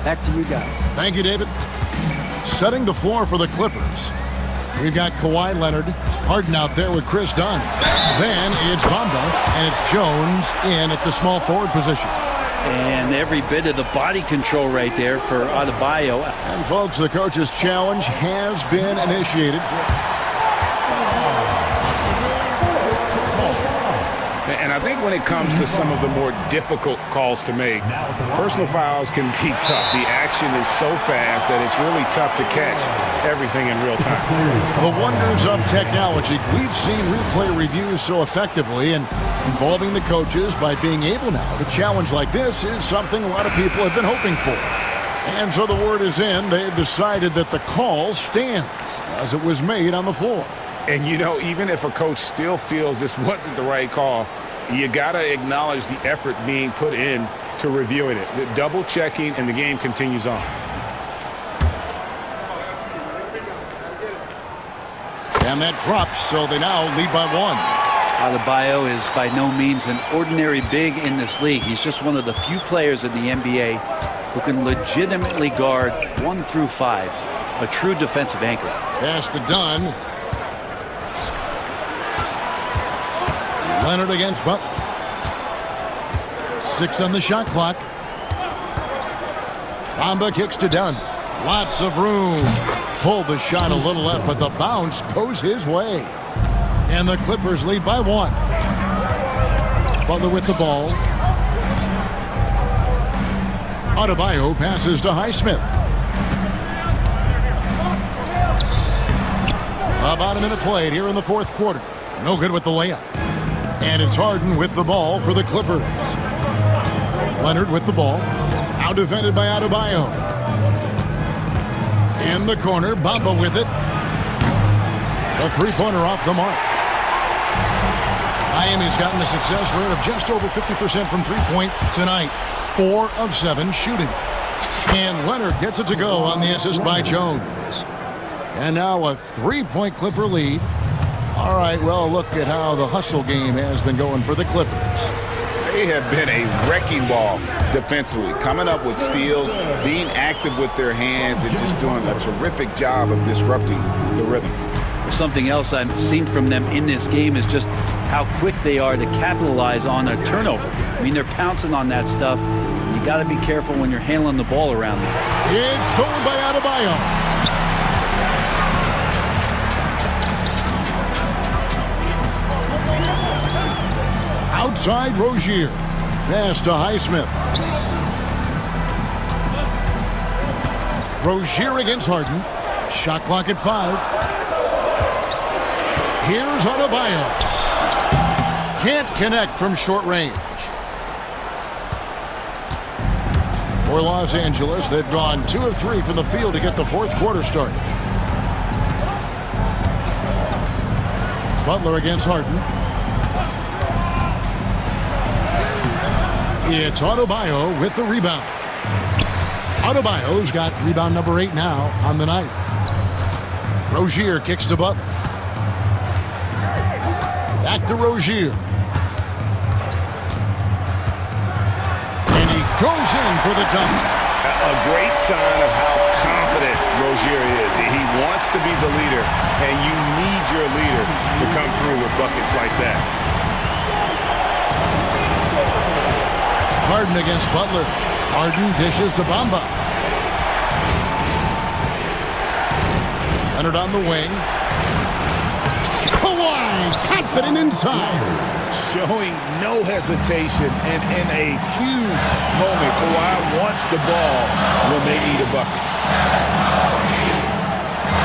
Speaker 7: Back to you guys.
Speaker 1: Thank you, David. Setting the floor for the Clippers. We've got Kawhi Leonard, Harden out there with Chris Dunn. Then it's Bamba, and it's Jones in at the small forward position.
Speaker 14: And every bit of the body control right there for Adebayo.
Speaker 1: And folks, the coach's challenge has been initiated.
Speaker 3: And I think when it comes to some of the more difficult calls to make, personal fouls can be tough. The action is so fast that it's really tough to catch everything in real time.
Speaker 1: The wonders of technology. We've seen replay reviews so effectively, and involving the coaches by being able now to challenge like this is something a lot of people have been hoping for. And so the word is in. They've decided that the call stands as it was made on the floor.
Speaker 3: And, you know, even if a coach still feels this wasn't the right call, you got to acknowledge the effort being put in to reviewing it. The double checking, and the game continues on.
Speaker 1: And that drops, so they now lead by 1.
Speaker 14: Adebayo is by no means an ordinary big in this league. He's just one of the few players in the NBA who can legitimately guard 1 through 5. A true defensive anchor.
Speaker 1: Pass to Dunn. Leonard against Butler. 6 on the shot clock. Bamba kicks to Dunn. Lots of room. Pulled the shot a little left, but the bounce goes his way. And the Clippers lead by 1. Butler with the ball. Adebayo passes to Highsmith. About a minute played here in the 4th quarter. No good with the layup. And it's Harden with the ball for the Clippers. Leonard with the ball. Now defended by Adebayo. In the corner, Bamba with it. A three-pointer off the mark. Miami's gotten a success rate of just over 50% from three-point tonight. 4 of 7 shooting. And Leonard gets it to go on the assist by Jones. And now a three-point Clipper lead. All right, well, look at how the hustle game has been going for the Clippers.
Speaker 3: They have been a wrecking ball defensively, coming up with steals, being active with their hands, and just doing a terrific job of disrupting the rhythm.
Speaker 14: Something else I've seen from them in this game is just how quick they are to capitalize on a turnover. I mean, they're pouncing on that stuff. And you got to be careful when you're handling the ball around them.
Speaker 1: It's stolen by Adebayo. Outside Rozier. Pass to Highsmith. Rozier against Harden. Shot clock at 5. Here's Adebayo. Can't connect from short range. For Los Angeles, they've gone 2 of 3 from the field to get the fourth quarter started. Butler against Harden. It's Adebayo with the rebound. Adebayo's got rebound number 8 now on the night. Rozier kicks to Butler. Back to Rozier. And he goes in for the dunk.
Speaker 3: A great sign of how confident Rozier is. He wants to be the leader, and you need your leader to come through with buckets like that.
Speaker 1: Harden against Butler. Harden dishes to Bamba. Leonard on the wing. Kawhi, confident inside.
Speaker 6: Showing no hesitation, and in a huge moment, Kawhi wants the ball when they need a bucket.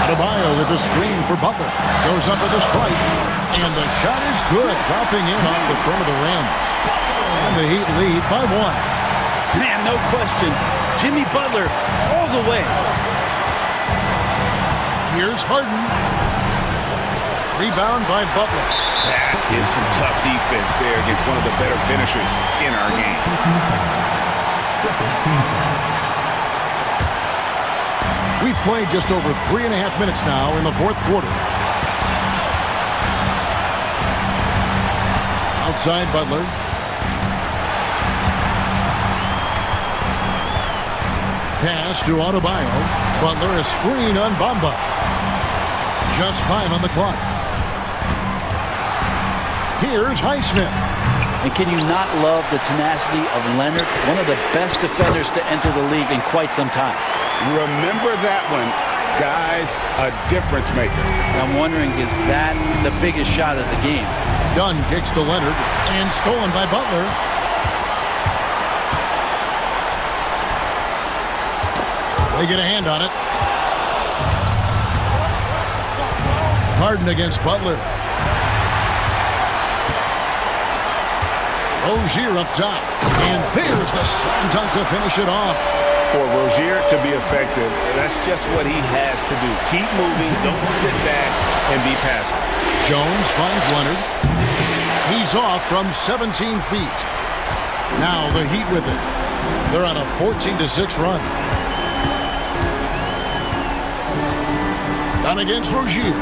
Speaker 1: Adebayo with a screen for Butler. Goes up with a strike. And the shot is good. Dropping in off the front of the rim. And the Heat lead by 1.
Speaker 14: Man, no question. Jimmy Butler all the way.
Speaker 1: Here's Harden. Rebound by Butler.
Speaker 3: That is some tough defense there against one of the better finishers in our game.
Speaker 1: We've played just over 3.5 minutes now in the fourth quarter. Outside Butler. Pass to Adebayo. Butler a screen on Bamba. Just 5 on the clock. Here's Highsmith.
Speaker 14: And can you not love the tenacity of Leonard? One of the best defenders to enter the league in quite some time.
Speaker 3: Remember that one, guys, a difference maker.
Speaker 14: I'm wondering, is that the biggest shot of the game?
Speaker 1: Dunn kicks to Leonard and stolen by Butler. They get a hand on it. Harden against Butler. Rozier up top. And there's the slam dunk to finish it off.
Speaker 3: For Rozier to be effective, that's just what he has to do. Keep moving, don't sit back and be passive.
Speaker 1: Jones finds Leonard. He's off from 17 feet. Now the Heat with it. They're on a 14-6 run. Down against Rozier.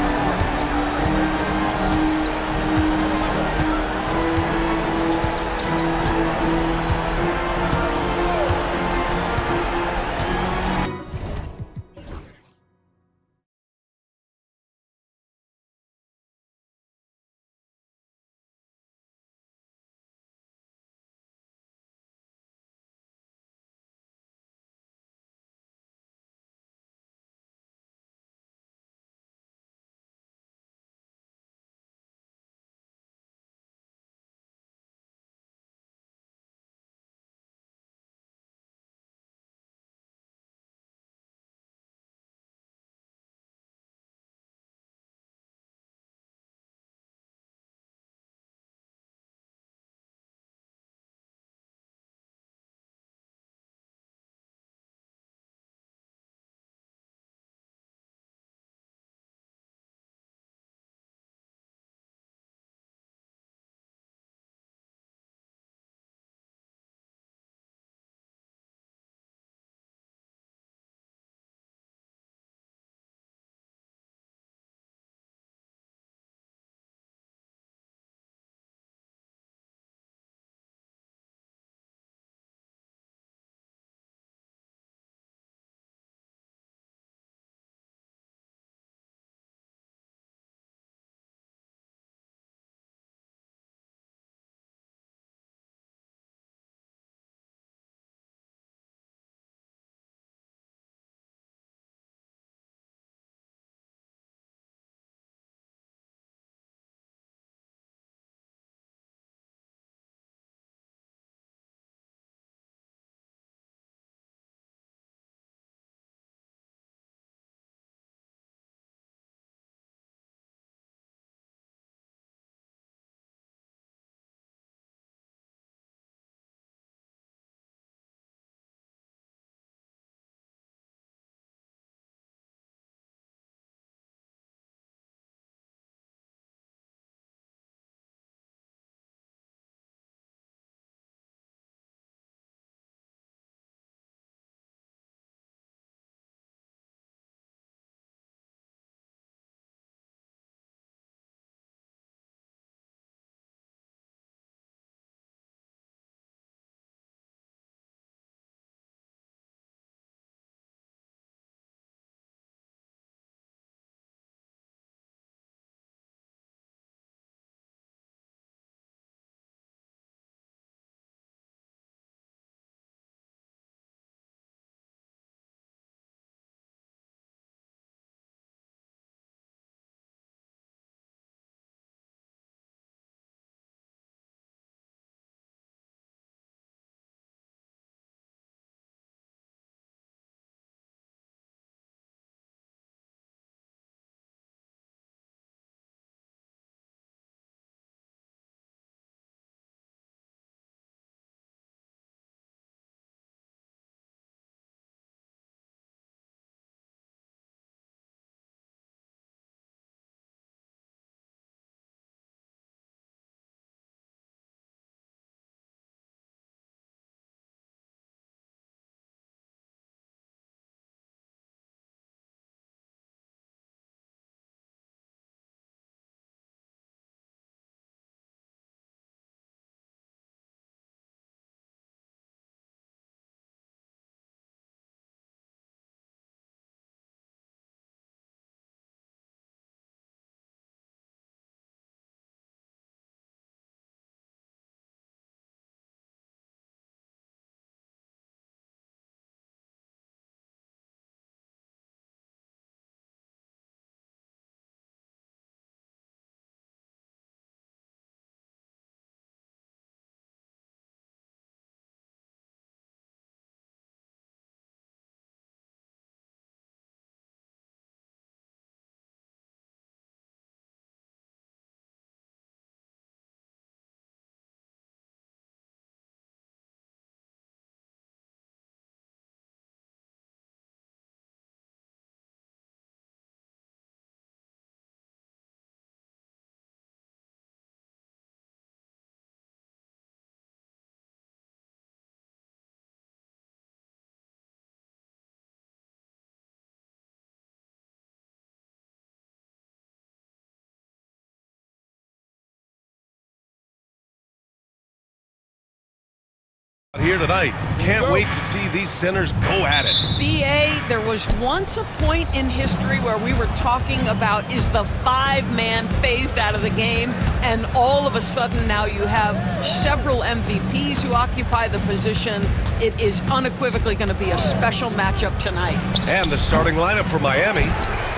Speaker 10: Here tonight. Can't wait to see these centers go at it.
Speaker 8: BA, there was once a point in history where we were talking about is the five-man phased out of the game, and all of a sudden now you have several MVPs who occupy the position. It is unequivocally going to be a special matchup tonight.
Speaker 10: And the starting lineup for Miami.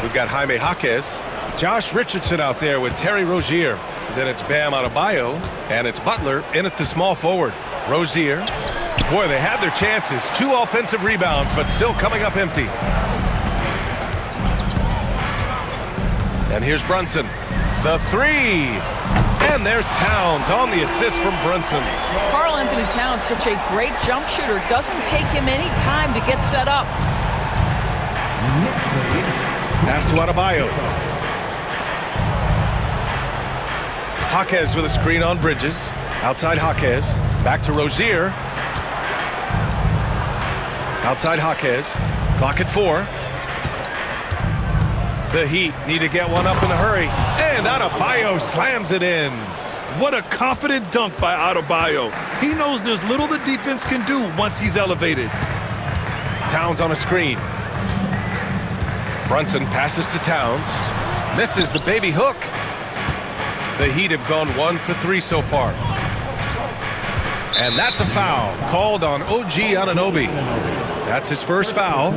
Speaker 10: We've got Jaime Jaquez, Josh Richardson out there with Terry Rozier. Then it's Bam Adebayo, and it's Butler in at the small forward. Rozier. Boy, they had their chances. 2 offensive rebounds, but still coming up empty. And here's Brunson. The 3. And there's Towns on the assist from Brunson.
Speaker 8: Karl Anthony Towns, such a great jump shooter. Doesn't take him any time to get set up.
Speaker 10: Pass to Adebayo. Jaquez with a screen on Bridges. Outside Jaquez. Back to Rozier. Outside Jaquez. Clock at 4. The Heat need to get one up in a hurry. And Adebayo slams it in.
Speaker 15: What a confident dunk by Adebayo. He knows there's little the defense can do once he's elevated.
Speaker 10: Towns on a screen. Brunson passes to Towns. Misses the baby hook. The Heat have gone 1 for 3 so far. And that's a foul called on OG Anunoby. That's his first foul.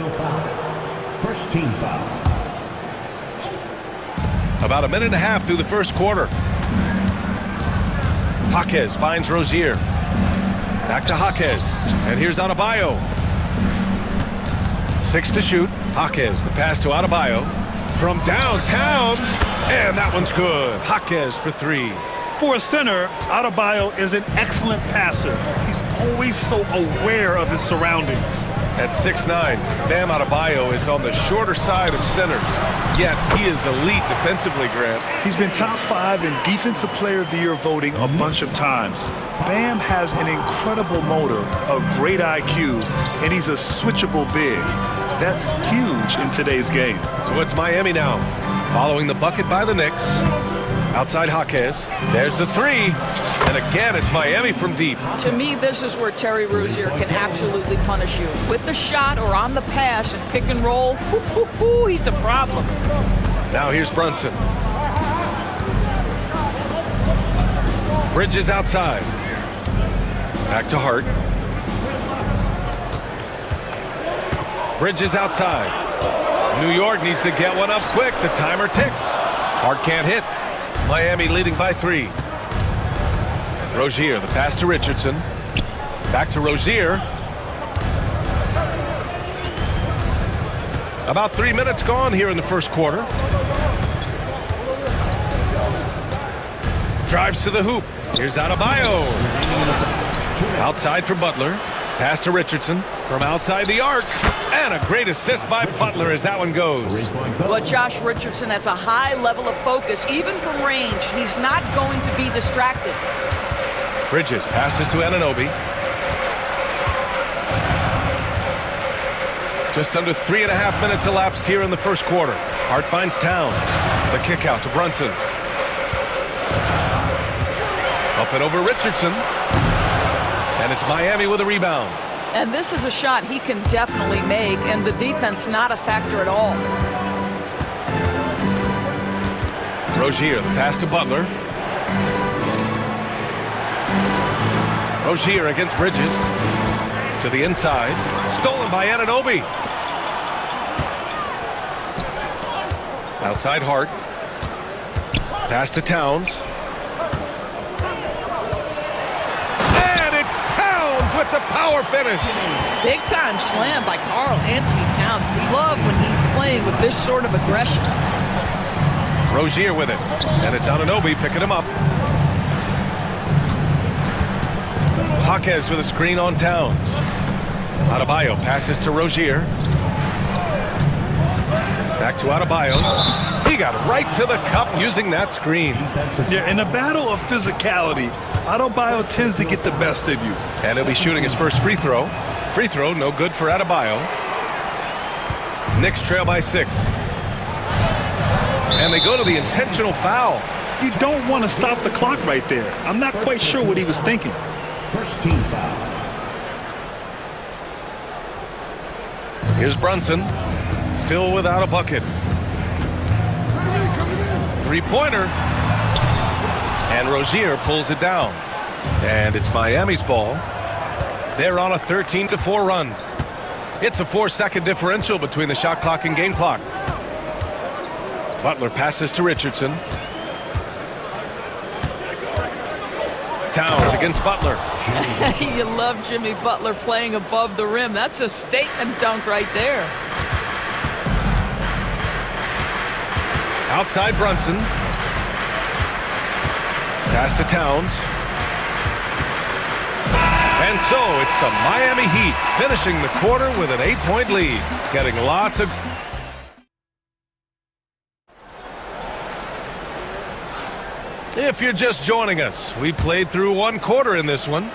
Speaker 5: First team foul.
Speaker 10: About a minute and a half through the first quarter. Jaquez finds Rozier. Back to Jaquez. And here's Adebayo. 6 to shoot. Jaquez, the pass to Adebayo. From downtown. And that one's good. Jaquez for 3.
Speaker 15: For a center, Adebayo is an excellent passer. He's always so aware of his surroundings.
Speaker 10: At 6'9", Bam Adebayo is on the shorter side of centers. Yet he is elite defensively, Grant.
Speaker 15: He's been top 5 in Defensive Player of the Year voting a bunch of times. Bam has an incredible motor, a great IQ, and he's a switchable big. That's huge in today's game.
Speaker 10: So it's Miami now, following the bucket by the Knicks. Outside Jaquez. There's the 3. And again, it's Miami from deep.
Speaker 8: To me, this is where Terry Rozier can absolutely punish you. With the shot or on the pass and pick and roll, he's a problem.
Speaker 10: Now here's Brunson. Bridges outside. Back to Hart. Bridges outside. New York needs to get one up quick. The timer ticks. Hart can't hit. Miami leading by 3. Rozier, the pass to Richardson. Back to Rozier. About 3 minutes gone here in the first quarter. Drives to the hoop. Here's Adebayo. Outside for Butler. Pass to Richardson from outside the arc. And a great assist by Butler as that one goes.
Speaker 8: But Josh Richardson has a high level of focus, even from range. He's not going to be distracted.
Speaker 10: Bridges passes to Anunoby. Just under 3.5 minutes elapsed here in the first quarter. Hart finds Towns. The kick out to Brunson. Up and over Richardson. And it's Miami with a rebound.
Speaker 8: And this is a shot he can definitely make, and the defense not a factor at all.
Speaker 10: Rozier, the pass to Butler. Rozier against Bridges. To the inside. Stolen by Anunoby. Outside Hart. Pass to Towns. With the power finish.
Speaker 8: Big time slam by Karl Anthony Towns. Love when he's playing with this sort of aggression.
Speaker 10: Rozier with it. And it's Anunoby picking him up. Jaquez with a screen on Towns. Adebayo passes to Rozier. Back to Adebayo. He got right to the cup using that screen.
Speaker 15: Yeah, in a battle of physicality, Adebayo tends to get the best of you.
Speaker 10: And he'll be shooting his first free throw. Free throw, no good for Adebayo. Knicks trail by 6. And they go to the intentional foul.
Speaker 15: You don't want to stop the clock right there. I'm not quite sure what he was thinking.
Speaker 5: First team foul.
Speaker 10: Here's Brunson, still without a bucket. Three-pointer. And Rozier pulls it down. And it's Miami's ball. They're on a 13-4 run. It's a 4-second differential between the shot clock and game clock. Butler passes to Richardson. Towns against Butler.
Speaker 8: You love Jimmy Butler playing above the rim. That's a statement dunk right there.
Speaker 10: Outside Brunson. Pass to Towns. And so it's the Miami Heat finishing the quarter with an 8-point lead. Getting lots of... If you're just joining us, we played through one quarter in this one.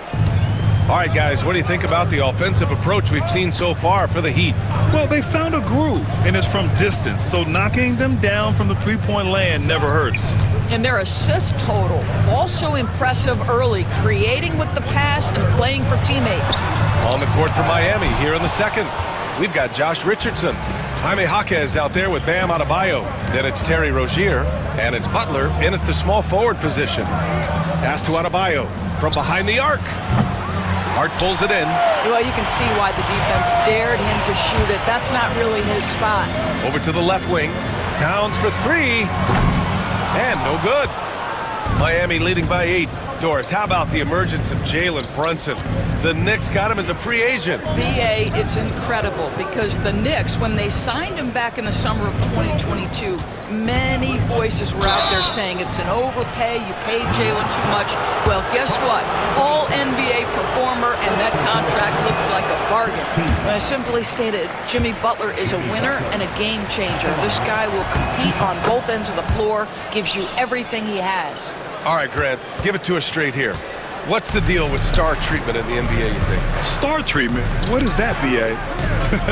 Speaker 10: All right, guys, what do you think about the offensive approach we've seen so far for the Heat?
Speaker 15: Well, they found a groove, and it's from distance, so knocking them down from the three-point land never hurts.
Speaker 8: And their assist total, also impressive early, creating with the pass and playing for teammates.
Speaker 10: On the court for Miami here in the second, we've got Josh Richardson. Jaime Jaquez out there with Bam Adebayo. Then it's Terry Rozier, and it's Butler in at the small forward position. Pass to Adebayo from behind the arc. Hart pulls it in.
Speaker 8: Well, you can see why the defense dared him to shoot it. That's not really his spot.
Speaker 10: Over to the left wing. Towns for three. And no good. Miami leading by 8. Doris, how about the emergence of Jalen Brunson? The Knicks got him as a free agent.
Speaker 8: BA, it's incredible because the Knicks, when they signed him back in the summer of 2022, many voices were out there saying it's an overpay, you paid Jalen too much. Well, guess what? All NBA performer, and that contract looks like a bargain. Simply stated, Jimmy Butler is a winner and a game changer. This guy will compete on both ends of the floor, gives you everything he has.
Speaker 10: All right, Grant, give it to us straight here. What's the deal with star treatment in the NBA, you think?
Speaker 15: Star treatment? What is that, B.A.?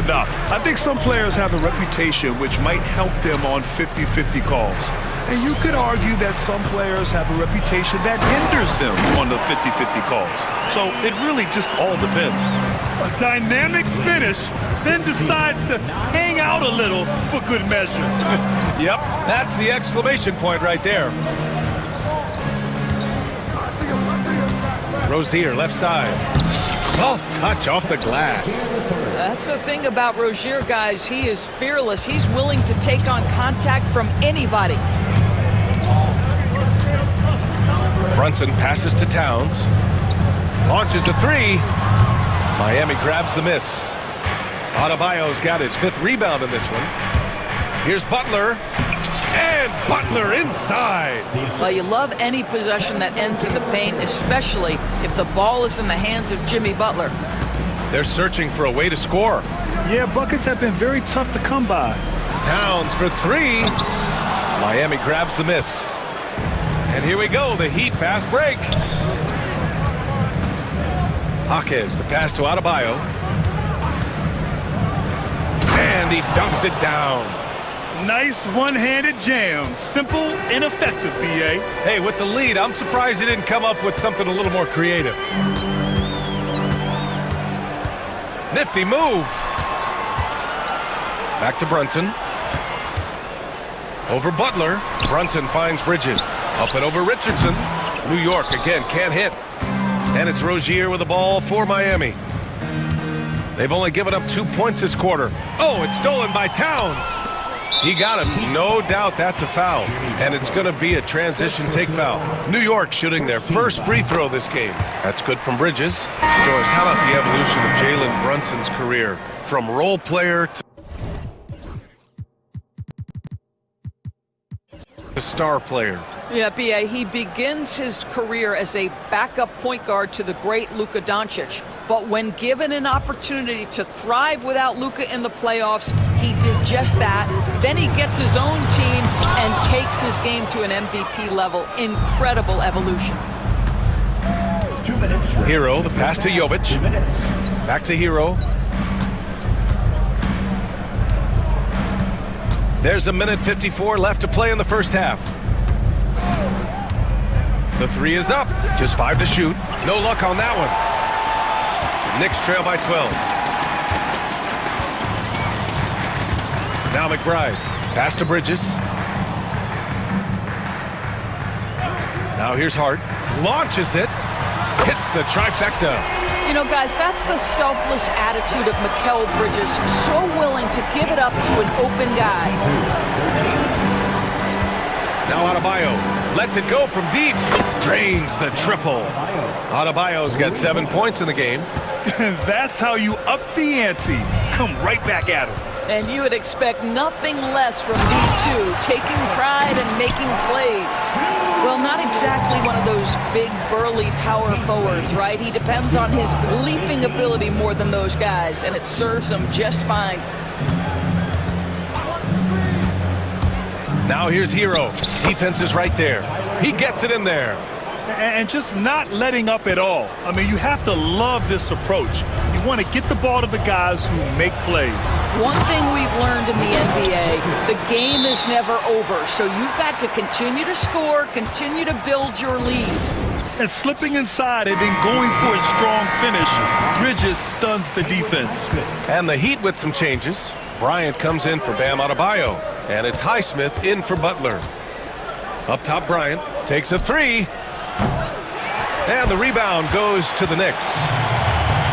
Speaker 15: Nah, I think some players have a reputation which might help them on 50-50 calls. And you could argue that some players have a reputation that hinders them on the 50-50 calls. So it really just all depends. A dynamic finish, then decides to hang out a little for good measure.
Speaker 10: Yep, that's the exclamation point right there. Rozier, left side. Soft touch off the glass.
Speaker 8: That's the thing about Rozier, guys. He is fearless. He's willing to take on contact from anybody.
Speaker 10: Brunson passes to Towns. Launches a three. Miami grabs the miss. Adebayo's got his 5th rebound in this one. Here's Butler. And Butler inside.
Speaker 8: Well, you love any possession that ends in the paint, especially if the ball is in the hands of Jimmy Butler.
Speaker 10: They're searching for a way to score.
Speaker 15: Yeah, buckets have been very tough to come by.
Speaker 10: Towns for three. Miami grabs the miss. And here we go, the Heat fast break. Jaquez, the pass to Adebayo. And he dunks it down.
Speaker 15: Nice one-handed jam. Simple and effective, B.A.
Speaker 10: Hey, with the lead, I'm surprised he didn't come up with something a little more creative. Nifty move. Back to Brunson. Over Butler. Brunson finds Bridges. Up and over Richardson. New York, again, can't hit. And it's Rozier with the ball for Miami. They've only given up 2 points this quarter. Oh, it's stolen by Towns. He got him. No doubt that's a foul. And it's going to be a transition take foul. New York shooting their first free throw this game. That's good from Bridges. Doris, how about the evolution of Jalen Brunson's career? From role player to star player.
Speaker 8: Yeah, B.A., he begins his career as a backup point guard to the great Luka Doncic. But when given an opportunity to thrive without Luka in the playoffs, he did just that. Then he gets his own team and takes his game to an MVP level. Incredible evolution.
Speaker 9: 2 minutes.
Speaker 10: Hero, the pass to Jovic. Back to Hero. There's a minute 54 left to play in the first half. The three is up. Just 5 to shoot. No luck on that one. Knicks trail by 12. Now McBride. Pass to Bridges. Now here's Hart. Launches it. Hits the trifecta.
Speaker 8: You know, guys, that's the selfless attitude of Mikal Bridges. So willing to give it up to an open guy.
Speaker 10: Now Adebayo lets it go from deep. Drains the triple. Adebayo's got 7 points in the game.
Speaker 15: That's how you up the ante. Come right back at him.
Speaker 8: And you would expect nothing less from these two, taking pride and making plays. Well, not exactly one of those big, burly power forwards, right? He depends on his leaping ability more than those guys, and it serves him just fine.
Speaker 10: Now here's Hero. Defense is right there. He gets it in there.
Speaker 15: And just not letting up at all. I mean, you have to love this approach. You want to get the ball to the guys who make plays.
Speaker 8: One thing we've learned in the NBA, the game is never over. So you've got to continue to score, continue to build your lead.
Speaker 15: And slipping inside and then going for a strong finish, Bridges stuns the defense.
Speaker 10: And the Heat with some changes. Bryant comes in for Bam Adebayo. And it's Highsmith in for Butler. Up top, Bryant takes a three. And the rebound goes to the Knicks.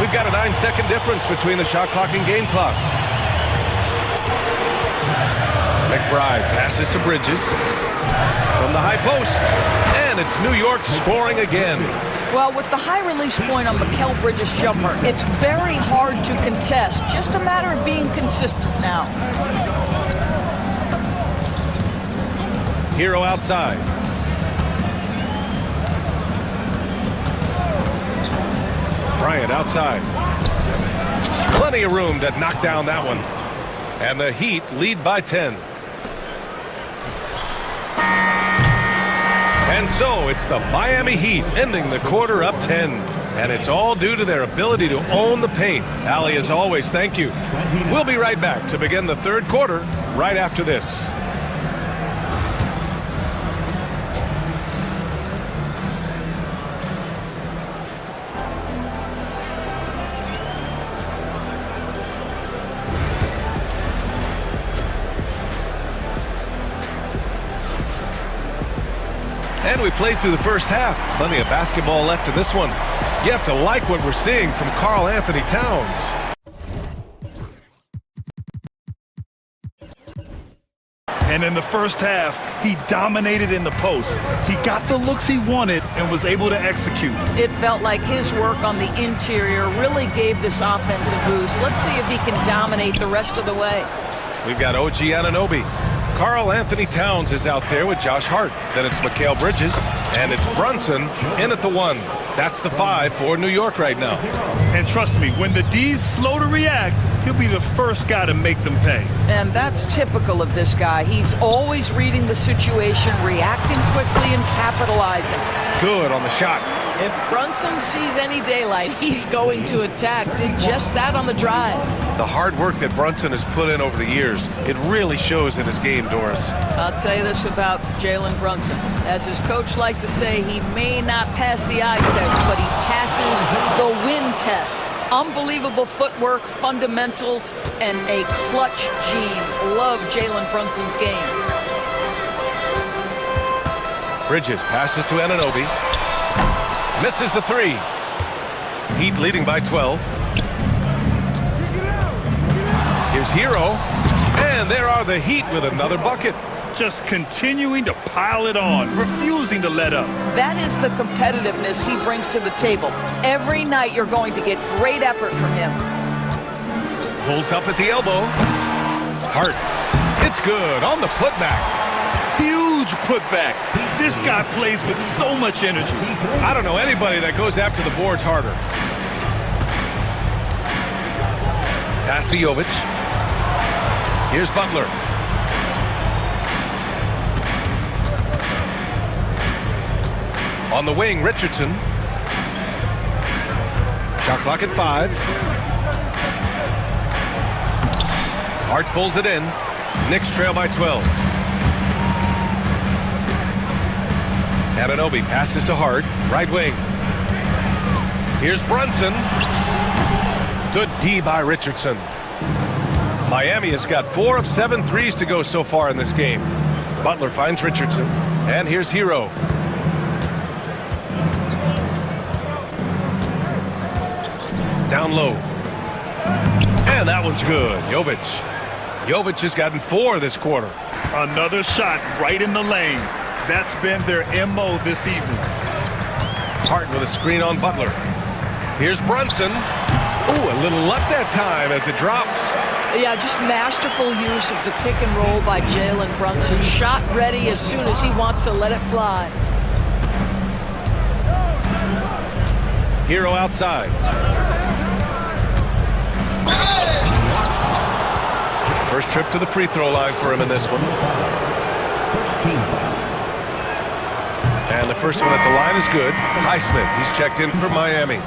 Speaker 10: We've got a 9-second difference between the shot clock and game clock. McBride passes to Bridges from the high post. And it's New York scoring again.
Speaker 8: Well, with the high release point on Mikal Bridges' jumper, it's very hard to contest. Just a matter of being consistent now.
Speaker 10: Hero outside. Bryant outside. Plenty of room to knock down that one. And the Heat lead by 10. And so it's the Miami Heat ending the quarter up 10. And it's all due to their ability to own the paint. Allie, as always, thank you. We'll be right back to begin the third quarter right after this. And we played through the first half. Plenty of basketball left in this one. You have to like what we're seeing from Karl Anthony Towns.
Speaker 15: And in the first half, he dominated in the post. He got the looks he wanted and was able to execute.
Speaker 8: It felt like his work on the interior really gave this offense a boost. Let's see if he can dominate the rest of the way.
Speaker 10: We've got OG Anunoby. Karl Anthony Towns is out there with Josh Hart. Then it's Mikal Bridges, and it's Brunson in at the 1. That's the 5 for New York right now.
Speaker 15: And trust me, when the D's slow to react, he'll be the first guy to make them pay.
Speaker 8: And that's typical of this guy. He's always reading the situation, reacting quickly, and capitalizing.
Speaker 10: Good on the shot.
Speaker 8: If Brunson sees any daylight, he's going to attack. Did just that on the drive.
Speaker 10: The hard work that Brunson has put in over the years, it really shows in his game, Doris.
Speaker 8: I'll tell you this about Jalen Brunson. As his coach likes to say, he may not pass the eye test, but he passes the win test. Unbelievable footwork, fundamentals, and a clutch gene. Love Jalen Brunson's game.
Speaker 10: Bridges passes to Anunoby. Misses the 3. Heat leading by 12. Here's Hero. And there are the Heat with another bucket.
Speaker 15: Just continuing to pile it on, refusing to let up.
Speaker 8: That is the competitiveness he brings to the table. Every night you're going to get great effort from him.
Speaker 10: Pulls up at the elbow. Hart. It's good on the putback.
Speaker 15: Huge putback. This guy plays with so much energy.
Speaker 10: I don't know anybody that goes after the boards harder. Pass to Jovic. Here's Butler. On the wing, Richardson. Shot clock at 5. Hart pulls it in. Knicks trail by 12. Anunoby passes to Hart, right wing. Here's Brunson. Good D by Richardson. Miami has got 4 of 7 threes to go so far in this game. Butler finds Richardson, and here's Hero. Down low. And that one's good. Jovic has gotten 4 this quarter.
Speaker 15: Another shot right in the lane. That's been their MO this evening.
Speaker 10: Hart with a screen on Butler. Here's Brunson. Ooh, a little luck that time as it drops.
Speaker 8: Yeah, just masterful use of the pick and roll by Jalen Brunson. Shot ready as soon as he wants to let it fly.
Speaker 10: Hero outside. First trip to the free throw line for him in this one. And the first one at the line is good. Highsmith, he's checked in for Miami.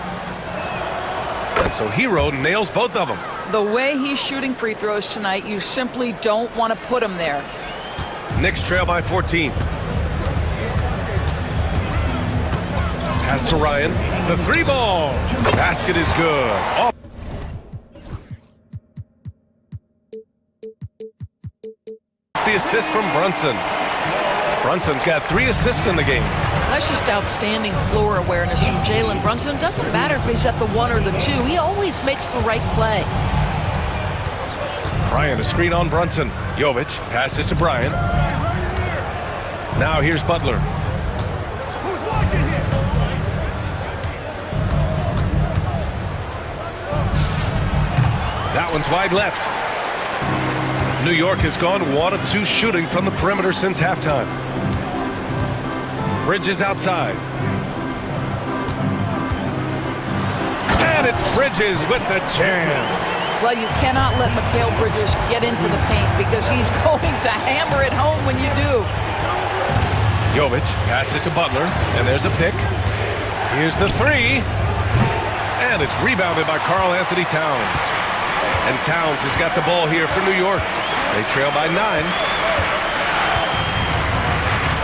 Speaker 10: And so Hero nails both of them.
Speaker 8: The way he's shooting free throws tonight, you simply don't want to put him there.
Speaker 10: Knicks trail by 14. Pass to Ryan. The 3-ball. Basket is good. Oh. The assist from Brunson. Brunson's got 3 assists in the game.
Speaker 8: That's just outstanding floor awareness from Jalen Brunson. It doesn't matter if he's at the 1 or the 2. He always makes the right play.
Speaker 10: Bryant, a screen on Brunson. Jovic passes to Bryant. Now here's Butler. That one's wide left. New York has gone 1 of 2 shooting from the perimeter since halftime. Bridges outside. And it's Bridges with the jam.
Speaker 8: Well, you cannot let Mikal Bridges get into the paint because he's going to hammer it home when you do.
Speaker 10: Jovic passes to Butler, and there's a pick. Here's the 3. And it's rebounded by Karl Anthony Towns. And Towns has got the ball here for New York. They trail by 9.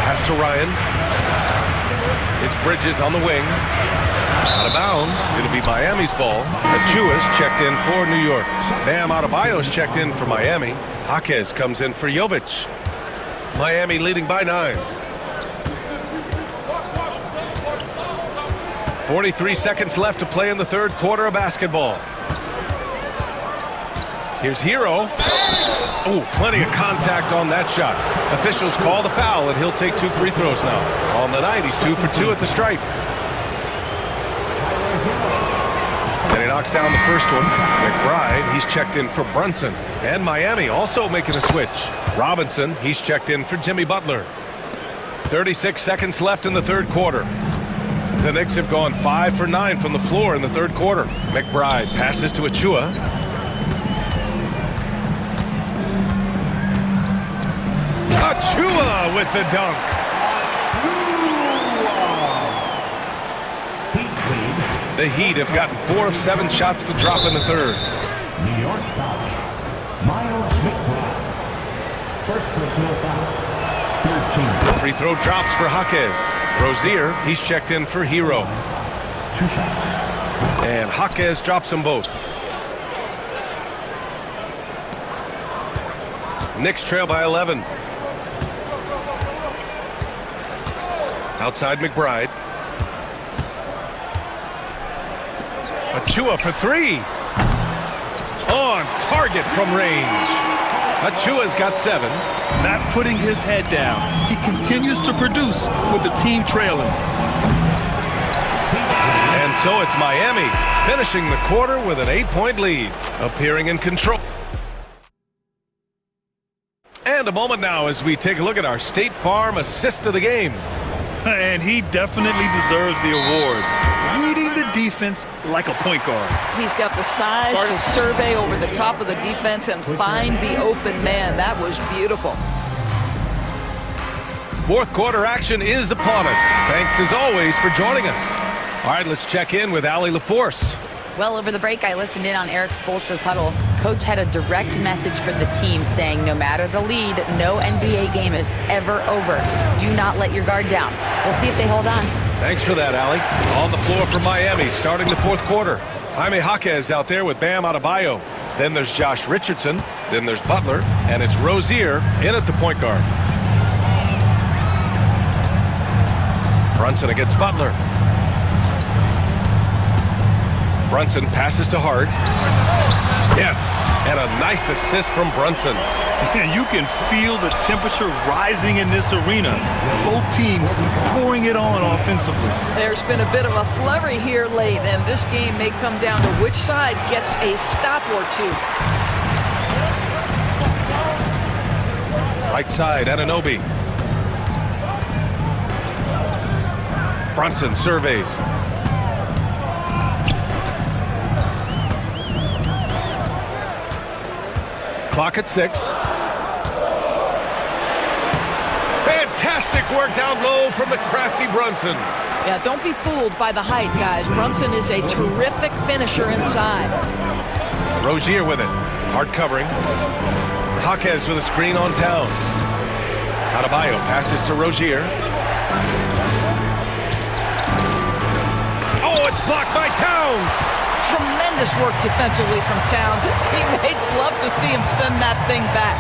Speaker 10: Pass to Ryan. It's Bridges on the wing. Out of bounds. It'll be Miami's ball. Achua's checked in for New York. Bam Adebayo's checked in for Miami. Jaquez comes in for Jovic. Miami leading by 9. 43 seconds left to play in the third quarter of basketball. Here's Hero. Ooh, plenty of contact on that shot. Officials call the foul, and he'll take 2 free throws now. On the night, he's 2 for 2 at the stripe. Then he knocks down the first one. McBride, he's checked in for Brunson. And Miami also making a switch. Robinson, he's checked in for Jimmy Butler. 36 seconds left in the third quarter. The Knicks have gone 5 for 9 from the floor in the third quarter. McBride passes to Achua. Achua with the dunk. The Heat have gotten 4 of 7 shots to drop in the third.
Speaker 5: New York foul. Miles McBride. First personal foul. 13.
Speaker 10: Free throw drops for Jaquez. Rozier, he's checked in for Hero.
Speaker 5: 2 shots.
Speaker 10: And Jaquez drops them both. Knicks trail by 11. Outside McBride. Achua for 3. On target from range. Achua's got 7.
Speaker 15: Not putting his head down. He continues to produce with the team trailing.
Speaker 10: And so it's Miami finishing the quarter with an 8-point lead, appearing in control. And a moment now as we take a look at our State Farm assist of the game.
Speaker 15: And he definitely deserves the award. Reading the defense like a point guard.
Speaker 8: He's got the size to survey over the top of the defense and find the open man. That was beautiful.
Speaker 10: Fourth quarter action is upon us. Thanks as always for joining us. All right, let's check in with Allie LaForce.
Speaker 12: Well, over the break, I listened in on Eric Spoelstra's huddle. Coach had a direct message for the team saying no matter the lead, no NBA game is ever over. Do not let your guard down. We'll see if they hold on.
Speaker 10: Thanks for that, Allie. On the floor for Miami, starting the fourth quarter. Jaime Jaquez out there with Bam Adebayo. Then there's Josh Richardson. Then there's Butler. And it's Rozier in at the point guard. Brunson against Butler. Brunson passes to Hart. Yes, and a nice assist from Brunson.
Speaker 15: And you can feel the temperature rising in this arena. Both teams pouring it on offensively.
Speaker 8: There's been a bit of a flurry here late, and this game may come down to which side gets a stop or two.
Speaker 10: Right side, Anunoby. Brunson surveys. Clock at 6. Fantastic work down low from the crafty Brunson.
Speaker 8: Yeah, don't be fooled by the height, guys. Brunson is a terrific finisher inside.
Speaker 10: Rozier with it. Hard covering. Jaquez with a screen on Towns. Adebayo passes to Rozier. Oh, it's blocked by Towns.
Speaker 8: Tremendous work defensively from Towns. His teammates love to see him send that thing back.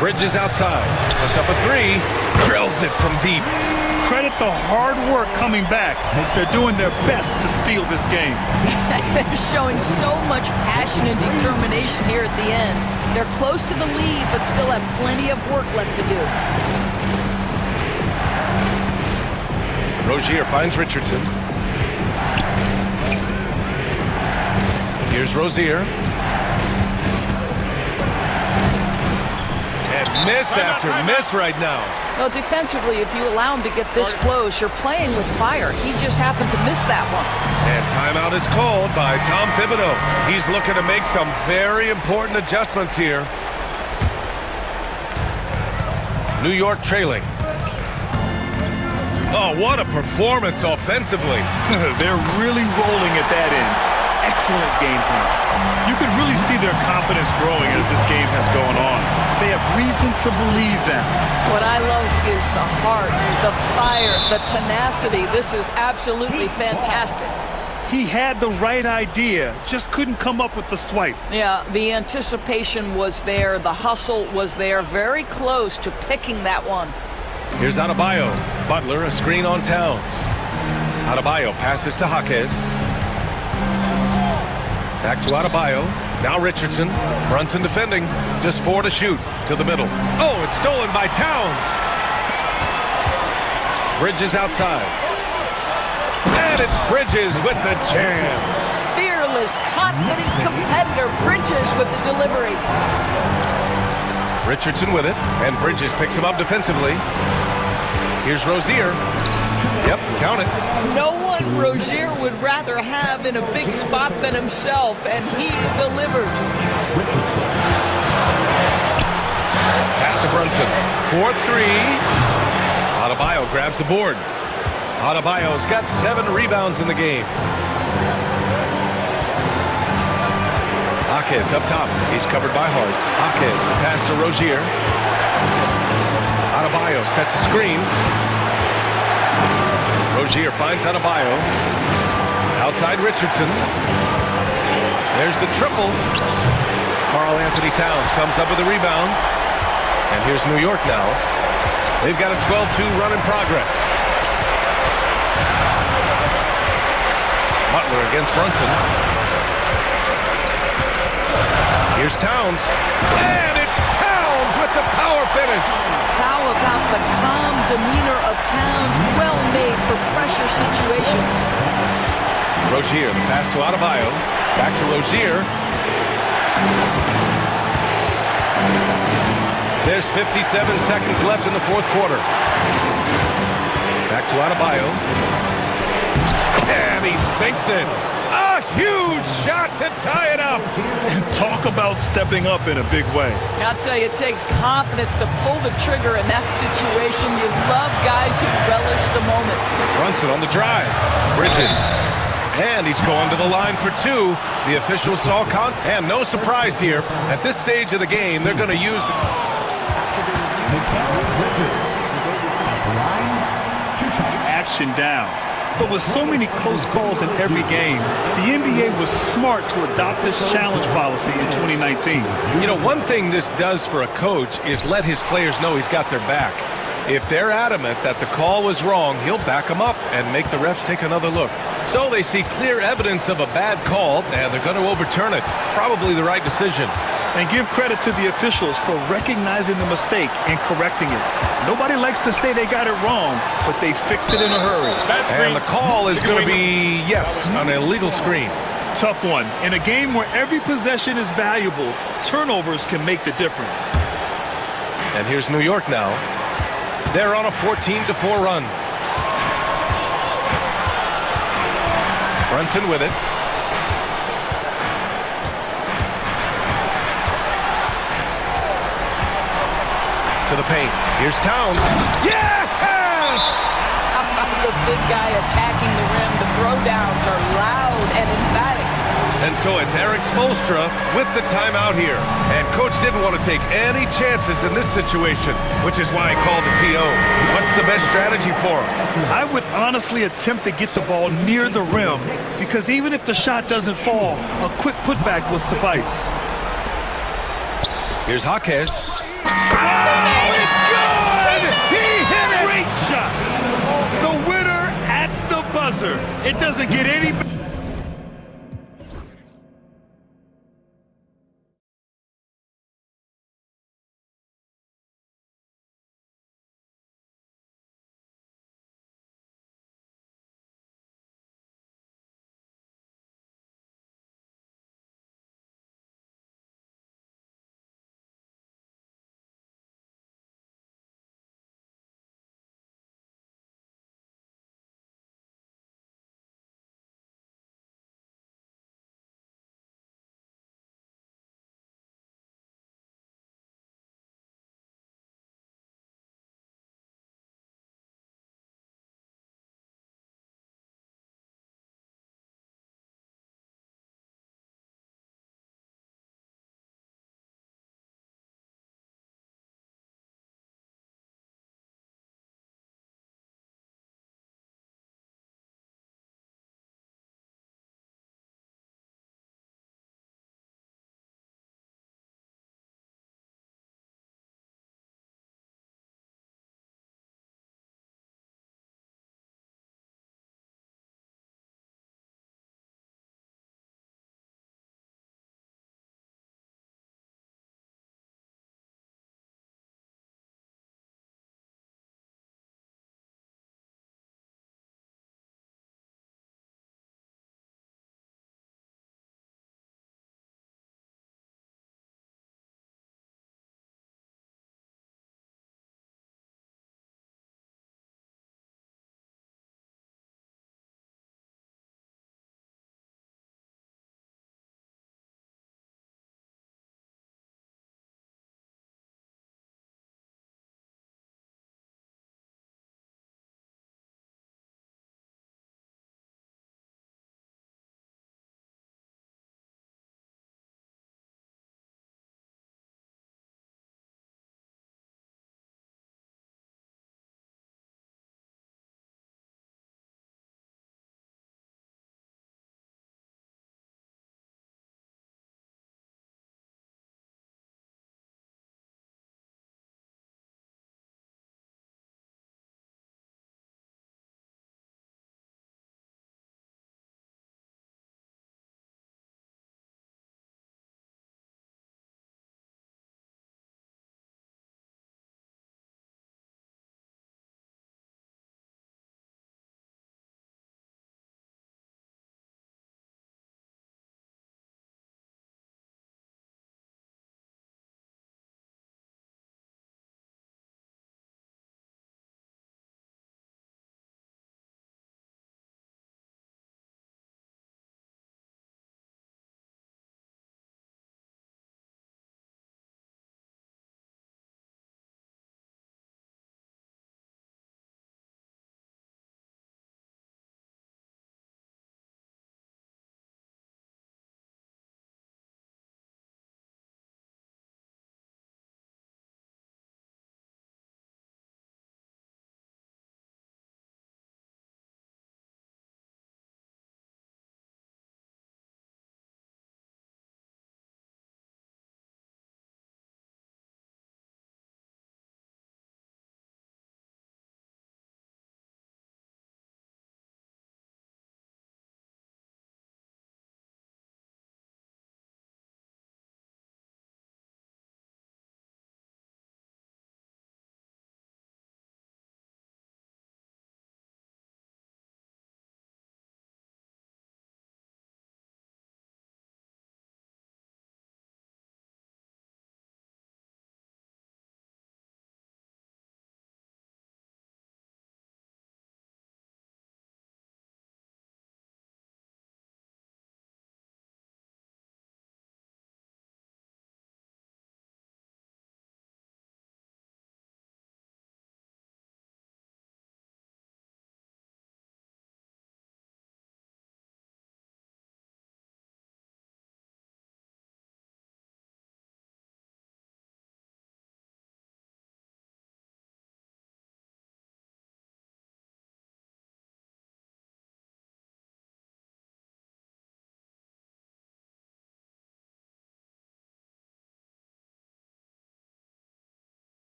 Speaker 10: Bridges outside. Puts up a 3. Drills it from deep.
Speaker 15: Credit the hard work coming back. They're doing their best to steal this game.
Speaker 8: They're showing so much passion and determination here at the end. They're close to the lead, but still have plenty of work left to do.
Speaker 10: Rozier finds Richardson. Here's Rozier. And miss after miss right now.
Speaker 8: Well, defensively, if you allow him to get this close, you're playing with fire. He just happened to miss that one.
Speaker 10: And timeout is called by Tom Thibodeau. He's looking to make some very important adjustments here. New York trailing. Oh, what a performance offensively.
Speaker 15: They're really rolling at that end. Excellent game plan. You can really see their confidence growing as this game has gone on. They have reason to believe that.
Speaker 8: What I love is the heart, the fire, the tenacity. This is absolutely fantastic.
Speaker 15: He had the right idea, just couldn't come up with the swipe.
Speaker 8: Yeah, the anticipation was there. The hustle was there. Very close to picking that one.
Speaker 10: Here's Adebayo. Butler, a screen on Towns. Adebayo passes to Jaquez. Back to Adebayo. Now Richardson. Brunson defending. Just 4 to shoot. To the middle. Oh, it's stolen by Towns. Bridges outside. And it's Bridges with the jam.
Speaker 8: Fearless, confident competitor. Bridges with the delivery.
Speaker 10: Richardson with it. And Bridges picks him up defensively. Here's Rozier. Yep, count it.
Speaker 8: No one Rozier would rather have in a big spot than himself, and he delivers.
Speaker 10: Pass to Brunson. 4-3. Adebayo grabs the board. Adebayo's got 7 rebounds in the game. Jaquez up top. He's covered by Hart. Jaquez, the pass to Rozier. Adebayo sets a screen. Rozier finds Adebayo. Outside Richardson. There's the triple. Karl Anthony Towns comes up with a rebound. And here's New York now. They've got a 12-2 run in progress. Butler against Brunson. Here's Towns. And it's Towns with the power finish.
Speaker 8: How about the calm demeanor of Towns? Well made for pressure situations.
Speaker 10: Rozier, the pass to Adebayo. Back to Rozier. There's 57 seconds left in the 4th quarter. Back to Adebayo. And he sinks it. A huge shot to tie it up.
Speaker 15: Talk about stepping up in a big way.
Speaker 8: I'll tell you, it takes confidence to pull the trigger in that situation. You love guys who relish the moment.
Speaker 10: Brunson on the drive. Bridges. And he's going to the line for 2. The officials saw and no surprise here. At this stage of the game, they're going to use
Speaker 15: Action down. But with so many close calls in every game, the NBA was smart to adopt this challenge policy in 2019.
Speaker 10: You know, one thing this does for a coach is let his players know he's got their back. If they're adamant that the call was wrong, he'll back them up and make the refs take another look. So they see clear evidence of a bad call, and they're going to overturn it. Probably the right decision.
Speaker 15: And give credit to the officials for recognizing the mistake and correcting it. Nobody likes to say they got it wrong, but they fixed it in a hurry.
Speaker 10: And the call is going to be, yes, an illegal screen.
Speaker 15: Tough one. In a game where every possession is valuable, turnovers can make the difference.
Speaker 10: And here's New York now. They're on a 14-4 run. Brunson with it. To the paint. Here's Towns. Yes!
Speaker 8: How about the big guy attacking the rim? The throwdowns are loud and emphatic.
Speaker 10: And so it's Eric Spoelstra with the timeout here. And coach didn't want to take any chances in this situation, which is why he called the TO. What's the best strategy for him?
Speaker 15: I would honestly attempt to get the ball near the rim, because even if the shot doesn't fall, a quick putback will suffice.
Speaker 10: Here's Jaquez.
Speaker 15: Oh, it's good! He hit it! Great shot! The winner at the buzzer. It doesn't get any better.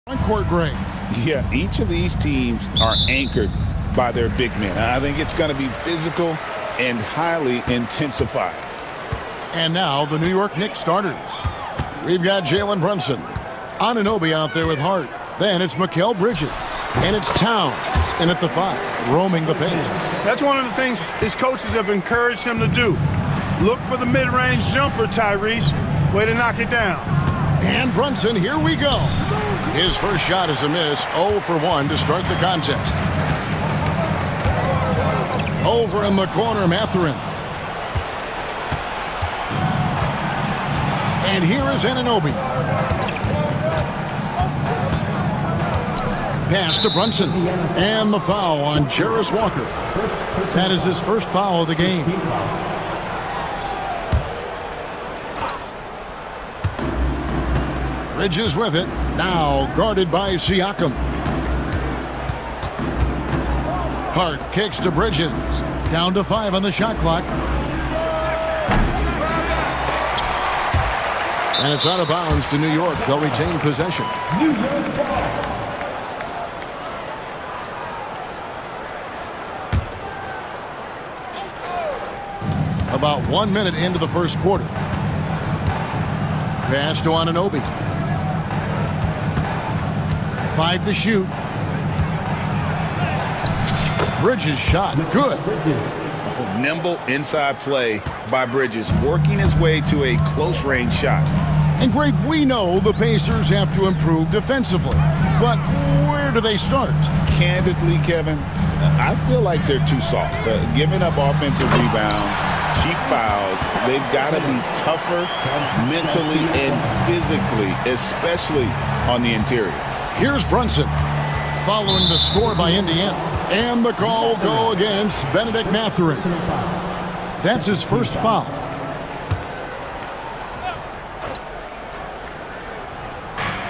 Speaker 1: Front-court great.
Speaker 4: Yeah, each of these teams are anchored by their big men. I think it's going to be physical and highly intensified.
Speaker 1: And now the New York Knicks starters. We've got Jalen Brunson. Anunoby out there with Hart. Then it's Mikal Bridges. And it's Towns in at the 5, roaming the paint.
Speaker 16: That's one of the things his coaches have encouraged him to do. Look for the mid-range jumper, Tyrese. Way to knock it down.
Speaker 1: And Brunson, here we go. His first shot is a miss, 0 for 1 to start the contest. Over in the corner, Mathurin. And here is Anunoby. Pass to Brunson. And the foul on Jarris Walker. That is his first foul of the game. Bridges with it. Now guarded by Siakam. Hart kicks to Bridges. Down to 5 on the shot clock. And it's out of bounds to New York. They'll retain possession. About 1 minute into the first quarter. Pass to Anunoby. 5 to shoot. Bridges shot. Good.
Speaker 4: Nimble inside play by Bridges, working his way to a close-range shot.
Speaker 1: And Greg, we know the Pacers have to improve defensively. But where do they start?
Speaker 4: Candidly, Kevin, I feel like they're too soft. Giving up offensive rebounds, cheap fouls. They've got to be tougher mentally and physically, especially on the interior.
Speaker 1: Here's Brunson following the score by Indiana. And the call will go against Benedict Mathurin. That's his first foul.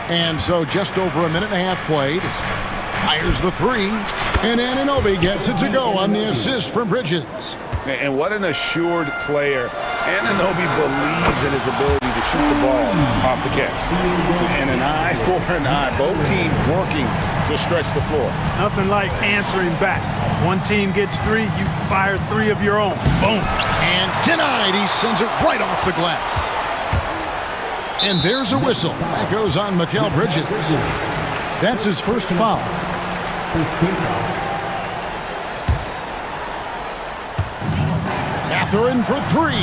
Speaker 1: And so just over a minute and a half played. Fires the 3. And Anunoby gets it to go on the assist from Bridges.
Speaker 3: And what an assured player. Anunoby believes in his ability to shoot the ball off the catch. And an eye for an eye. Both teams working to stretch the floor.
Speaker 16: Nothing like answering back. One team gets 3, you fire 3 of your own. Boom.
Speaker 1: And denied. He sends it right off the glass. And there's a whistle. That goes on Mikal Bridges. That's his first foul. Mathurin for 3.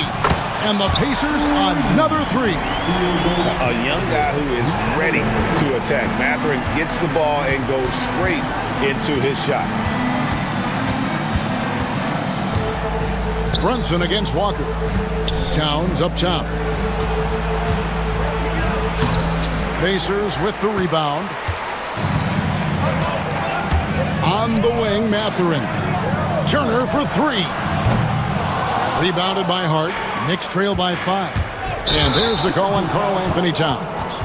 Speaker 1: And the Pacers another 3.
Speaker 3: A young guy who is ready to attack. Mathurin gets the ball and goes straight into his shot.
Speaker 1: Brunson against Walker. Towns up top. Pacers with the rebound. On the wing, Mathurin. Turner for 3. Rebounded by Hart. Knicks trail by 5. And there's the call on Karl Anthony Towns.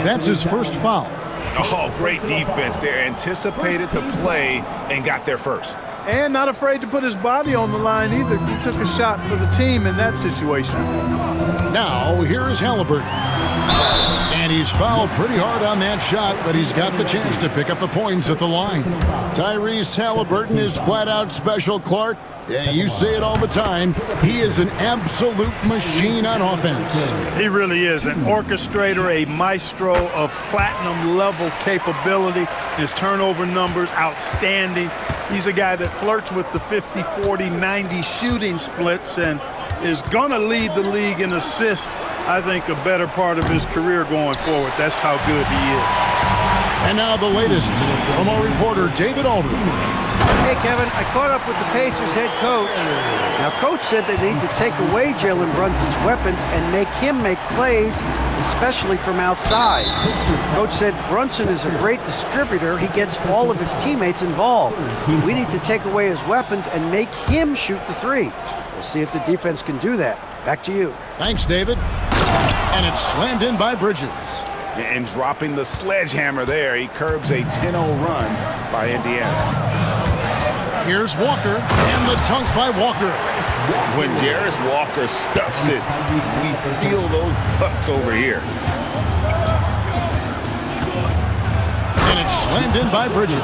Speaker 1: That's his first foul.
Speaker 6: Oh, great defense there. Anticipated the play and got there first.
Speaker 16: And not afraid to put his body on the line either. He took a shot for the team in that situation.
Speaker 1: Now, here is Halliburton. And he's fouled pretty hard on that shot, but he's got the chance to pick up the points at the line. Tyrese Halliburton is flat-out special, Clark. Yeah, you say it all the time. He is an absolute machine on offense.
Speaker 16: He really is an orchestrator, a maestro of platinum-level capability. His turnover numbers, outstanding. He's a guy that flirts with the 50, 40, 90 shooting splits and is going to lead the league in assists, I think, a better part of his career going forward. That's how good he is.
Speaker 1: And now the latest from our reporter, David Aldridge.
Speaker 7: Hey, Kevin, I caught up with the Pacers head coach. Now, coach said they need to take away Jalen Brunson's weapons and make him make plays, especially from outside. Coach said Brunson is a great distributor. He gets all of his teammates involved. We need to take away his weapons and make him shoot the 3. We'll see if the defense can do that. Back to you.
Speaker 1: Thanks, David. And it's slammed in by Bridges.
Speaker 3: And dropping the sledgehammer there, he curbs a 10-0 run by Indiana.
Speaker 1: Here's Walker, and the dunk by Walker.
Speaker 3: When Jarris Walker stuffs it, we feel those bucks over here.
Speaker 1: And it's slammed in by Bridges.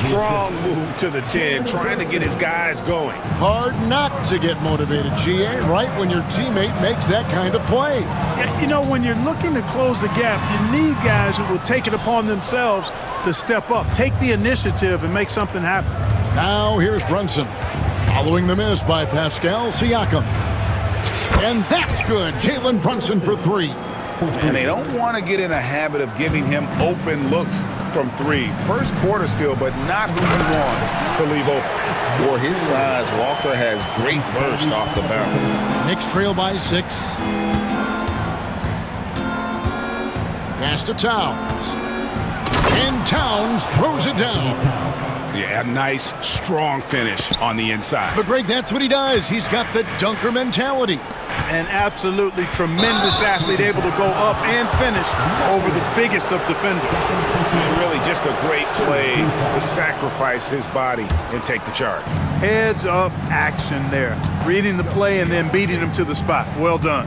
Speaker 6: Strong move to the 10, trying to get his guys going.
Speaker 1: Hard not to get motivated, GA, right when your teammate makes that kind of play.
Speaker 16: Yeah, you know, when you're looking to close the gap, you need guys who will take it upon themselves to step up, take the initiative, and make something happen.
Speaker 1: Now here's Brunson, following the miss by Pascal Siakam. And that's good. Jalen Brunson for 3.
Speaker 6: And they don't want to get in a habit of giving him open looks from 3. First quarter still, but not who you want to leave open.
Speaker 4: For his size, Walker has great burst off the bounce.
Speaker 1: Knicks trail by 6. Pass to Towns. And Towns throws it down.
Speaker 6: Yeah, a nice, strong finish on the inside.
Speaker 1: But Greg, that's what he does. He's got the dunker mentality.
Speaker 16: An absolutely tremendous athlete, able to go up and finish over the biggest of defenders.
Speaker 6: And really just a great play to sacrifice his body and take the charge.
Speaker 16: Heads up action there. Reading the play and then beating him to the spot. Well done.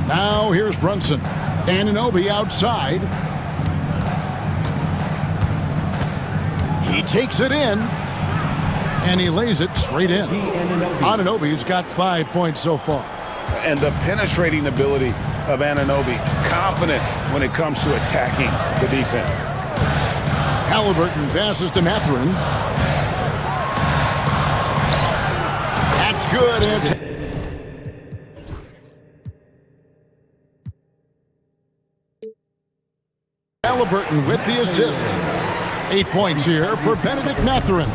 Speaker 1: Now here's Brunson. Anunoby outside. He takes it in. And he lays it straight in. Anunoby's got 5 points so far.
Speaker 6: And the penetrating ability of Anunoby, confident when it comes to attacking the defense.
Speaker 1: Halliburton passes to Mathurin. That's good. Halliburton with the assist. 8 points here for Benedict Mathurin.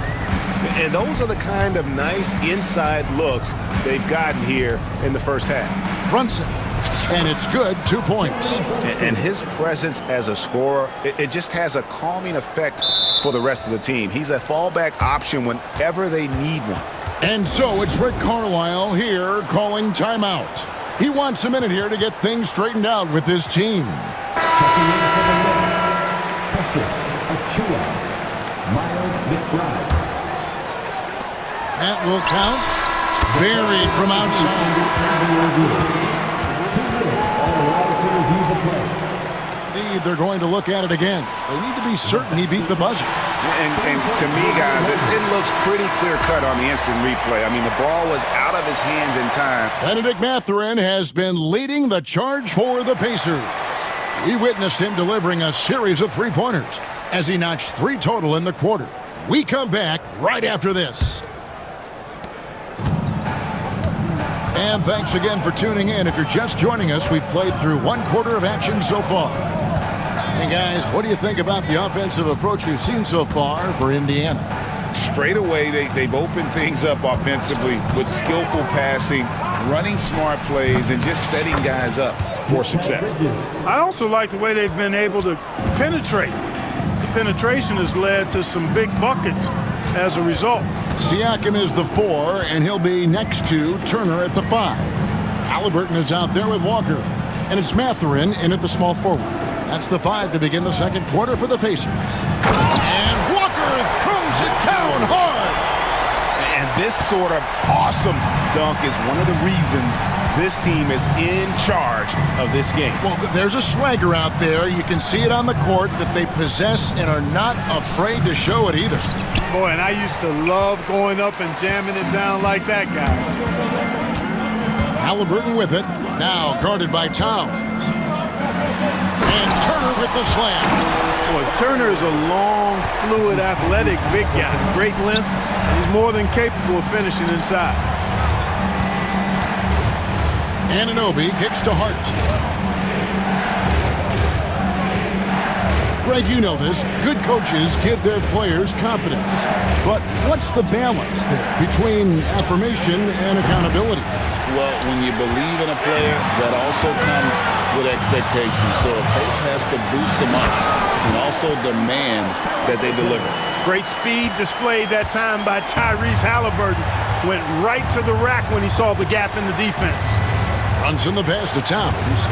Speaker 6: And those are the kind of nice inside looks they've gotten here in the first half.
Speaker 1: Brunson, and it's good, 2 points.
Speaker 6: And his presence as a scorer, it just has a calming effect for the rest of the team. He's a fallback option whenever they need one.
Speaker 1: And so it's Rick Carlisle here calling timeout. He wants a minute here to get things straightened out with his team. That will count. Buried from outside. They're going to look at it again. They need to be certain he beat the buzzer.
Speaker 6: And to me, guys, it looks pretty clear-cut on the instant replay. I mean, the ball was out of his hands in time.
Speaker 1: Benedict Mathurin has been leading the charge for the Pacers. We witnessed him delivering a series of three-pointers as he notched 3 total in the quarter. We come back right after this. And thanks again for tuning in. If you're just joining us, we've played through 1 quarter of action so far. Hey guys, what do you think about the offensive approach we've seen so far for Indiana?
Speaker 6: Straight away, they've opened things up offensively with skillful passing, running smart plays, and just setting guys up for success.
Speaker 16: I also like the way they've been able to penetrate. The penetration has led to some big buckets as a result.
Speaker 1: Siakam is the 4, and he'll be next to Turner at the 5. Halliburton is out there with Walker, and it's Mathurin in at the small forward. That's the 5 to begin the second quarter for the Pacers. And Walker throws it down hard.
Speaker 6: And this sort of awesome dunk is one of the reasons this team is in charge of this game.
Speaker 1: Well, there's a swagger out there. You can see it on the court that they possess and are not afraid to show it either.
Speaker 16: Boy, and I used to love going up and jamming it down like that, guys.
Speaker 1: Halliburton with it. Now guarded by Towns. And Turner with the slam.
Speaker 16: Boy, Turner is a long, fluid, athletic big guy. Great length. He's more than capable of finishing inside.
Speaker 1: Anunoby kicks to Hart. Greg, you know this. Good coaches give their players confidence. But what's the balance there between affirmation and accountability?
Speaker 4: Well, when you believe in a player, that also comes with expectations. So a coach has to boost them up and also demand that they deliver.
Speaker 16: Great speed displayed that time by Tyrese Halliburton. Went right to the rack when he saw the gap in the defense.
Speaker 1: Runs in the pass to Towns.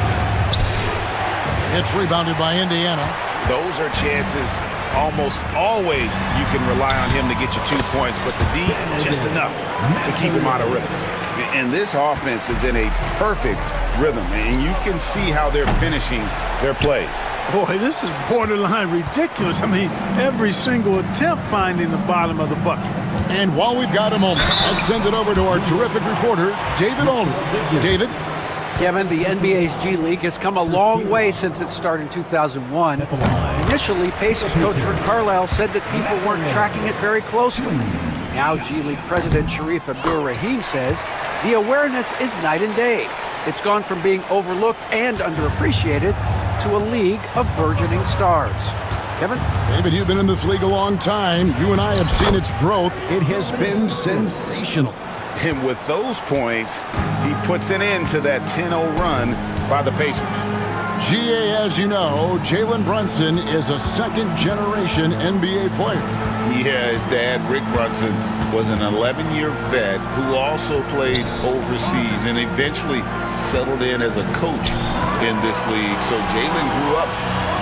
Speaker 1: It's rebounded by Indiana.
Speaker 6: Those are chances almost always you can rely on him to get you 2 points, but the D, just enough to keep him out of rhythm. And this offense is in a perfect rhythm, and you can see how they're finishing their plays.
Speaker 16: Boy, this is borderline ridiculous. I mean, every single attempt finding the bottom of the bucket.
Speaker 1: And while we've got a moment, let's send it over to our terrific reporter, David Aldridge. David?
Speaker 7: Kevin, the NBA's G League has come a long way since its start in 2001. Initially, Pacers coach Rick Carlisle said that people weren't tracking it very closely. Now, G League president Sharif Abdur-Rahim says the awareness is night and day. It's gone from being overlooked and underappreciated to a league of burgeoning stars. Kevin?
Speaker 1: David, you've been in this league a long time. You and I have seen its growth. It has been sensational.
Speaker 6: And with those points, he puts an end to that 10-0 run by the Pacers.
Speaker 1: GA, as you know, Jalen Brunson is a second-generation NBA player.
Speaker 6: Yeah, his dad, Rick Brunson, was an 11-year vet who also played overseas and eventually settled in as a coach in this league. So Jalen grew up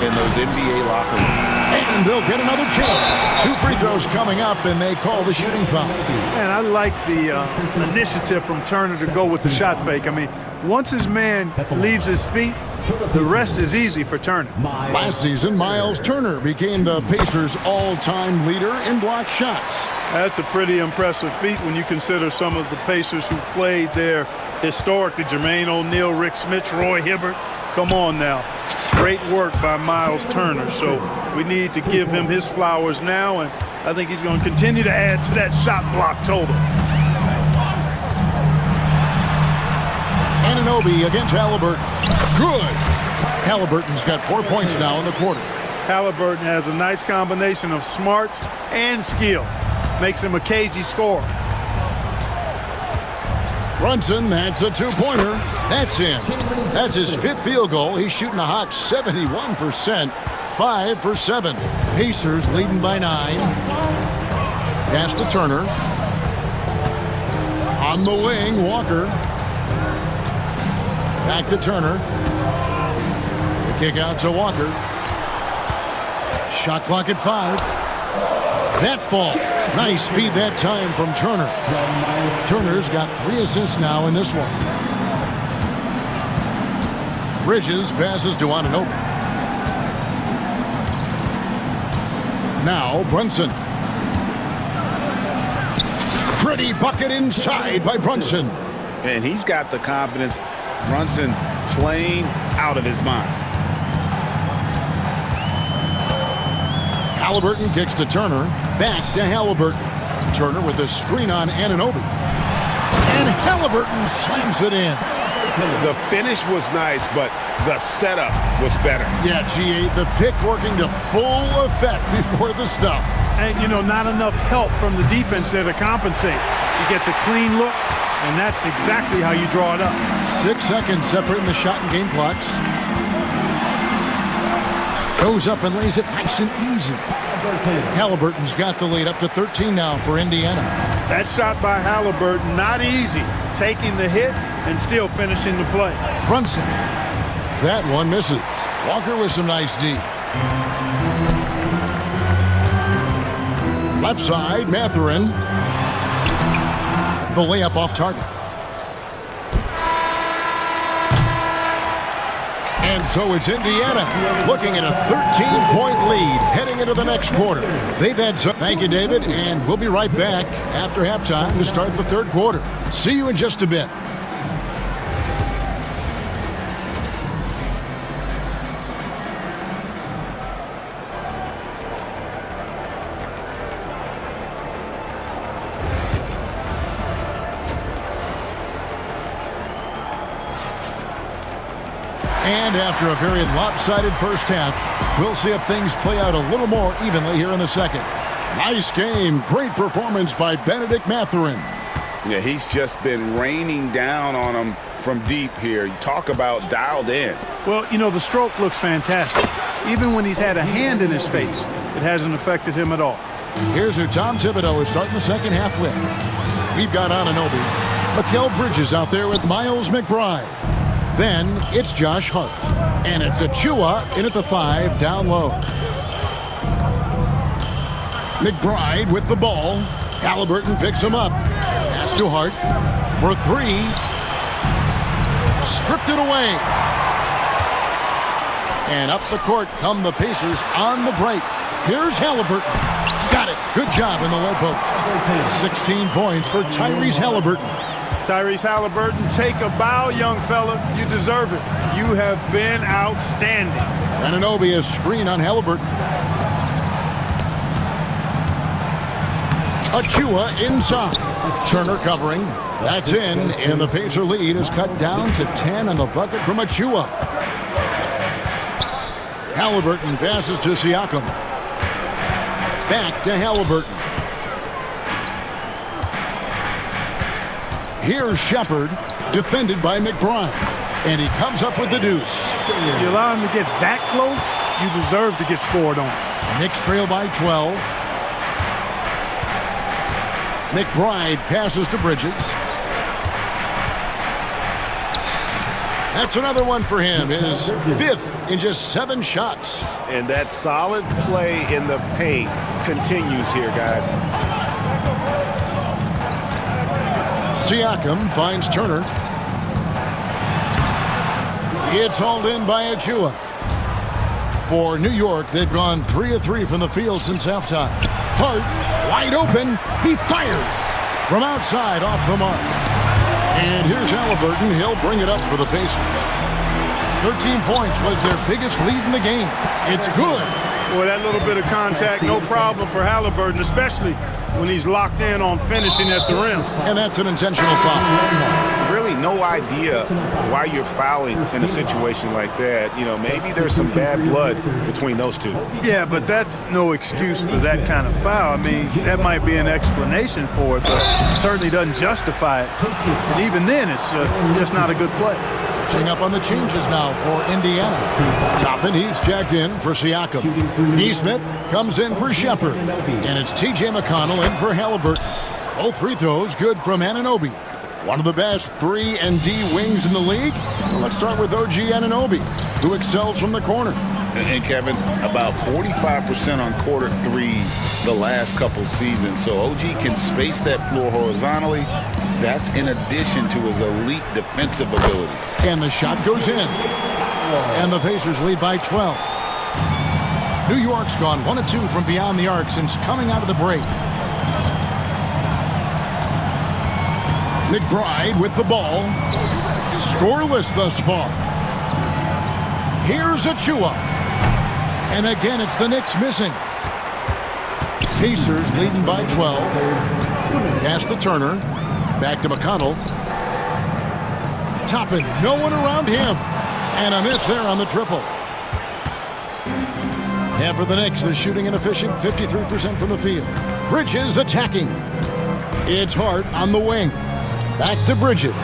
Speaker 6: in those NBA locker rooms.
Speaker 1: And they'll get another chance. 2 free throws coming up, and they call the shooting foul.
Speaker 16: And I like the initiative from Turner to go with the shot fake. I mean, once his man leaves his feet, the rest is easy for Turner.
Speaker 1: Last season, Miles Turner became the Pacers' all-time leader in block shots.
Speaker 16: That's a pretty impressive feat when you consider some of the Pacers who played there historically. Jermaine O'Neal, Rick Smith, Roy Hibbert. Come on now. Great work by Miles Turner. So we need to give him his flowers now, and I think he's going to continue to add to that shot block total.
Speaker 1: Anunoby against Halliburton. Good. Halliburton's got 4 points now in the quarter.
Speaker 16: Halliburton has a nice combination of smarts and skill. Makes him a cagey scorer.
Speaker 1: Brunson, that's a 2-pointer. That's in. That's his 5th field goal. He's shooting a hot 71%. 5 for 7. Pacers leading by 9. Pass to Turner. On the wing, Walker. Back to Turner. The kick out to Walker. Shot clock at 5. That falls. Nice speed that time from Turner. Turner's got 3 assists now in this one. Bridges passes to Anunoby. Now Brunson. Pretty bucket inside by Brunson.
Speaker 6: And he's got the confidence. Brunson playing out of his mind.
Speaker 1: Halliburton kicks to Turner. Back to Halliburton. Turner with a screen on Anunoby. And Halliburton slams it in.
Speaker 3: The finish was nice, but the setup was better.
Speaker 1: Yeah, GA, the pick working to full effect before the stuff.
Speaker 16: And, you know, not enough help from the defense there to compensate. He gets a clean look, and that's exactly how you draw it up. 6
Speaker 1: seconds separating the shot and game clocks. Goes up and lays it nice and easy. Halliburton's got the lead up to 13 now for Indiana.
Speaker 16: That shot by Halliburton, not easy. Taking the hit and still finishing the play.
Speaker 1: Brunson. That one misses. Walker with some nice D. Left side, Mathurin. The layup off target. And so it's Indiana looking at a 13-point lead heading into the next quarter. They've had some. Thank you, David, and we'll be right back after halftime to start the third quarter. See you in just a bit. And after a very lopsided first half, we'll see if things play out a little more evenly here in the second. Nice game. Great performance by Benedict Mathurin.
Speaker 6: Yeah, he's just been raining down on him from deep here. You talk about dialed in.
Speaker 16: Well, you know, the stroke looks fantastic. Even when he's had a hand in his face, it hasn't affected him at all.
Speaker 1: Here's who Tom Thibodeau is starting the second half with. We've got Anunoby. Mikal Bridges out there with Miles McBride. Then it's Josh Hart. And it's Achua in at the 5 down low. McBride with the ball. Halliburton picks him up. Pass to Hart. For three. Stripped it away. And up the court come the Pacers on the break. Here's Halliburton. Got it. Good job in the low post. 16 points for Tyrese Halliburton.
Speaker 16: Tyrese Halliburton, take a bow, young fella. You deserve it. You have been outstanding.
Speaker 1: Anunoby a screen on Halliburton. Achua inside. Turner covering. That's in, and the Pacer lead is cut down to 10 on the bucket from Achua. Halliburton passes to Siakam. Back to Halliburton. Here's Shepard, defended by McBride. And he comes up with the deuce.
Speaker 16: If you allow him to get that close, you deserve to get scored on.
Speaker 1: Knicks trail by 12. McBride passes to Bridges. That's another one for him. His fifth in just 7 shots.
Speaker 6: And that solid play in the paint continues here, guys.
Speaker 1: Siakam finds Turner. It's hauled in by Achua. For New York, they've gone 3 of 3 from the field since halftime. Hart, wide open. He fires from outside off the mark. And here's Halliburton. He'll bring it up for the Pacers. 13 points was their biggest lead in the game. It's good.
Speaker 16: Boy, that little bit of contact, no problem for Halliburton, especially when he's locked in on finishing at the rim.
Speaker 1: And that's an intentional foul.
Speaker 6: Really no idea why you're fouling in a situation like that. You know, maybe there's some bad blood between those two.
Speaker 16: Yeah, but that's no excuse for that kind of foul. I mean, that might be an explanation for it, but it certainly doesn't justify it. And even then, it's just not a good play.
Speaker 1: Catching up on the changes now for Indiana. Toppin, he's checked in for Siakam. Neesmith comes in for Shepard. And it's T.J. McConnell in for Halliburton. Both free throws good from Anunoby. One of the best 3 and D wings in the league. So let's start with OG Anunoby, who excels from the corner.
Speaker 4: And Kevin, about 45% on quarter threes the last couple seasons. So OG can space that floor horizontally. That's in addition to his elite defensive ability.
Speaker 1: And the shot goes in. And the Pacers lead by 12. New York's gone 1 of 2 from beyond the arc since coming out of the break. McBride with the ball. Scoreless thus far. Here's Achua. And again, it's the Knicks missing. Pacers leading by 12. Pass to Turner. Back to McConnell. Toppin, no one around him. And a miss there on the triple. And for the Knicks, they're shooting inefficient, 53% from the field. Bridges attacking. It's Hart on the wing. Back to Bridges.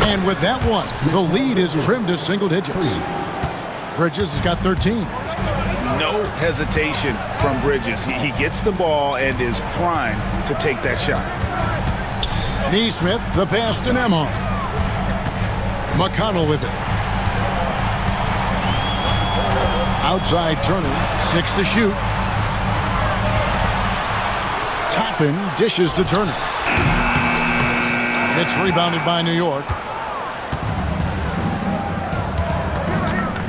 Speaker 1: And with that one, the lead is trimmed to single digits. Bridges has got 13.
Speaker 6: No hesitation from Bridges. He gets the ball and is primed to take that shot.
Speaker 1: Neesmith, the pass to Nembhard. McConnell with it. Outside Turner, 6 to shoot. Toppin dishes to Turner. It's rebounded by New York.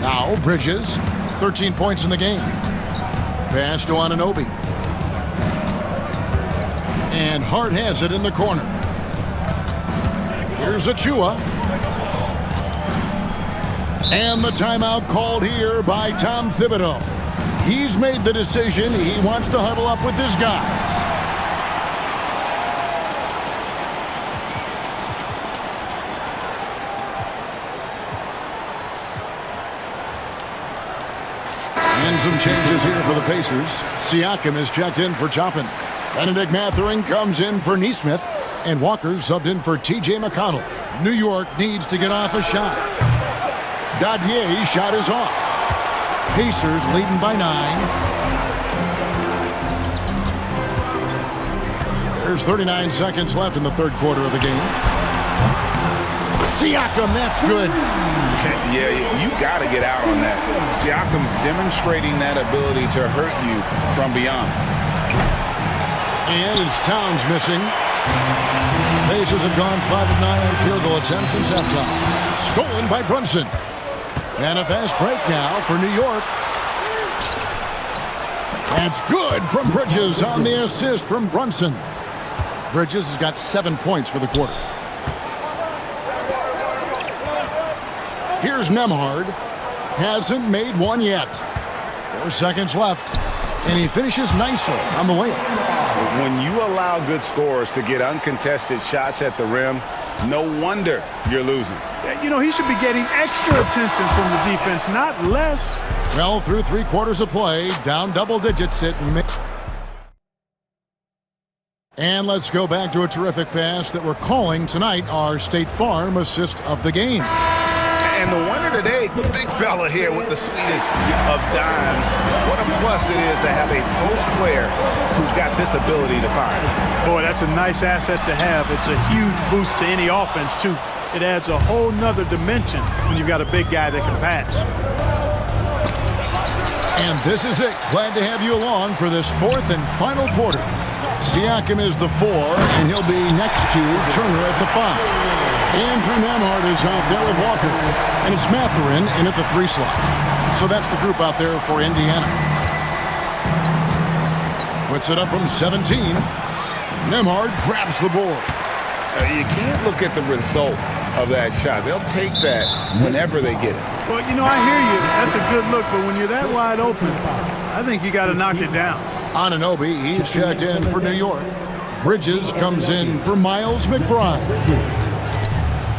Speaker 1: Now Bridges, 13 points in the game. Pass to Anunoby. And Hart has it in the corner. Here's Achua. And the timeout called here by Tom Thibodeau. He's made the decision. He wants to huddle up with his guys. And some changes here for the Pacers. Siakam is checked in for Toppin. Benedict Mathurin comes in for Neesmith. And Walker subbed in for T.J. McConnell. New York needs to get off a shot. Dadier's shot is off. Pacers leading by 9. There's 39 seconds left in the third quarter of the game. Siakam, that's good.
Speaker 6: Yeah, you got to get out on that. Siakam demonstrating that ability to hurt you from beyond.
Speaker 1: And it's Towns missing. Pacers have gone 5 of 9 on field goal attempts since halftime. Stolen by Brunson. And a fast break now for New York. That's good from Bridges on the assist from Brunson. Bridges has got 7 points for the quarter. Here's Nembhard. Hasn't made one yet. 4 seconds left. And he finishes nicely on the layup.
Speaker 3: When you allow good scorers to get uncontested shots at the rim, no wonder you're losing.
Speaker 16: You know, he should be getting extra attention from the defense, not less.
Speaker 1: Well, through 3 quarters of play, down double digits at mid. And let's go back to a terrific pass that we're calling tonight our State Farm assist of the game.
Speaker 6: And the winner today, the big fella here with the sweetest of dimes. What a plus it is to have a post player who's got this ability to find.
Speaker 16: Boy, that's a nice asset to have. It's a huge boost to any offense, too. It adds a whole nother dimension when you've got a big guy that can pass.
Speaker 1: And this is it. Glad to have you along for this 4th and final quarter. Siakam is the 4, and he'll be next to Turner at the 5. Andrew Nembhard is out there with Walker. And it's Mathurin in at the 3 slot. So that's the group out there for Indiana. Puts it up from 17. Nembhard grabs the board.
Speaker 3: You can't look at the result of that shot. They'll take that whenever they get it.
Speaker 16: Well, you know, I hear you. That's a good look. But when you're that wide open, I think you got to knock it down.
Speaker 1: Anunoby, he's checked in for New York. Bridges comes in for Miles McBride.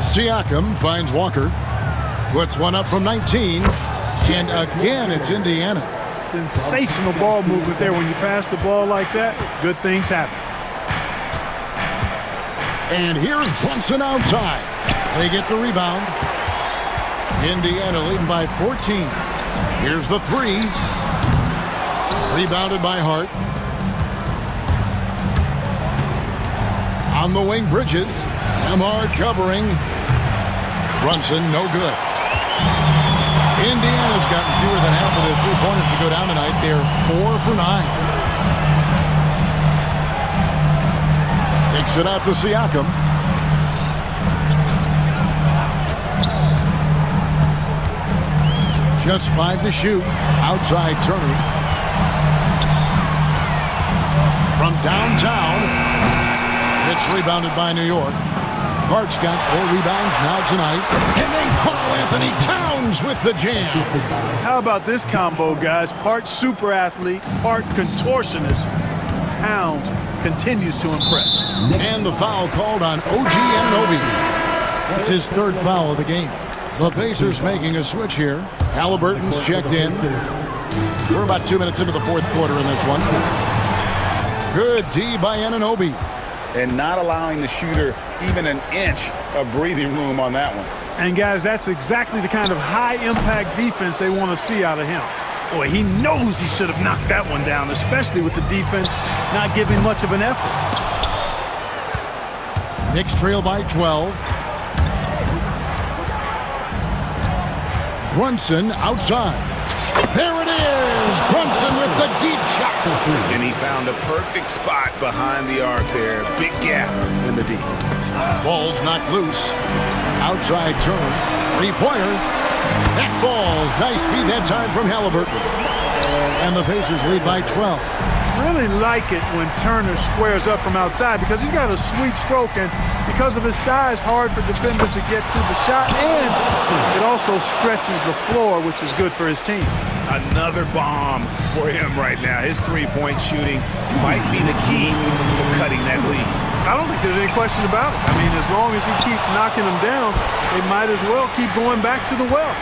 Speaker 1: Siakam finds Walker. Puts one up from 19. And again, it's Indiana.
Speaker 16: Sensational ball movement there. When you pass the ball like that, good things happen.
Speaker 1: And here's Brunson outside. They get the rebound. Indiana leading by 14. Here's the 3. Rebounded by Hart. On the wing, Bridges. Nembhard covering. Brunson, no good. Indiana's gotten fewer than half of their 3-pointers to go down tonight. They're 4 for 9. Takes it out to Siakam. Just 5 to shoot. Outside Turner. From downtown. It's rebounded by New York. Hart's got 4 rebounds now tonight. And then Karl Anthony Towns with the jam.
Speaker 16: How about this combo, guys? Part super athlete, part contortionist. Towns continues to impress.
Speaker 1: And the foul called on OG Anunoby. That's his 3rd foul of the game. The Pacers making a switch here. Halliburton's checked in. We're about 2 minutes into the 4th quarter in this one. Good D by Anunoby.
Speaker 3: And not allowing the shooter even an inch of breathing room on that one.
Speaker 16: And guys, that's exactly the kind of high-impact defense they want to see out of him. Boy, he knows he should have knocked that one down, especially with the defense not giving much of an effort.
Speaker 1: Knicks trail by 12. Brunson outside. There it is! Brunson with the deep shot.
Speaker 6: And he found a perfect spot behind the arc there. Big gap in the D.
Speaker 1: Ball's knocked loose. Outside Turner. 3-pointer. That falls. Nice feed that time from Halliburton. And the Pacers lead by 12.
Speaker 16: Really like it when Turner squares up from outside because he's got a sweet stroke, and because of his size, hard for defenders to get to the shot, and it also stretches the floor, which is good for his team.
Speaker 6: Another bomb for him right now. His 3-point shooting might be the key to cutting that lead.
Speaker 16: I don't think there's any questions about it. I mean, as long as he keeps knocking them down, they might as well keep going back to the well.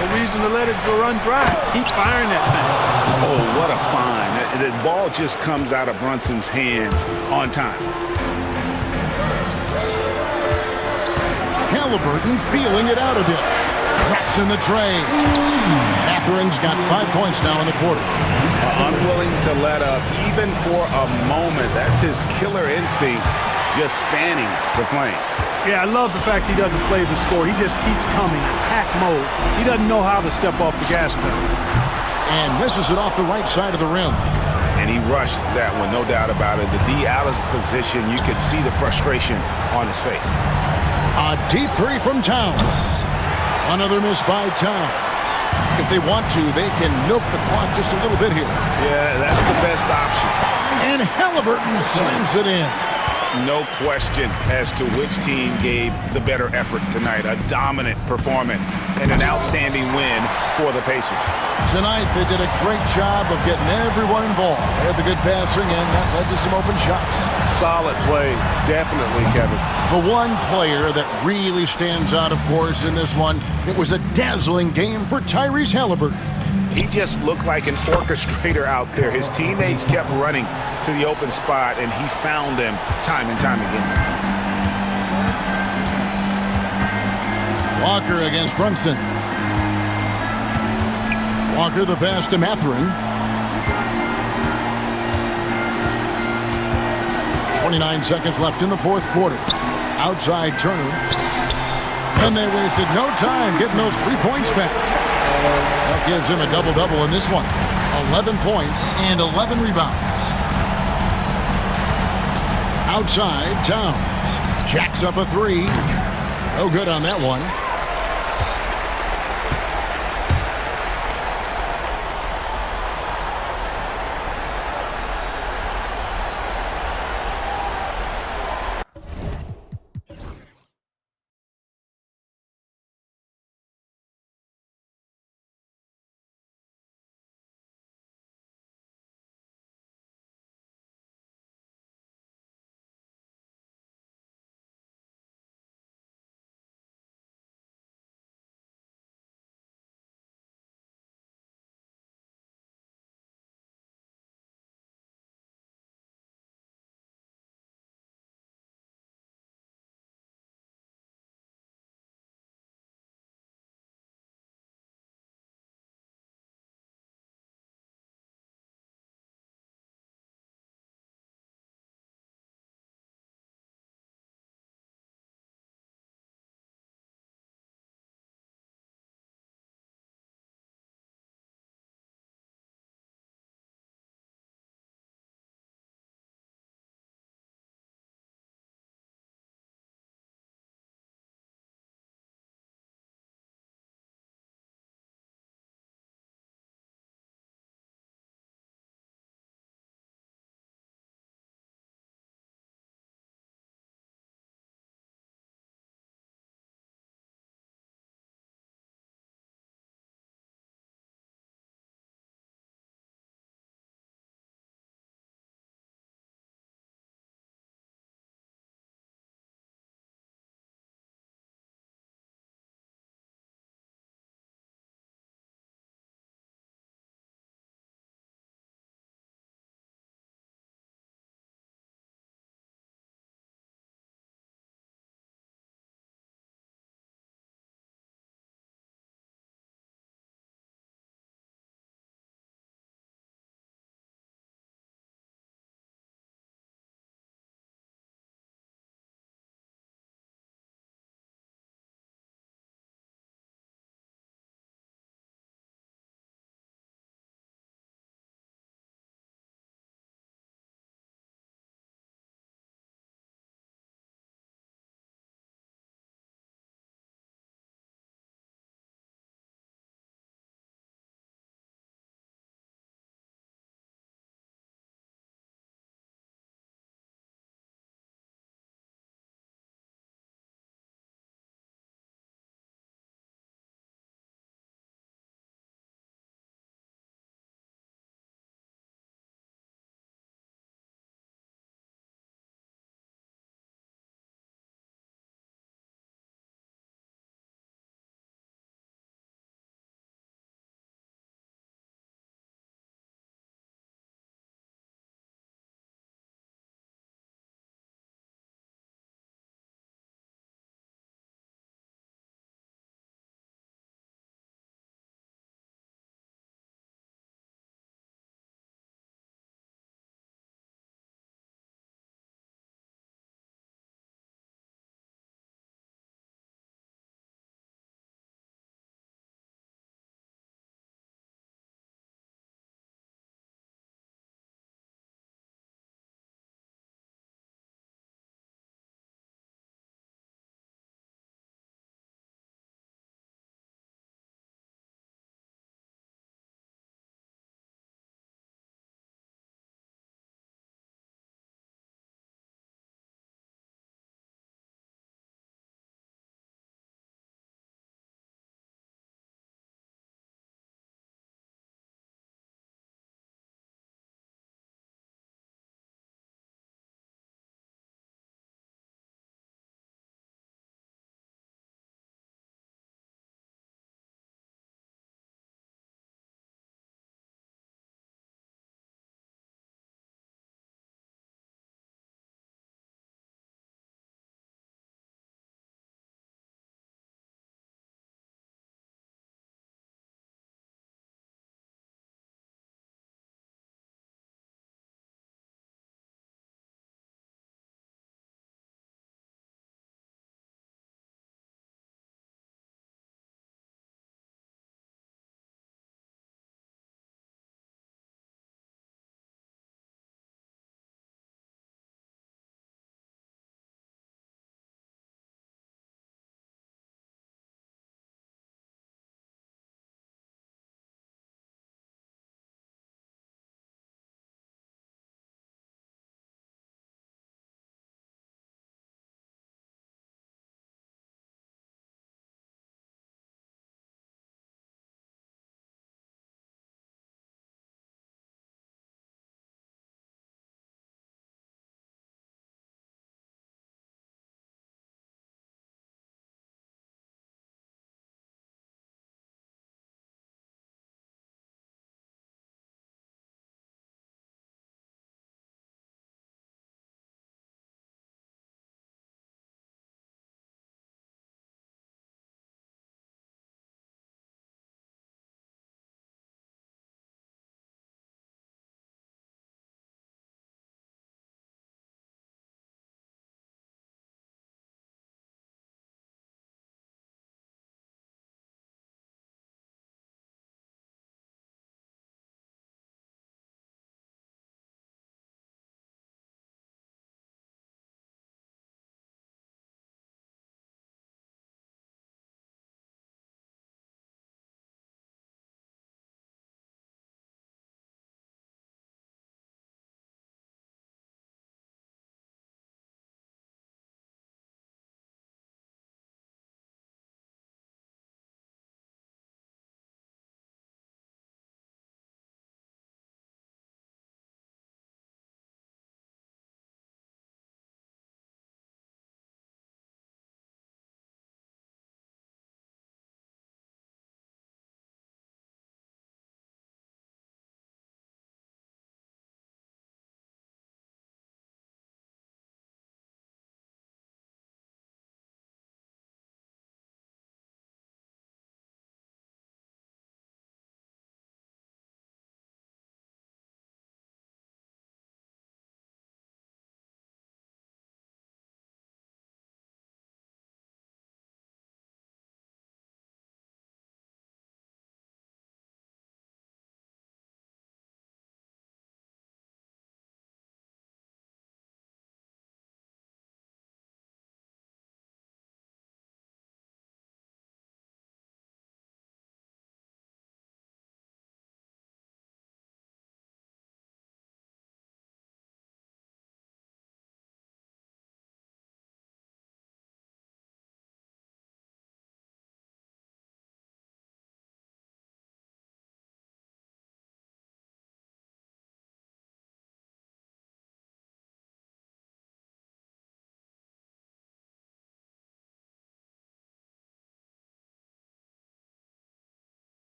Speaker 16: No reason to let it run dry. Keep firing that thing.
Speaker 6: Oh, what a find. The ball just comes out of Brunson's hands on time.
Speaker 1: Halliburton feeling it out a bit. Drops in the tray. Matherin's got 5 points now in the quarter.
Speaker 3: Unwilling to let up even for a moment. That's his killer instinct, just fanning the flame.
Speaker 16: Yeah, I love the fact he doesn't play the score. He just keeps coming, attack mode. He doesn't know how to step off the gas pedal.
Speaker 1: And misses it off the right side of the rim.
Speaker 6: And he rushed that one, no doubt about it. The D out of position, you could see the frustration on his face.
Speaker 1: A deep three from Towns. Another miss by Towns. If they want to, they can milk the clock just a little bit here.
Speaker 6: Yeah, that's the best option.
Speaker 1: And Halliburton slams it in.
Speaker 6: No question as to which team gave the better effort tonight. A dominant performance and an outstanding win for the Pacers.
Speaker 1: Tonight, they did a great job of getting everyone involved. They had the good passing, and that led to some open shots.
Speaker 10: Solid play, definitely, Kevin.
Speaker 1: The one player that really stands out, of course, in this one, it was a dazzling game for Tyrese Halliburton.
Speaker 6: He just looked like an orchestrator out there. His teammates kept running to the open spot, and he found them time and time again.
Speaker 1: Walker against Brunson. Walker the pass to Mathurin. 29 seconds left in the fourth quarter. Outside Turner. And they wasted no time getting those 3 points back. That gives him a double-double in this one. 11 points and 11 rebounds. Outside, Towns jacks up a three. No good on that one.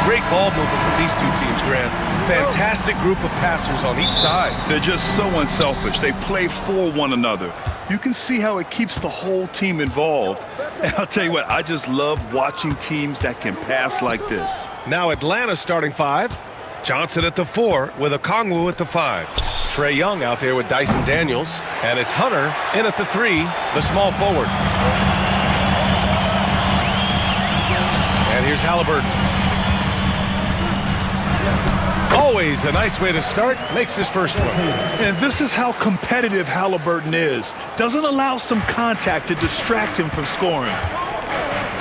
Speaker 10: Great ball movement with these two teams, Grant. Fantastic group of passers on each side.
Speaker 15: They're just so unselfish. They play for one another. You can see how it keeps the whole team involved. And I'll tell you what, I just love watching teams that can pass like this.
Speaker 10: Now Atlanta's starting five. Johnson at the 4 with Okongwu at the 5. Trae Young out there with Dyson Daniels. And it's Hunter in at the 3, the small forward. And here's Halliburton. Always a nice way to start. Makes his first one.
Speaker 15: And this is how competitive Halliburton is. Doesn't allow some contact to distract him from scoring.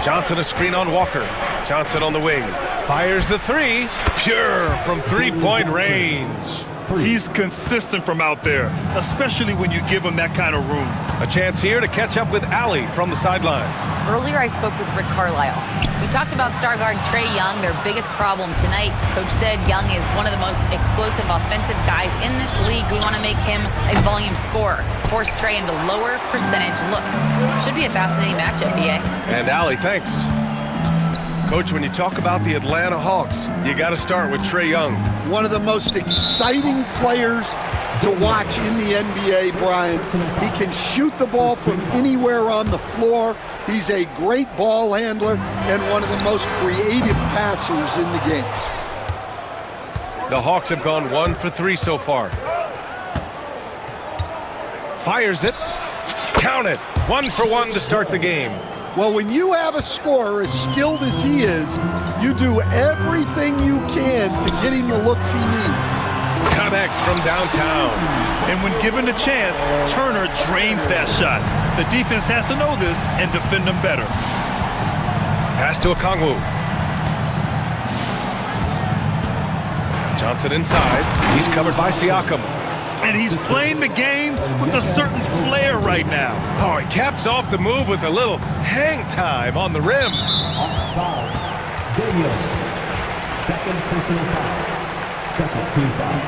Speaker 10: Johnson a screen on Walker. Johnson on the wing. Fires the 3. Pure from three-point range.
Speaker 15: He's consistent from out there, especially when you give him that kind of room.
Speaker 10: A chance here to catch up with Allie from the sideline.
Speaker 12: Earlier, I spoke with Rick Carlisle. We talked about star guard Trae Young, their biggest problem tonight. Coach said Young is one of the most explosive offensive guys in this league. We want to make him a volume scorer, force Trae into lower percentage looks. Should be a fascinating matchup, BA.
Speaker 10: And Allie, thanks. Coach, when you talk about the Atlanta Hawks, you got to start with Trae Young.
Speaker 2: One of the most exciting players to watch in the NBA, Brian. He can shoot the ball from anywhere on the floor. He's a great ball handler and one of the most creative passers in the game.
Speaker 10: The Hawks have gone 1 for 3 so far. Fires it. Count it. 1 for 1 to start the game.
Speaker 2: Well, when you have a scorer as skilled as he is, you do everything you can to get him the looks he needs.
Speaker 10: Connects from downtown.
Speaker 15: And when given the chance, Turner drains that shot. The defense has to know this and defend them better.
Speaker 10: Pass to Okongwu. Johnson inside. He's covered by Siakam.
Speaker 15: And he's playing the game with a certain flair right now.
Speaker 10: Oh, he caps off the move with a little hang time on the rim.
Speaker 5: Second personal foul. Second team foul.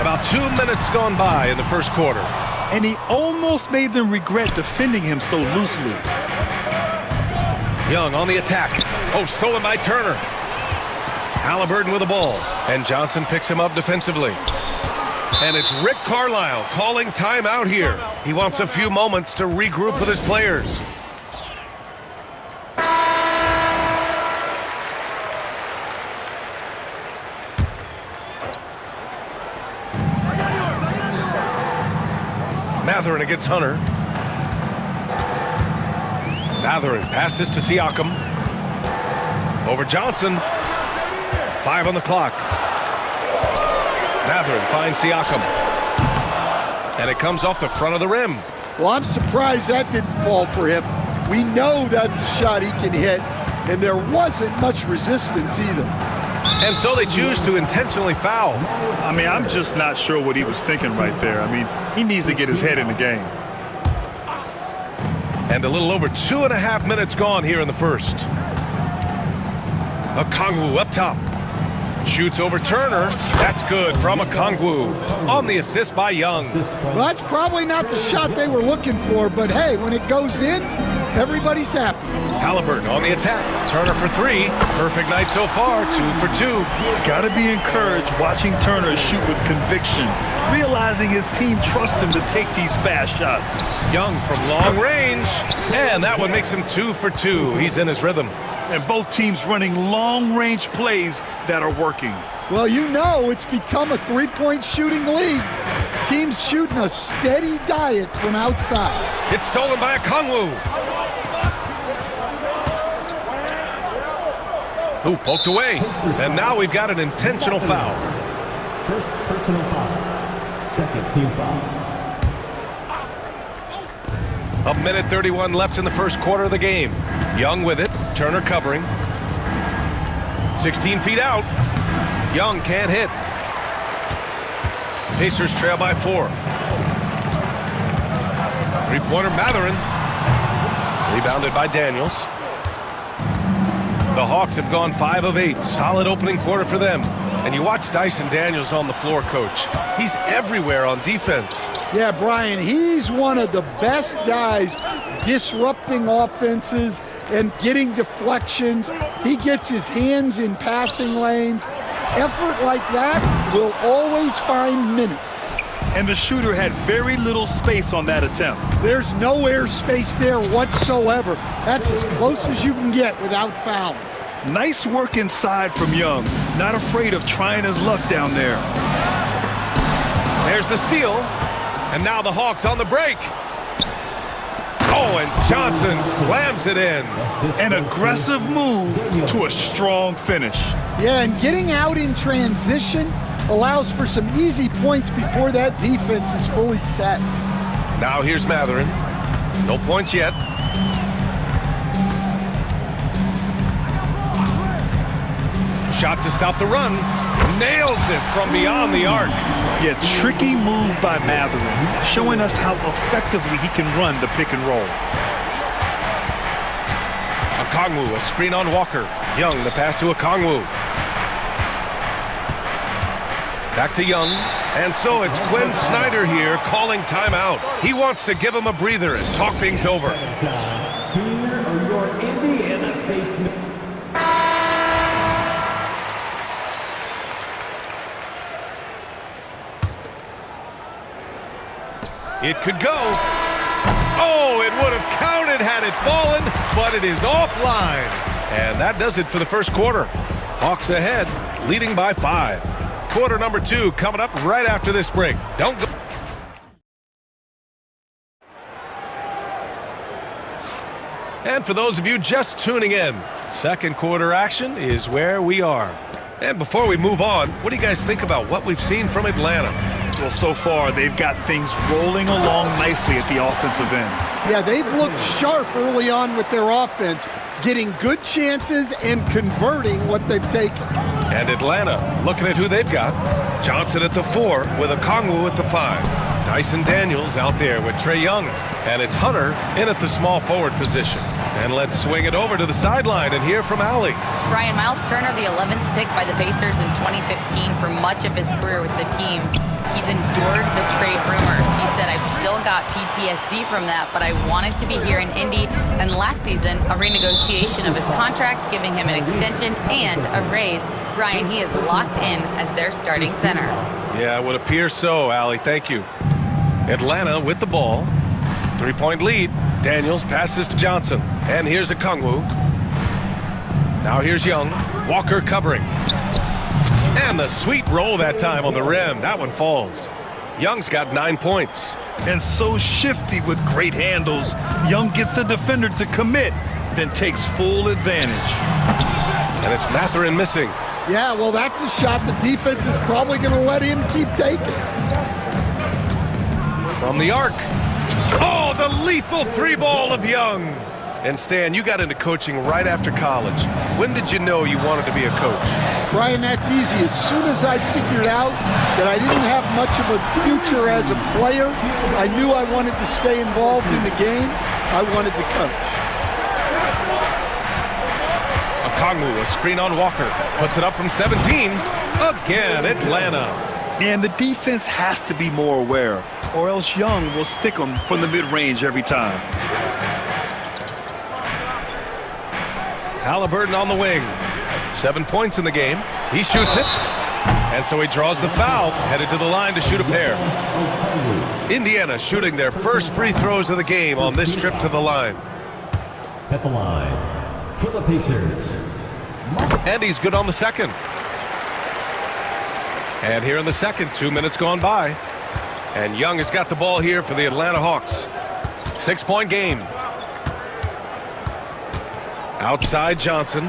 Speaker 10: About 2 minutes gone by in the first quarter.
Speaker 15: And he almost made them regret defending him so loosely.
Speaker 10: Young on the attack. Oh, stolen by Turner. Halliburton with the ball. And Johnson picks him up defensively. And it's Rick Carlisle calling timeout here. He wants a few moments to regroup with his players. Mathurin against Hunter. Mathurin passes to Siakam. Over Johnson. 5 on the clock. Mathurin finds Siakam. And it comes off the front of the rim.
Speaker 2: Well, I'm surprised that didn't fall for him. We know that's a shot he can hit, and there wasn't much resistance either.
Speaker 10: And so they choose to intentionally foul.
Speaker 15: I mean, I'm just not sure what he was thinking right there. I mean, he needs to get his head in the game.
Speaker 10: And a little over 2.5 minutes gone here in the first. Okongwu up top. Shoots over Turner. That's good from Okongwu. On the assist by Young.
Speaker 2: Well, that's probably not the shot they were looking for, but hey, when it goes in, everybody's happy.
Speaker 10: Halliburton on the attack. Turner for 3. Perfect night so far. 2 for 2.
Speaker 15: Gotta be encouraged watching Turner shoot with conviction, realizing his team trusts him to take these fast shots.
Speaker 10: Young from long range. And that one makes him 2 for 2. He's in his rhythm.
Speaker 15: And both teams running long-range plays that are working.
Speaker 2: Well, you know it's become a three-point shooting league. Teams shooting a steady diet from outside.
Speaker 10: It's stolen by Okongwu. Who poked away. And now we've got an intentional foul.
Speaker 5: First personal foul. Second team foul.
Speaker 10: 1:31 left in the first quarter of the game. Young with it. Turner covering. 16 feet out. Young can't hit. Pacers trail by 4. Three-pointer Mathurin. Rebounded by Daniels. The Hawks have gone 5 of 8. Solid opening quarter for them. And you watch Dyson Daniels on the floor, Coach. He's everywhere on defense.
Speaker 2: Yeah, Brian, he's one of the best guys disrupting offenses and getting deflections. He gets his hands in passing lanes. Effort like that will always find minutes.
Speaker 15: And the shooter had very little space on that attempt.
Speaker 2: There's no air space there whatsoever. That's as close as you can get without fouling.
Speaker 15: Nice work inside from Young. Not afraid of trying his luck down there.
Speaker 10: There's the steal. And now the Hawks on the break. Oh, and Johnson slams it in.
Speaker 15: An aggressive move to a strong finish.
Speaker 2: Yeah, and getting out in transition allows for some easy points before that defense is fully set.
Speaker 10: Now here's Matherin. No points yet. Shot to stop the run. Nails it from beyond the arc.
Speaker 15: Yeah, tricky move by Matherin, showing us how effectively he can run the pick and roll.
Speaker 10: Okongwu, a screen on Walker. Young, the pass to Okongwu. Back to Young. And so it's Quinn Snyder here calling timeout. He wants to give him a breather and talk things over.
Speaker 5: Here are your Indiana basements.
Speaker 10: It could go. Oh, it would have counted had it fallen, but it is offline. And that does it for the first quarter. Hawks ahead, leading by 5. Quarter number 2 coming up right after this break. Don't go. And for those of you just tuning in, second quarter action is where we are. And before we move on, what do you guys think about what we've seen from Atlanta?
Speaker 15: Well, so far, they've got things rolling along nicely at the offensive end.
Speaker 2: Yeah, they've looked sharp early on with their offense, getting good chances and converting what they've taken.
Speaker 10: And Atlanta, looking at who they've got. Johnson at the 4 with Okongwu at the 5. Dyson Daniels out there with Trae Young. And it's Hunter in at the small forward position. And let's swing it over to the sideline and hear from Allie.
Speaker 12: Brian, Miles Turner, the 11th pick by the Pacers in 2015 for much of his career with the team. He's endured the trade rumors. He said, I've still got PTSD from that, but I wanted to be here in Indy. And last season, a renegotiation of his contract, giving him an extension and a raise. Brian, he is locked in as their starting center.
Speaker 10: Yeah, it would appear so, Allie. Thank you. Atlanta with the ball. 3-point lead. Daniels passes to Johnson. And here's Okongwu. Now here's Young. Walker covering. And the sweet roll that time on the rim. That one falls. Young's got 9 points.
Speaker 15: And so shifty with great handles. Young gets the defender to commit, then takes full advantage.
Speaker 10: And it's Matherin missing.
Speaker 2: Yeah, well, that's a shot the defense is probably going to let him keep taking.
Speaker 10: From the arc. Oh, the lethal 3-ball of Young. And Stan, you got into coaching right after college. When did you know you wanted to be a coach?
Speaker 2: Brian, that's easy. As soon as I figured out that I didn't have much of a future as a player, I knew I wanted to stay involved in the game. I wanted to coach.
Speaker 10: Okongwu, a screen on Walker. Puts it up from 17. Again, Atlanta.
Speaker 15: And the defense has to be more aware, or else Young will stick them from the mid-range every time.
Speaker 10: Halliburton on the wing. 7 points in the game. He shoots it. And so he draws the foul, headed to the line to shoot a pair. Indiana shooting their first free throws of the game on this trip to the line.
Speaker 5: At the line for the Pacers.
Speaker 10: And he's good on the second. And here in the second, 2 minutes gone by. And Young has got the ball here for the Atlanta Hawks. 6-point game. Outside Johnson.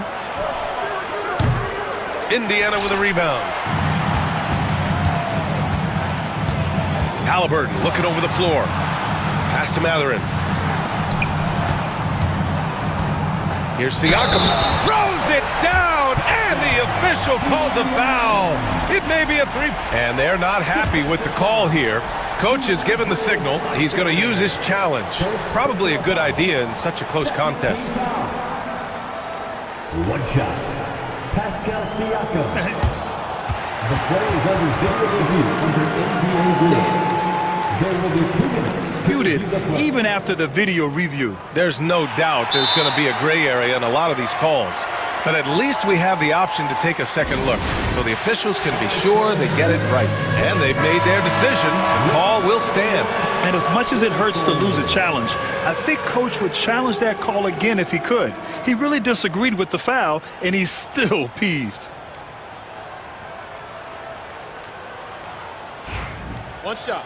Speaker 10: Indiana with a rebound. Halliburton looking over the floor. Pass to Matherin. Here's Siakam. Throws it down, and the official calls a foul. It may be a 3. And they're not happy with the call here. Coach has given the signal. He's going to use his challenge. Probably a good idea in such a close contest.
Speaker 5: One shot. Pascal Siakam. The play is under video review under NBA rules. There will be 2 minutes.
Speaker 15: Disputed even after the video review.
Speaker 10: There's no doubt there's going to be a gray area in a lot of these calls. But at least we have the option to take a second look, so the officials can be sure they get it right. And they've made their decision. The call will stand.
Speaker 15: And as much as it hurts to lose a challenge, I think Coach would challenge that call again if he could. He really disagreed with the foul, and he's still peeved.
Speaker 3: One shot.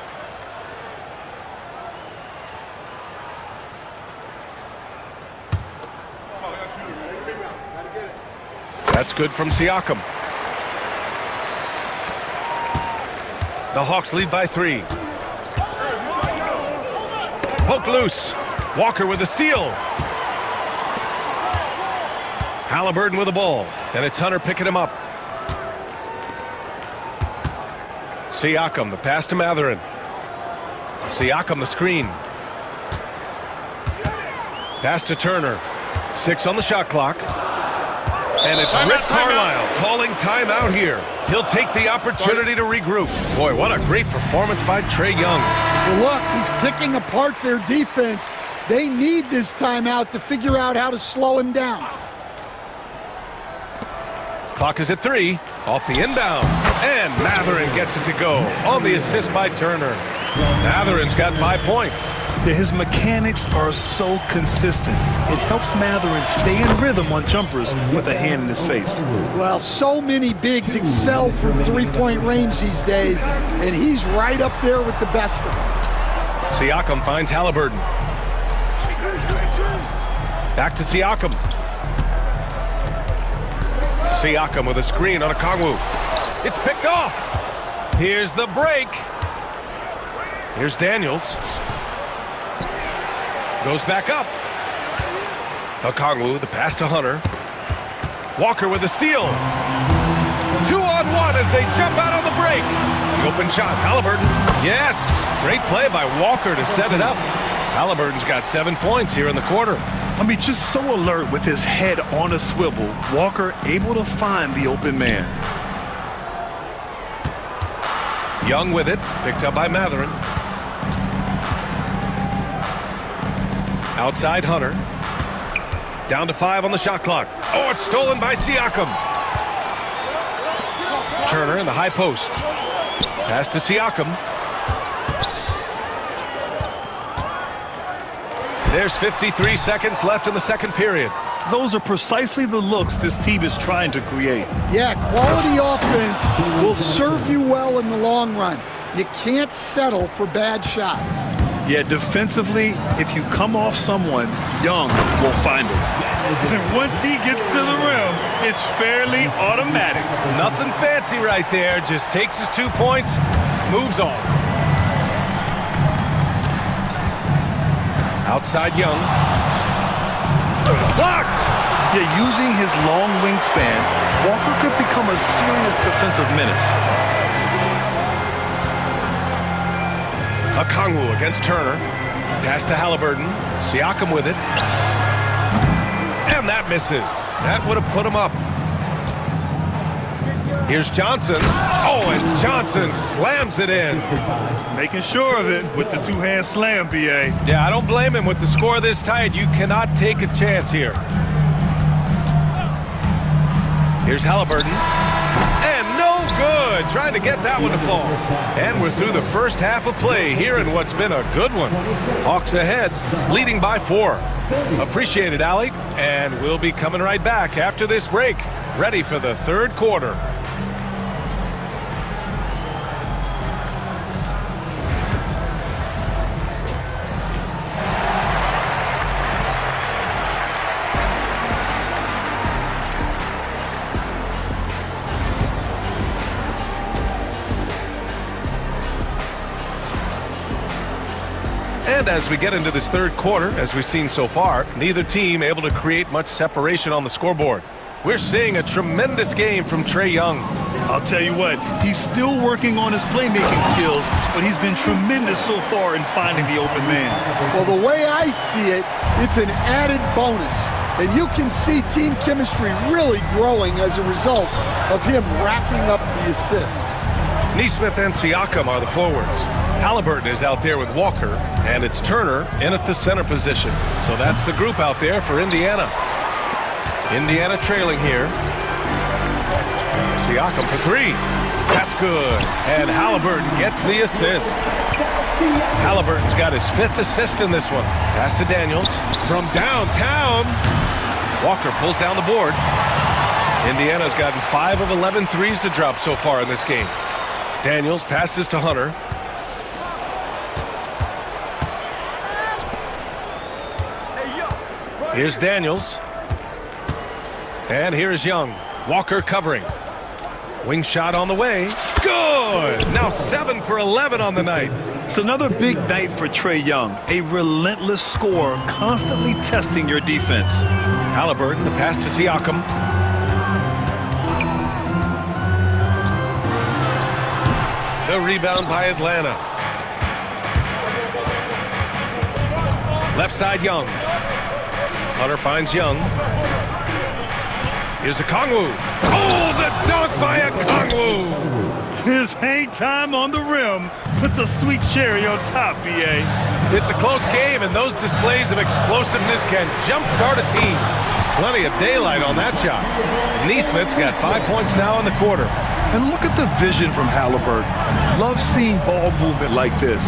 Speaker 10: That's good from Siakam. The Hawks lead by 3. Poked loose. Walker with a steal. Halliburton with the ball. And it's Hunter picking him up. Siakam, the pass to Mathurin. Siakam, the screen. Pass to Turner. 6 on the shot clock. And it's Rick Carlisle calling timeout here. He'll take the opportunity to regroup. Boy, what a great performance by Trae Young.
Speaker 2: Well, look, he's picking apart their defense. They need this timeout to figure out how to slow him down.
Speaker 10: Clock is at 3. Off the inbound. And Mathurin gets it to go on the assist by Turner. Mathurin's got 5 points.
Speaker 15: His mechanics are so consistent. It helps Mathurin stay in rhythm on jumpers with a hand in his face.
Speaker 2: Well, so many bigs excel from three-point range these days, and he's right up there with the best of them.
Speaker 10: Siakam finds Halliburton. Back to Siakam. Siakam with a screen on Okongwu. It's picked off. Here's the break. Here's Daniels. Goes back up. Okongwu, the pass to Hunter. Walker with the steal. 2-on-1 as they jump out on the break. The open shot, Halliburton. Yes, great play by Walker to set it up. Halliburton's got 7 points here in the quarter.
Speaker 15: I mean, just so alert with his head on a swivel. Walker able to find the open man.
Speaker 10: Young with it, picked up by Mathurin. Outside Hunter. Down to 5 on the shot clock. Oh, it's stolen by Siakam. Turner in the high post. Pass to Siakam. There's 53 seconds left in the second period.
Speaker 15: Those are precisely the looks this team is trying to create.
Speaker 2: Yeah, quality offense will serve you well in the long run. You can't settle for bad shots.
Speaker 15: Yeah, defensively, if you come off someone, Young will find him. And once he gets to the rim, it's fairly automatic.
Speaker 10: Nothing fancy right there. Just takes his 2 points, moves on. Outside Young. Blocked!
Speaker 15: Yeah, using his long wingspan, Walker could become a serious defensive menace.
Speaker 10: Okongwu against Turner. Pass to Halliburton. Siakam with it. And that misses. That would have put him up. Here's Johnson. Oh, and Johnson slams it in.
Speaker 15: Making sure of it with the two-hand slam, B.A.
Speaker 10: Yeah, I don't blame him. With the score this tight, you cannot take a chance here. Here's Halliburton. And no good. Trying to get that one to fall. And we're through the first half of play here in what's been a good one. Hawks ahead, leading by 4. Appreciate it, Allie. And we'll be coming right back after this break, ready for the third quarter. And as we get into this third quarter, as we've seen so far, neither team able to create much separation on the scoreboard. We're seeing a tremendous game from Trae Young.
Speaker 15: I'll tell you what, he's still working on his playmaking skills, but he's been tremendous so far in finding the open man.
Speaker 2: Well, the way I see it, it's an added bonus. And you can see team chemistry really growing as a result. of him racking up the assists.
Speaker 10: Neesmith and Siakam are the forwards. Halliburton is out there with Walker, and it's Turner in at the center position. So that's the group out there for Indiana. Indiana trailing here. Siakam for three. That's good. And Halliburton gets the assist. Halliburton's got his 5th assist in this one. Pass to Daniels from downtown. Walker pulls down the board. Indiana's gotten 5 of 11 threes to drop so far in this game. Daniels passes to Hunter. Here's Daniels. And here's Young. Walker covering. Wing shot on the way. Good! Now 7 for 11 on the night.
Speaker 15: It's another big night for Trae Young. A relentless scorer, constantly testing your defense.
Speaker 10: Halliburton, the pass to Siakam. The rebound by Atlanta. Left side, Young. Hunter finds Young. Here's Okongwu. Oh, the dunk by Okongwu!
Speaker 15: His hang time on the rim puts a sweet cherry on top, B.A.
Speaker 10: It's a close game, and those displays of explosiveness can jumpstart a team. Plenty of daylight on that shot. Neesmith's got 5 points now in the quarter.
Speaker 15: And look at the vision from Halliburton. Love seeing ball movement like this.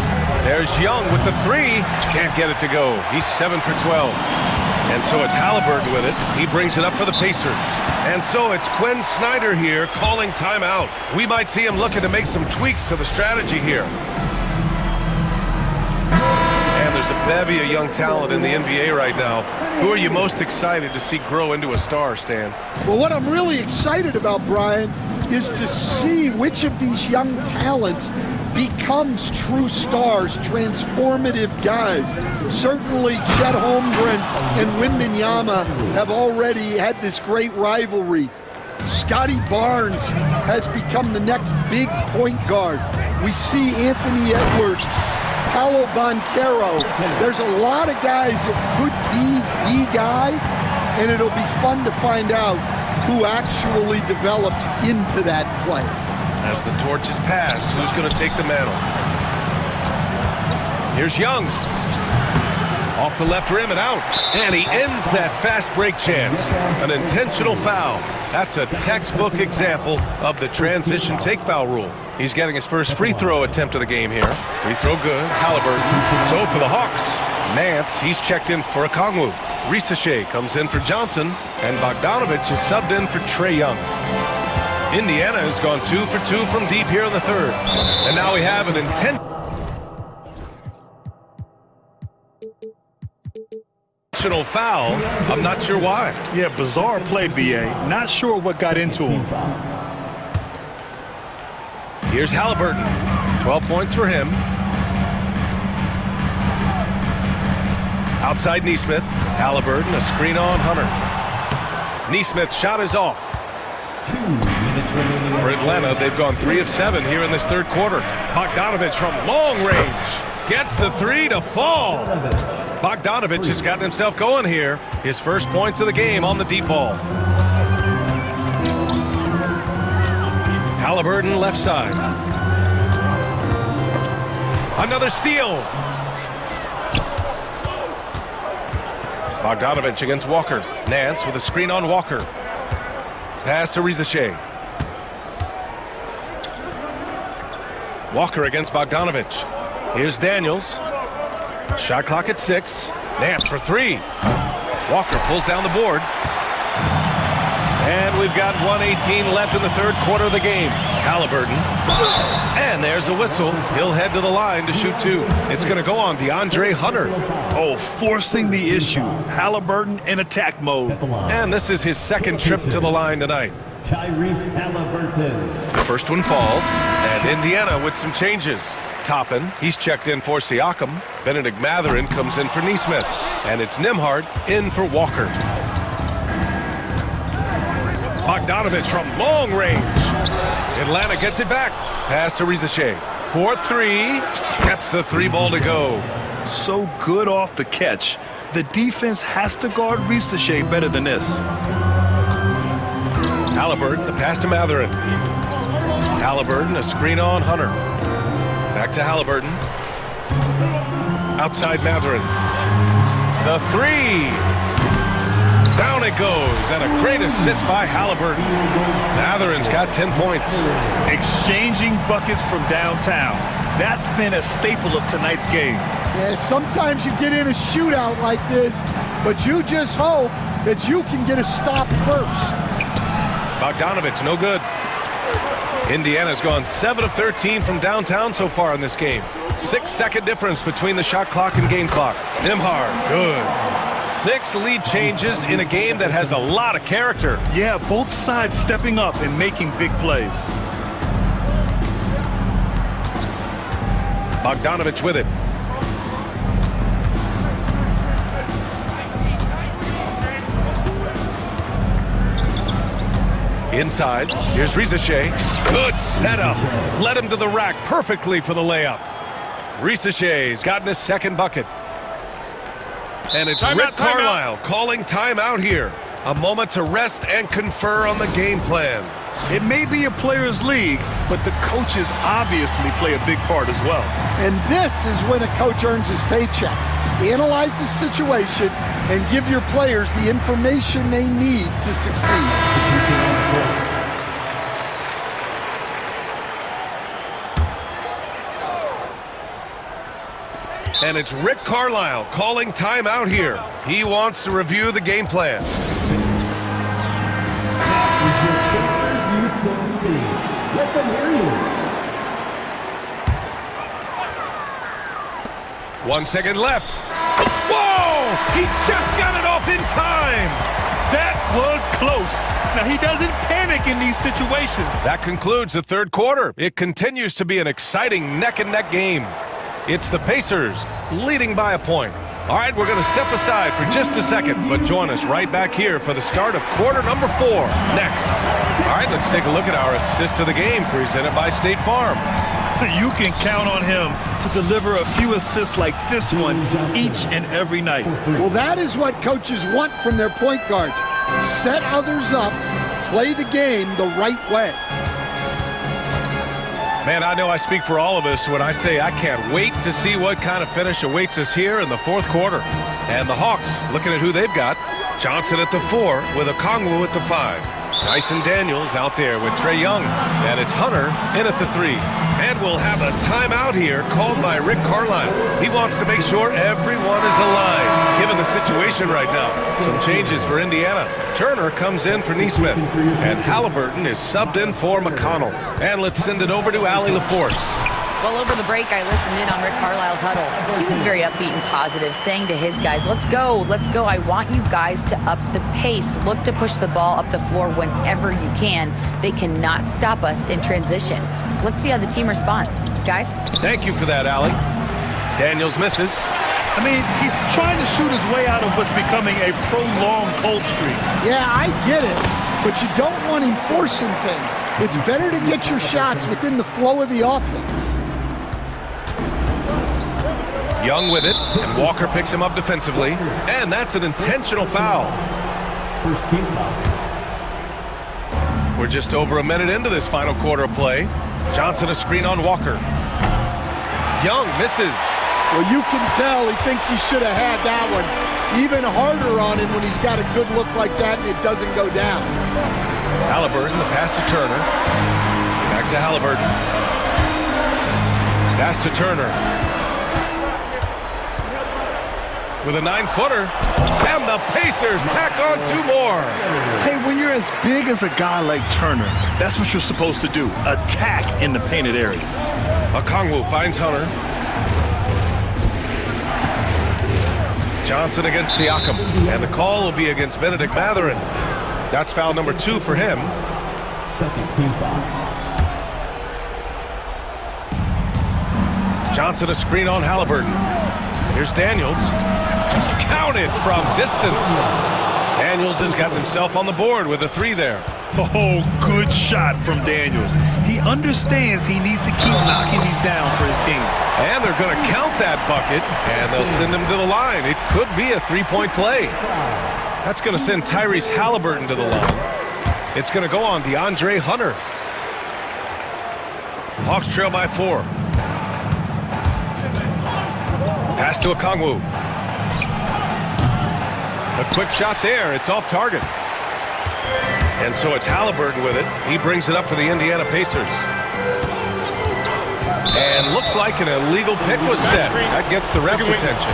Speaker 10: There's Young with the three. Can't get it to go. He's 7 for 12. And so it's Halliburton with it. He brings it up for the Pacers. And so it's Quinn Snyder here calling timeout. We might see him looking to make some tweaks to the strategy here. And there's a bevy of young talent in the NBA right now. Who are you most excited to see grow into a star, Stan?
Speaker 2: Well, what I'm really excited about, Brian, is to see which of these young talents becomes true stars, transformative guys. Certainly Chet Holmgren and Wembanyama have already had this great rivalry. Scotty Barnes has become the next big point guard. We see Anthony Edwards, Paolo Banchero. There's a lot of guys that could be the guy, and it'll be fun to find out who actually develops into that player.
Speaker 10: As the torch is passed, who's going to take the mantle? Here's Young. Off the left rim and out. And he ends that fast break chance. An intentional foul. That's a textbook example of the transition take foul rule. He's getting his first free throw attempt of the game here. Free throw good. Halliburton. So for the Hawks, Nance, he's checked in for Okongwu. Risachet comes in for Johnson. And Bogdanovich is subbed in for Trae Young. Indiana has gone 2 for 2 from deep here in the third. And now we have an intentional foul. I'm not sure why.
Speaker 15: Yeah, bizarre play, B.A. Not sure what got into him.
Speaker 10: Here's Halliburton. 12 points for him. Outside Neesmith. Halliburton, a screen on Hunter. Neesmith's shot is off. For Atlanta, they've gone 3 of 7 here in this third quarter. Bogdanovich from long range gets the three to fall. Bogdanovich has gotten himself going here. His first points of the game on the deep ball. Halliburton left side. Another steal. Bogdanovich against Walker. Nance with a screen on Walker. Pass to Risachet. Walker against Bogdanovich. Here's Daniels. Shot clock at 6. Nance for 3. Walker pulls down the board. And we've got 1:18 left in the third quarter of the game. Halliburton. And there's a whistle. He'll head to the line to shoot 2. It's going to go on DeAndre Hunter.
Speaker 15: Oh, forcing the issue. Halliburton in attack mode.
Speaker 10: And this is his second trip to the line tonight.
Speaker 5: Tyrese Halliburton.
Speaker 10: The first one falls, and Indiana with some changes. Toppin, he's checked in for Siakam. Benedict Mathurin comes in for Neesmith. And it's Nembhard in for Walker. Bogdanovich from long range. Atlanta gets it back. Pass to Risachet. 4-3. Gets the 3 ball to go.
Speaker 15: So good off the catch. The defense has to guard Risachet better than this.
Speaker 10: Halliburton, the pass to Mathurin. Halliburton, a screen on Hunter. Back to Halliburton. Outside Mathurin. The three. Down it goes, and a great assist by Halliburton. Mathurin's got 10 points.
Speaker 15: Exchanging buckets from downtown. That's been a staple of tonight's game.
Speaker 2: Yeah, sometimes you get in a shootout like this, but you just hope that you can get a stop first.
Speaker 10: Bogdanovich, no good. Indiana's gone 7 of 13 from downtown so far in this game. 6-second difference between the shot clock and game clock. Nembhard, good. 6 lead changes in a game that has a lot of character.
Speaker 15: Yeah, both sides stepping up and making big plays.
Speaker 10: Bogdanovich with it. Inside, here's Risacher. Good setup. Led him to the rack perfectly for the layup. Risacher's gotten his second bucket. And it's Rick Carlisle calling timeout here. A moment to rest and confer on the game plan.
Speaker 15: It may be a players' league, but the coaches obviously play a big part as well.
Speaker 2: And this is when a coach earns his paycheck. Analyze the situation and give your players the information they need to succeed.
Speaker 10: And it's Rick Carlisle calling timeout here. He wants to review the game plan.
Speaker 5: Let them hear you.
Speaker 10: 1 second left. Whoa! He just got it off in time.
Speaker 15: That was close. Now, he doesn't panic in these situations.
Speaker 10: That concludes the third quarter. It continues to be an exciting neck-and-neck game. It's the Pacers leading by a point. All right, we're going to step aside for just a second, but join us right back here for the start of quarter number 4 next. All right, let's take a look at our assist of the game presented by State Farm.
Speaker 15: You can count on him to deliver a few assists like this one each and every night.
Speaker 2: Well, that is what coaches want from their point guards. Set others up, play the game the right way.
Speaker 10: Man, I know I speak for all of us when I say I can't wait to see what kind of finish awaits us here in the fourth quarter. And the Hawks, looking at who they've got. Johnson at the 4 with Okongwu at the 5. Dyson Daniels out there with Trae Young. And it's Hunter in at the 3. And we'll have a timeout here called by Rick Carlisle. He wants to make sure everyone is aligned, given the situation right now. Some changes for Indiana. Turner comes in for Nesmith. And Halliburton is subbed in for McConnell. And let's send it over to Allie LaForce.
Speaker 12: Well, over the break, I listened in on Rick Carlisle's huddle. He was very upbeat and positive, saying to his guys, let's go, let's go. I want you guys to up the pace. Look to push the ball up the floor whenever you can. They cannot stop us in transition. Let's see how the team responds. Guys?
Speaker 10: Thank you for that, Allie. Daniels misses.
Speaker 15: I mean, he's trying to shoot his way out of what's becoming a prolonged cold streak.
Speaker 2: Yeah, I get it, but you don't want him forcing things. It's better to get your shots within the flow of the offense.
Speaker 10: Young with it, and Walker picks him up defensively, and that's an intentional foul.
Speaker 5: First team foul.
Speaker 10: We're just over a minute into this final quarter of play. Johnson a screen on Walker. Young misses.
Speaker 2: Well, you can tell he thinks he should have had that one. Even harder on him when he's got a good look like that and it doesn't go down.
Speaker 10: Halliburton, the pass to Turner. Back to Halliburton. Pass to Turner. With a 9-footer, and the Pacers tack on 2 more.
Speaker 15: Hey, when you're as big as a guy like Turner, that's what you're supposed to do. Attack in the painted area.
Speaker 10: Okongwu finds Hunter. Johnson against Siakam, and the call will be against Benedict Mathurin. That's foul number 2 for him.
Speaker 5: Second team foul.
Speaker 10: Johnson a screen on Halliburton. Here's Daniels. Counted from distance. Daniels has gotten himself on the board with a 3 there.
Speaker 15: Oh, good shot from Daniels. He understands he needs to keep knocking these down for his team.
Speaker 10: And they're going to count that bucket, and they'll send him to the line. It could be a 3-point play. That's going to send Tyrese Halliburton to the line. It's going to go on DeAndre Hunter. Hawks trail by 4. Pass to Okongwu. A quick shot there. It's off target. And so it's Halliburton with it. He brings it up for the Indiana Pacers. And looks like an illegal pick was set. That gets the ref's attention.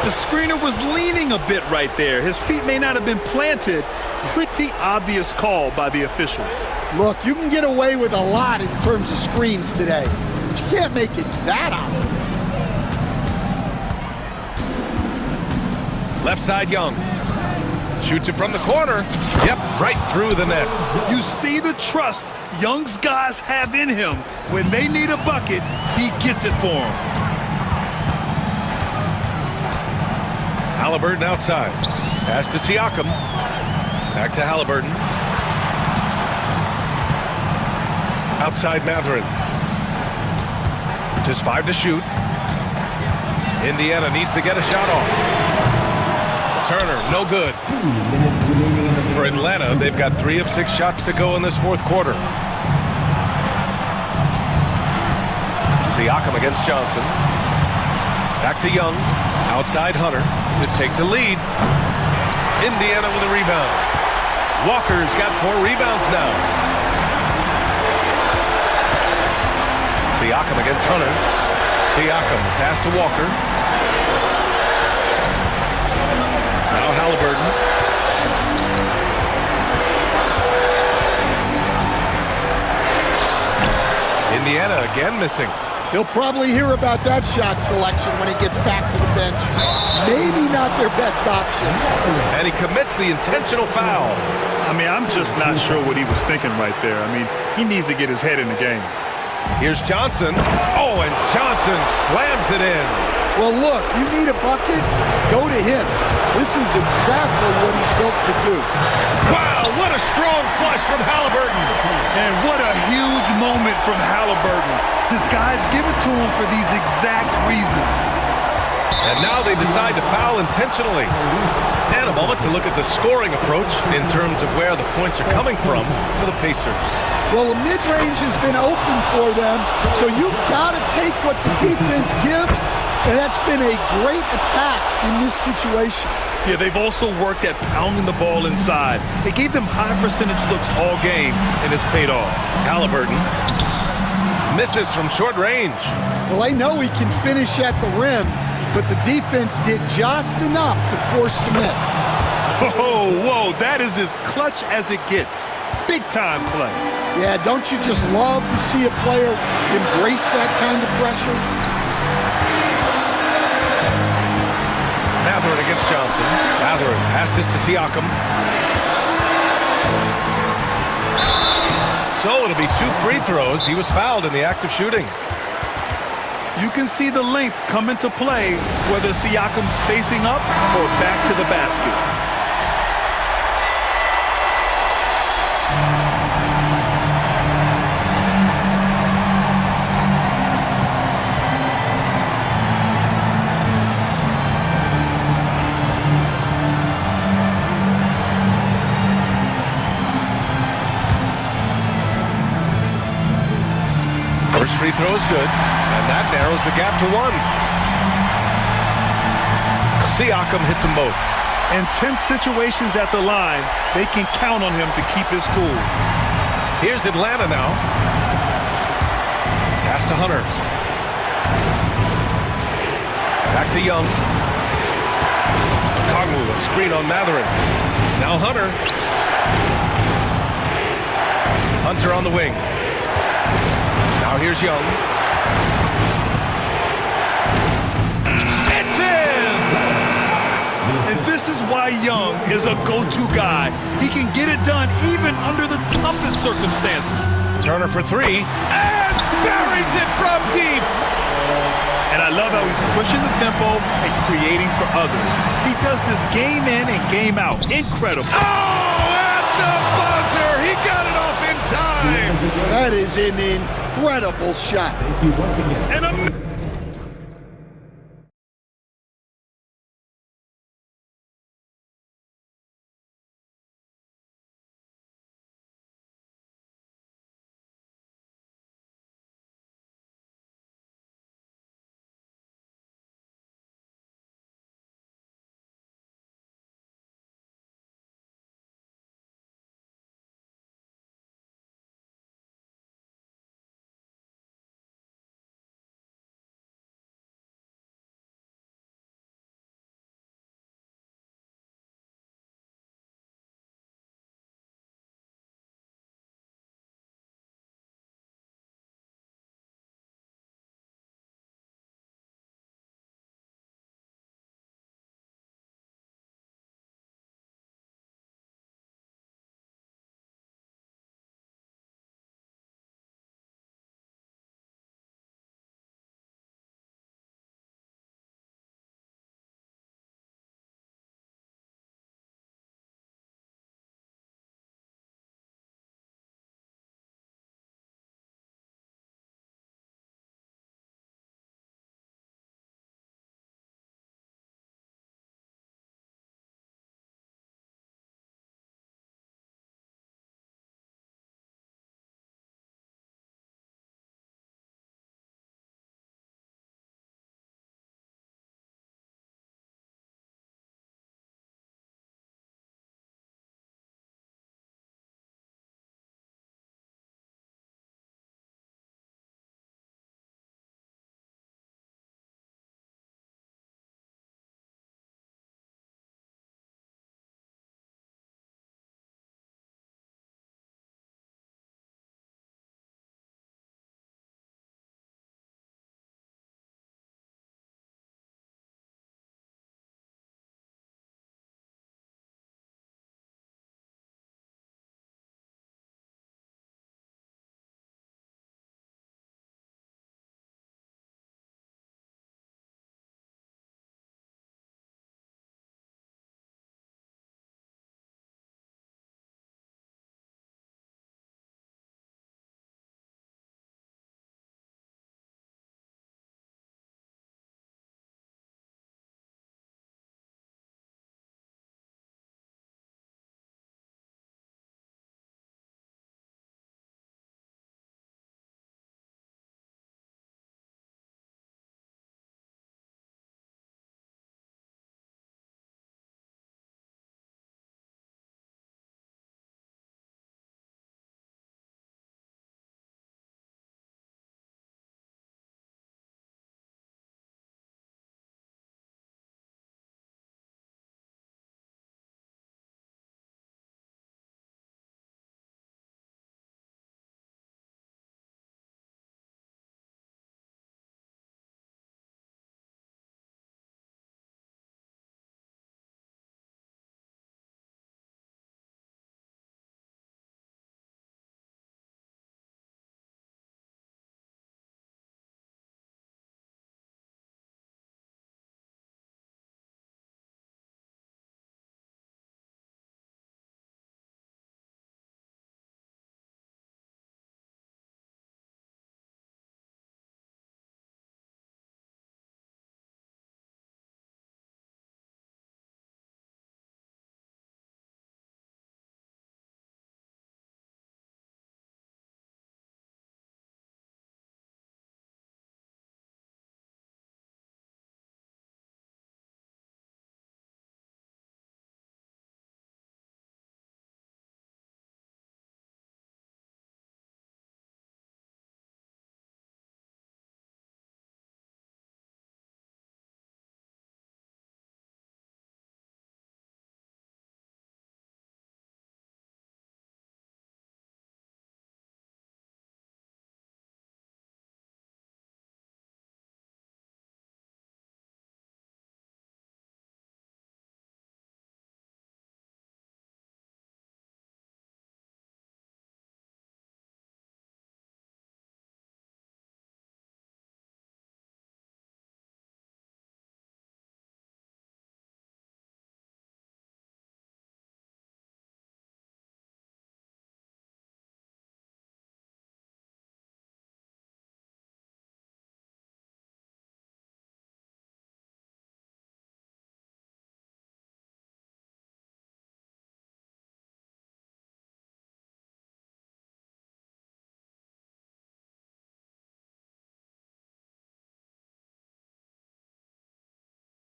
Speaker 11: The screener was leaning a bit right there. His feet may not have been planted. Pretty obvious call by the officials.
Speaker 2: Look, you can get away with a lot in terms of screens today, but you can't make it that obvious.
Speaker 10: Left side, Young. Shoots it from the corner. Yep, right through the net.
Speaker 11: You see the trust Young's guys have in him. When they need a bucket, he gets it for them.
Speaker 10: Halliburton outside. Pass to Siakam. Back to Halliburton. Outside Mathurin. Just 5 to shoot. Indiana needs to get a shot off. Turner, no good. For Atlanta, they've got 3 of 6 shots to go in this fourth quarter. Siakam against Johnson. Back to Young. Outside Hunter to take the lead. Indiana with a rebound. Walker's got 4 rebounds now. Siakam against Hunter. Siakam pass to Walker. Now Halliburton. Indiana again missing.
Speaker 2: He'll probably hear about that shot selection when he gets back to the bench. Maybe not their best option.
Speaker 10: And he commits the intentional foul.
Speaker 11: I mean, I'm just not sure what he was thinking right there. I mean, he needs to get his head in the game.
Speaker 10: Here's Johnson. Oh, and Johnson slams it in.
Speaker 2: Well, look, you need a bucket, go to him. This is exactly what he's built to do.
Speaker 10: Wow, what a strong flush from Halliburton.
Speaker 11: And what a huge moment from Halliburton. His guys give it to him for these exact reasons.
Speaker 10: And now they decide to foul intentionally. And a moment to look at the scoring approach in terms of where the points are coming from for the Pacers.
Speaker 2: Well, the mid-range has been open for them, so you've got to take what the defense gives, and that's been a great attack in this situation.
Speaker 11: Yeah, they've also worked at pounding the ball inside. It gave them high percentage looks all game, and it's paid off.
Speaker 10: Halliburton misses from short range.
Speaker 2: Well, they know he can finish at the rim, but the defense did just enough to force the miss.
Speaker 11: Oh, whoa, that is as clutch as it gets. Big-time play.
Speaker 2: Yeah, don't you just love to see a player embrace that kind of pressure?
Speaker 10: Mathurin against Johnson. Mathurin passes to Siakam. So it'll be 2 free throws. He was fouled in the act of shooting.
Speaker 11: You can see the length come into play, whether Siakam's facing up or back to the basket.
Speaker 10: First free throw is good, and that narrows the gap to 1. Siakam hits them both.
Speaker 11: In tense situations at the line, they can count on him to keep his cool.
Speaker 10: Here's Atlanta now. Pass to Hunter. Back to Young. Okongwu, a screen on Mathurin. Now Hunter. Hunter on the wing. Now here's Young. It's in!
Speaker 11: And this is why Young is a go-to guy. He can get it done even under the toughest circumstances.
Speaker 10: Turner for 3. And buries it from deep!
Speaker 11: And I love how he's pushing the tempo and creating for others. He does this game in and game out. Incredible.
Speaker 10: Oh, at the buzzer! He got it off in time!
Speaker 2: That is an incredible shot.
Speaker 5: Thank you once again.
Speaker 11: And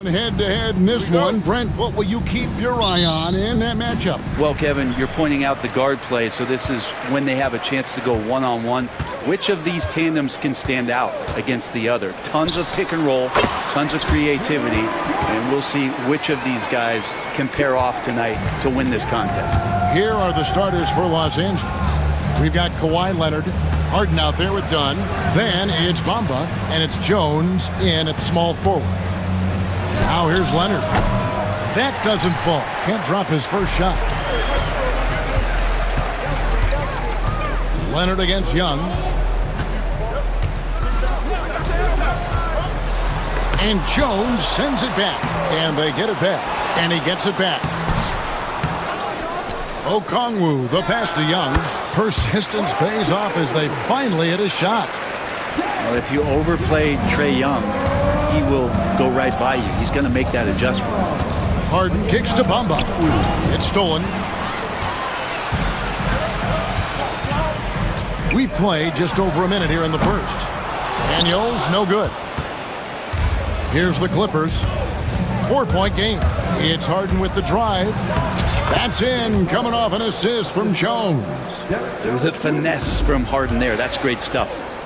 Speaker 1: Head-to-head in this one. Brent, what will you keep your eye on in that matchup?
Speaker 13: Well, Kevin, you're pointing out the guard play, so this is when they have a chance to go one-on-one. Which of these tandems can stand out against the other? Tons of pick and roll, tons of creativity, and we'll see which of these guys can pair off tonight to win this contest.
Speaker 1: Here are the starters for Los Angeles. We've got Kawhi Leonard, Harden out there with Dunn. Then it's Bamba, and it's Jones in at small forward. Now here's Leonard. That doesn't fall. Can't drop his first shot. Leonard against Young. And Jones sends it back. And they get it back. And he gets it back. Okongwu, the pass to Young. Persistence pays off as they finally hit a shot.
Speaker 13: Well, if you overplay Trae Young, he will go right by you. He's going to make that adjustment.
Speaker 1: Harden kicks to Bamba. It's stolen. We played just over a minute here in the first. Daniels, no good. Here's the Clippers. 4-point game. It's Harden with the drive. That's in, coming off an assist from Jones.
Speaker 13: With a finesse from Harden there. That's great stuff.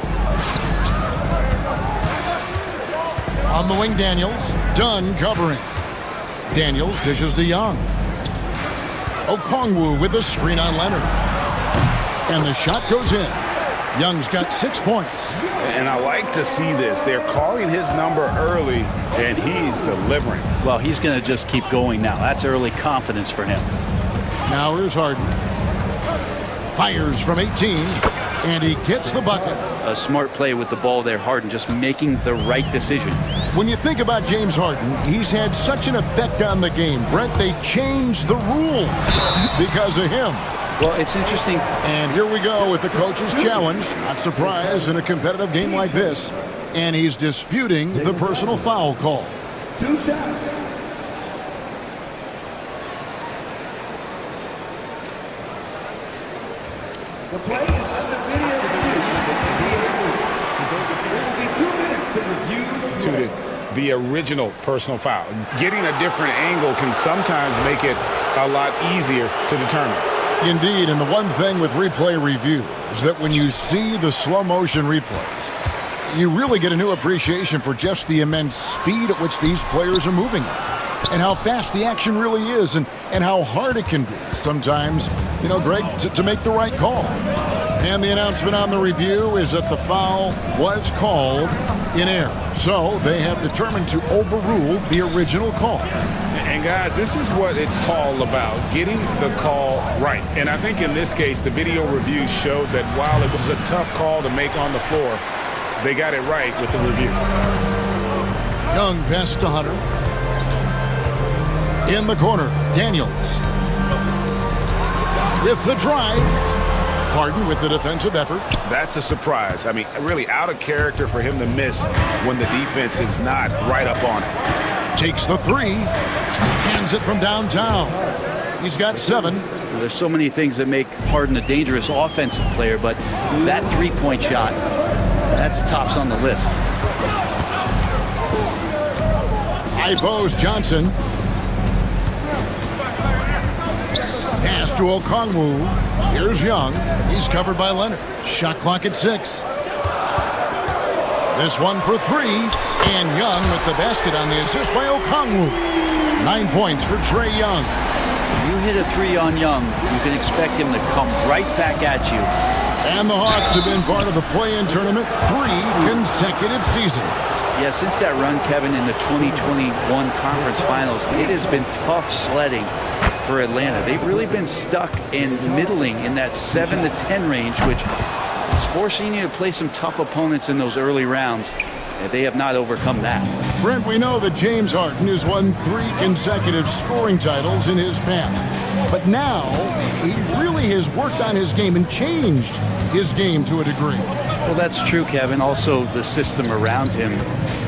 Speaker 1: On the wing, Daniels. Dunn covering. Daniels dishes to Young. Okongwu with a screen on Leonard. And the shot goes in. Young's got 6 points.
Speaker 3: And I like to see this. They're calling his number early, and he's delivering.
Speaker 13: Well, he's going to just keep going now. That's early confidence for him.
Speaker 1: Now here's Harden. Fires from 18, and he gets the bucket.
Speaker 13: A smart play with the ball there, Harden, just making the right decision.
Speaker 1: When you think about James Harden, he's had such an effect on the game. Brent, they changed the rules because of him.
Speaker 13: Well, it's interesting.
Speaker 1: And here we go with the coach's challenge. Not surprised in a competitive game like this. And he's disputing the personal foul call.
Speaker 9: 2 shots. The play is under video review. There will be 2 minutes to review.
Speaker 3: The original personal foul. Getting a different angle can sometimes make it a lot easier to determine.
Speaker 1: Indeed, and the one thing with replay review is that when you see the slow motion replays, you really get a new appreciation for just the immense speed at which these players are moving at, and how fast the action really is, and how hard it can be sometimes, you know, Greg, to make the right call. And the announcement on the review is that the foul was called in error. So they have determined to overrule the original call.
Speaker 3: And guys, this is what it's all about, getting the call right. And I think in this case, the video review showed that while it was a tough call to make on the floor, they got it right with the review.
Speaker 1: Young pass to Hunter. In the corner, Daniels. With the drive. Harden with the defensive effort.
Speaker 6: That's a surprise. I mean, really out of character for him to miss when the defense is not right up on it.
Speaker 1: Takes the three. Hands it from downtown. He's got 7.
Speaker 13: There's so many things that make Harden a dangerous offensive player, but that three-point shot, that's tops on the list.
Speaker 1: High post Johnson. Pass to Okongwu. Here's Young. He's covered by Leonard. Shot clock at 6. This one for 3. And Young with the basket on the assist by Okongwu. 9 points for Trae Young.
Speaker 13: You hit a 3 on Young, you can expect him to come right back at you.
Speaker 1: And the Hawks have been part of the play-in tournament 3 consecutive seasons.
Speaker 13: Yeah, since that run, Kevin, in the 2021 Conference Finals, it has been tough sledding for Atlanta. They've really been stuck in middling in that 7 to 10 range, which is forcing you to play some tough opponents in those early rounds. They have not overcome that.
Speaker 1: Brent, we know that James Harden has won 3 consecutive scoring titles in his past. But now, he really has worked on his game and changed his game to a degree.
Speaker 14: Well, that's true, Kevin. Also, the system around him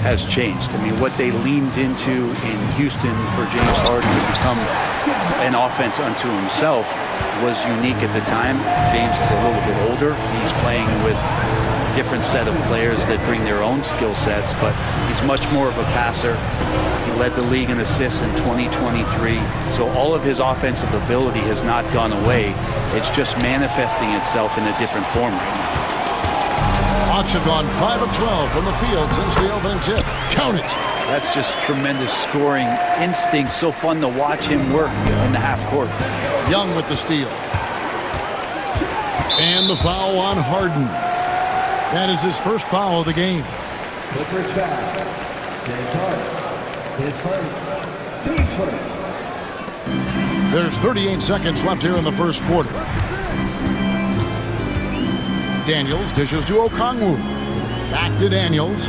Speaker 14: has changed. I mean, what they leaned into in Houston for James Harden to become an offense unto himself was unique at the time. James is a little bit older. He's playing with a different set of players that bring their own skill sets, but he's much more of a passer. He led the league in assists in 2023. So all of his offensive ability has not gone away. It's just manifesting itself in a different form right now.
Speaker 1: Hawks have gone 5 of 12 from the field since the opening tip. Count it.
Speaker 14: That's just tremendous scoring instinct. So fun to watch him work in the half court.
Speaker 1: Young with the steal. And the foul on Harden. That is his first foul of the game.
Speaker 9: Clippers foul. James Harden. His first. Team first.
Speaker 1: There's 38 seconds left here in the first quarter. Daniels dishes to Okongwu. Back to Daniels.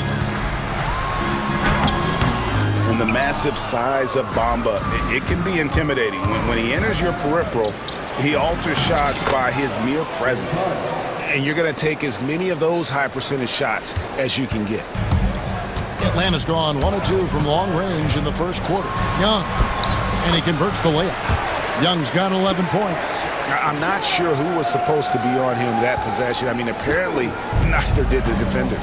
Speaker 6: And the massive size of Bamba, it can be intimidating. When he enters your peripheral, he alters shots by his mere presence. And you're going to take as many of those high percentage shots as you can get.
Speaker 1: Atlanta's gone 1 of 2 from long range in the first quarter. Young. And he converts the layup. Young's got 11 points.
Speaker 6: I'm not sure who was supposed to be on him that possession. I mean, apparently neither did the defenders.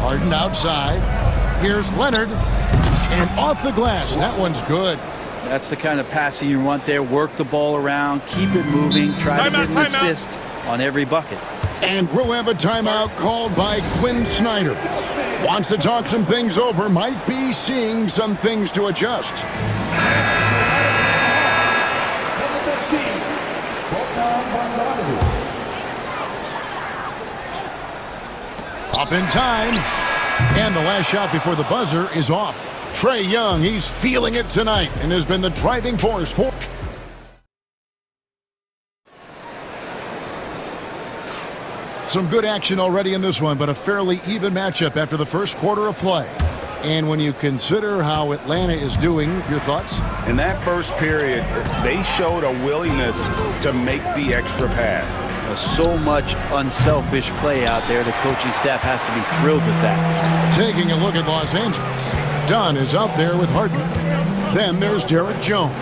Speaker 1: Harden outside. Here's Leonard. And off the glass. That one's good.
Speaker 14: That's the kind of passing you want there. Work the ball around, keep it moving, try to get an assist on every bucket.
Speaker 1: And we'll have a timeout called by Quinn Snyder. Wants to talk some things over, might be seeing some things to adjust. Up in time. And the last shot before the buzzer is off. Trae Young, he's feeling it tonight and has been the driving force for... Some good action already in this one, but a fairly even matchup after the first quarter of play. And when you consider how Atlanta is doing, your thoughts?
Speaker 6: In that first period, they showed a willingness to make the extra pass.
Speaker 14: So much unselfish play out there. The coaching staff has to be thrilled with that.
Speaker 1: Taking a look at Los Angeles. Dunn is out there with Harden. Then there's Derek Jones.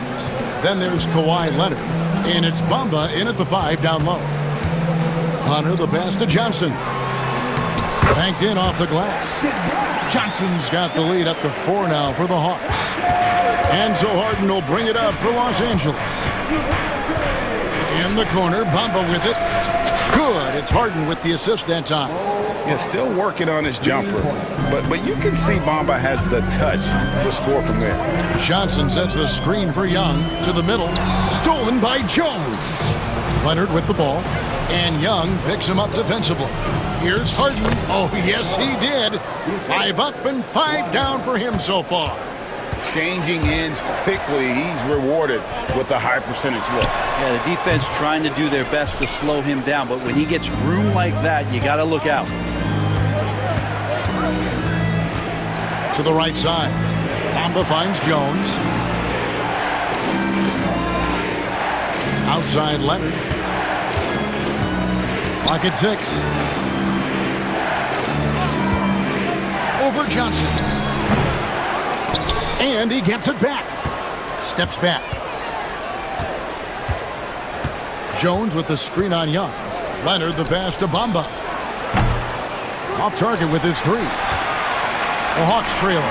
Speaker 1: Then there's Kawhi Leonard. And it's Bamba in at the 5 down low. Hunter the pass to Johnson. Banked in off the glass. Johnson's got the lead up to 4 now for the Hawks. And so Harden will bring it up for Los Angeles. In the corner, Bamba with it. Good. It's Harden with the assist that time.
Speaker 6: Yeah, still working on his jumper. But you can see Bamba has the touch to score from there.
Speaker 1: Johnson sets the screen for Young to the middle. Stolen by Jones. Leonard with the ball. And Young picks him up defensively. Here's Harden. Oh, yes, he did. 5 up and 5 down for him so far.
Speaker 6: Changing ends quickly. He's rewarded with a high percentage look.
Speaker 14: Yeah, the defense trying to do their best to slow him down, but when he gets room like that, you got to look out.
Speaker 1: To the right side. Bamba finds Jones. Outside Leonard. Pocket 6. Over Johnson. And he gets it back. Steps back. Jones with the screen on Young. Leonard the pass to Bamba. Off target with his 3. The Hawks trailing.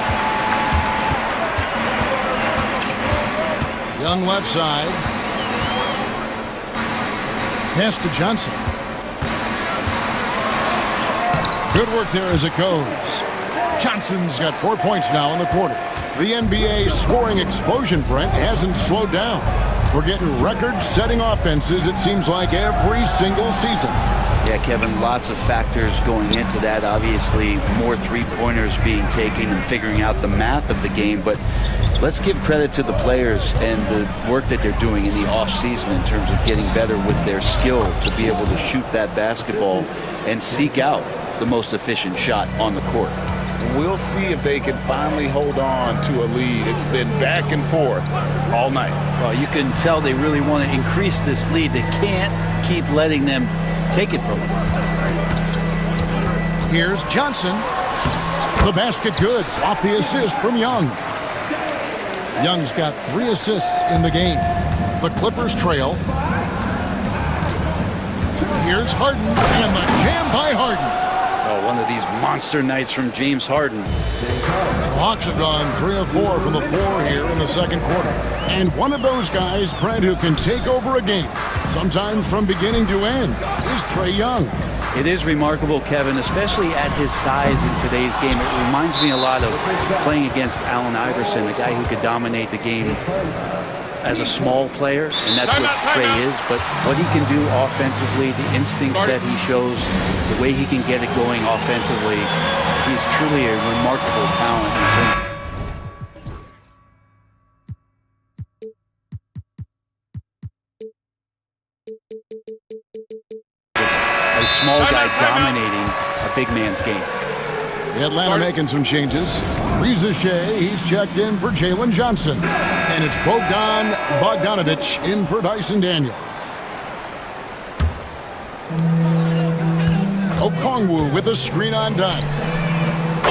Speaker 1: Young left side. Pass to Johnson. Good work there as it goes. Johnson's got 4 points now in the quarter. The NBA scoring explosion, Brent, hasn't slowed down. We're getting record-setting offenses, it seems like, every single season.
Speaker 14: Yeah, Kevin, lots of factors going into that. Obviously, more three-pointers being taken and figuring out the math of the game. But let's give credit to the players and the work that they're doing in the off-season in terms of getting better with their skill to be able to shoot that basketball and seek out the most efficient shot on the court.
Speaker 4: We'll see if they can finally hold on to a lead. It's been back and forth all night.
Speaker 14: Well, you can tell they really want to increase this lead. They can't keep letting them take it from them.
Speaker 1: Here's Johnson. The basket good off the assist from Young. Young's got 3 assists in the game. The Clippers trail. Here's Harden, and the jam by Harden.
Speaker 14: Oh, one of these monster nights from James Harden.
Speaker 1: The Hawks have gone 3 of 4 from the floor here in the second quarter. And one of those guys, Brent, who can take over a game, sometimes from beginning to end, is Trae Young.
Speaker 14: It is remarkable, Kevin, especially at his size in today's game. It reminds me a lot of playing against Allen Iverson, a guy who could dominate the game as a small player, and that's what Trae is. But what he can do offensively, the instincts that he shows, the way he can get it going offensively, he's truly a remarkable talent. A small guy dominating a big man's game.
Speaker 1: Atlanta making some changes. Reza Shea, he's checked in for Jalen Johnson. And it's Bogdanovic in for Dyson Daniels. Okongwu with a screen on dime.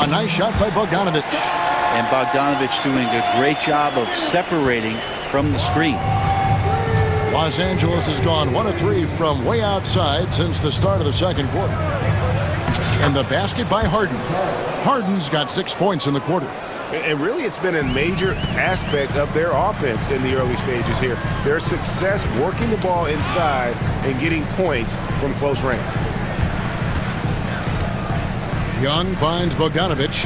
Speaker 1: A nice shot by Bogdanovic.
Speaker 14: And Bogdanovic doing a great job of separating from the screen.
Speaker 1: Los Angeles has gone 1 of 3 from way outside since the start of the second quarter. And the basket by Harden. Harden's got 6 points in the quarter.
Speaker 6: And really, it's been a major aspect of their offense in the early stages here. Their success working the ball inside and getting points from close range.
Speaker 1: Young finds Bogdanovic.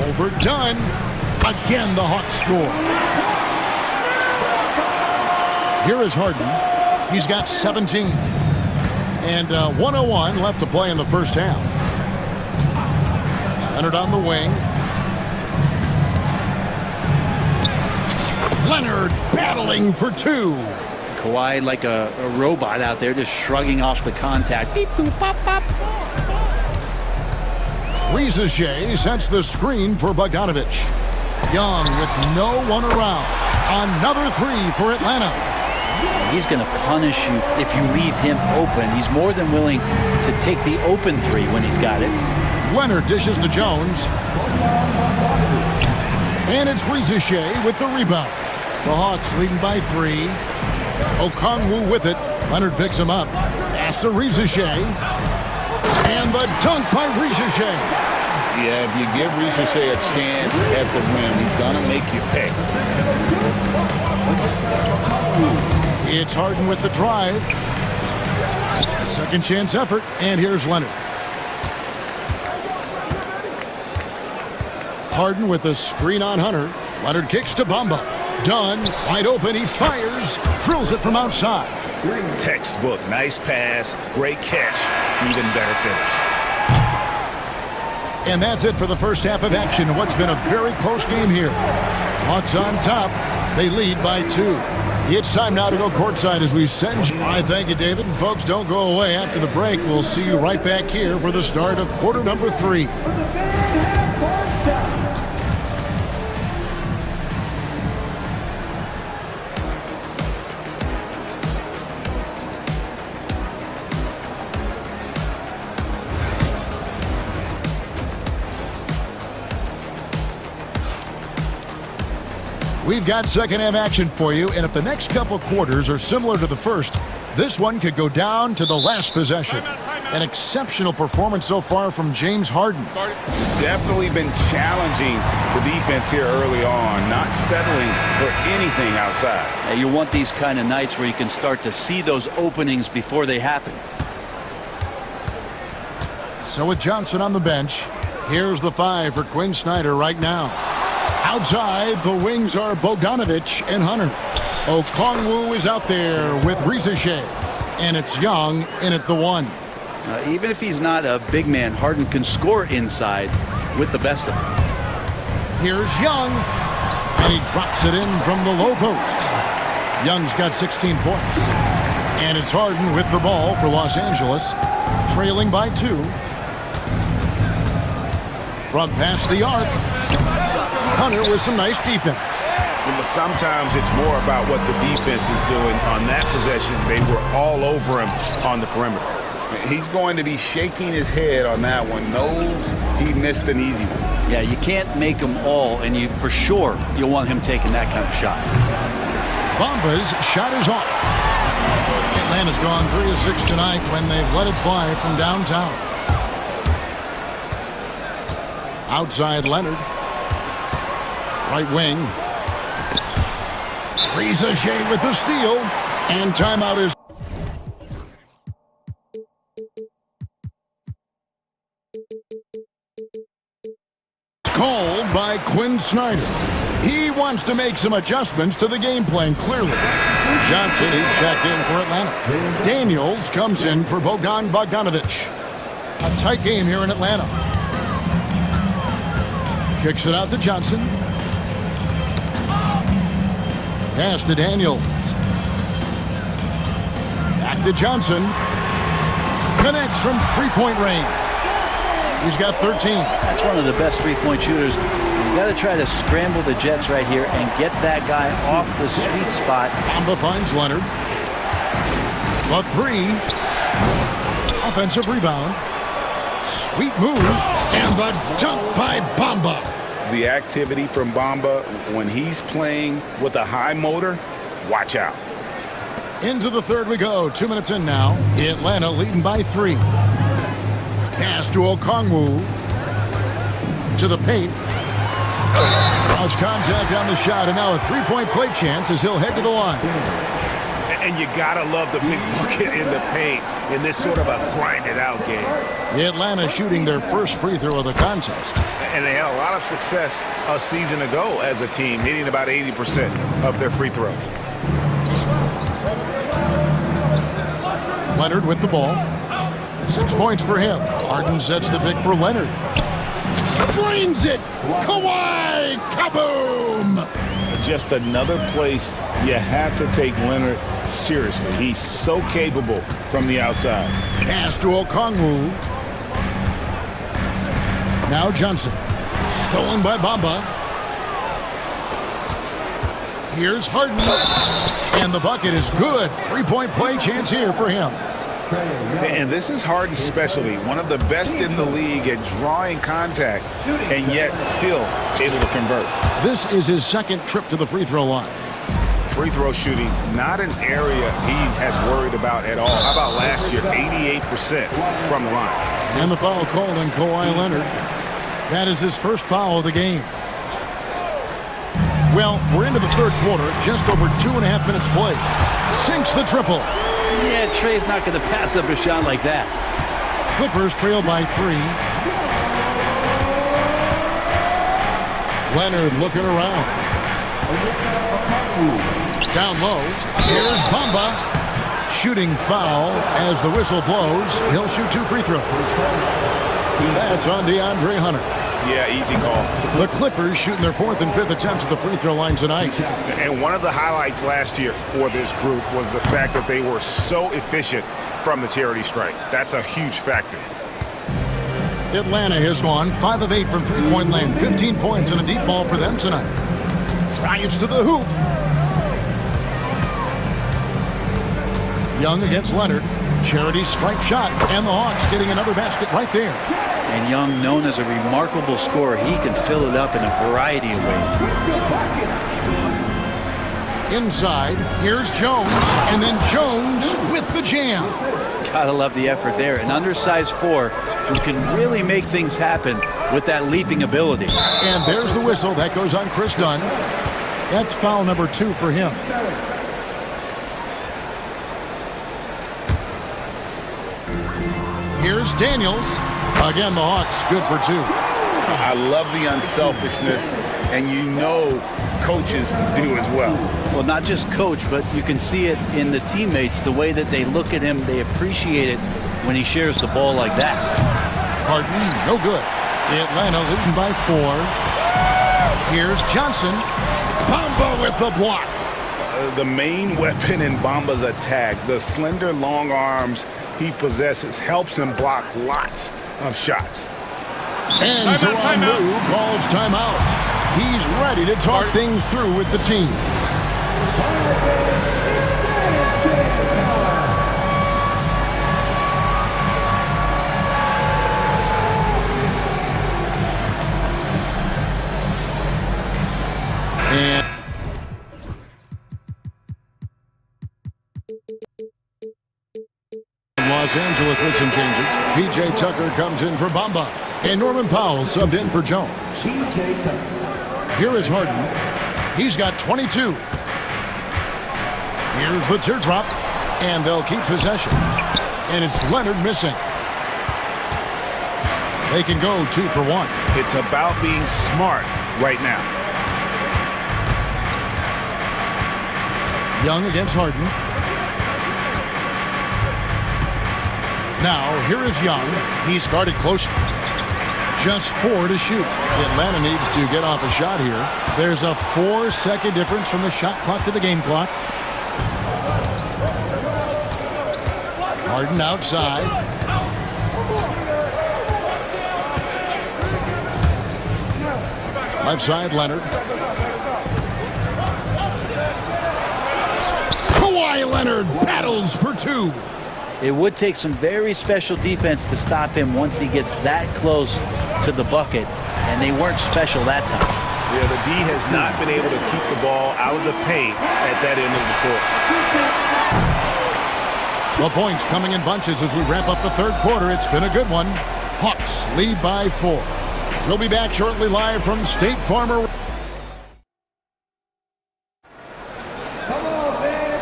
Speaker 1: Overdone. Again, the Hawks score. Here is Harden. He's got 17. And 1:01 left to play in the first half. Leonard on the wing. Leonard battling for 2.
Speaker 14: Kawhi like a robot out there, just shrugging off the contact. Beep, boop, pop, pop.
Speaker 1: Reza Shea sets the screen for Bogdanovic. Young with no one around. Another 3 for Atlanta.
Speaker 14: He's going to punish you if you leave him open. He's more than willing to take the open 3 when he's got it.
Speaker 1: Leonard dishes to Jones. And it's Reza Shea with the rebound. The Hawks leading by 3. Okongwu with it. Leonard picks him up. Pass to Reza Shea. And the dunk by Reza Shea.
Speaker 4: Yeah, if you give Reza Shea a chance at the rim, he's going to make you pay.
Speaker 1: It's Harden with the drive. A second chance effort. And here's Leonard. Harden with a screen on Hunter. Leonard kicks to Bamba. Dunn, wide open, he fires, drills it from outside.
Speaker 6: Textbook, nice pass, great catch, even better finish.
Speaker 1: And that's it for the first half of action in what's been a very close game here. Hawks on top, they lead by 2. It's time now to go courtside as we send you. I thank you, David, and folks, don't go away after the break. We'll see you right back here for the start of quarter number 3. We've got second half action for you, and if the next couple quarters are similar to the first, this one could go down to the last possession. An exceptional performance so far from James Harden.
Speaker 6: Definitely been challenging the defense here early on, not settling for anything outside.
Speaker 14: Now you want these kind of nights where you can start to see those openings before they happen.
Speaker 1: So with Johnson on the bench, here's the 5 for Quinn Snyder right now. Outside, the wings are Bogdanovic and Hunter. Okongwu is out there with Reza Shea. And it's Young in at the 1.
Speaker 14: Even if he's not a big man, Harden can score inside with the best of them.
Speaker 1: Here's Young. And he drops it in from the low post. Young's got 16 points. And it's Harden with the ball for Los Angeles, trailing by 2. From past the arc. Hunter with some nice defense.
Speaker 6: But sometimes it's more about what the defense is doing. On that possession, they were all over him on the perimeter. He's going to be shaking his head on that one. Knows he missed an easy one.
Speaker 14: Yeah, you can't make them all, and you for sure you'll want him taking that kind of shot.
Speaker 1: Bomba's shot is off. Atlanta's gone 3 of 6 tonight when they've let it fly from downtown. Outside Leonard. Right wing. Shea with the steal. And timeout is called by Quinn Snyder. He wants to make some adjustments to the game plan, clearly. Johnson is checked in for Atlanta. Daniels comes in for Bogdan Bogdanovic. A tight game here in Atlanta. Kicks it out to Johnson. Pass to Daniels. Back to Johnson. Connects from three-point range. He's got 13.
Speaker 14: That's one of the best three-point shooters. You got to try to scramble the Jets right here and get that guy off the sweet spot.
Speaker 1: Bamba finds Leonard. The three. Offensive rebound. Sweet move. And the dunk by Bamba.
Speaker 6: The activity from Bamba when he's playing with a high motor, watch out.
Speaker 1: Into the third we go. 2 minutes in now. Atlanta leading by 3. Pass to Okongwu. To the paint. Cross contact on the shot, and now a three-point play chance as he'll head to the line.
Speaker 6: And you gotta love the big bucket in the paint in this sort of a grinded-out game.
Speaker 1: Atlanta shooting their first free throw of the contest.
Speaker 6: And they had a lot of success a season ago as a team, hitting about 80% of their free throws.
Speaker 1: Leonard with the ball. 6 points for him. Harden sets the pick for Leonard. Drains it! Kawhi! Kaboom!
Speaker 6: Just another place you have to take Leonard seriously. He's so capable from the outside.
Speaker 1: Pass to Okongwu. Now Johnson. Stolen by Bamba. Here's Harden. And the bucket is good. Three-point play chance here for him.
Speaker 6: And this is Harden's specialty. One of the best in the league at drawing contact and yet still able to convert.
Speaker 1: This is his second trip to the free throw line.
Speaker 6: Free throw shooting, not an area he has worried about at all. How about last year? 88% from the line.
Speaker 1: And the foul called on Kawhi Leonard. That is his first foul of the game. Well, we're into the third quarter, just over 2.5 minutes played. Sinks the triple.
Speaker 14: Yeah, Trey's not going to pass up a shot like that.
Speaker 1: Clippers trail by 3. Leonard looking around. Down low. Here's Bamba. Shooting foul as the whistle blows. He'll shoot 2 free throws. That's on DeAndre Hunter.
Speaker 6: Yeah, easy call.
Speaker 1: The Clippers shooting their 4th and 5th attempts at the free throw line tonight.
Speaker 6: And one of the highlights last year for this group was the fact that they were so efficient from the charity stripe. That's a huge factor.
Speaker 1: Atlanta has gone 5 of 8 from three-point land. 15 points and a deep ball for them tonight. Drives to the hoop. Young against Leonard. Charity stripe shot. And the Hawks getting another basket right there.
Speaker 14: And Young, known as a remarkable scorer, he can fill it up in a variety of ways.
Speaker 1: Inside, here's Jones, and then Jones with the jam.
Speaker 14: Gotta love the effort there. An undersized 4 who can really make things happen with that leaping ability.
Speaker 1: And there's the whistle. That goes on Chris Dunn. That's foul number 2 for him. Here's Daniels. Again, the Hawks good for 2.
Speaker 6: I love the unselfishness, and you know coaches do as well.
Speaker 14: Well, not just coach, but you can see it in the teammates, the way that they look at him. They appreciate it when he shares the ball like that.
Speaker 1: Harden, no good. Atlanta leading by 4. Here's Johnson. Bamba with the block.
Speaker 6: The main weapon in Bamba's attack, the slender, long arms he possesses, helps him block lots of shots.
Speaker 1: And Tyronn Lue calls timeout. He's ready to talk things through with the team. And Los Angeles with some changes. P.J. Tucker comes in for Bamba. And Norman Powell subbed in for Jones. Here is Harden. He's got 22. Here's the teardrop. And they'll keep possession. And it's Leonard missing. They can go 2 for 1.
Speaker 6: It's about being smart right now.
Speaker 1: Young against Harden. Now, here is Young. He's guarded close. Just 4 to shoot. Atlanta needs to get off a shot here. There's a 4-second difference from the shot clock to the game clock. Harden outside. Left side, Leonard. Kawhi Leonard battles for 2.
Speaker 14: It would take some very special defense to stop him once he gets that close to the bucket, and they weren't special that time.
Speaker 6: Yeah, the D has not been able to keep the ball out of the paint at that end of the court.
Speaker 1: The points coming in bunches as we wrap up the third quarter. It's been a good one. Hawks lead by 4. We'll be back shortly live from State Farm.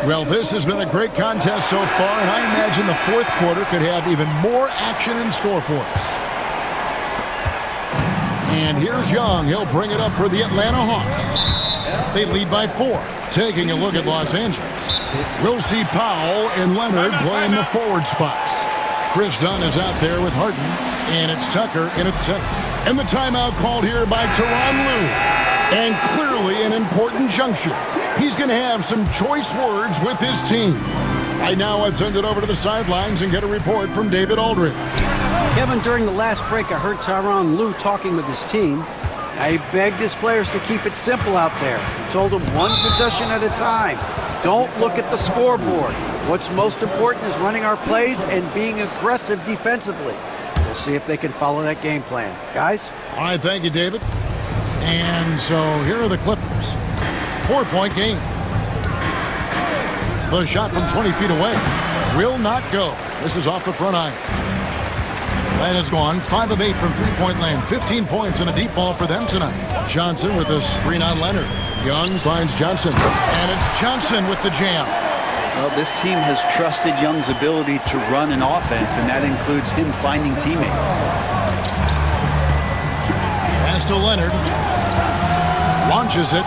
Speaker 1: Well, this has been a great contest so far, and I imagine the fourth quarter could have even more action in store for us. And here's Young. He'll bring it up for the Atlanta Hawks. They lead by 4. Taking a look at Los Angeles. We'll see Powell and Leonard playing the forward spots. Chris Dunn is out there with Harden, and it's Tucker in at center. And the timeout called here by Tyronn Lue. And clearly an important juncture. He's going to have some choice words with his team. Right now, let's send it over to the sidelines and get a report from David Aldridge.
Speaker 7: Kevin, during the last break, I heard Tyronn Lue talking with his team. He begged his players to keep it simple out there. He told them 1 possession at a time. Don't look at the scoreboard. What's most important is running our plays and being aggressive defensively. We'll see if they can follow that game plan. Guys?
Speaker 1: All right, thank you, David. And so here are the Clippers. 4-point game. The shot from 20 feet away will not go. This is off the front iron. That has gone 5 of 8 from three-point land. 15 points and a deep ball for them tonight. Johnson with a screen on Leonard. Young finds Johnson. And it's Johnson with the jam.
Speaker 14: Well, this team has trusted Young's ability to run an offense, and that includes him finding teammates.
Speaker 1: Pass to Leonard. Launches it.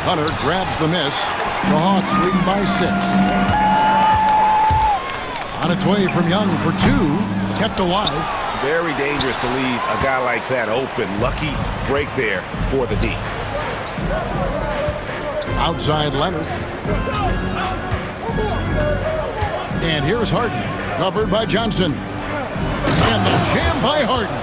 Speaker 1: Hunter grabs the miss. The Hawks lead by 6. On its way from Young for 2. Kept alive.
Speaker 6: Very dangerous to leave a guy like that open. Lucky break there for the D.
Speaker 1: Outside Leonard. And here's Harden. Covered by Johnson. And the jam by Harden.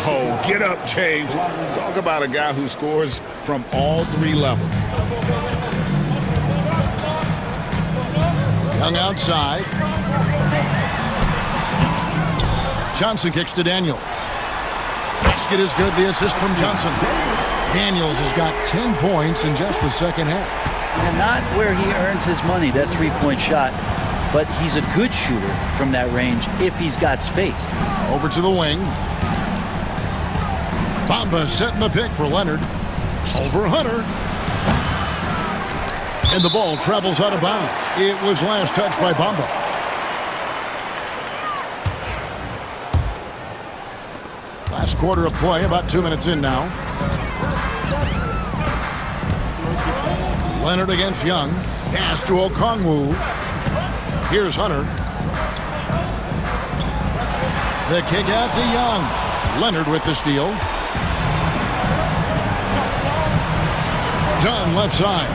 Speaker 6: Oh, get up, James. Talk about a guy who scores from all 3 levels.
Speaker 1: Young outside. Johnson kicks to Daniels. Basket is good. The assist from Johnson. Daniels has got 10 points in just the second half.
Speaker 14: And not where he earns his money, that three-point shot, but he's a good shooter from that range if he's got space.
Speaker 1: Over to the wing. Bamba setting the pick for Leonard. Over Hunter. And the ball travels out of bounds. It was last touched by Bamba. Last quarter of play, about 2 minutes in now. Leonard against Young. Pass to Okongwu. Here's Hunter. The kick out to Young. Leonard with the steal. Dunn left side.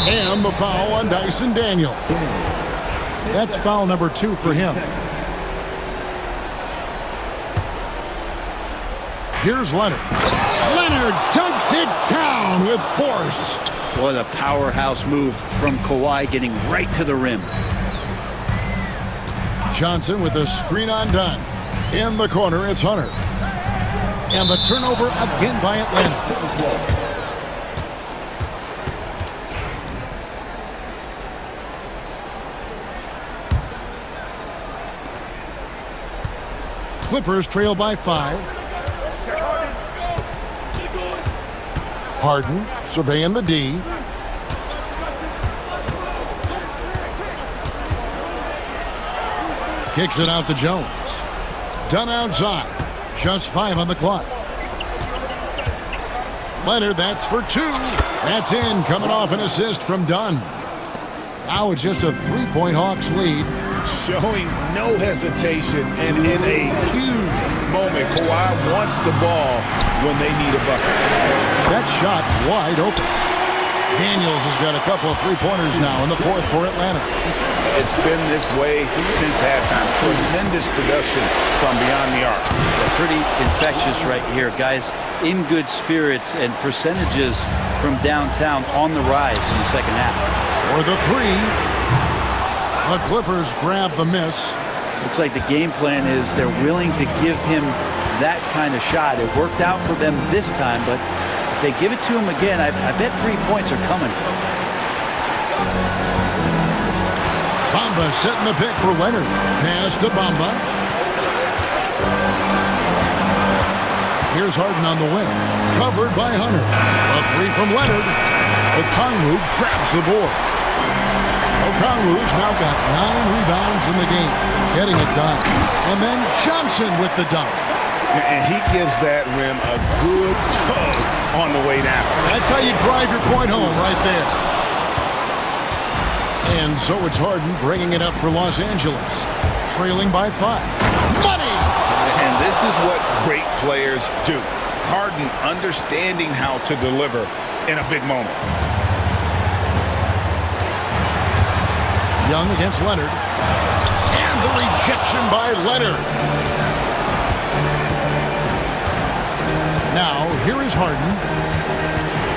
Speaker 1: And the foul on Dyson Daniel. That's foul number 2 for him. Here's Leonard. Leonard dunks it down with force.
Speaker 13: What a powerhouse move from Kawhi, getting right to the rim.
Speaker 1: Johnson with a screen on Dunn. In the corner, it's Hunter. And the turnover again by Atlanta. Clippers trail by 5. Harden surveying the D. Kicks it out to Jones. Dunn outside. Just 5 on the clock. Leonard, that's for 2. That's in, coming off an assist from Dunn. Now it's just a 3-point Hawks lead.
Speaker 6: Showing no hesitation, and in a huge moment, Kawhi wants the ball when they need a bucket.
Speaker 1: That shot wide open. Daniels has got a couple of 3-pointers now in the 4th for Atlanta.
Speaker 6: It's been this way since halftime. Tremendous production from beyond the arc.
Speaker 14: Pretty infectious right here. Guys in good spirits, and percentages from downtown on the rise in the second half.
Speaker 1: For the 3. The Clippers grab the miss.
Speaker 14: Looks like the game plan is they're willing to give him that kind of shot. It worked out for them this time, but if they give it to him again, I bet 3 points are coming.
Speaker 1: Bamba setting the pick for Leonard. Pass to Bamba. Here's Harden on the wing. Covered by Hunter. A 3 from Leonard. Okongwu grabs the board. Okongwu's now got 9 rebounds in the game, getting it done. And then Johnson with the dunk.
Speaker 6: And he gives that rim a good tug on the way down.
Speaker 1: That's how you drive your point home right there. And so it's Harden bringing it up for Los Angeles, trailing by 5. Money!
Speaker 6: And this is what great players do. Harden understanding how to deliver in a big moment.
Speaker 1: Young against Leonard. And the rejection by Leonard. Now, here is Harden.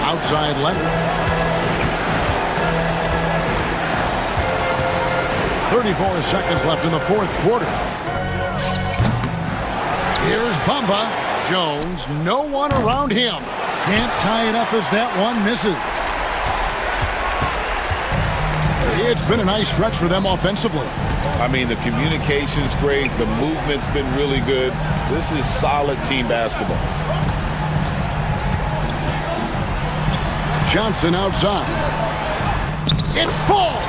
Speaker 1: Outside Leonard. 34 seconds left in the 4th quarter. Here's Bamba. Jones, no one around him. Can't tie it up as that one misses. It's been a nice stretch for them offensively.
Speaker 6: I mean, the communication's great. The movement's been really good. This is solid team basketball.
Speaker 1: Johnson outside. It falls!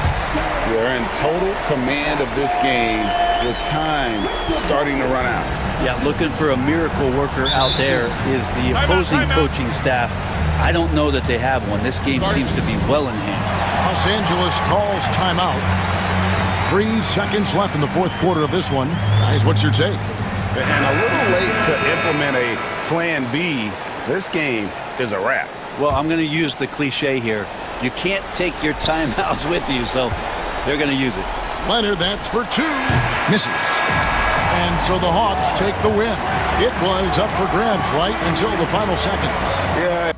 Speaker 6: They're in total command of this game with time starting to run out.
Speaker 14: Yeah, looking for a miracle worker out there is the opposing coaching staff. I don't know that they have one. This game seems to be well in hand.
Speaker 1: Los Angeles calls timeout. 3 seconds left in the 4th quarter of this one. Guys, what's your take?
Speaker 6: And a little late to implement a plan B. This game is a wrap.
Speaker 14: Well, I'm going to use the cliche here. You can't take your timeouts with you, so they're going to use it.
Speaker 1: Leonard, that's for 2. Misses. And so the Hawks take the win. It was up for grabs right until the final seconds.
Speaker 6: Yeah,